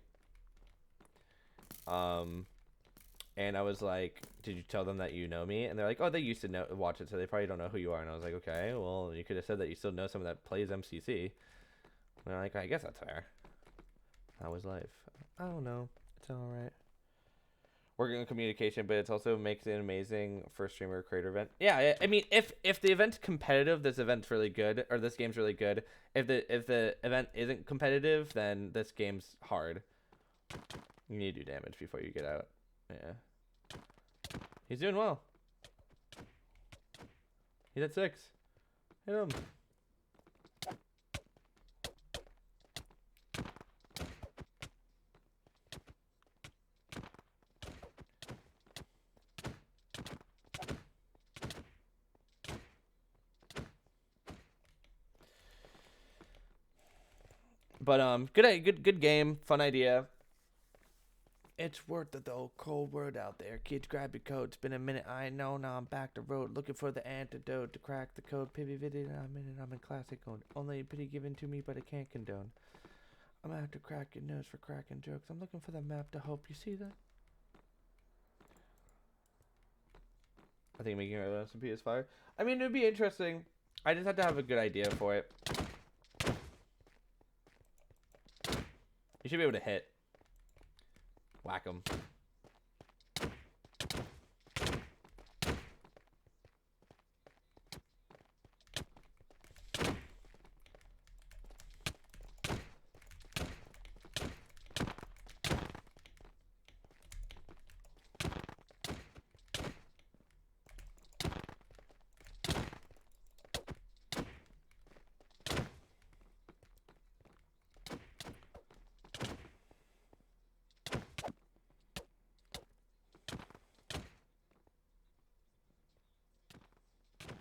And I was like, did you tell them that you know me? And they're like, oh, they used to watch it, so they probably don't know who you are. And I was like, okay, well, you could have said that you still know someone that plays MCC. And they're like, I guess that's fair. How was life? I don't know. It's all right. Working on communication, but it also makes it amazing for a streamer creator event. Yeah, I mean, if the event's competitive, this event's really good, or this game's really good. If the event isn't competitive, then this game's hard. You need to do damage before you get out. Yeah. He's doing well. He's at 6. Hit him. But good game, fun idea. It's worth it though. Cold word out there. Kids, grab your coat. It's been a minute. I know. Now I'm back the road, looking for the antidote to crack the code. Pivy video. I'm in classic mode. Only pity given to me, but I can't condone. I'm gonna have to crack your nose for cracking jokes. I'm looking for the map to hope. You see that? I think making a recipe is fire. I mean, it would be interesting. I just have to have a good idea for it. You should be able to hit. Whack him.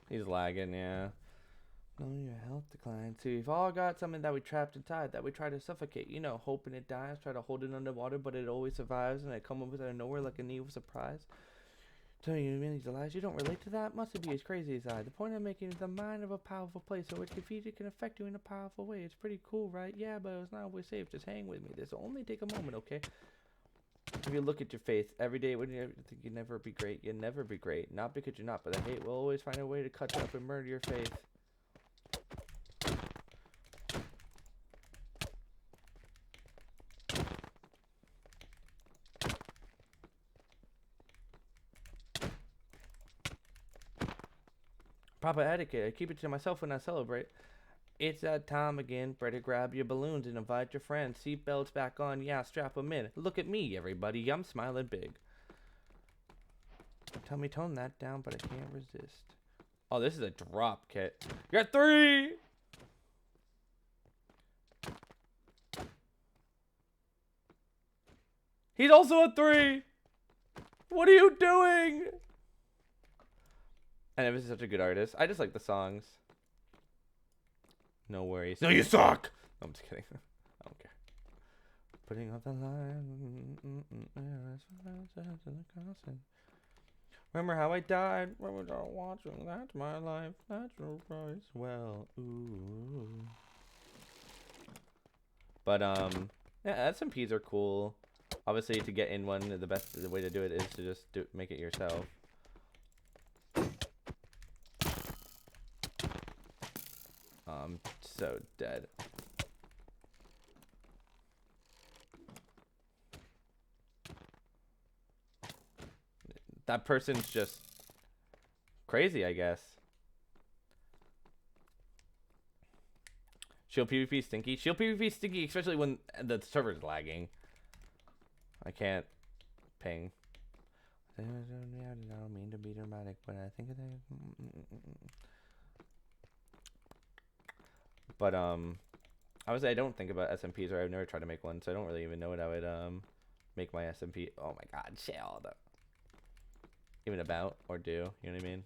He's lagging, yeah. No, your health decline. So we've all got something that we trapped inside that we try to suffocate. You know, hoping it dies, try to hold it underwater, but it always survives, and it comes up out of nowhere like an evil surprise. Telling you these lies, you don't relate to that? Must be as crazy as I. The point I'm making is the mind of a powerful place, so it defeated can affect you in a powerful way. It's pretty cool, right? Yeah, but it's not always safe. Just hang with me. This will only take a moment, okay? If you look at your face every day when you think you'll never be great, you'll never be great. Not because you're not, but the hate will always find a way to cut you up and murder your faith. Proper etiquette. I keep it to myself when I celebrate. It's that time again. Better grab your balloons and invite your friends. Seatbelts back on. Yeah, strap them in. Look at me, everybody. I'm smiling big. Tell me tone that down, but I can't resist. Oh, this is a drop kit. You got 3! He's also a 3! What are you doing? I never such a good artist. I just like the songs. No worries. No, you suck! No, I'm just kidding. I don't care. Putting up the line. Remember how I died? When we were watching. That's my life. That's your price. Well, ooh. But yeah, SMPs are cool. Obviously, to get in one, the best way to do it is to just make it yourself. I'm so dead. That person's just crazy, I guess. Shield PvP stinky. Shield PvP stinky, especially when the server's lagging. I can't ping. I don't mean to be dramatic, but I think but obviously I don't think about SMPs, or I've never tried to make one, so I don't really even know what I would make my SMP. Oh my god, Shield. Even about or do, you know what I mean?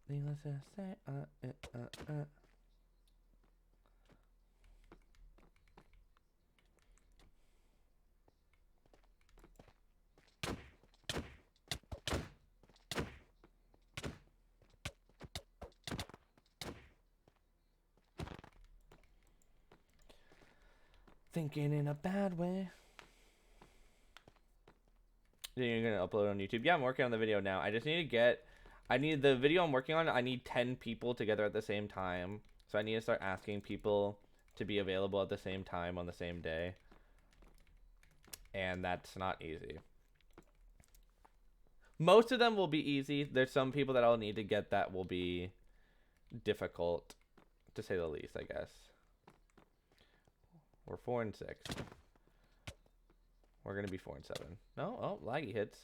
Needless to say, thinking in a bad way. You're gonna upload on YouTube? Yeah, I'm working on the video now. I just need to get. I need the video I'm working on. I need 10 people together at the same time. So I need to start asking people to be available at the same time on the same day. And that's not easy. Most of them will be easy. There's some people that I'll need to get that will be difficult, to say the least, I guess. We're 4 and 6. We're gonna be 4 and 7. No, oh, laggy hits.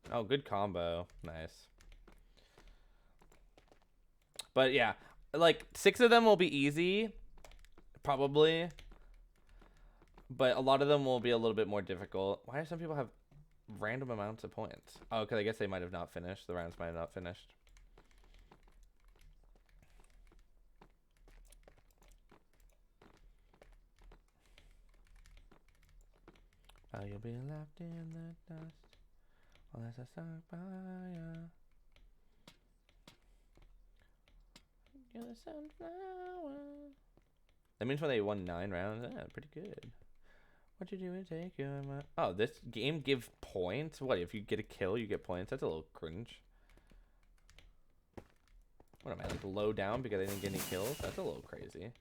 Oh, good combo. Nice. But yeah, like 6 of them will be easy, probably. But a lot of them will be a little bit more difficult. Why do some people have random amounts of points? Oh, because I guess they might have not finished. The rounds might have not finished. Oh, you'll be left in the dust. Well, as I stuck by ya. You're the sunflower. That means when they won 9 rounds, yeah, pretty good. What you do to take your mind? Oh, this game gives points? What, if you get a kill, you get points? That's a little cringe. What am I, like, low down because I didn't get any kills? That's a little crazy.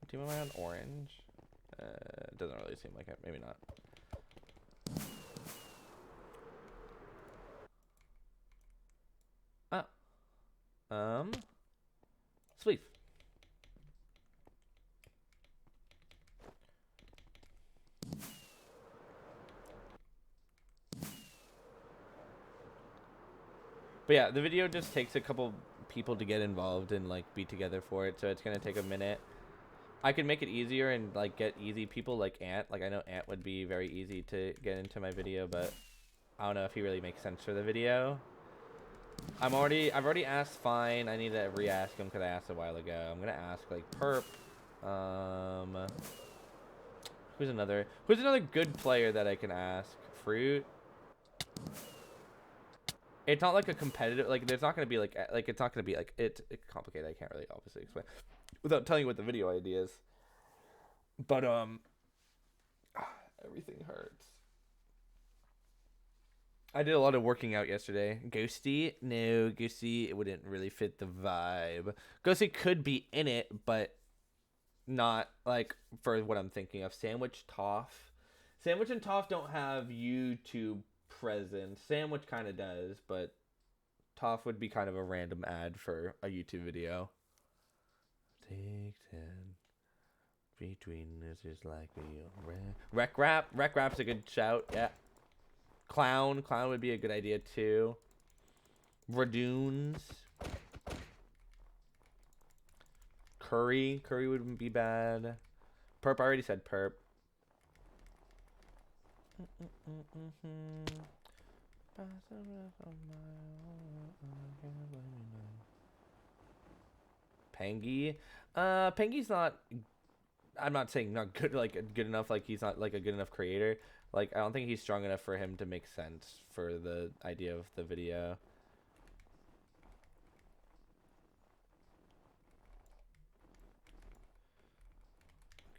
What team am I on? Orange? Doesn't really seem like it. Maybe not. Sweet. But yeah, the video just takes a couple people to get involved and like be together for it, so it's gonna take a minute. I could make it easier and like get easy people like Ant. Like I know Ant would be very easy to get into my video, but I don't know if he really makes sense for the video. I've already asked Fine. I need to re-ask him because I asked a while ago. I'm gonna ask like Perp. Who's another good player that I can ask? Fruit. It's not like a competitive, like there's not gonna be like it's not gonna be like it's complicated. I can't really obviously explain without telling you what the video idea is. But everything hurts. I did a lot of working out yesterday. Ghosty? No, Ghosty, it wouldn't really fit the vibe. Ghosty could be in it, but not like for what I'm thinking of. Sandwich Toff. Sandwich and Toff don't have YouTube present. Sandwich kind of does, but Toph would be kind of a random ad for a YouTube video. Take 10 between losers like me. Rec rap's a good shout. Yeah. Clown would be a good idea too. Radoons. Curry wouldn't be bad. Perp, I already said perp. Pangy. Pangy's not. I'm not saying not good, like good enough. Like he's not like a good enough creator. Like I don't think he's strong enough for him to make sense for the idea of the video.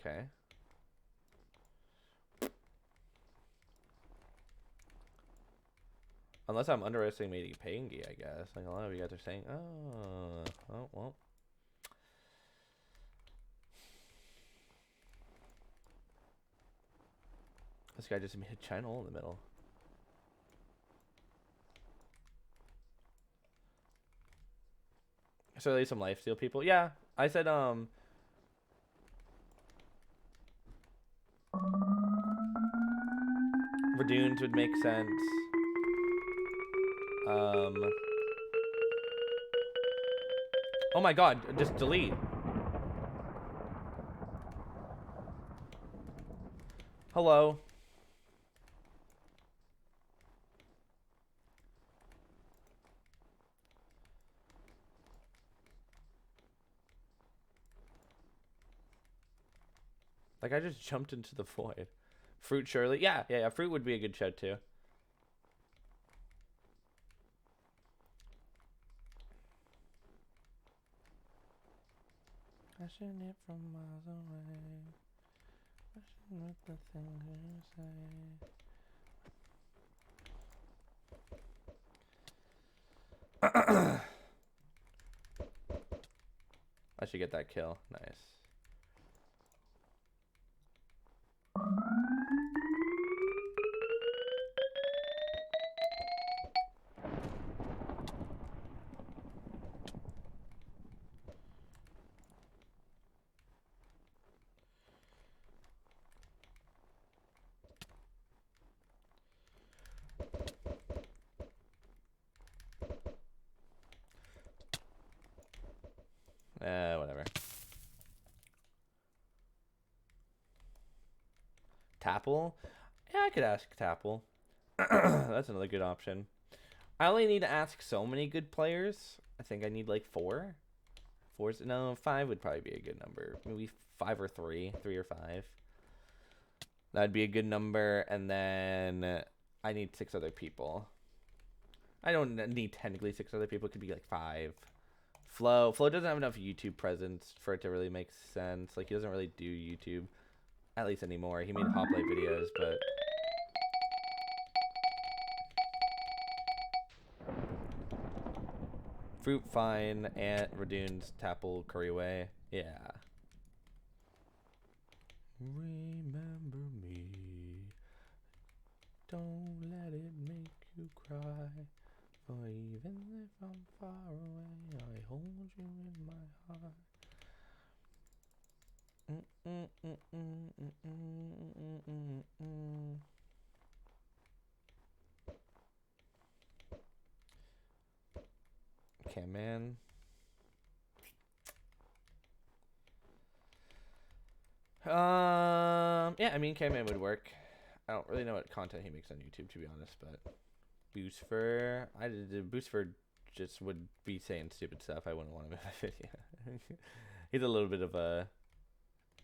Okay. Unless I'm underestimating Pangy, I guess. Like a lot of you guys are saying, oh, well. This guy just made a channel in the middle. So at least some lifesteal people. Yeah, I said Radoons would make sense. Oh my god, just delete. Hello. Like I just jumped into the void. Fruit surely. Yeah. Fruit would be a good shout too. Pushing it from miles away. Pushing with the things you say. I should get that kill. Nice. Whatever. Tapple? Yeah, I could ask Tapple. That's another good option. I only need to ask so many good players. I think I need like 4. 5 would probably be a good number. Maybe 5 or 3. 3 or 5. That'd be a good number. And then I need 6 other people. I don't need technically 6 other people. It could be like 5. Flo doesn't have enough YouTube presence for it to really make sense. Like he doesn't really do YouTube, at least anymore. He made Hoplite videos, but Fruit fine, Ant, Radoons, Tapple, Curryway, yeah. Remember me. Don't let it make you cry. For even if I'm far away, I hold you in my heart. Okay, man. Yeah, I mean, K-Man would work. I don't really know what content he makes on YouTube, to be honest, but Boostfur, Boostfur just would be saying stupid stuff. I wouldn't want him in my video. He's a little bit of a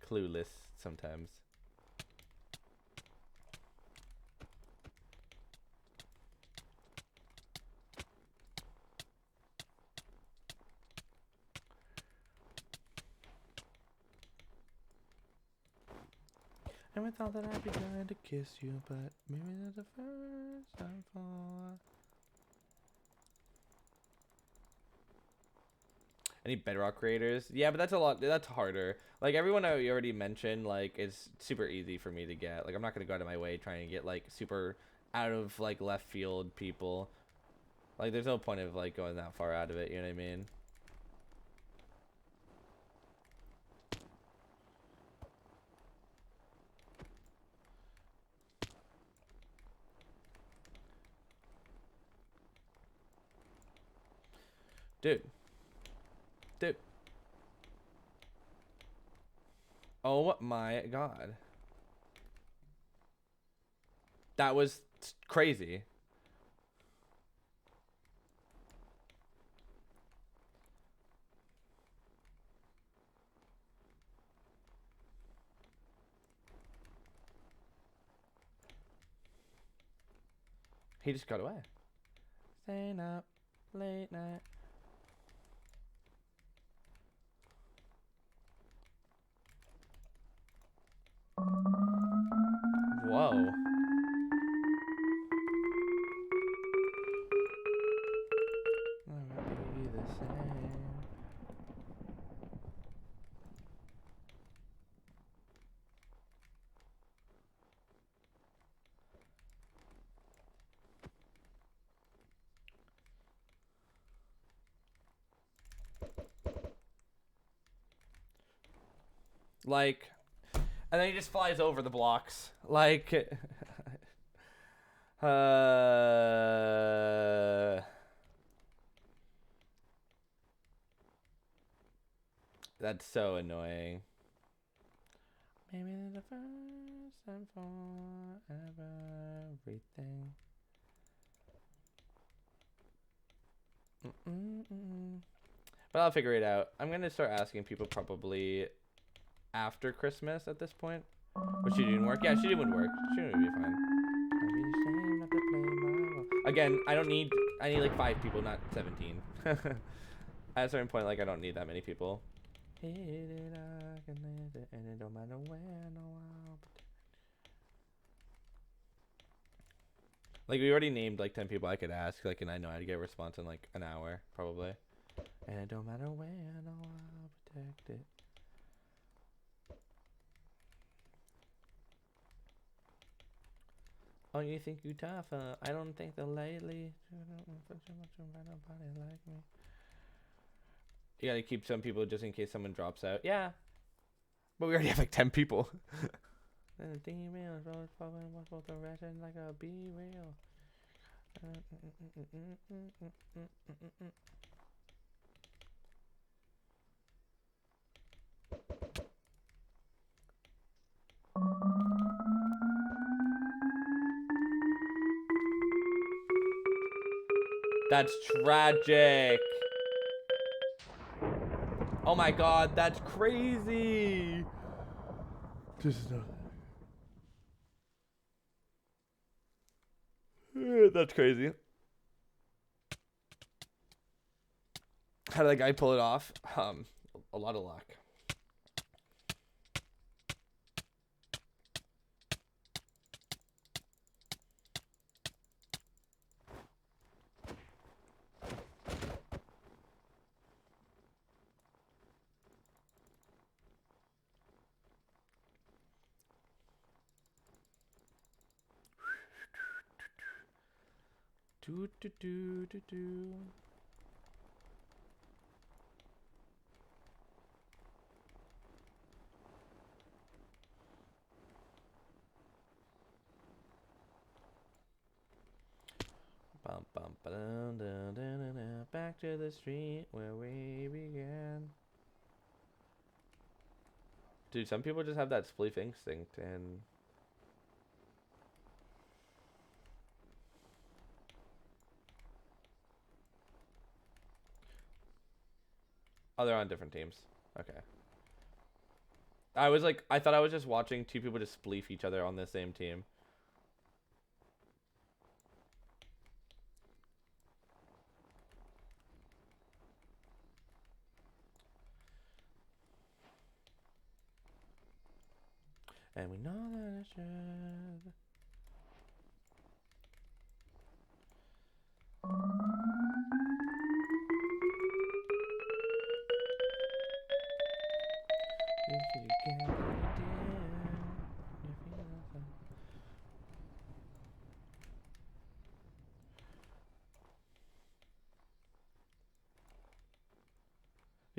clueless sometimes. And we thought that I'd be trying to kiss you, but maybe that's the first time for. Any Bedrock creators? Yeah, but that's a lot. That's harder. Like everyone I already mentioned, like is super easy for me to get. Like I'm not gonna go out of my way trying to get like super out of like left field people. Like, there's no point of like going that far out of it. You know what I mean? Dude. Oh my god. That was crazy. He just got away. Staying up late night. Whoa. Never be the same. Like, and then he just flies over the blocks. Like, that's so annoying. Maybe the first time for everything. But I'll figure it out. I'm gonna start asking people probably after Christmas at this point. Was she doing work? Yeah, she would work. She would be fine. Again, I need like 5 people, not 17. At a certain point, like, I don't need that many people. Hit it, I can live it, and it don't matter when or how. Like, we already named like 10 people I could ask, like, and I know I'd get a response in like an hour, probably. And it don't matter when or I'll protect it. Oh, you think you tough? I don't think they'll lately. Like me. You gotta keep some people just in case someone drops out. Yeah, but we already have like 10 people. Like a be real. That's tragic. Oh my god, that's crazy. Just that's crazy. How did that guy pull it off? A lot of luck. Do. Bum, bum, ba-dum, dum, dum, dum, dum. Back to the street where we began. Dude, some people just have that spleef instinct, and oh, they're on different teams. Okay. I thought I was just watching 2 people just spleef each other on the same team. And we know that it should. If you can, dear, if you love them.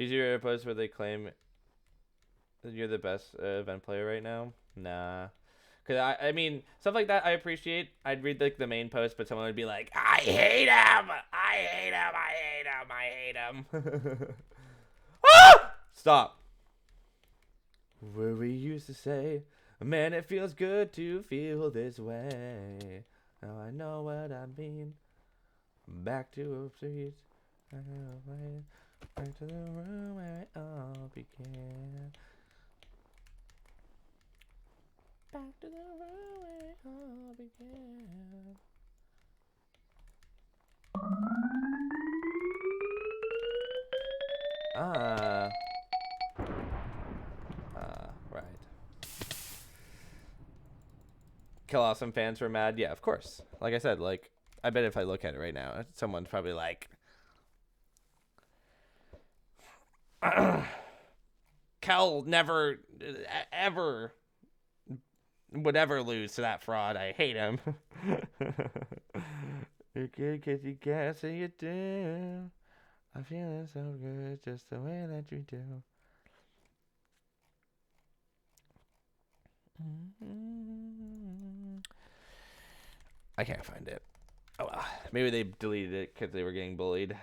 These are your posts where they claim that you're the best event player right now. Nah. Cause I mean stuff like that I appreciate. I'd read like the main post, but someone would be like, I hate him. I hate him. I hate him. I hate him. Ah! Stop. Where we used to say, man, it feels good to feel this way. Now I know what I mean. Back to a street. Back to the room where it all began. Back to the room where it all began. Right. Kill Awesome fans were mad. Yeah, of course. Like I said, like, I bet if I look at it right now, someone's probably like, Kel never, ever would ever lose to that fraud. I hate him. You're good 'cause you can't say you do. I'm feeling so good just the way that you do. I can't find it. Oh well. Maybe they deleted it because they were getting bullied.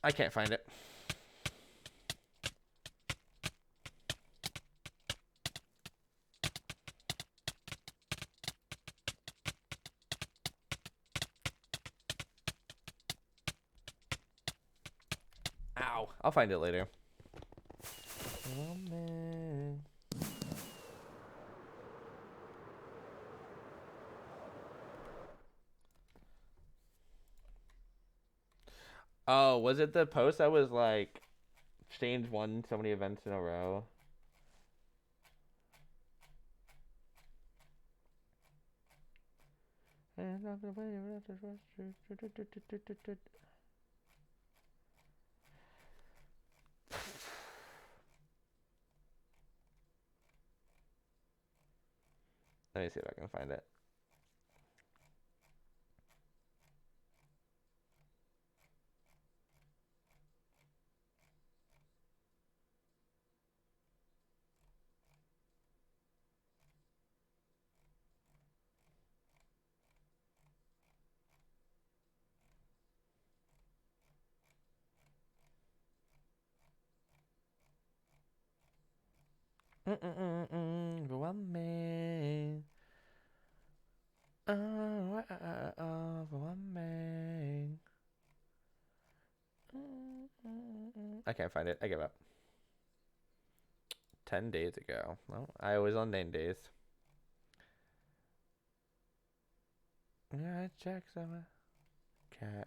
I can't find it. Ow. I'll find it later. Oh, man. Oh, was it the post that was like, Stains won so many events in a row? Let me see if I can find it. One man. One man. I can't find it. I give up. 10 days ago. Well, I was on 9 days. Yeah, I checked some cash.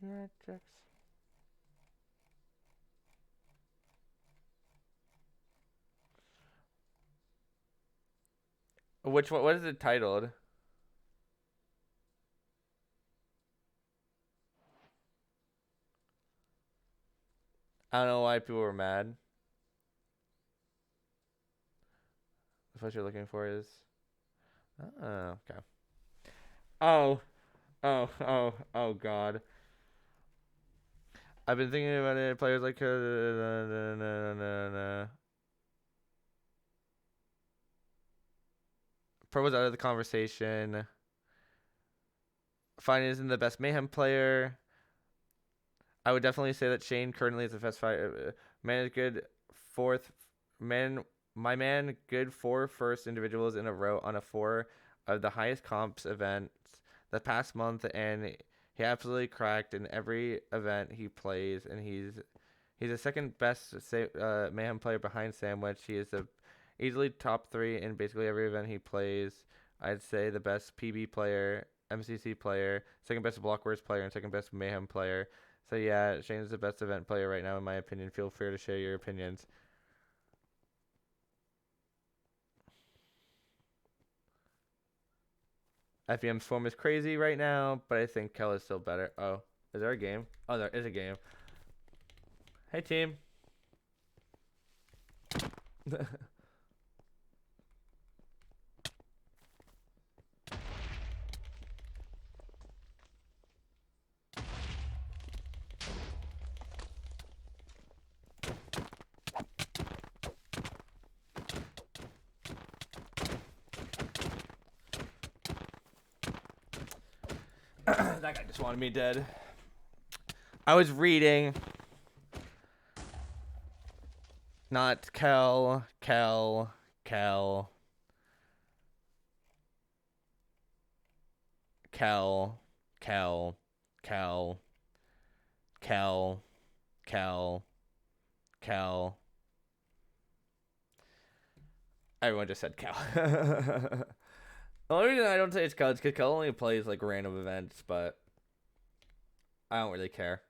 Yeah, checks. Which one? What is it titled? I don't know why people were mad. If what you're looking for is. Oh, okay. Oh, God. I've been thinking about it. Players like. Pro was out of the conversation. Fine isn't the best Mayhem player. I would definitely say that Shane currently is the best fighter. Man is good fourth. My man, good 4 first individuals in a row on a 4 of the highest comps events the past month, and he absolutely cracked in every event he plays, and he's the second best Mayhem player behind Sandwich. He is easily top 3 in basically every event he plays. I'd say the best PB player, MCC player, second best Blockwars player, and second best Mayhem player. So yeah, Shane's the best event player right now in my opinion. Feel free to share your opinions. FEM's form is crazy right now, but I think Kel is still better. Oh, is there a game? Oh, there is a game. Hey, team. That guy just wanted me dead. I was reading. Not Kel. Kel. Kel. Kel. Kel. Kel. Kel. Kel. Kel. Everyone just said Kel. The only reason I don't say it's Kel is because Kel only plays like random events, but I don't really care.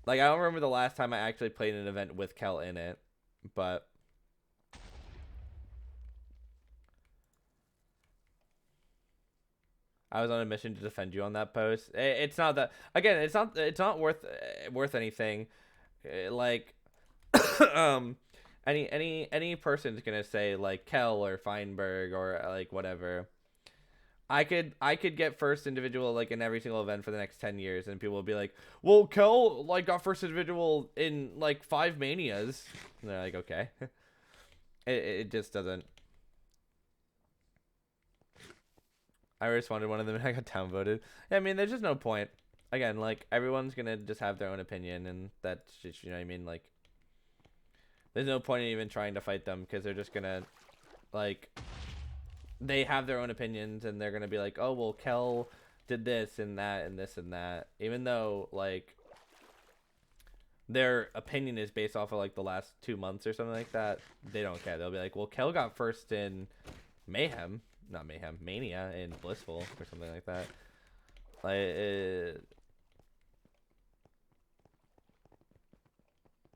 Like, I don't remember the last time I actually played an event with Kel in it, but I was on a mission to defend you on that post. It's not that, again, it's not worth anything. Like, any person's gonna say like Kel or Feinberg or like whatever. I could get first individual like in every single event for the next 10 years, and people will be like, well, Kel like got first individual in like 5 manias. And they're like, okay. It just doesn't. I responded one of them and I got downvoted. Yeah, I mean, there's just no point. Again, like, everyone's gonna just have their own opinion, and that's just, you know what I mean? Like, there's no point in even trying to fight them, because they're just gonna, like, they have their own opinions, and they're gonna be like, oh, well, Kel did this and that and this and that. Even though, like, their opinion is based off of, like, the last 2 months or something like that, they don't care. They'll be like, well, Kel got first in Mayhem. Not Mayhem, Mania in Blissful or something like that. Like,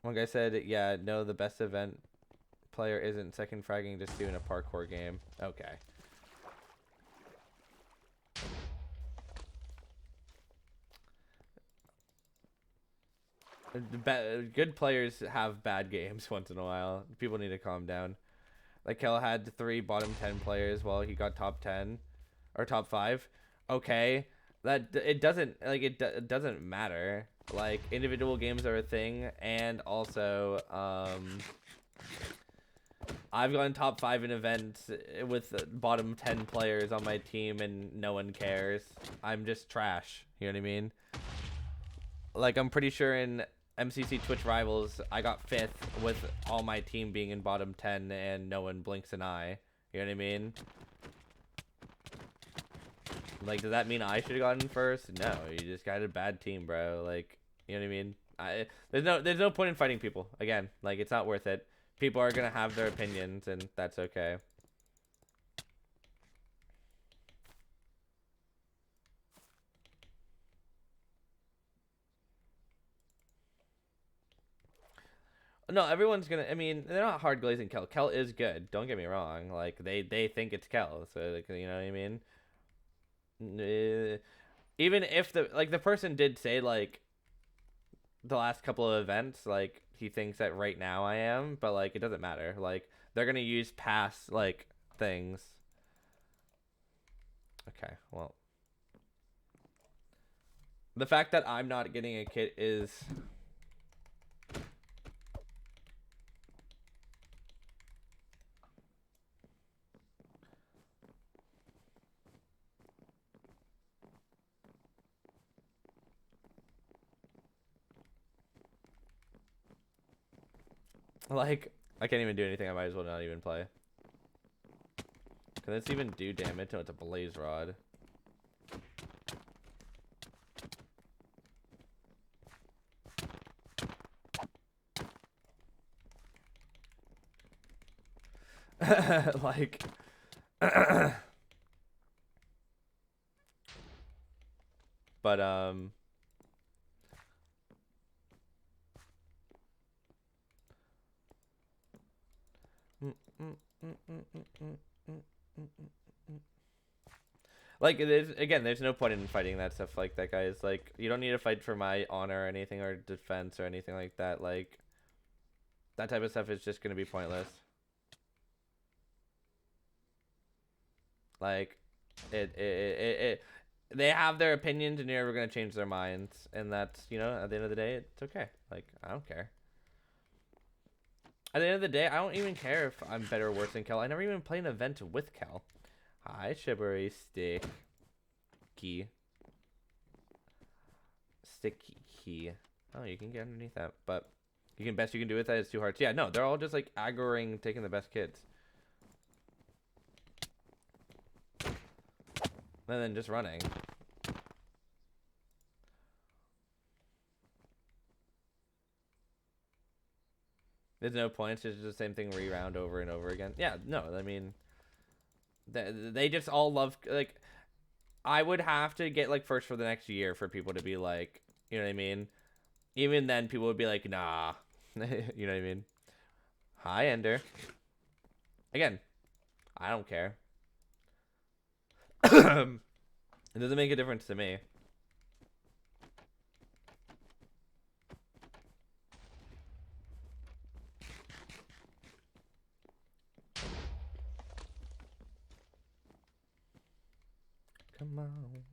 one guy said, yeah, no, the best event player isn't second fragging, just doing a parkour game. Okay. Good players have bad games once in a while. People need to calm down. Like, Kel had 3 bottom 10 players while he got top 10 or top 5. Okay, that it doesn't like it doesn't matter. Like, individual games are a thing, and also I've gotten top 5 in events with bottom 10 players on my team, and no one cares. I'm just trash. You know what I mean? Like, I'm pretty sure in MCC Twitch Rivals, I got 5th with all my team being in bottom 10 and no one blinks an eye. You know what I mean? Like, does that mean I should have gotten first? No, you just got a bad team, bro. Like, you know what I mean? There's no point in fighting people. Again, like, it's not worth it. People are gonna have their opinions, and that's okay. No, everyone's gonna. I mean, they're not hard glazing Kel. Kel is good. Don't get me wrong. Like, they think it's Kel, so, like, you know what I mean. Even if the person did say, like, the last couple of events, like, he thinks that right now I am, but, like, it doesn't matter. Like, they're gonna use past, like, things. Okay, well, the fact that I'm not getting a kit is. Like, I can't even do anything. I might as well not even play. Can this even do damage? Oh, it's a blaze rod. Like, but like, there's no point in fighting that stuff like that, guys. Like, you don't need to fight for my honor or anything, or defense or anything like that. Like, that type of stuff is just gonna be pointless. Like, they have their opinions and you're never gonna change their minds, and that's, you know, at the end of the day, it's okay. Like, I don't care. At the end of the day, I don't even care if I'm better or worse than Kel. I never even played an event with Kel. Hi, Shibari Sticky. Sticky. Oh, you can get underneath that, but best you can do with that is 2 hearts. Yeah, no, they're all just like aggroing, taking the best kids. And then just running. There's no points. It's just the same thing re-round over and over again. Yeah, no, I mean, they just all love, like, I would have to get, like, first for the next year for people to be like, you know what I mean? Even then, people would be like, nah. You know what I mean? Hi, Ender. Again, I don't care. It doesn't make a difference to me. Come on.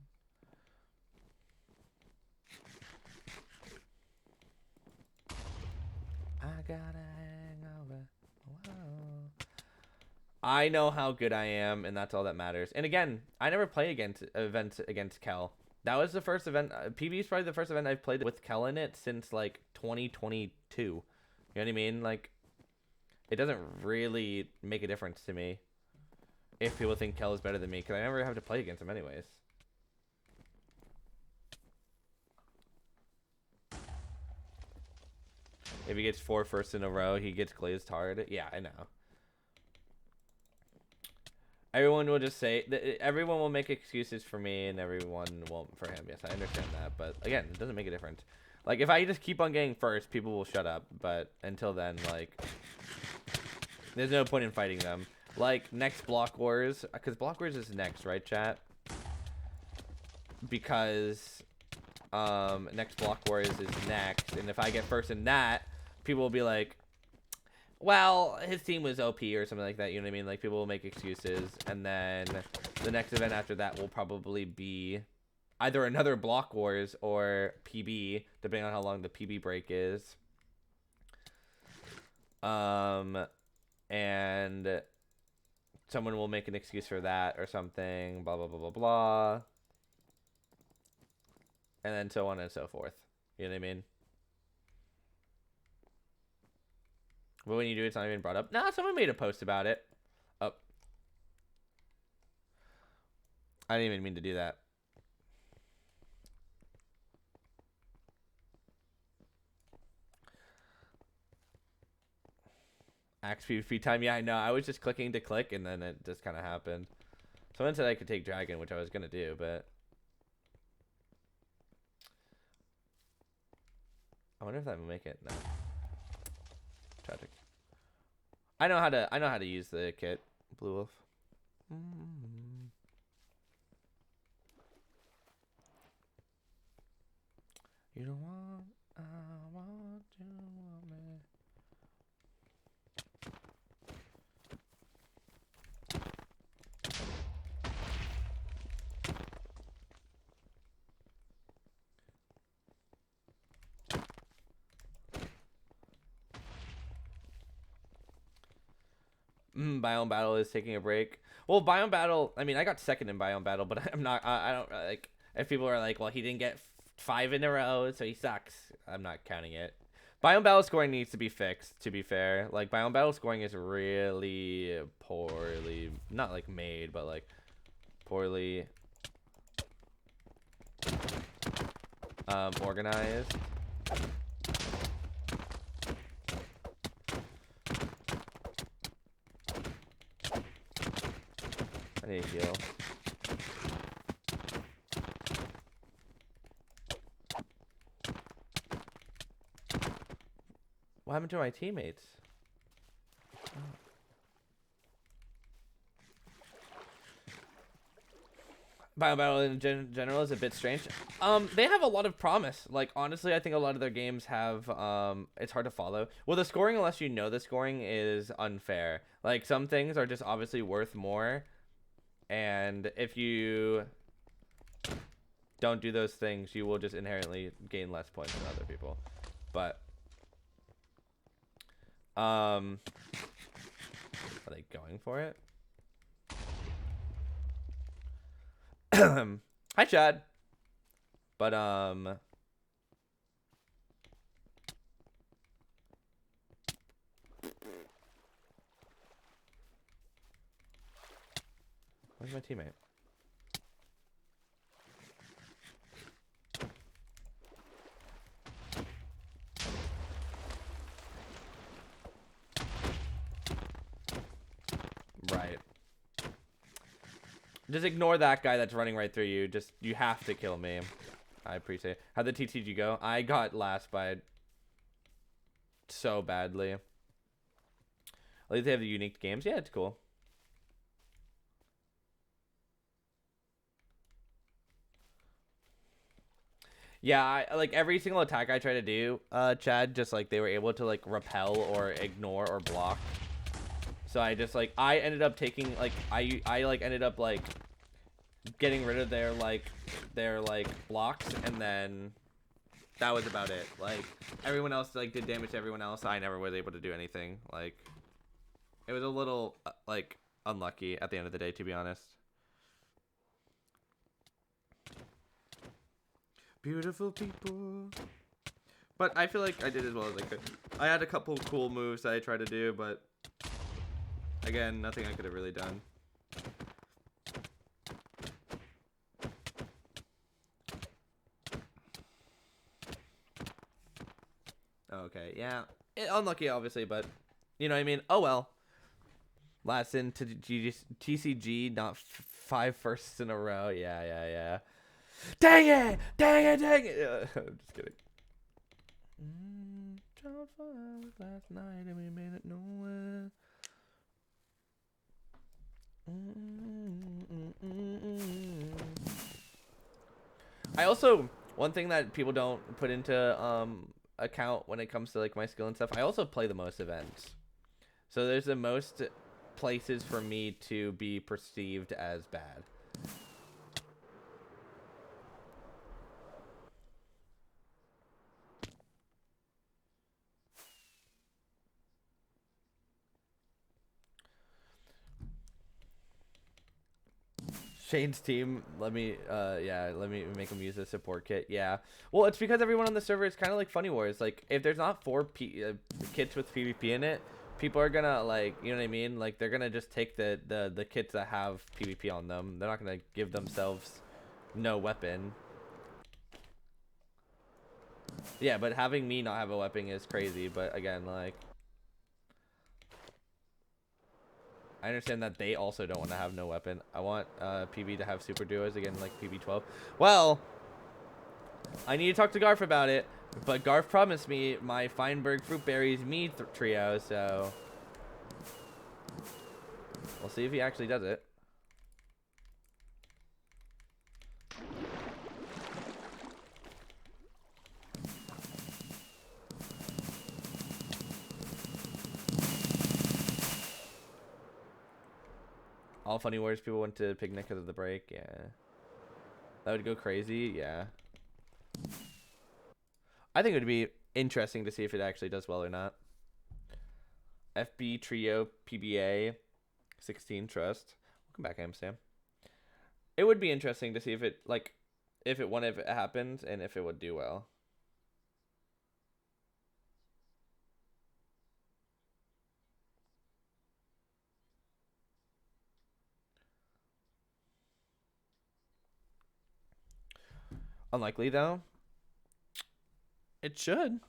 I got a hangover. Whoa. I know how good I am, and that's all that matters. And again, I never play events against Kel. That was the first event. PB is probably the first event I've played with Kel in it since like 2022. You know what I mean? Like, it doesn't really make a difference to me if people think Kel is better than me, because I never have to play against him anyways. If he gets 4 firsts in a row, he gets glazed hard. Yeah, I know. Everyone will just say that everyone will make excuses for me and everyone won't for him. Yes, I understand that, but again, it doesn't make a difference. Like, if I just keep on getting first, people will shut up, but until then, like, there's no point in fighting them. Like, next Block Wars, because Block Wars is next, right, chat? Because next Block Wars is next, and if I get first in that, people will be like, well, his team was OP or something like that, you know what I mean? Like, people will make excuses, and then the next event after that will probably be either another Block Wars or PB, depending on how long the PB break is. And someone will make an excuse for that or something, blah, blah, blah, blah, blah. And then so on and so forth. You know what I mean? But when you do, it's not even brought up. Nah, someone made a post about it. Oh. I didn't even mean to do that. Axe PvP time. Yeah, I know. I was just clicking to click, and then it just kind of happened. Someone said I could take Dragon, which I was going to do, but... I wonder if that will make it. No. Tragic. I know how to use the kit, Blue Wolf. You don't want, I want, you want me. Biome Battle is taking a break. Well, Biome Battle, I mean, I got second in Biome Battle, but I'm not, I don't, like, if people are like, well, he didn't get 5 in a row, so he sucks. I'm not counting it. Biome battle scoring needs to be fixed, to be fair. Like, biome battle scoring is really poorly, not like made, but like poorly organized. I need to heal. What happened to my teammates? Biome battle in general is a bit strange. They have a lot of promise. Like, honestly, I think a lot of their games have it's hard to follow. Well, the scoring, unless you know the scoring, is unfair. Like, some things are just obviously worth more, and if you don't do those things, you will just inherently gain less points than other people. But are they going for it? Hi, Chad. But where's my teammate? Right. Just ignore that guy that's running right through you. Just, you have to kill me. I appreciate it. How'd the TTG go? I got last by so badly. At least they have the unique games. Yeah, it's cool. Yeah, I, like every single attack I try to do, Chad, just like they were able to like repel or ignore or block. So I just like, I ended up taking like, I like ended up like getting rid of their blocks, and then that was about it. Like everyone else like did damage to everyone else. I never was able to do anything. Like it was a little like unlucky at the end of the day, to be honest. Beautiful people. But I feel like I did as well as I could. I had a couple cool moves that I tried to do, but again, nothing I could have really done. Okay, yeah. Unlucky, obviously, but you know what I mean? Oh well. Last in to TCG, not 5 firsts in a row. Yeah. Dang it! I'm just kidding. Dropped 5 last night and we made it nowhere. I also, one thing that people don't put into account when it comes to like my skill and stuff, I also play the most events. So there's the most places for me to be perceived as bad. Shane's team, let me make him use a support kit. Yeah, well, it's because everyone on the server is kind of like Funny Wars. Like, if there's not 4 kits with PvP in it, people are gonna like, you know what I mean? Like, they're gonna just take the kits that have PvP on them. They're not gonna give themselves no weapon. Yeah, but having me not have a weapon is crazy. But again, like, I understand that they also don't want to have no weapon. I want PB to have super duos again, like PB12. Well, I need to talk to Garf about it, but Garf promised me my Feinberg Fruit Berries me trio, so we'll see if he actually does it. All Funny Wars people went to picnic because of the break. Yeah, that would go crazy. Yeah, I think it would be interesting to see if it actually does well or not. FB trio PBA 16 trust. Welcome back, Amsterdam. It would be interesting to see if it happened and if it would do well. Unlikely though. It should.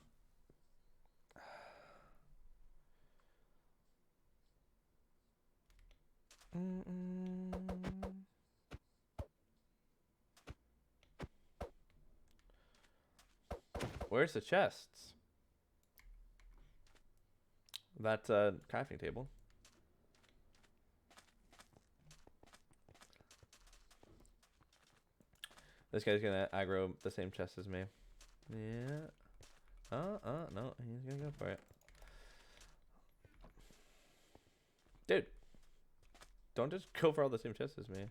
Where's the chests? That's a crafting table. This guy's gonna aggro the same chest as me. Yeah. No, he's gonna go for it. Dude. Don't just go for all the same chests as me.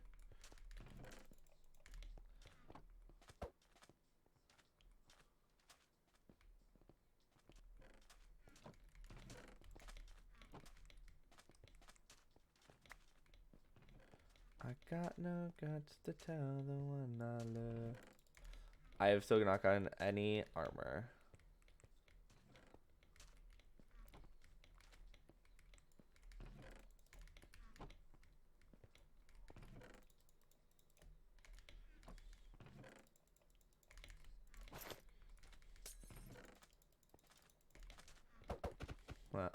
I got no guts to tell the one I love. I have still not gotten any armor. What?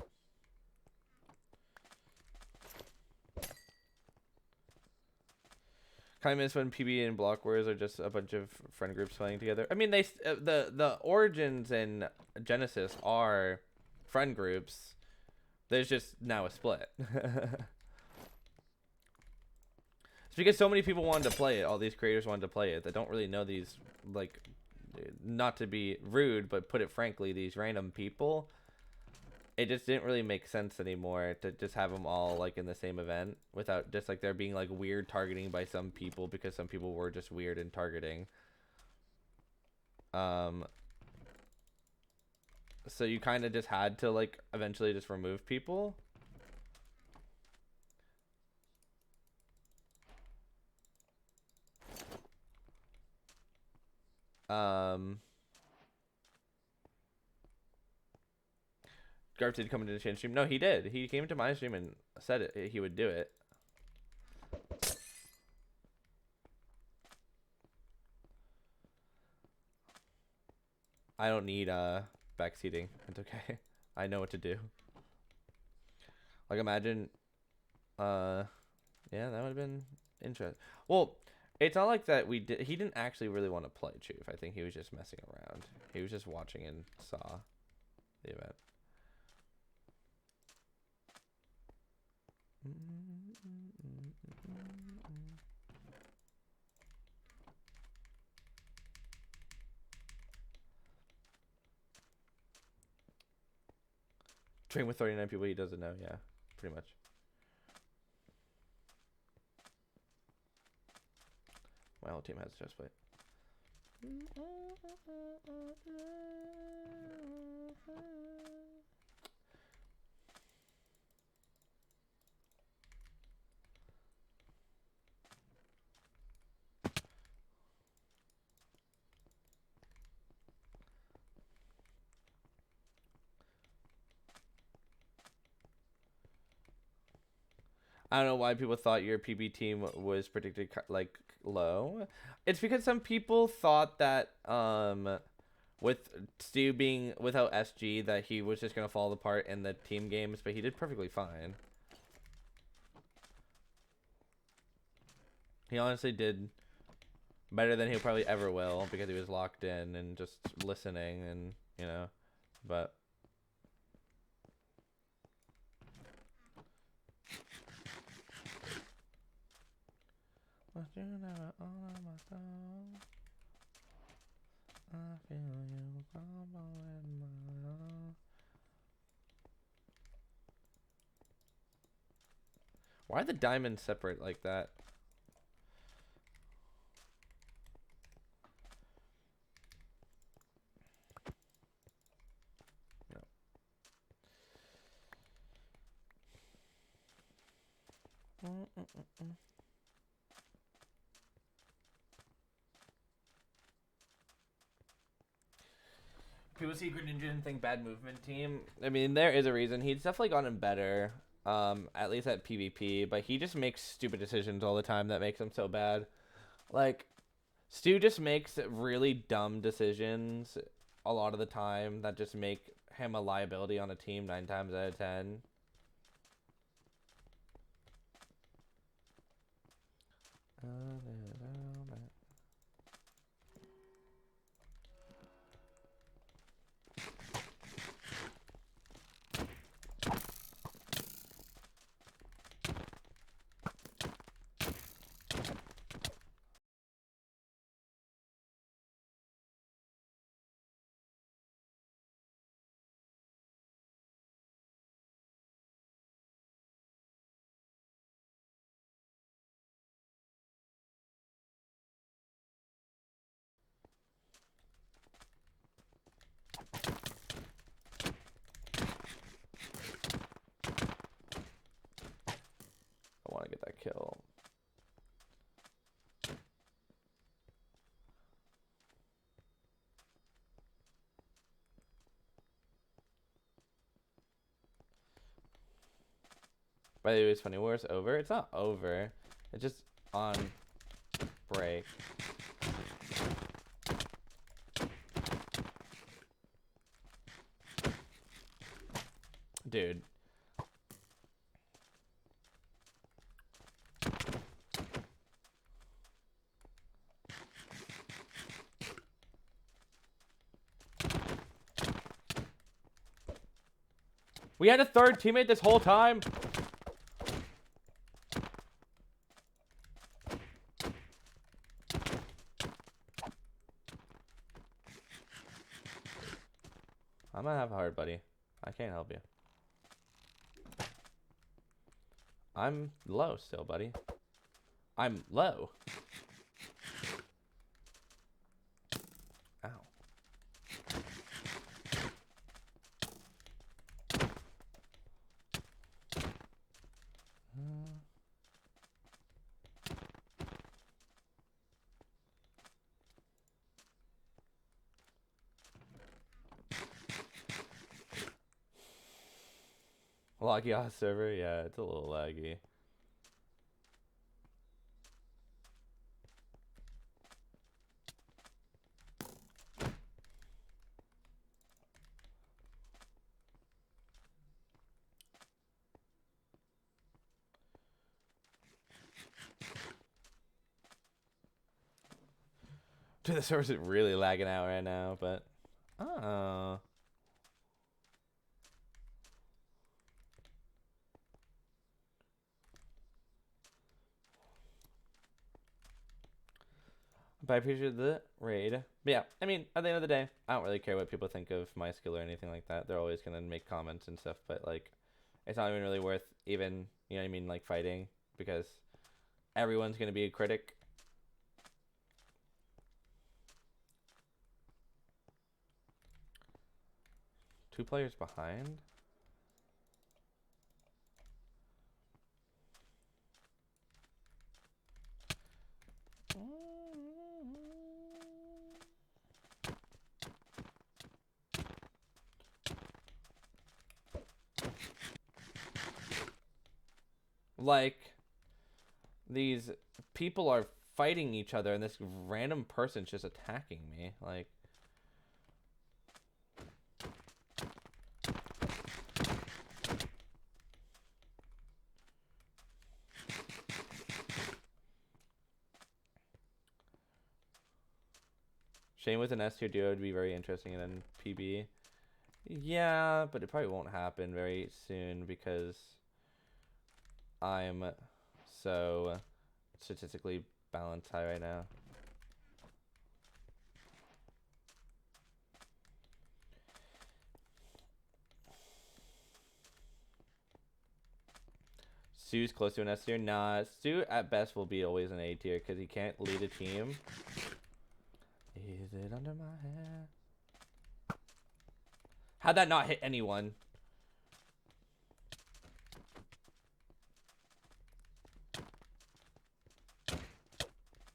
Kind of miss when PB and Block Wars are just a bunch of friend groups playing together. I mean, the Origins and Genesis are friend groups. There's just now a split. It's because so many people wanted to play it. All these creators wanted to play it. They don't really know these, like, not to be rude, but put it frankly, these random people. It just didn't really make sense anymore to just have them all like in the same event without just like there being like weird targeting by some people because some people were just weird in targeting. So you kind of just had to like eventually just remove people. Garf did come into the chain stream. No, he did. He came to my stream and said it. He would do it. I don't need backseating. It's okay. I know what to do. Like imagine, yeah, that would have been interesting. Well, it's not like that. He didn't actually really want to play Chief. I think he was just messing around. He was just watching and saw the event. Train with 39 people he doesn't know, yeah, pretty much. My whole team has a chest plate. I don't know why people thought your PB team was predicted like low. It's because some people thought that with Stu being without SG that he was just gonna fall apart in the team games, but he did perfectly fine. He honestly did better than he probably ever will because he was locked in and just listening and you know, but. You never all of my soul. I feel you crumble in my arms. Why are the diamonds separate like that? No. People see Greninja and think bad movement team. I mean, there is a reason. He's definitely gotten better, at least at PvP, but he just makes stupid decisions all the time that makes him so bad. Like, Stu just makes really dumb decisions a lot of the time that just make him a liability on a team 9 times out of 10. I want to get that kill. By the way, it's funny. War's over. It's not over. It's just on break. Dude. We had a third teammate this whole time. I'm gonna have a hard, buddy. I can't help you. I'm low still, buddy. I'm low. Ow. Laggy off server? Yeah, it's a little laggy. Dude, the server's really lagging out right now, but... Oh... But I appreciate the raid. But yeah, I mean, at the end of the day, I don't really care what people think of my skill or anything like that. They're always gonna make comments and stuff, but like, it's not even really worth even, you know what I mean, like fighting, because everyone's gonna be a critic. Two players behind? Like, these people are fighting each other and this random person's just attacking me. Like, Shane with an S tier duo would be very interesting, and then PB. Yeah, but it probably won't happen very soon because I'm so statistically balanced high right now. Stu's close to an S tier. Nah, Stu at best will be always an A tier because he can't lead a team. Is it under my hair? How'd that not hit anyone?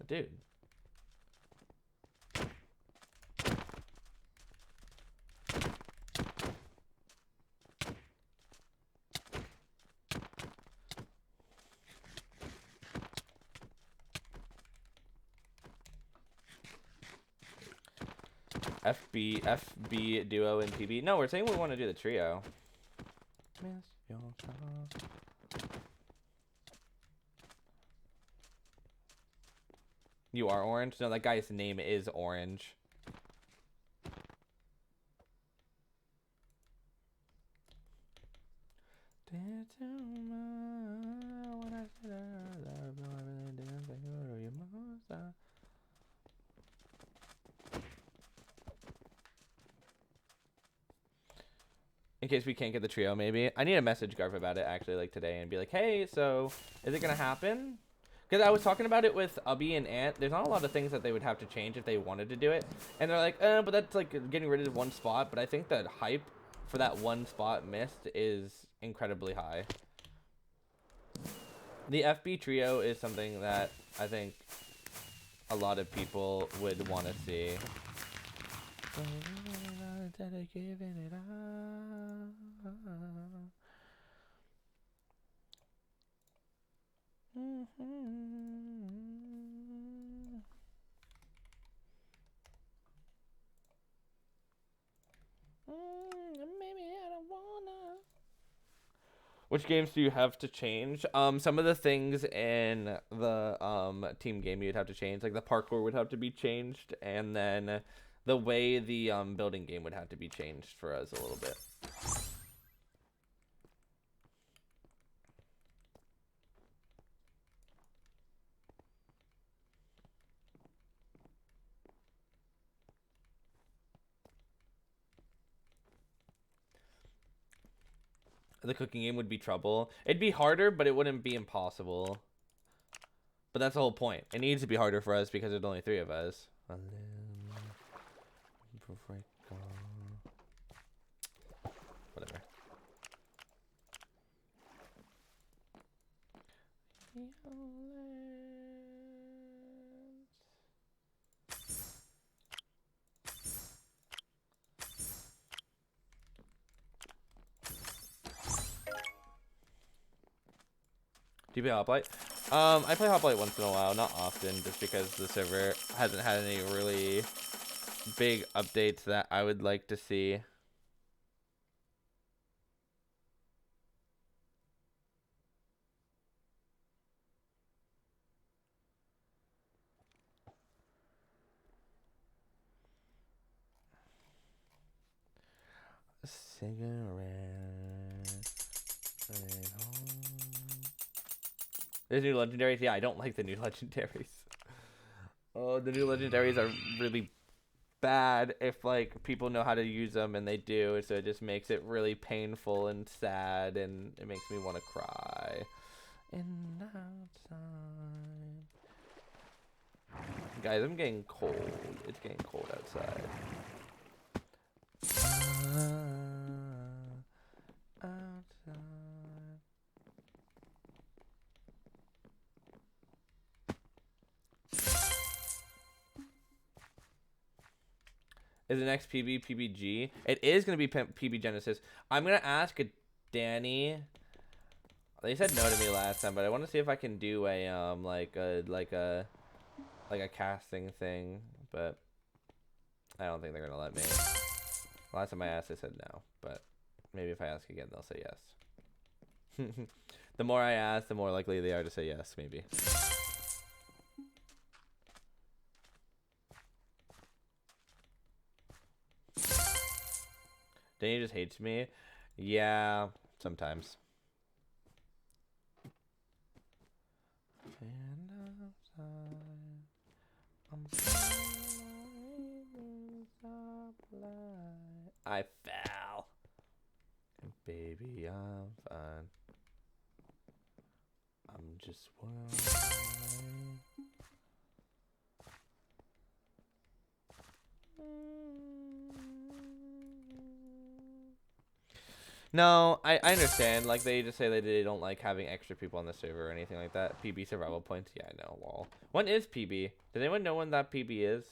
Dude. FB duo and PB. No, we're saying we want to do the trio. Miss your song. You are Orange? No, that guy's name is Orange. In case we can't get the trio, maybe. I need to message Garf about it, actually, like, today, and be like, hey, so, is it gonna happen? Because I was talking about it with Ubby and Ant. There's not a lot of things that they would have to change if they wanted to do it. And they're like, but that's, like, getting rid of one spot. But I think that hype for that one spot missed is incredibly high. The FB trio is something that I think a lot of people would want to see. Which games do you have to change? Some of the things in the team game you'd have to change, like the parkour would have to be changed, and then the way the building game would have to be changed for us a little bit. The cooking game would be trouble. It'd be harder, but it wouldn't be impossible. But that's the whole point. It needs to be harder for us because there's only 3 of us. Whatever. Do you play Hoplite? I play Hoplite once in a while, not often, just because the server hasn't had any really big updates that I would like to see. Cigarette. There's new legendaries. Yeah, I don't like the new legendaries. Oh, the new legendaries are really bad if like people know how to use them, and they do. So it just makes it really painful and sad, and it makes me want to cry. And outside, guys, I'm getting cold. It's getting cold outside. Outside. Is the next PB PBG? It is going to be PB Genesis. I'm going to ask Danny. They said no to me last time, but I want to see if I can do a like a casting thing, but I don't think they're going to let me. Last time I asked, they said no, but maybe if I ask again, they'll say yes. The more I ask, the more likely they are to say yes, maybe. Danny just hates me. Yeah, sometimes. I fell. Baby, I'm fine. I'm just worried. No, I understand. Like, they just say that they don't like having extra people on the server or anything like that. PB survival points. Yeah, I know. Lol. When is PB? Does anyone know when that PB is?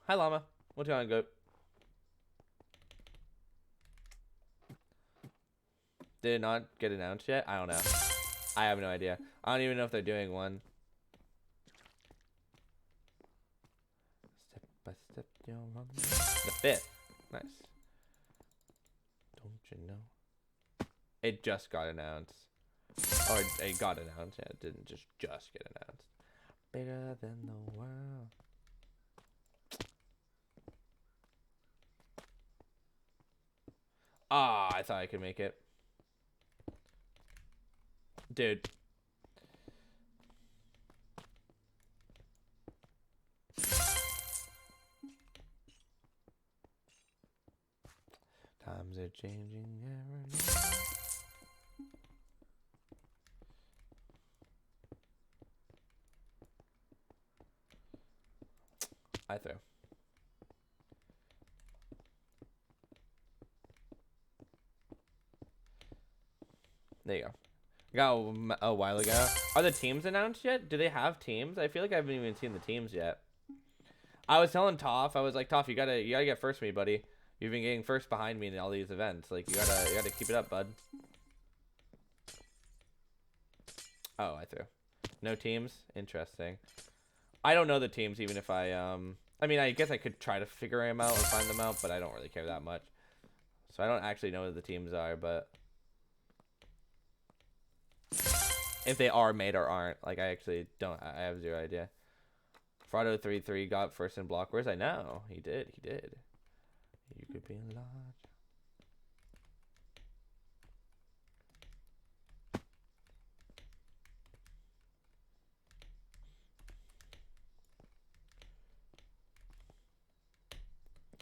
Hi, Llama. What's going on, Goat? Did it not get announced yet? I don't know. I have no idea. I don't even know if they're doing one. you're on the 5th. Nice. Don't you know? It just got announced. Or it got announced. Yeah, it didn't just get announced. Bigger than the world. Ah, I thought I could make it. Dude. Times are changing every day. I throw. There you go. Got a while ago. Are the teams announced yet? Do they have teams? I feel like I haven't even seen the teams yet. I was telling Toph, I was like, Toph, you gotta get first me, buddy. You've been getting first behind me in all these events. Like you gotta keep it up, bud. Oh, I threw. No teams? Interesting. I don't know the teams even if I mean I guess I could try to figure them out or find them out, but I don't really care that much. So I don't actually know what the teams are, but if they are made or aren't, like I actually don't. I have zero idea. Frado33 got first in block. Where's I know? He did. You could be large.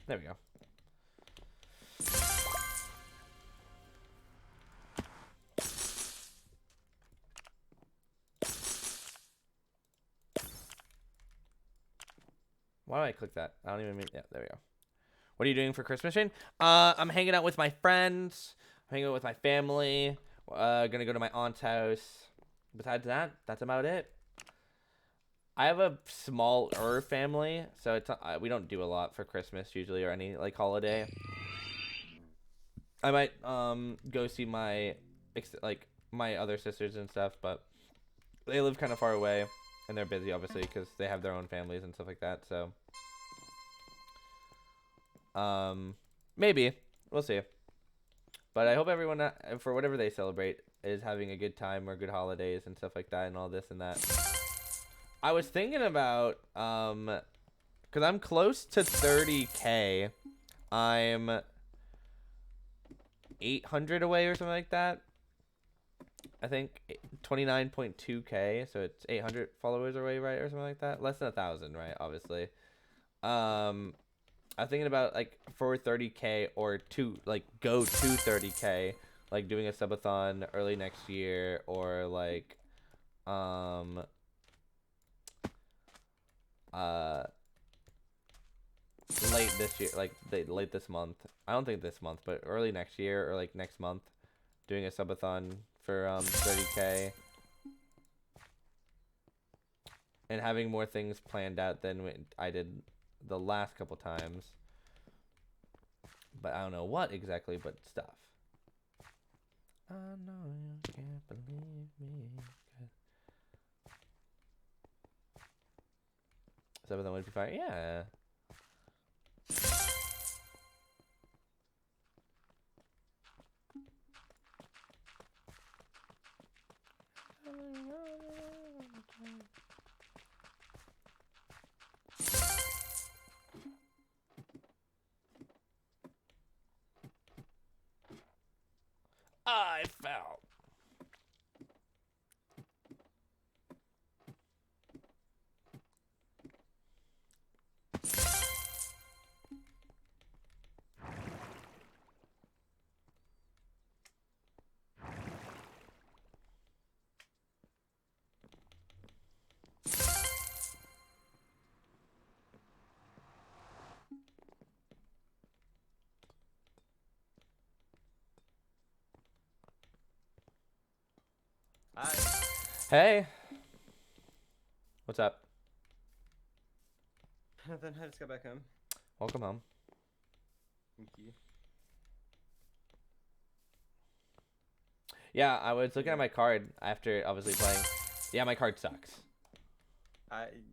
There we go. Why do I click that? I don't even mean. Yeah, there we go. What are you doing for Christmas, Shane? I'm hanging out with my friends. I'm hanging out with my family. Gonna go to my aunt's house. Besides that, that's about it. I have a smaller family, so it's we don't do a lot for Christmas usually or any like holiday. I might go see my my other sisters and stuff, but they live kind of far away and they're busy obviously because they have their own families and stuff like that. So maybe we'll see. But I hope everyone for whatever they celebrate is having a good time or good holidays and stuff like that and all this and that. I was thinking about, because I'm close to 30K. I'm 800 away or something like that. I think 29.2K, so it's 800 followers away, right, or something like that. Less than 1,000, right? Obviously. I'm thinking about like for 30K or go to 30K, like doing a subathon early next year or like late this year, like late this month. I don't think this month, but early next year or like next month, doing a subathon for 30K and having more things planned out than I did the last couple times. But I don't know what exactly, but stuff. I know you can't believe me. Subathon would be fine. Yeah. I fell. Hi. Hey. What's up? Nothing. I just got back home. Welcome home. Thank you. Yeah, I was looking at my card after obviously playing. Yeah, my card sucks.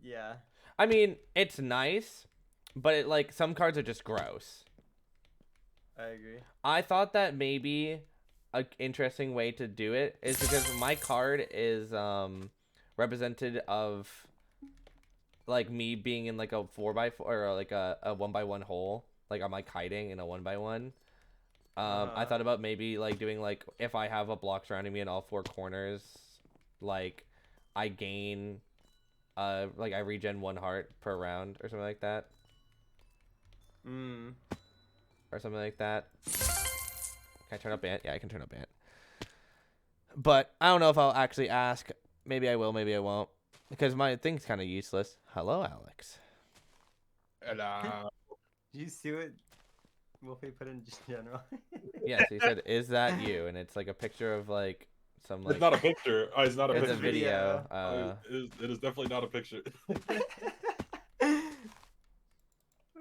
Yeah. I mean, it's nice, but it like some cards are just gross. I agree. I thought that maybe a interesting way to do it is because my card is represented of like me being in like a 4x4 or like a 1x1 hole, like I'm like hiding in a 1x1. I thought about maybe like doing like if I have a block surrounding me in all 4 corners, like I gain like I regen 1 heart per round or something like that. Or something like that. Can I turn up Bant? Yeah, I can turn up Bant. But I don't know if I'll actually ask. Maybe I will, maybe I won't. Because my thing's kind of useless. Hello, Alex. Hello. Did you see what Wolfie put in general? Yes, he said, "Is that you?" And it's like a picture of like some like. It's not a picture. Oh, it's not a It's picture. a video. It is definitely not a picture.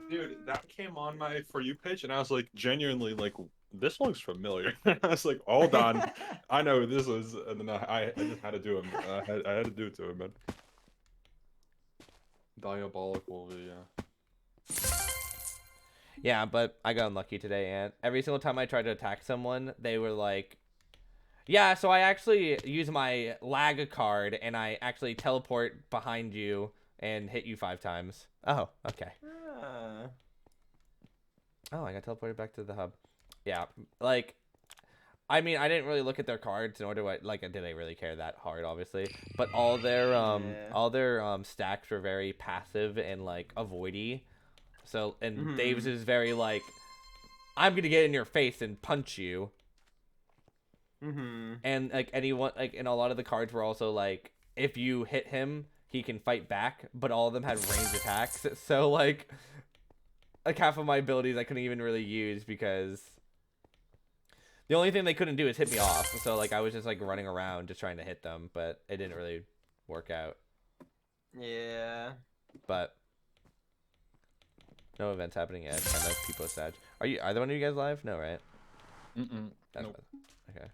Dude, that came on my For You page, and I was like, genuinely, like, this looks familiar. I was like, hold on, I know who this is, and then I just had to do him. I had to do it to him, man. Diabolical, yeah. Yeah, but I got unlucky today, and every single time I tried to attack someone, they were like, "Yeah, so I actually use my lag card, and I actually teleport behind you and hit you 5 times." Oh, okay. Oh, I got teleported back to the hub. Yeah, like, I mean, I didn't really look at their cards, nor do I, like, did I really care that hard, obviously. But all their stacks were very passive and, like, avoidy. So, and Dave's is very, like, I'm gonna get in your face and punch you. And, like, anyone, like, and a lot of the cards were also, like, if you hit him, he can fight back, but all of them had ranged attacks. So, like half of my abilities I couldn't even really use because the only thing they couldn't do is hit me off. So, like, I was just, like, running around just trying to hit them, but it didn't really work out. Yeah. But no events happening yet. Kind of people sad. Are either one of you guys live? No, right? That's Nope. okay.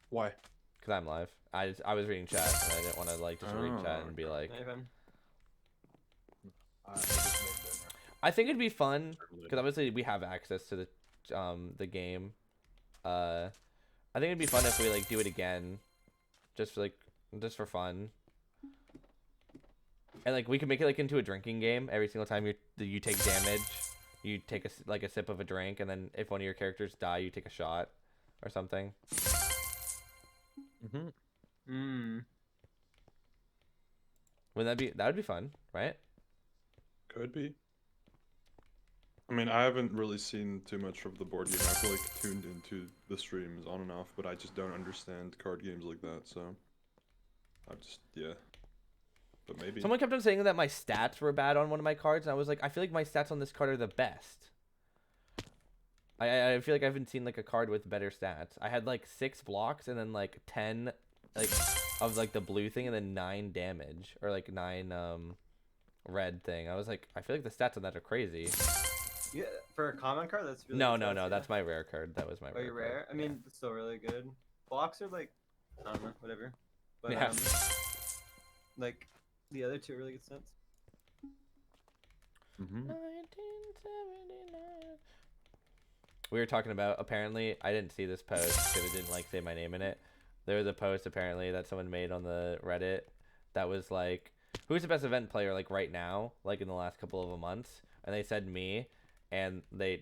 Why? Because I'm live. I was reading chat and I didn't want to like just read chat and be like. I think it'd be fun because obviously we have access to the game. I think it'd be fun if we like do it again, just for fun. And like we can make it like into a drinking game. Every single time you take damage, you take a sip of a drink, and then if one of your characters die, you take a shot or something. Wouldn't that would be fun, right? Could be. I mean, I haven't really seen too much of the board game. I've like tuned into the streams on and off, but I just don't understand card games like that. So, yeah. But maybe. Someone kept on saying that my stats were bad on one of my cards, and I was like, I feel like my stats on this card are the best. I feel like I haven't seen like a card with better stats. I had like 6 blocks and then like 10 like of like the blue thing and then 9 damage or like 9 red thing. I was like, I feel like the stats on that are crazy. Yeah, for a common card, that's really No, expensive. that's my rare card. That was my rare. You're rare? I mean, it's still really good. Blocks are like, I don't know, whatever. But Yeah. like the other two are really good stats. 1979. We were talking about, apparently, I didn't see this post because it didn't like say my name in it. There was a post apparently that someone made on the Reddit that was like, who's the best event player like right now, like in the last couple of months? And they said me, and the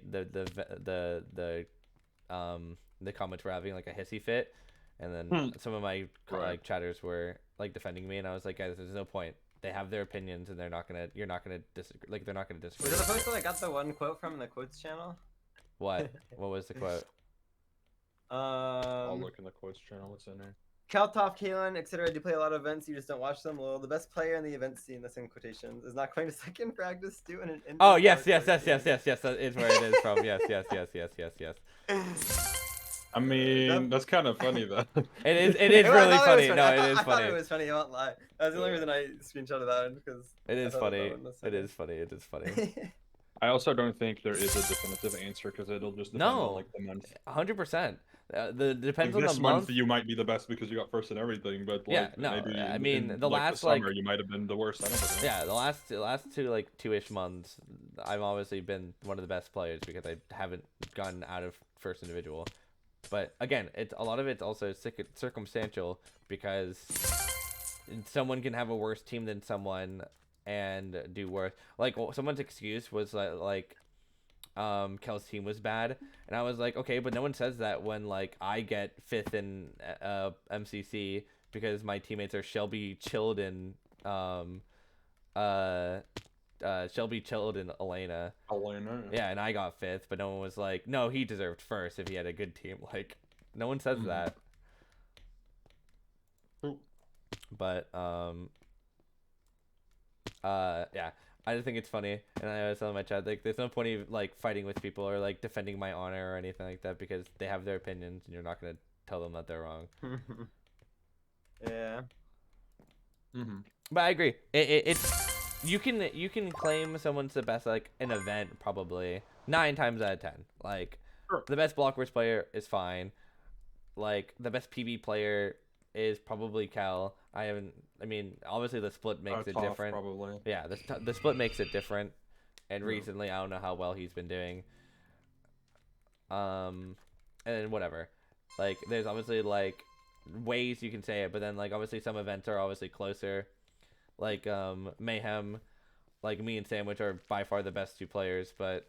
comments were having like a hissy fit, and then some of my like chatters were like defending me, and I was like, guys, there's no point. They have their opinions, and you're not gonna disagree. Like they're not gonna disagree. Was it the post that I got the one quote from in the quotes channel? What? What was the quote? I'll look in the quotes channel. What's in there? Kaltov, Kalen, etc. do play a lot of events, you just don't watch them. Well, the best player in the event scene, that's in quotations, is not going to second practice due in an Oh, yes. That is where it is from. Yes. I mean, that's kind of funny though. It is really funny. No, it is I thought it funny. was funny, I won't lie. That's the only reason I screenshotted that one, because It is funny. It is funny. I also don't think there is a definitive answer because it'll just depend on like the month. 100%. The Like depends on this the month month. you might be the best because you got first in everything, but Yeah, like no, maybe I in, mean, in, the like last, the summer like- you might have been the worst. I don't know. Yeah, the last two like 2-ish months, I've obviously been one of the best players because I haven't gotten out of first individual. But again, it's a lot of it's also circumstantial because someone can have a worse team than someone and do worse. Like someone's excuse was like Kel's team was bad, and I was like, okay, but no one says that when like I get 5th in MCC because my teammates are Shelby Chilled and Shelby Chilled and Elena. Elena. Yeah, and I got 5th, but no one was like, no, he deserved first if he had a good team. Like, no one says that. True. But yeah, I just think it's funny, and I was telling my chat like, there's no point of like fighting with people or like defending my honor or anything like that because they have their opinions, and you're not gonna tell them that they're wrong. Yeah. But I agree. It's you can claim someone's the best like an event probably 9 times out of 10. Like the best Blockworks player is fine. Like the best PB player is probably Cal. I mean, obviously the split makes it Tough, different. probably. Yeah, the split makes it different. And recently, I don't know how well he's been doing. And whatever. Like, there's obviously like ways you can say it, but then like obviously some events are obviously closer. Like Mayhem, like me and Sandwich are by far the best 2 players, but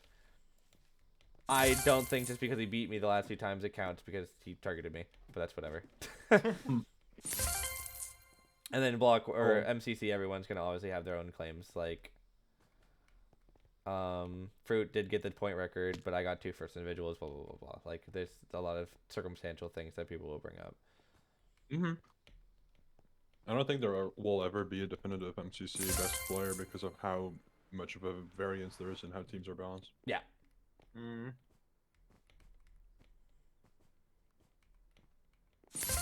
I don't think just because he beat me the last 2 times it counts because he targeted me. But that's whatever. And then Block or MCC, everyone's gonna obviously have their own claims. Like, Fruit did get the point record, but I got 2 first individuals. Blah blah blah blah. Like, there's a lot of circumstantial things that people will bring up. I don't think there will ever be a definitive MCC best player because of how much of a variance there is in how teams are balanced. Yeah.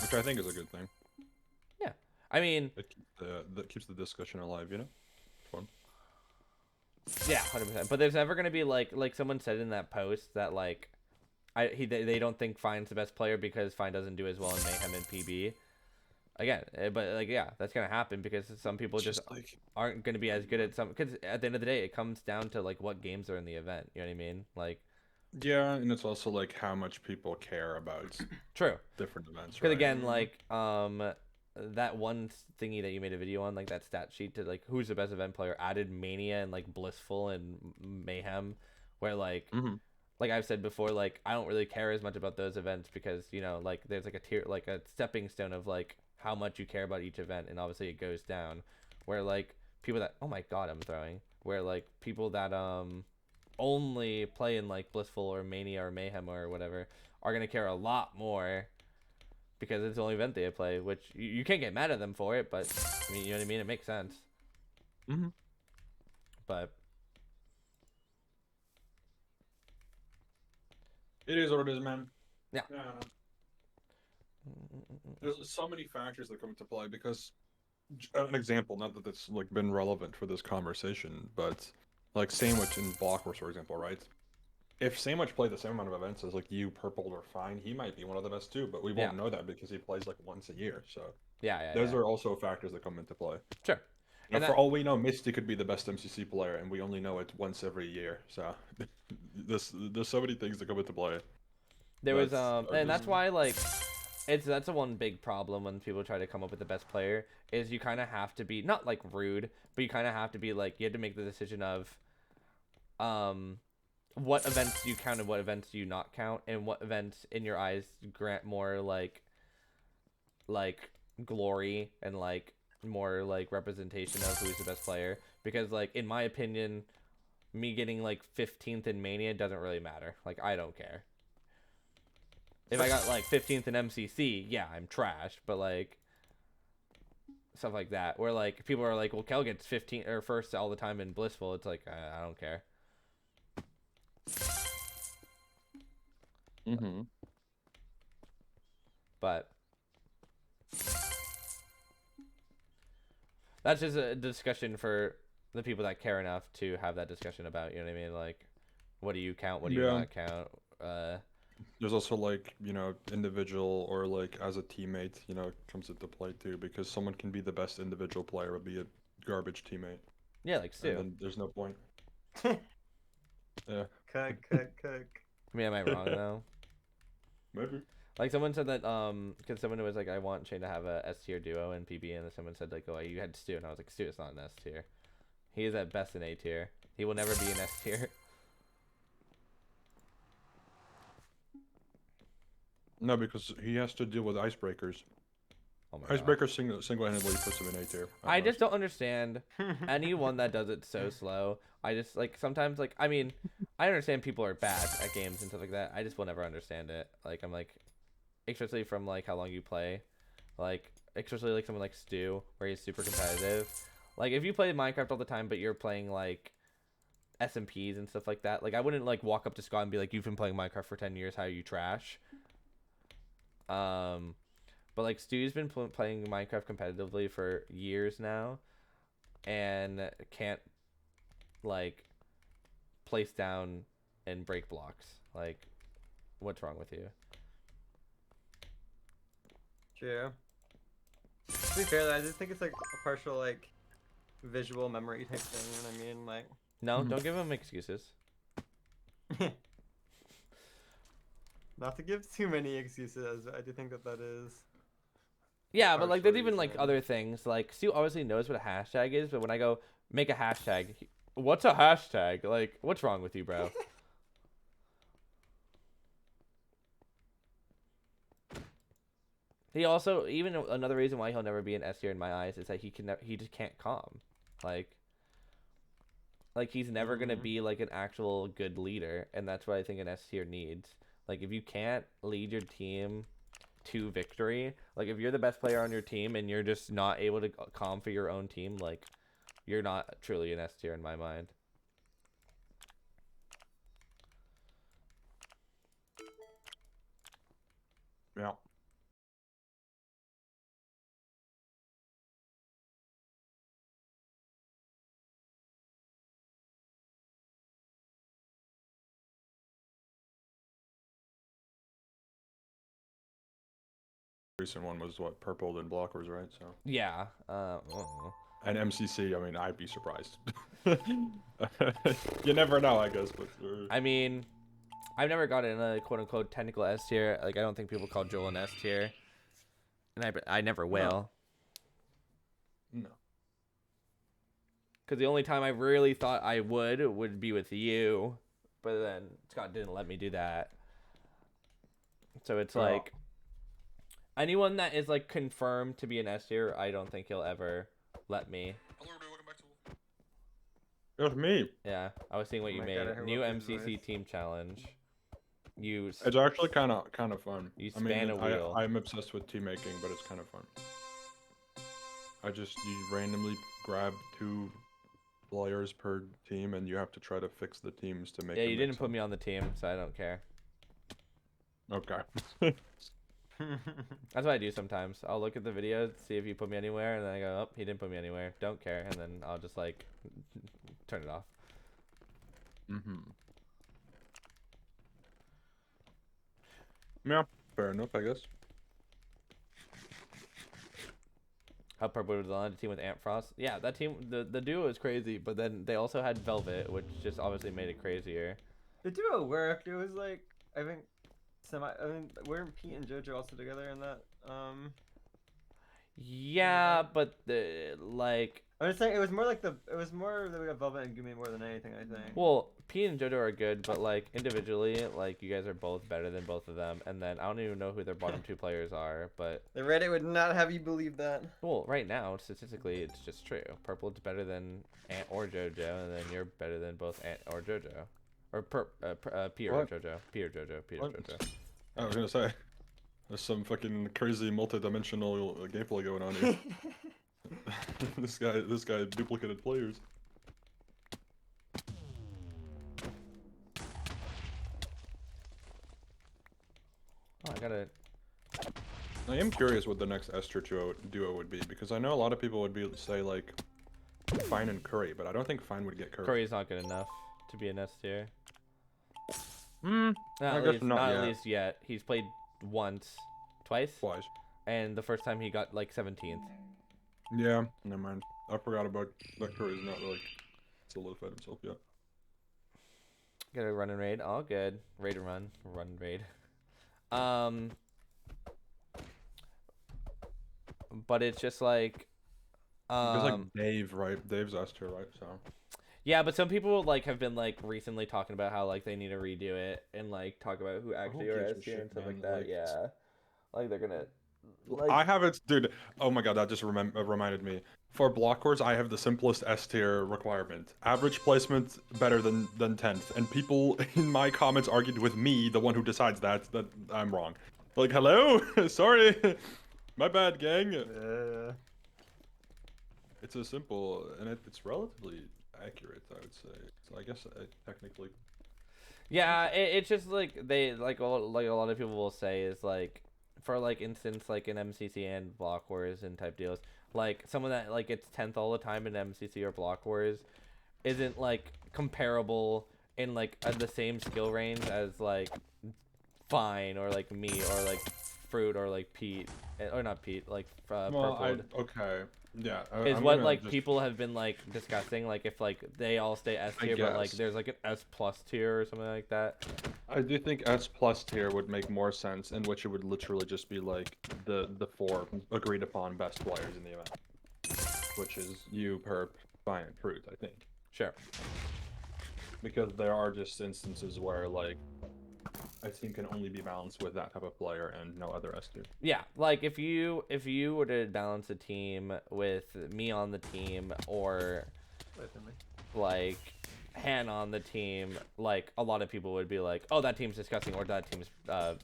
Which I think is a good thing. Yeah. I mean, That keeps the discussion alive, you know? Fun. yeah, 100%. But there's never gonna be like someone said in that post that like, they don't think Fine's the best player because Fine doesn't do as well in Mayhem and PB. Again, but like yeah, that's gonna happen because some people just like aren't gonna be as good at some. Because at the end of the day, it comes down to like what games are in the event. You know what I mean? Like. Yeah, and it's also like how much people care about True. different events. Because Right? again, like that one thingy that you made a video on, like that stat sheet to like who's the best event player, added Mania and like Blissful and Mayhem, where like like I've said before, like I don't really care as much about those events because you know like there's like a tier, like a stepping stone of like how much you care about each event, and obviously it goes down. Where like people that, oh my god, I'm throwing, where like people that only play in like Blissful or Mania or Mayhem or whatever are gonna care a lot more because it's the only event they play, which you can't get mad at them for it, but I mean, you know what I mean? It makes sense. But it is what it is, man. Yeah. There's so many factors that come into play because an example, not that it's like been relevant for this conversation, but like Sandwich and Blockworks, for example, right? If Sandwich played the same amount of events as like you, Purple, or Fine, he might be one of the best too, but we won't know that because he plays like once a year. So those are also factors that come into play. Sure. And for all we know, Misty could be the best MCC player, and we only know it once every year. So there's so many things that come into play. There was and that's why like that's the one big problem when people try to come up with the best player is you kind of have to be not like rude, but you kind of have to be like you have to make the decision of what events do you count and what events do you not count, and what events in your eyes grant more like glory and like more like representation of who's the best player. Because like in my opinion, me getting like 15th in Mania doesn't really matter. Like I don't care. If I got like 15th in MCC, yeah, I'm trash, but like stuff like that where like people are like, well, Kel gets 15 or first all the time in Blissful, it's like I don't care. But that's just a discussion for the people that care enough to have that discussion about, you know what I mean? Like, what do you count? What do you Yeah. not count? There's also like, you know, individual or like as a teammate, you know, comes into play too, because someone can be the best individual player but be a garbage teammate. Yeah, like And Stu. then there's no point. Yeah. Cook. I mean, am I wrong though? Maybe. Like someone said that because someone was like, I want Shane to have a S tier duo in PB, and then someone said like, oh, you had Stu, and I was like, Stu is not an S tier. He is at best an A tier. He will never be an S tier. No, because he has to deal with icebreakers. Oh my God. Icebreakers single-handedly puts him in A tier. at I just most. don't understand anyone that does it so slow. I just like sometimes like I mean, I understand people are bad at games and stuff like that. I just will never understand it. Like I'm like, especially from like how long you play, like especially like someone like Stu where he's super competitive. Like if you play Minecraft all the time but you're playing like SMPs and stuff like that, like I wouldn't like walk up to Scott and be like, you've been playing Minecraft for 10 years, how are you trash? But like Stu's been playing Minecraft competitively for years now, and can't like place down and break blocks. Like, what's wrong with you? True. To be fair, though, I just think it's like a partial like visual memory type thing. You know what I mean? Like. No, don't give him excuses. Not to give too many excuses, I do think that is. Yeah, but like there's partial even like reason. other things. Like Stu obviously knows what a hashtag is, but when I go make a hashtag, what's a hashtag? Like, what's wrong with you, bro? He also, even another reason why he'll never be an S tier in my eyes is that he just can't calm. Like he's never gonna be like an actual good leader, and that's what I think an S tier needs. Like if you can't lead your team to victory, like if you're the best player on your team and you're just not able to calm for your own team, like you're not truly an S tier in my mind. Yeah. Recent one was what, Purple and Blockers, right? So. Yeah. I don't know. And MCC, I mean, I'd be surprised. You never know, I guess. But I mean, I've never gotten a quote unquote technical S tier. Like I don't think people call Joel an S tier, and I never will. no. Because the only time I really thought I would be with you, but then Scott didn't let me do that. So it's Yeah. like anyone that is like confirmed to be an S tier, I don't think he'll ever let me. Hello, everybody, welcome back to. It was me. Yeah, I was seeing what Oh you my God, I made. heard New what his MCC voice. team challenge. You It's actually kind of fun. You I mean, span a wheel. I'm obsessed with team making, but it's kind of fun. You randomly grab 2 players per team, and you have to try to fix the teams to make. yeah, them you make didn't put sense. me on the team, so I don't care. Okay. That's what I do sometimes. I'll look at the video, see if you put me anywhere, and then I go, oh, he didn't put me anywhere. Don't care, and then I'll just like turn it off. Yeah, fair enough, I guess. How Purple was on the team with Ant Frost. Yeah, that team, the duo is crazy, but then they also had Velvet, which just obviously made it crazier. The duo worked. It was like I think I mean, weren't Pete and JoJo also together in that? Yeah, but the like, I'm just saying it was more that we got Velvet and Gumi more than anything. I think. well, P and JoJo are good, but like individually, like you guys are both better than both of them. And then I don't even know who their bottom 2 players are, but The Reddit would not have you believe that. well, right now statistically, it's just true. Purple is better than Ant or JoJo, and then you're better than both Ant or JoJo, or P or What? JoJo, P or JoJo, P or What? JoJo. I was gonna say, there's some fucking crazy multi-dimensional gameplay going on here. This guy duplicated players. Oh, I gotta. I am curious what the next Esther duo would be, because I know a lot of people would say like Fine and Curry, but I don't think Fine would get Curry. Curry's not good enough to be an S tier. I guess not at yet. least yet. He's played once, twice, Twice. and the first time he got like 17th. Yeah, never mind. I forgot about that. Curry's not like solidified himself yet. Get a run and raid. All good. Raid and run. Run and raid. But it's just like. It was like Dave, right? Dave's S tier, right? So. Yeah, but some people like have been like recently talking about how like they need to redo it and like talk about who actually are gives S a tier shit, and stuff man? like that. Like, Yeah, like they're gonna. Like, I have it, dude. Oh my god, that just reminded me. For block wars, I have the simplest S tier requirement: average placement better than 10th. And people in my comments argued with me, the one who decides that I'm wrong. Like, hello, sorry, my bad, gang. It's a simple, and it's relatively accurate, I would say. So I guess technically. yeah, it's just like they like a lot of people will say is like for like instance like in MCC and Block Wars and type deals, like someone that like gets 10th all the time in MCC or Block Wars isn't like comparable in like the same skill range as like Fine or like me or like Fruit or like Pete or not Pete like Purple. Okay. Yeah. Is I'm what gonna like just- people have been like discussing, like if like they all stay S tier but like guess. there's like an S plus tier or something like that. I do think S plus tier would make more sense, in which it would literally just be like the 4 agreed upon best players in the event, which is you, Perp, Fine, and Fruit, I think. Sure. Because there are just instances where like a team can only be balanced with that type of player and no other S tier. Yeah, like if you were to balance a team with me on the team or like Han on the team, like a lot of people would be like, "Oh, that team's disgusting," or "That team's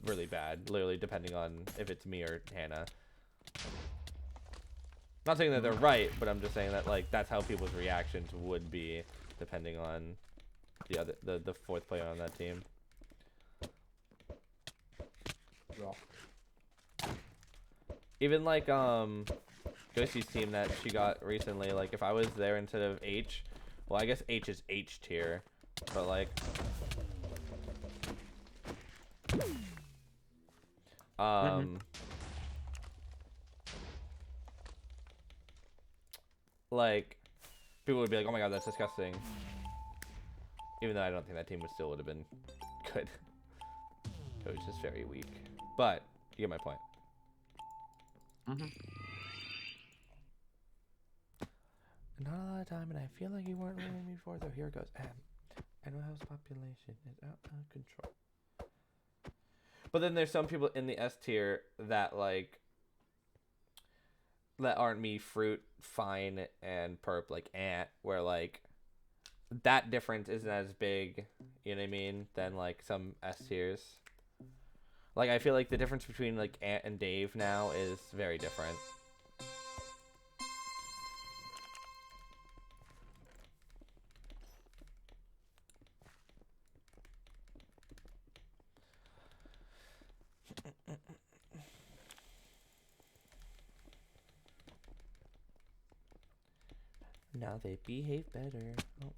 really bad." Literally, depending on if it's me or Hannah. Not saying that they're right, but I'm just saying that like that's how people's reactions would be depending on the fourth player on that team. Even like Ghostie's team that she got recently, like if I was there instead of H, well I guess H is H tier, but like like people would be like, "Oh my god, that's disgusting." Even though I don't think that team would have been good. It was just very weak. But you get my point. Not a lot of time, and I feel like you weren't learning before, though. Here it goes. Animal House population is out of control. But then there's some people in the S tier that like that aren't me, Fruit, Fine, and Perp, like Ant, where like that difference isn't as big, you know what I mean, than like some S tiers. Like I feel like the difference between like Ant and Dave now is very different. Now they behave better. Oh.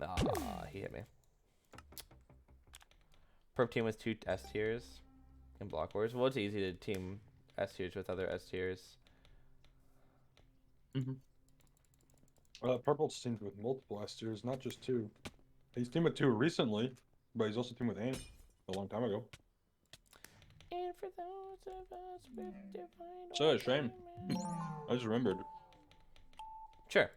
Ah, he hit me. Perp team was 2 S tiers in Block Wars. Well, it's easy to team S tiers with other S tiers. Purple's teamed with multiple S tiers, not just 2. He's teamed with 2 recently, but he's also teamed with Ant a long time ago. And for those of us with divine So a shame. I just remembered. Sure.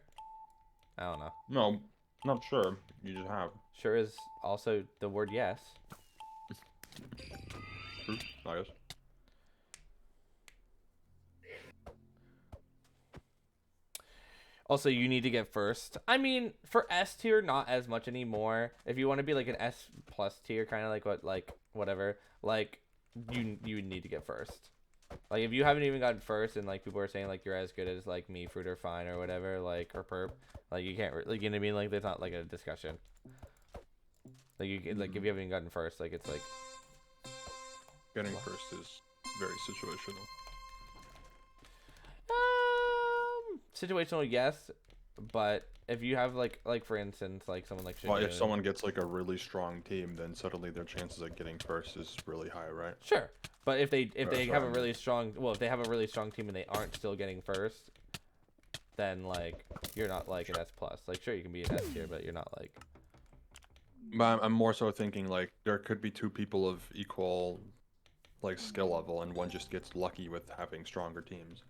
I don't know. No, not sure. You just have. Sure is also the word yes. True, I guess. Also, you need to get first. I mean, for S tier, not as much anymore. If you want to be like an S plus tier, kind of like whatever, like you need to get first. Like if you haven't even gotten first, and like people are saying like you're as good as like me, Fruit, or Fine, or whatever, like or Perp, like you can't like, you know what I mean? Like there's not like a discussion. Like you like if you haven't gotten first, like it's like Getting first is very situational. Situational, yes, but if you have like for instance, like someone like Well, if Shadoon- someone gets like a really strong team, then suddenly their chances of getting first is really high, right? Sure, but if they That's what have I a mean. really strong if they have a really strong team and they aren't still getting first, then like you're not like an S plus. Like sure you can be an S tier, but you're not like. But I'm more so thinking like there could be two people of equal like skill level, and one just gets lucky with having stronger teams.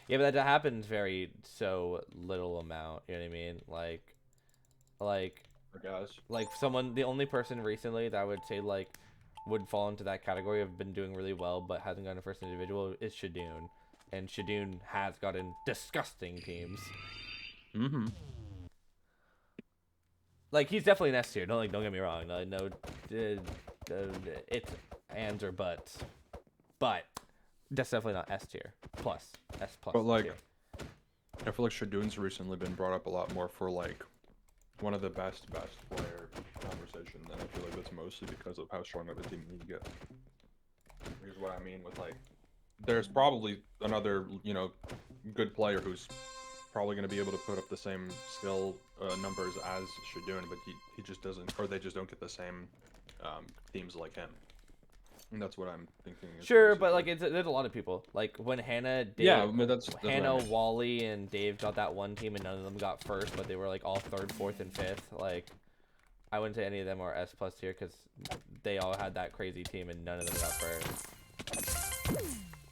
Yeah, but that happens very so little amount. You know what I mean? Like I guess. someone, the only person recently that I would say like would fall into that category of been doing really well but hasn't gotten a first individual is Shadoon, and Shadoon has gotten disgusting teams. Mm-hmm. Like he's definitely an S tier. Don't get me wrong. No, it's ands or buts, but that's definitely not S tier. Plus S plus. But like, tier. I feel like Shadoon's recently been brought up a lot more for like one of the best player conversation, and I feel like that's mostly because of how strong of a team you get. Here's what I mean with like, there's probably another good player who's probably going to be able to put up the same skill numbers as Shadoon, but he just doesn't, or they just don't get the same teams like him. And that's what I'm thinking. Sure, but like there's a lot of people. Like when Hannah, Dave, yeah, I mean, that's what I Hannah, mean. Wally, and Dave got that one team, and none of them got first, but they were like all third, fourth, and fifth. Like, I wouldn't say any of them are S plus tier because they all had that crazy team, and none of them got first.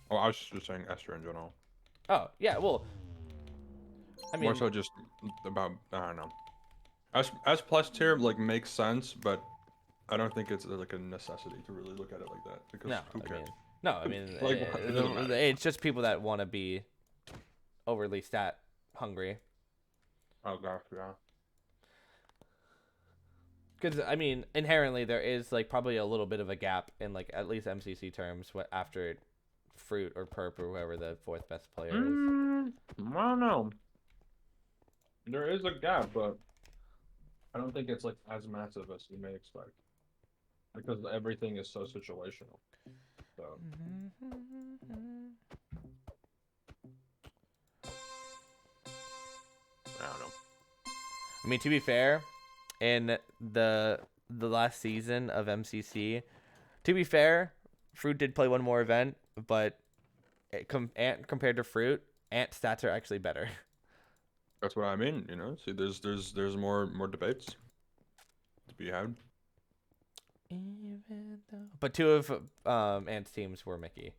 Oh, I was just saying Esther in general. Oh yeah, well, I mean, More so just about, I don't know. S plus tier like makes sense, but I don't think it's like a necessity to really look at it like that, because no, who cares? I mean, Like, it doesn't matter. it's just people that want to be overly stat hungry. Oh gosh, yeah. Because I mean, inherently there is like probably a little bit of a gap in like at least MCC terms after Fruit or Perp or whoever the fourth best player is. I don't know. There is a gap, but I don't think it's like as massive as you may expect, because everything is so situational. So I don't know. I mean, to be fair, in the last season of MCC, to be fair, Fruit did play one more event, but Ant compared to Fruit, Ant stats are actually better. That's what I mean. See, there's more debates to be had. But two of Ant's teams were Mickey.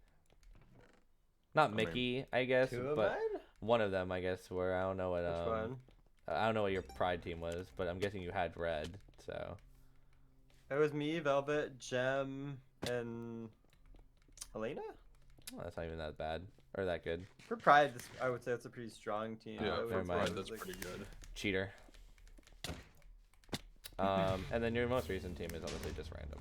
Not Mickey, I guess, Two of but mine? one of them, I guess, where I don't know what Which one? I don't know what your Pride team was, but I'm guessing you had red. So It was me, Velvet, Gem, and Elena. well, that's not even that bad or that good. For Pride, I would say it's a pretty strong team. Yeah, I would never say mind. it was, that's like- pretty good. Cheater. And then your most recent team is obviously just random.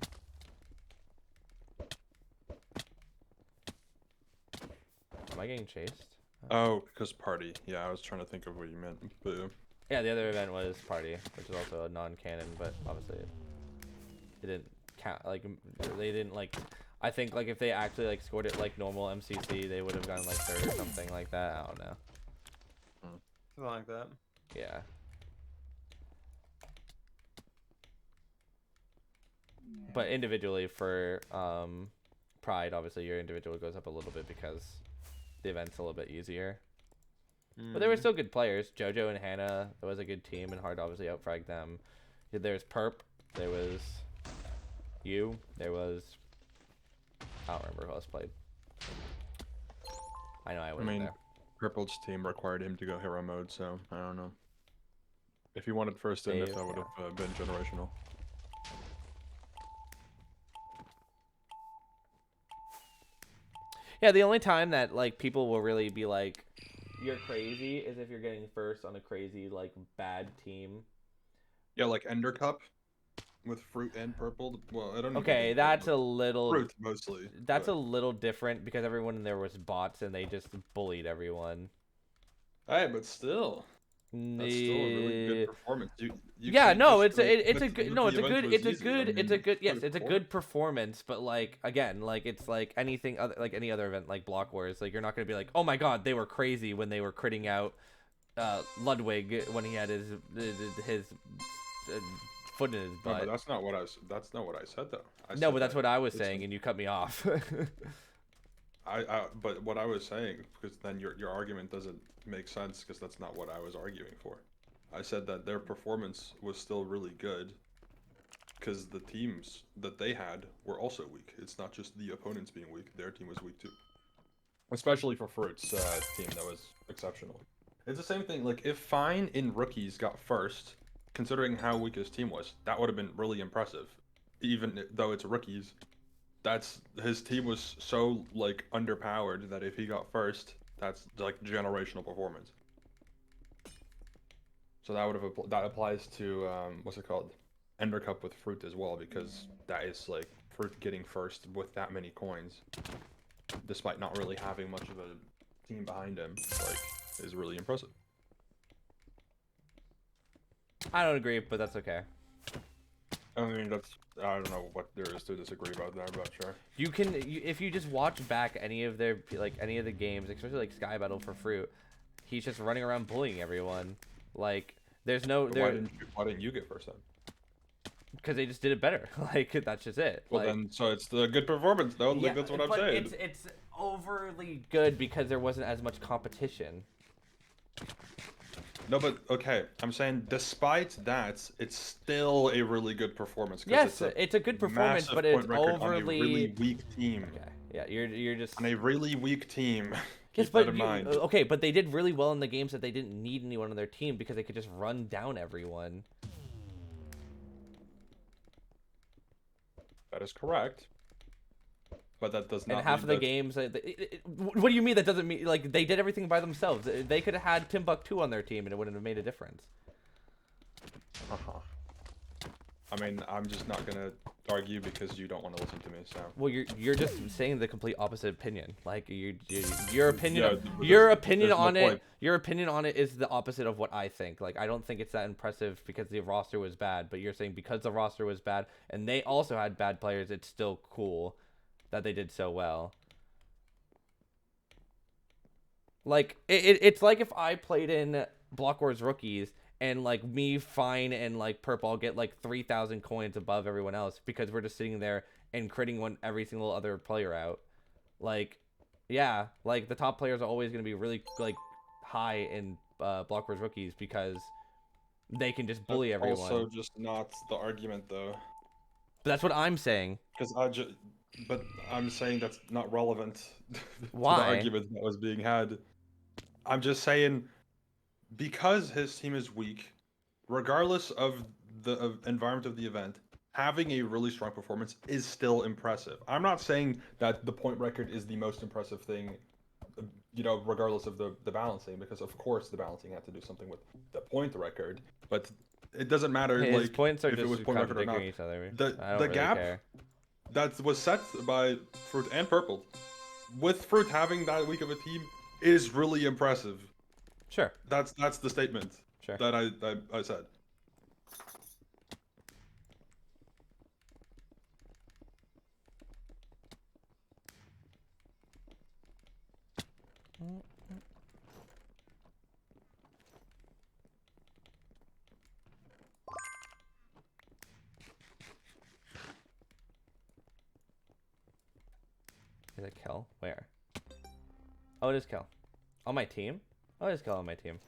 Am I getting chased? Oh, because party. Yeah, I was trying to think of what you meant. But yeah. Yeah, the other event was Party, which is also a non-canon, but obviously it didn't count. Like they didn't like. I think like if they actually like scored it like normal MCC, they would have gotten like third or something like that. I don't know. Something like that. Yeah. But individually for Pride, obviously your individual goes up a little bit because the event's a little bit easier. But they were still good players. Jojo and Hannah, it was a good team, and Hard obviously outfragged them. There's Perp, there was you, there was I don't remember who else played. I know I wasn't there. Crippled's team required him to go hero mode, so I don't know. If he wanted first in, Dave, that would have been generational. Yeah, the only time that like people will really be like, "You're crazy," is if you're getting first on a crazy like bad team. Yeah, like Ender Cup with Fruit and Purple. Well, I don't know. Okay, that's a little. Fruit mostly. That's a but- little different because everyone in there was bots and they just bullied everyone. Hey, but still. That's still a really good performance. You Yeah, can't no, just, it's like, a with good the no, it's a event good was it's a easy. I good mean, it's a good yes, good it's a for good performance, but like again, like it's like anything other like any other event like Block Wars, like you're not gonna be like, oh my god, they were crazy when they were critting out Ludwig when he had his foot in his No, butt. but that's not what I said though. No, but that's what I was it's saying, and you cut me off. But what I was saying, because then your argument doesn't make sense, because that's not what I was arguing for. I said that their performance was still really good, because the teams that they had were also weak. It's not just the opponents being weak; their team was weak too. Especially for Fruit's team, that was exceptional. It's the same thing. Like if Fine in rookies got first, considering how weak his team was, that would have been really impressive. Even though it's rookies. That's his team was so like underpowered that if he got first, that's like generational performance. So that applies to what's it called, Ender Cup with Fruit as well, because that is like Fruit getting first with that many coins, despite not really having much of a team behind him, like is really impressive. I don't agree, but that's okay. I mean, I don't know what there is to disagree about there, but sure. You can, if you just watch back any of their, like, any of the games, especially, like, Sky Battle for Fruit, he's just running around bullying everyone. Like, there's no... Why didn't you get first then? Because they just did it better. Like, that's just it. Well, like, then, so it's the good performance, though. yeah, Like, that's what I'm but saying. It's overly good because there wasn't as much competition. No, but okay, I'm saying despite that, it's still a really good performance. Yes, it's a good performance, but it's overly on a really weak team. Okay, yeah, you're just On a really weak team. yes, Keep but that in mind. okay, but they did really well in the games that they didn't need anyone on their team because they could just run down everyone. That is correct. But that does not. And half of the games, what do you mean that doesn't mean like they did everything by themselves? They could have had Timbuktu on their team and it wouldn't have made a difference. I mean, I'm just not gonna argue because you don't want to listen to me. So. Well, you're just saying the complete opposite opinion. Like your opinion, Yeah, your opinion there's no on it, point. your opinion on it is the opposite of what I think. Like I don't think it's that impressive because the roster was bad, but you're saying because the roster was bad and they also had bad players, it's still cool that they did so well. Like it's like if I played in Block Wars Rookies and like me, Fine, and like Purple get like 3,000 coins above everyone else because we're just sitting there and critting every single other player out. Like, yeah, like the top players are always gonna be really like high in Block Wars Rookies because they can just bully That's everyone. Also, just not the argument though. But that's what I'm saying. But I'm saying that's not relevant to Why? the argument that was being had. I'm just saying, because his team is weak, regardless of the environment of the event, having a really strong performance is still impressive. I'm not saying that the point record is the most impressive thing, you know, regardless of the balancing, because of course the balancing had to do something with the point record, but it doesn't matter His like points are if it just was point record or not. contradicting each other. I The don't really gap care. that was set by Fruit and Purple, with Fruit having that weak of a team, is really impressive. Sure. That's the statement Sure. that I said. Is it Kel? Where? Oh, it is Kel. On my team? Oh, it is Kel on my team.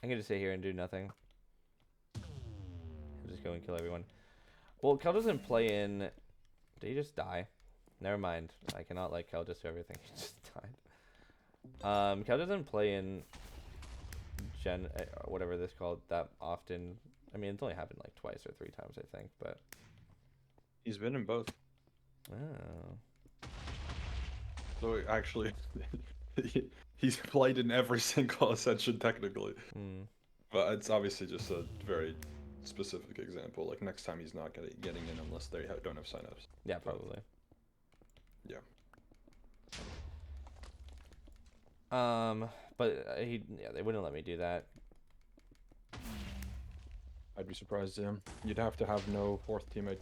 I'm gonna sit here and do nothing. I'll just go and kill everyone. Well, Kel doesn't play in... Did he just die? Never mind. I cannot let Kel just do everything. He just died. Kel doesn't play in whatever this called that often. I mean, it's only happened like twice or 3 times, I think, but... He's been in both. Oh. So actually, he's played in every single Ascension technically. But it's obviously just a very specific example. Like next time he's not getting in unless they don't have signups. Yeah, probably. Yeah. But they wouldn't let me do that. I'd be surprised. You'd have to have no fourth teammate.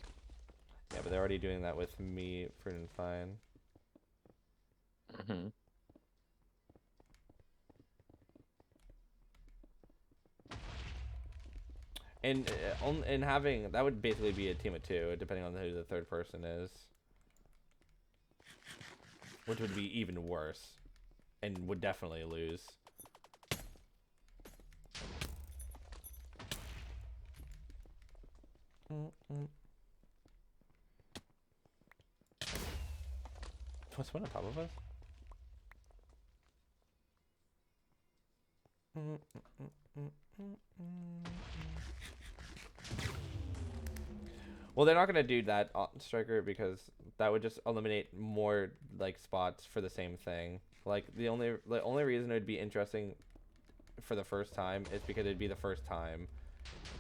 Yeah, but they're already doing that with me, Fruit and Fine. Mm-hmm. And having that would basically be a team of 2, depending on who the third person is, which would be even worse, and would definitely lose. What's one on top of us? Well, they're not gonna do that on Striker because that would just eliminate more like spots for the same thing. Like the only reason it would be interesting for the first time is because it'd be the first time,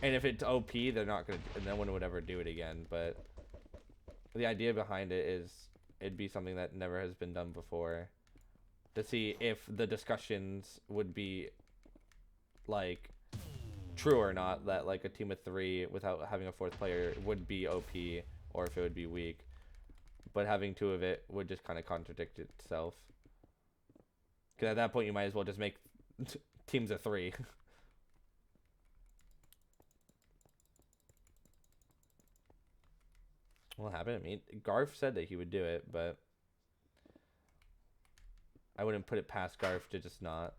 and if it's OP, they're not gonna. No one would ever do it again. But the idea behind it is it'd be something that never has been done before, to see if the discussions would be like true or not, that like a team of 3 without having a fourth player would be OP, or if it would be weak. But having 2 of it would just kind of contradict itself, because at that point you might as well just make teams of 3. What happened? I mean, Garf said that he would do it, but I wouldn't put it past Garf to just not.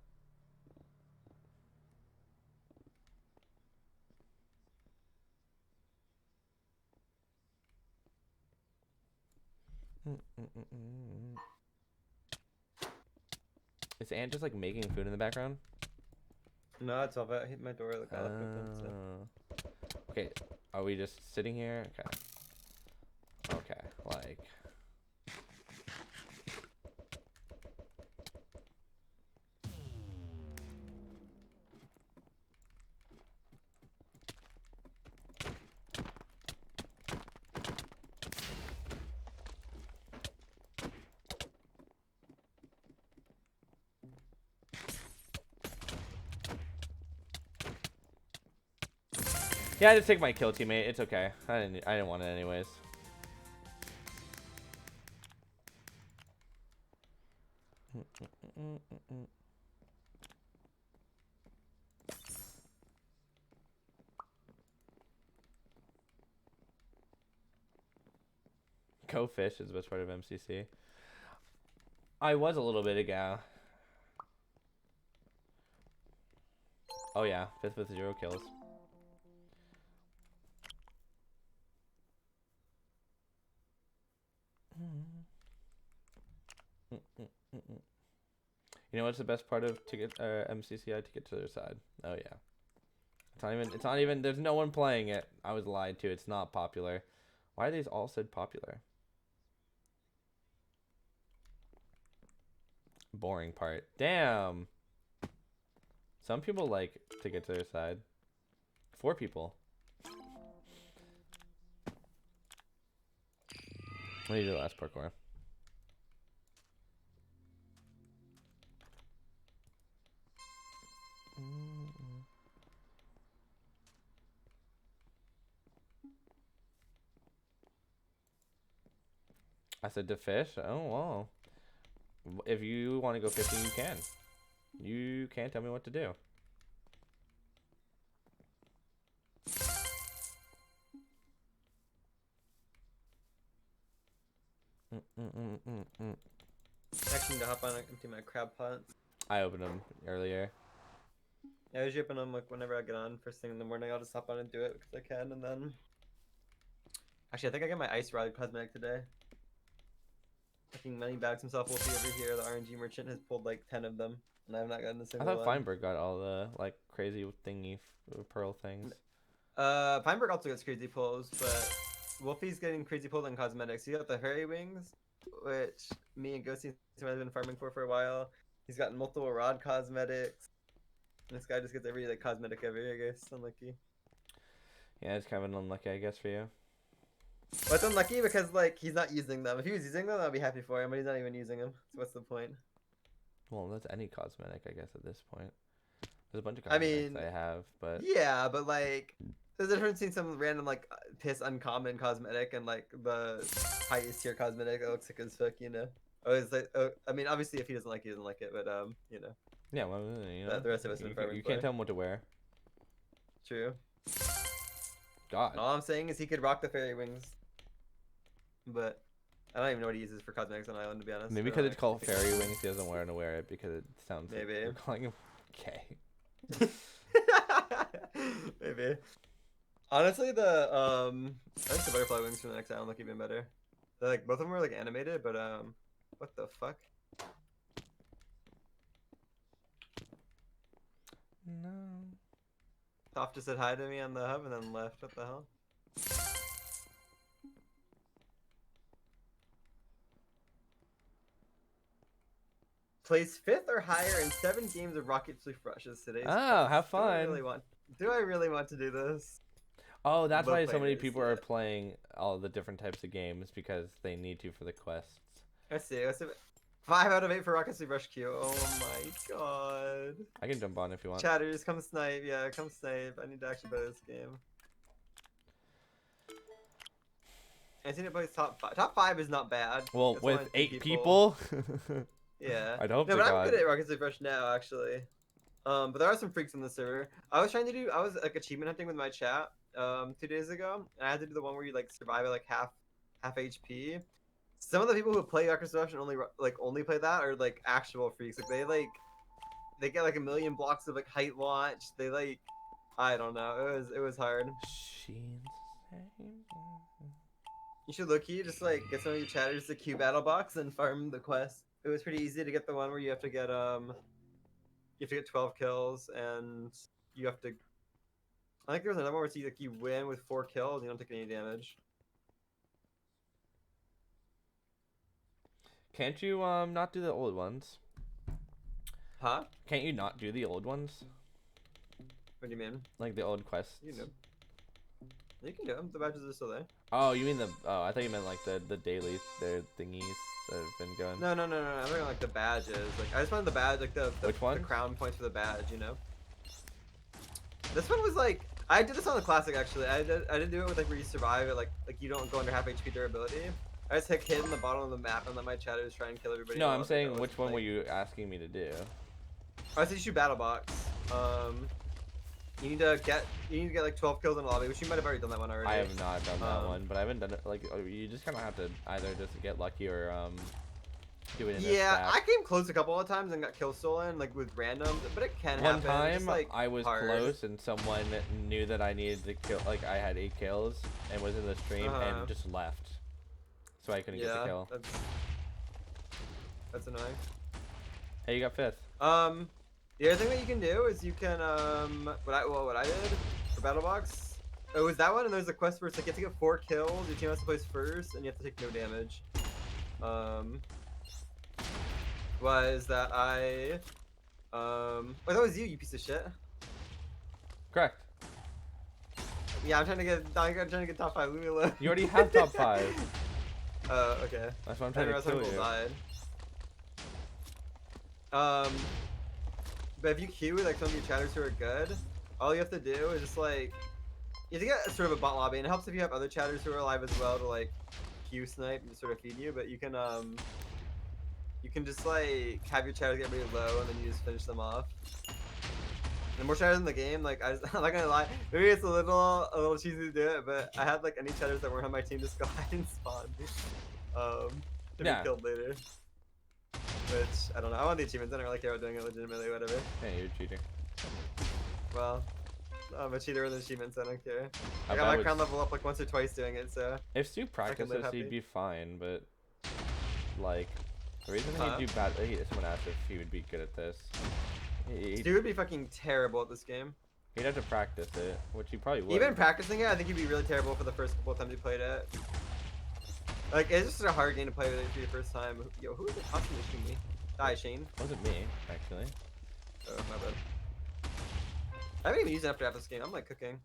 Is Ant just like making food in the background? No, it's all about. I hit my door. Look, I left open. So. Okay, are we just sitting here? Okay. Okay, like. Yeah, I just take my kill, teammate. It's okay. I didn't want it anyways. Go fish is the best part of MCC. I was a little bit ago. Oh yeah, 5th with 0 kills. You know what's the best part of MCCI? To get to their side. Oh yeah. It's not even there's no one playing it. I was lied to. It's not popular. Why are these all said popular? Boring part. Damn. Some people like to get to their side. 4 people. What do you do last parkour? I said to fish. Oh wow. If you want to go fishing, you can. You can't tell me what to do. Actually, to hop on and empty my crab pots. I opened them earlier. Yeah, I usually open them like whenever I get on first thing in the morning. I'll just hop on and do it because I can, and then. Actually, I think I got my ice rod cosmetic today. Fucking money bags himself. Wolfie over here, the RNG merchant, has pulled like 10 of them, and I have not gotten a I single thought one. Feinberg got all the like crazy thingy pearl things. Feinberg also gets crazy pulls, but Wolfie's getting crazy pulled on cosmetics. He got the hairy wings, which me and Ghosty have been farming for a while. He's gotten multiple rod cosmetics. This guy just gets every like cosmetic ever, I guess. Unlucky. Yeah, it's kind of an unlucky, I guess, for you. But it's unlucky because like he's not using them. If he was using them, I'd be happy for him. But he's not even using them. So what's the point? Well, that's any cosmetic, I guess, at this point. There's a bunch of I cosmetics mean, I have, but yeah, but like there's a difference between some random like piss uncommon cosmetic and like the highest tier cosmetic that looks like as fuck, you know. Oh, it's like, I mean, obviously if he doesn't like it, he doesn't like it, but you know. yeah, well, you know, The rest of us you, in farming you can't play. tell him what to wear. True. God. All I'm saying is he could rock the fairy wings. But I don't even know what he uses for cosmetics on Island, to be honest. Maybe I because don't it's called actually fairy wings, he doesn't want to wear it because it sounds like Maybe. you're calling him gay. think- Maybe. Honestly, I think the butterfly wings from the next Island look even better. They're like both of them are like animated, but what the fuck? No. Toph just said hi to me on the hub and then left. What the hell? Place 5th or higher in 7 games of Rocket League Rushes today. Oh, have fun. Do I really want to do this? Oh, that's Love why so playing many this, people yeah. are playing all the different types of games because they need to for the quests. Let's see. 5 out of 8 for Rocket League Rush Q. Oh my god. I can jump on if you want. Chatters, come snipe. Yeah, come snipe. I need to actually play this game. I think it plays top 5. Top 5 is not bad. Well, That's with only 8 people. Yeah. I'd hope No, to but I'm God. good at Rocket League Rush now, actually. But there are some freaks on the server. I was like achievement hunting with my chat 2 days ago, and I had to do the one where you like survive at like half HP. Some of the people who play Rocket League Rush and only play that are like actual freaks. Like they get like a million blocks of like height launch. They like I don't know. It was hard. You should just like get some of your chatters to queue battle box and farm the quest. It was pretty easy to get the one where you have to get 12 kills and you have to. I think there was another one where you win with 4 kills and you don't take any damage. Can't you not do the old ones? Huh? Can't you not do the old ones? What do you mean? Like the old quests? You can do them. The badges are still there. Oh, you mean I thought you meant like the daily thingies that have been going. No. I'm talking like the badges. Like I just wanted the badge, like the Which one? The crown points for the badge. You know. This one was like I did this on the classic actually. I didn't do it with like where you survive it like you don't go under half HP durability. I just hit in the bottom of the map and let my chatters try and kill everybody. No, I'm saying which one were you asking me to do? I said you should battle box. You need to get like 12 kills in the lobby, which you might have already done that one already. I have not done that one, but I haven't done it. Like you just kind of have to either just get lucky or do it in a stack. I came close a couple of times and got kill stolen like with randoms, but it can happen. One time It's, like, I was hard. close and someone knew that I needed to kill. Like I had 8 kills and was in the stream and just left, so I couldn't get the kill. That's annoying. Hey, you got 5th. The other thing that you can do is you can what I did for battle box. It was that one, and there's a quest where it's like you have to get 4 kills. Your team has to place first, and you have to take no damage. Was that that was you piece of shit. Correct. Yeah, I'm trying to get top 5. Leave me alone. You already have top 5. Okay. That's what I'm trying to kill you. Died. But if you queue with like some of your chatters who are good, all you have to do is just like you have to get sort of a bot lobby, and it helps if you have other chatters who are alive as well to like queue snipe and sort of feed you. But you can just like have your chatters get really low and then you just finish them off. And the more chatters in the game, like I'm not gonna lie, maybe it's a little cheesy to do it, but I had like any chatters that weren't on my team just go hide and spawn. To be killed later. Which, I don't know, I want the achievements, I don't really care about doing it legitimately, whatever. Hey, you're cheating. Well, I'm a cheater with achievements, I don't care. I I got my crown level up like once or twice doing it, so... If Stu practices, happy. he'd be fine, but... Like, the reason he'd do bad... Someone asked if he would be good at this. Stu would be fucking terrible at this game. He'd have to practice it, which he probably would. Even practicing it, I think he'd be really terrible for the first couple of times he played it. Like, it's just a hard game to play with it for your first time. Yo, who is it constantly shooting me? Die, Shane. It wasn't me, actually. Oh, my bad. I haven't even used an updraft this game. I'm like cooking.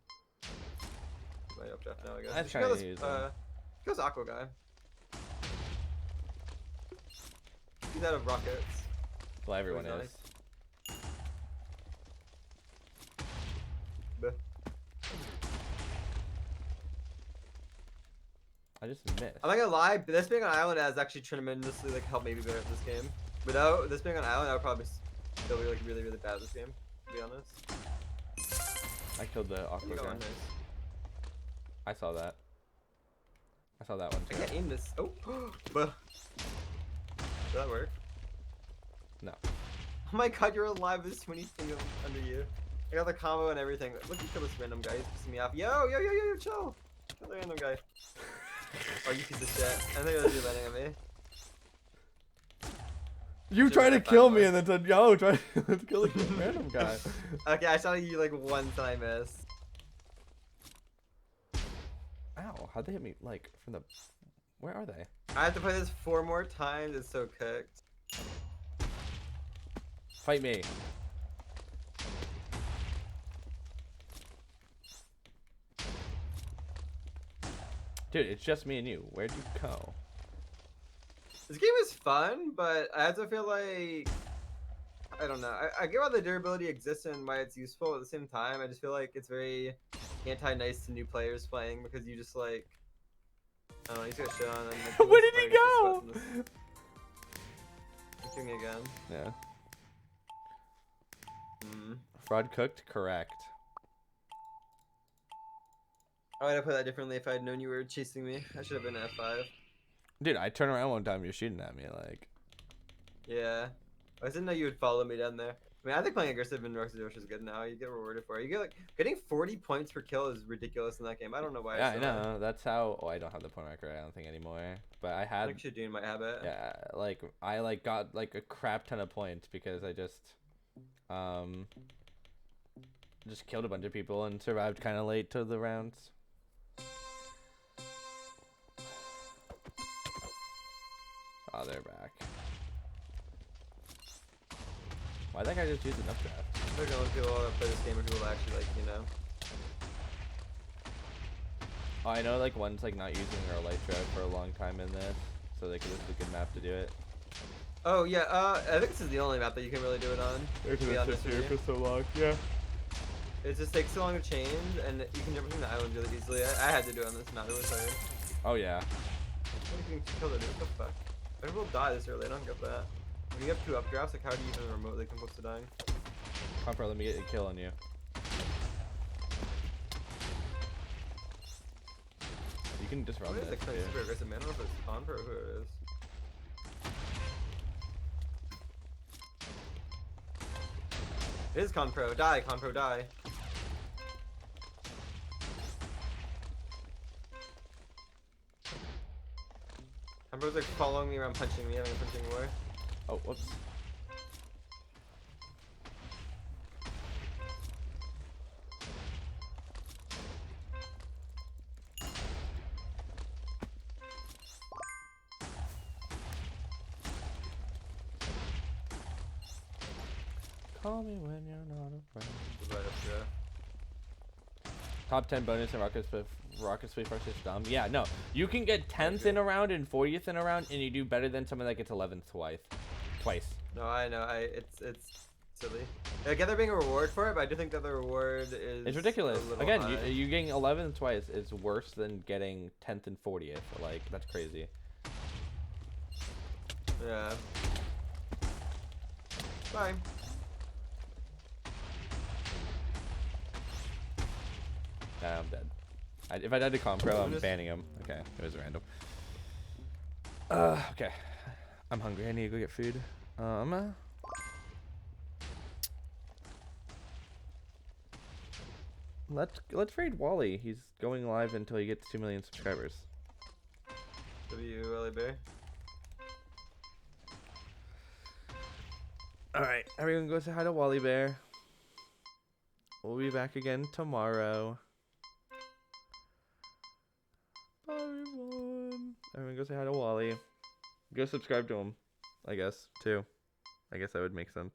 My updraft now, I guess. I'm We should trying go to this, use them. goes Aqua guy. He's out of rockets. Well, everyone Nice. is. Bleh. I just missed. I'm not gonna lie, but this being on island has actually tremendously like helped me be better at this game. Without this being on island, I would probably still be like really bad at this game. To be honest. I killed the You awkward got guy. one, nice. I saw that. I saw that one I too. can't aim this. Oh, but did that work? No. Oh my god, you're alive. There's too many things under you. I got the combo and everything. Look, you kill this random guy. He's pissing me off. Yo, chill. Kill the random guy. Oh, you piece of shit. I think you're landing on me. You Should've tried to got kill five me more. and then said, yo, try to kill a random guy. Okay, I shot at you like once and I missed. Ow, how'd they hit me, like, from the... Where are they? I have to play this 4 more times. It's so cooked. Fight me. Dude, it's just me and you. Where'd you go? This game is fun, but I also feel like I don't know. I get why the durability exists and why it's useful. At the same time, I just feel like it's very anti-nice to new players playing because you just like I don't know. He's got shit on. And, like, Where did he go? He's doing it again. Yeah. Hmm. Fraud cooked? Correct. I would have played that differently if I had known you were chasing me. I should have been at F5. Dude, I turned around one time, you're shooting at me, like... Yeah. I didn't know you would follow me down there. I mean, I think playing aggressive in Roxy Roche is good now. You get rewarded for it. You get like getting 40 points per kill is ridiculous in that game. I don't know why. Yeah, I still have it. know. That's how... Oh, I don't have the point record, I don't think, anymore. But I I had... think Shadun might have it. Yeah, like, I, like, got, like, a crap ton of points because I just... Just killed a bunch of people and survived kind of late to the rounds. Oh, they're back. Why that guy just use an updraft? They're gonna people that play this game are people that actually like, you know. Oh, I know, like, one's, like, not using their light drive for a long time in this, so, like, this is a good map to do it. Oh yeah, I think this is the only map that you can really do it on. To be honest with you. so long, yeah. It just takes so long to change, and you can jump between the islands really easily. I had to do it on this map. It was hard. Oh, yeah. What do you kill it? What the fuck? Everyone will die this early. I don't get that. When you have 2 updrafts, like how do you even remotely come close to dying? Compro, let me get a kill on you. You can just run What is this, the kind too. of super aggressive man? I don't know if it's Contra or who it is. It is Conpro. Die, Conpro, die. Conpro's like following me around punching me, having a punching war. Oh, whoops. Call me when you're not around. Right up here. Top 10 bonus in Rocket Sweep versus Dumb. Yeah, no. You can get 10th in a round and 40th in a round, and you do better than someone that gets 11th twice. No, I know. It's silly. I get there being a reward for it, but I do think that the reward is. It's ridiculous. a little Again, high. you getting 11th twice is worse than getting 10th and 40th. Like, that's crazy. Yeah. Bye. Nah, I'm dead. If I died to Compro, I'm banning him. Okay, it was random. Okay. I'm hungry. I need to go get food. Let's raid Wally. He's going live until he gets 2 million subscribers. W. Bear. Alright, everyone go say hi to Wally Bear. We'll be back again tomorrow. Bye, everyone. Everyone go say hi to Wally. Go subscribe to him, I guess, too. I guess that would make sense.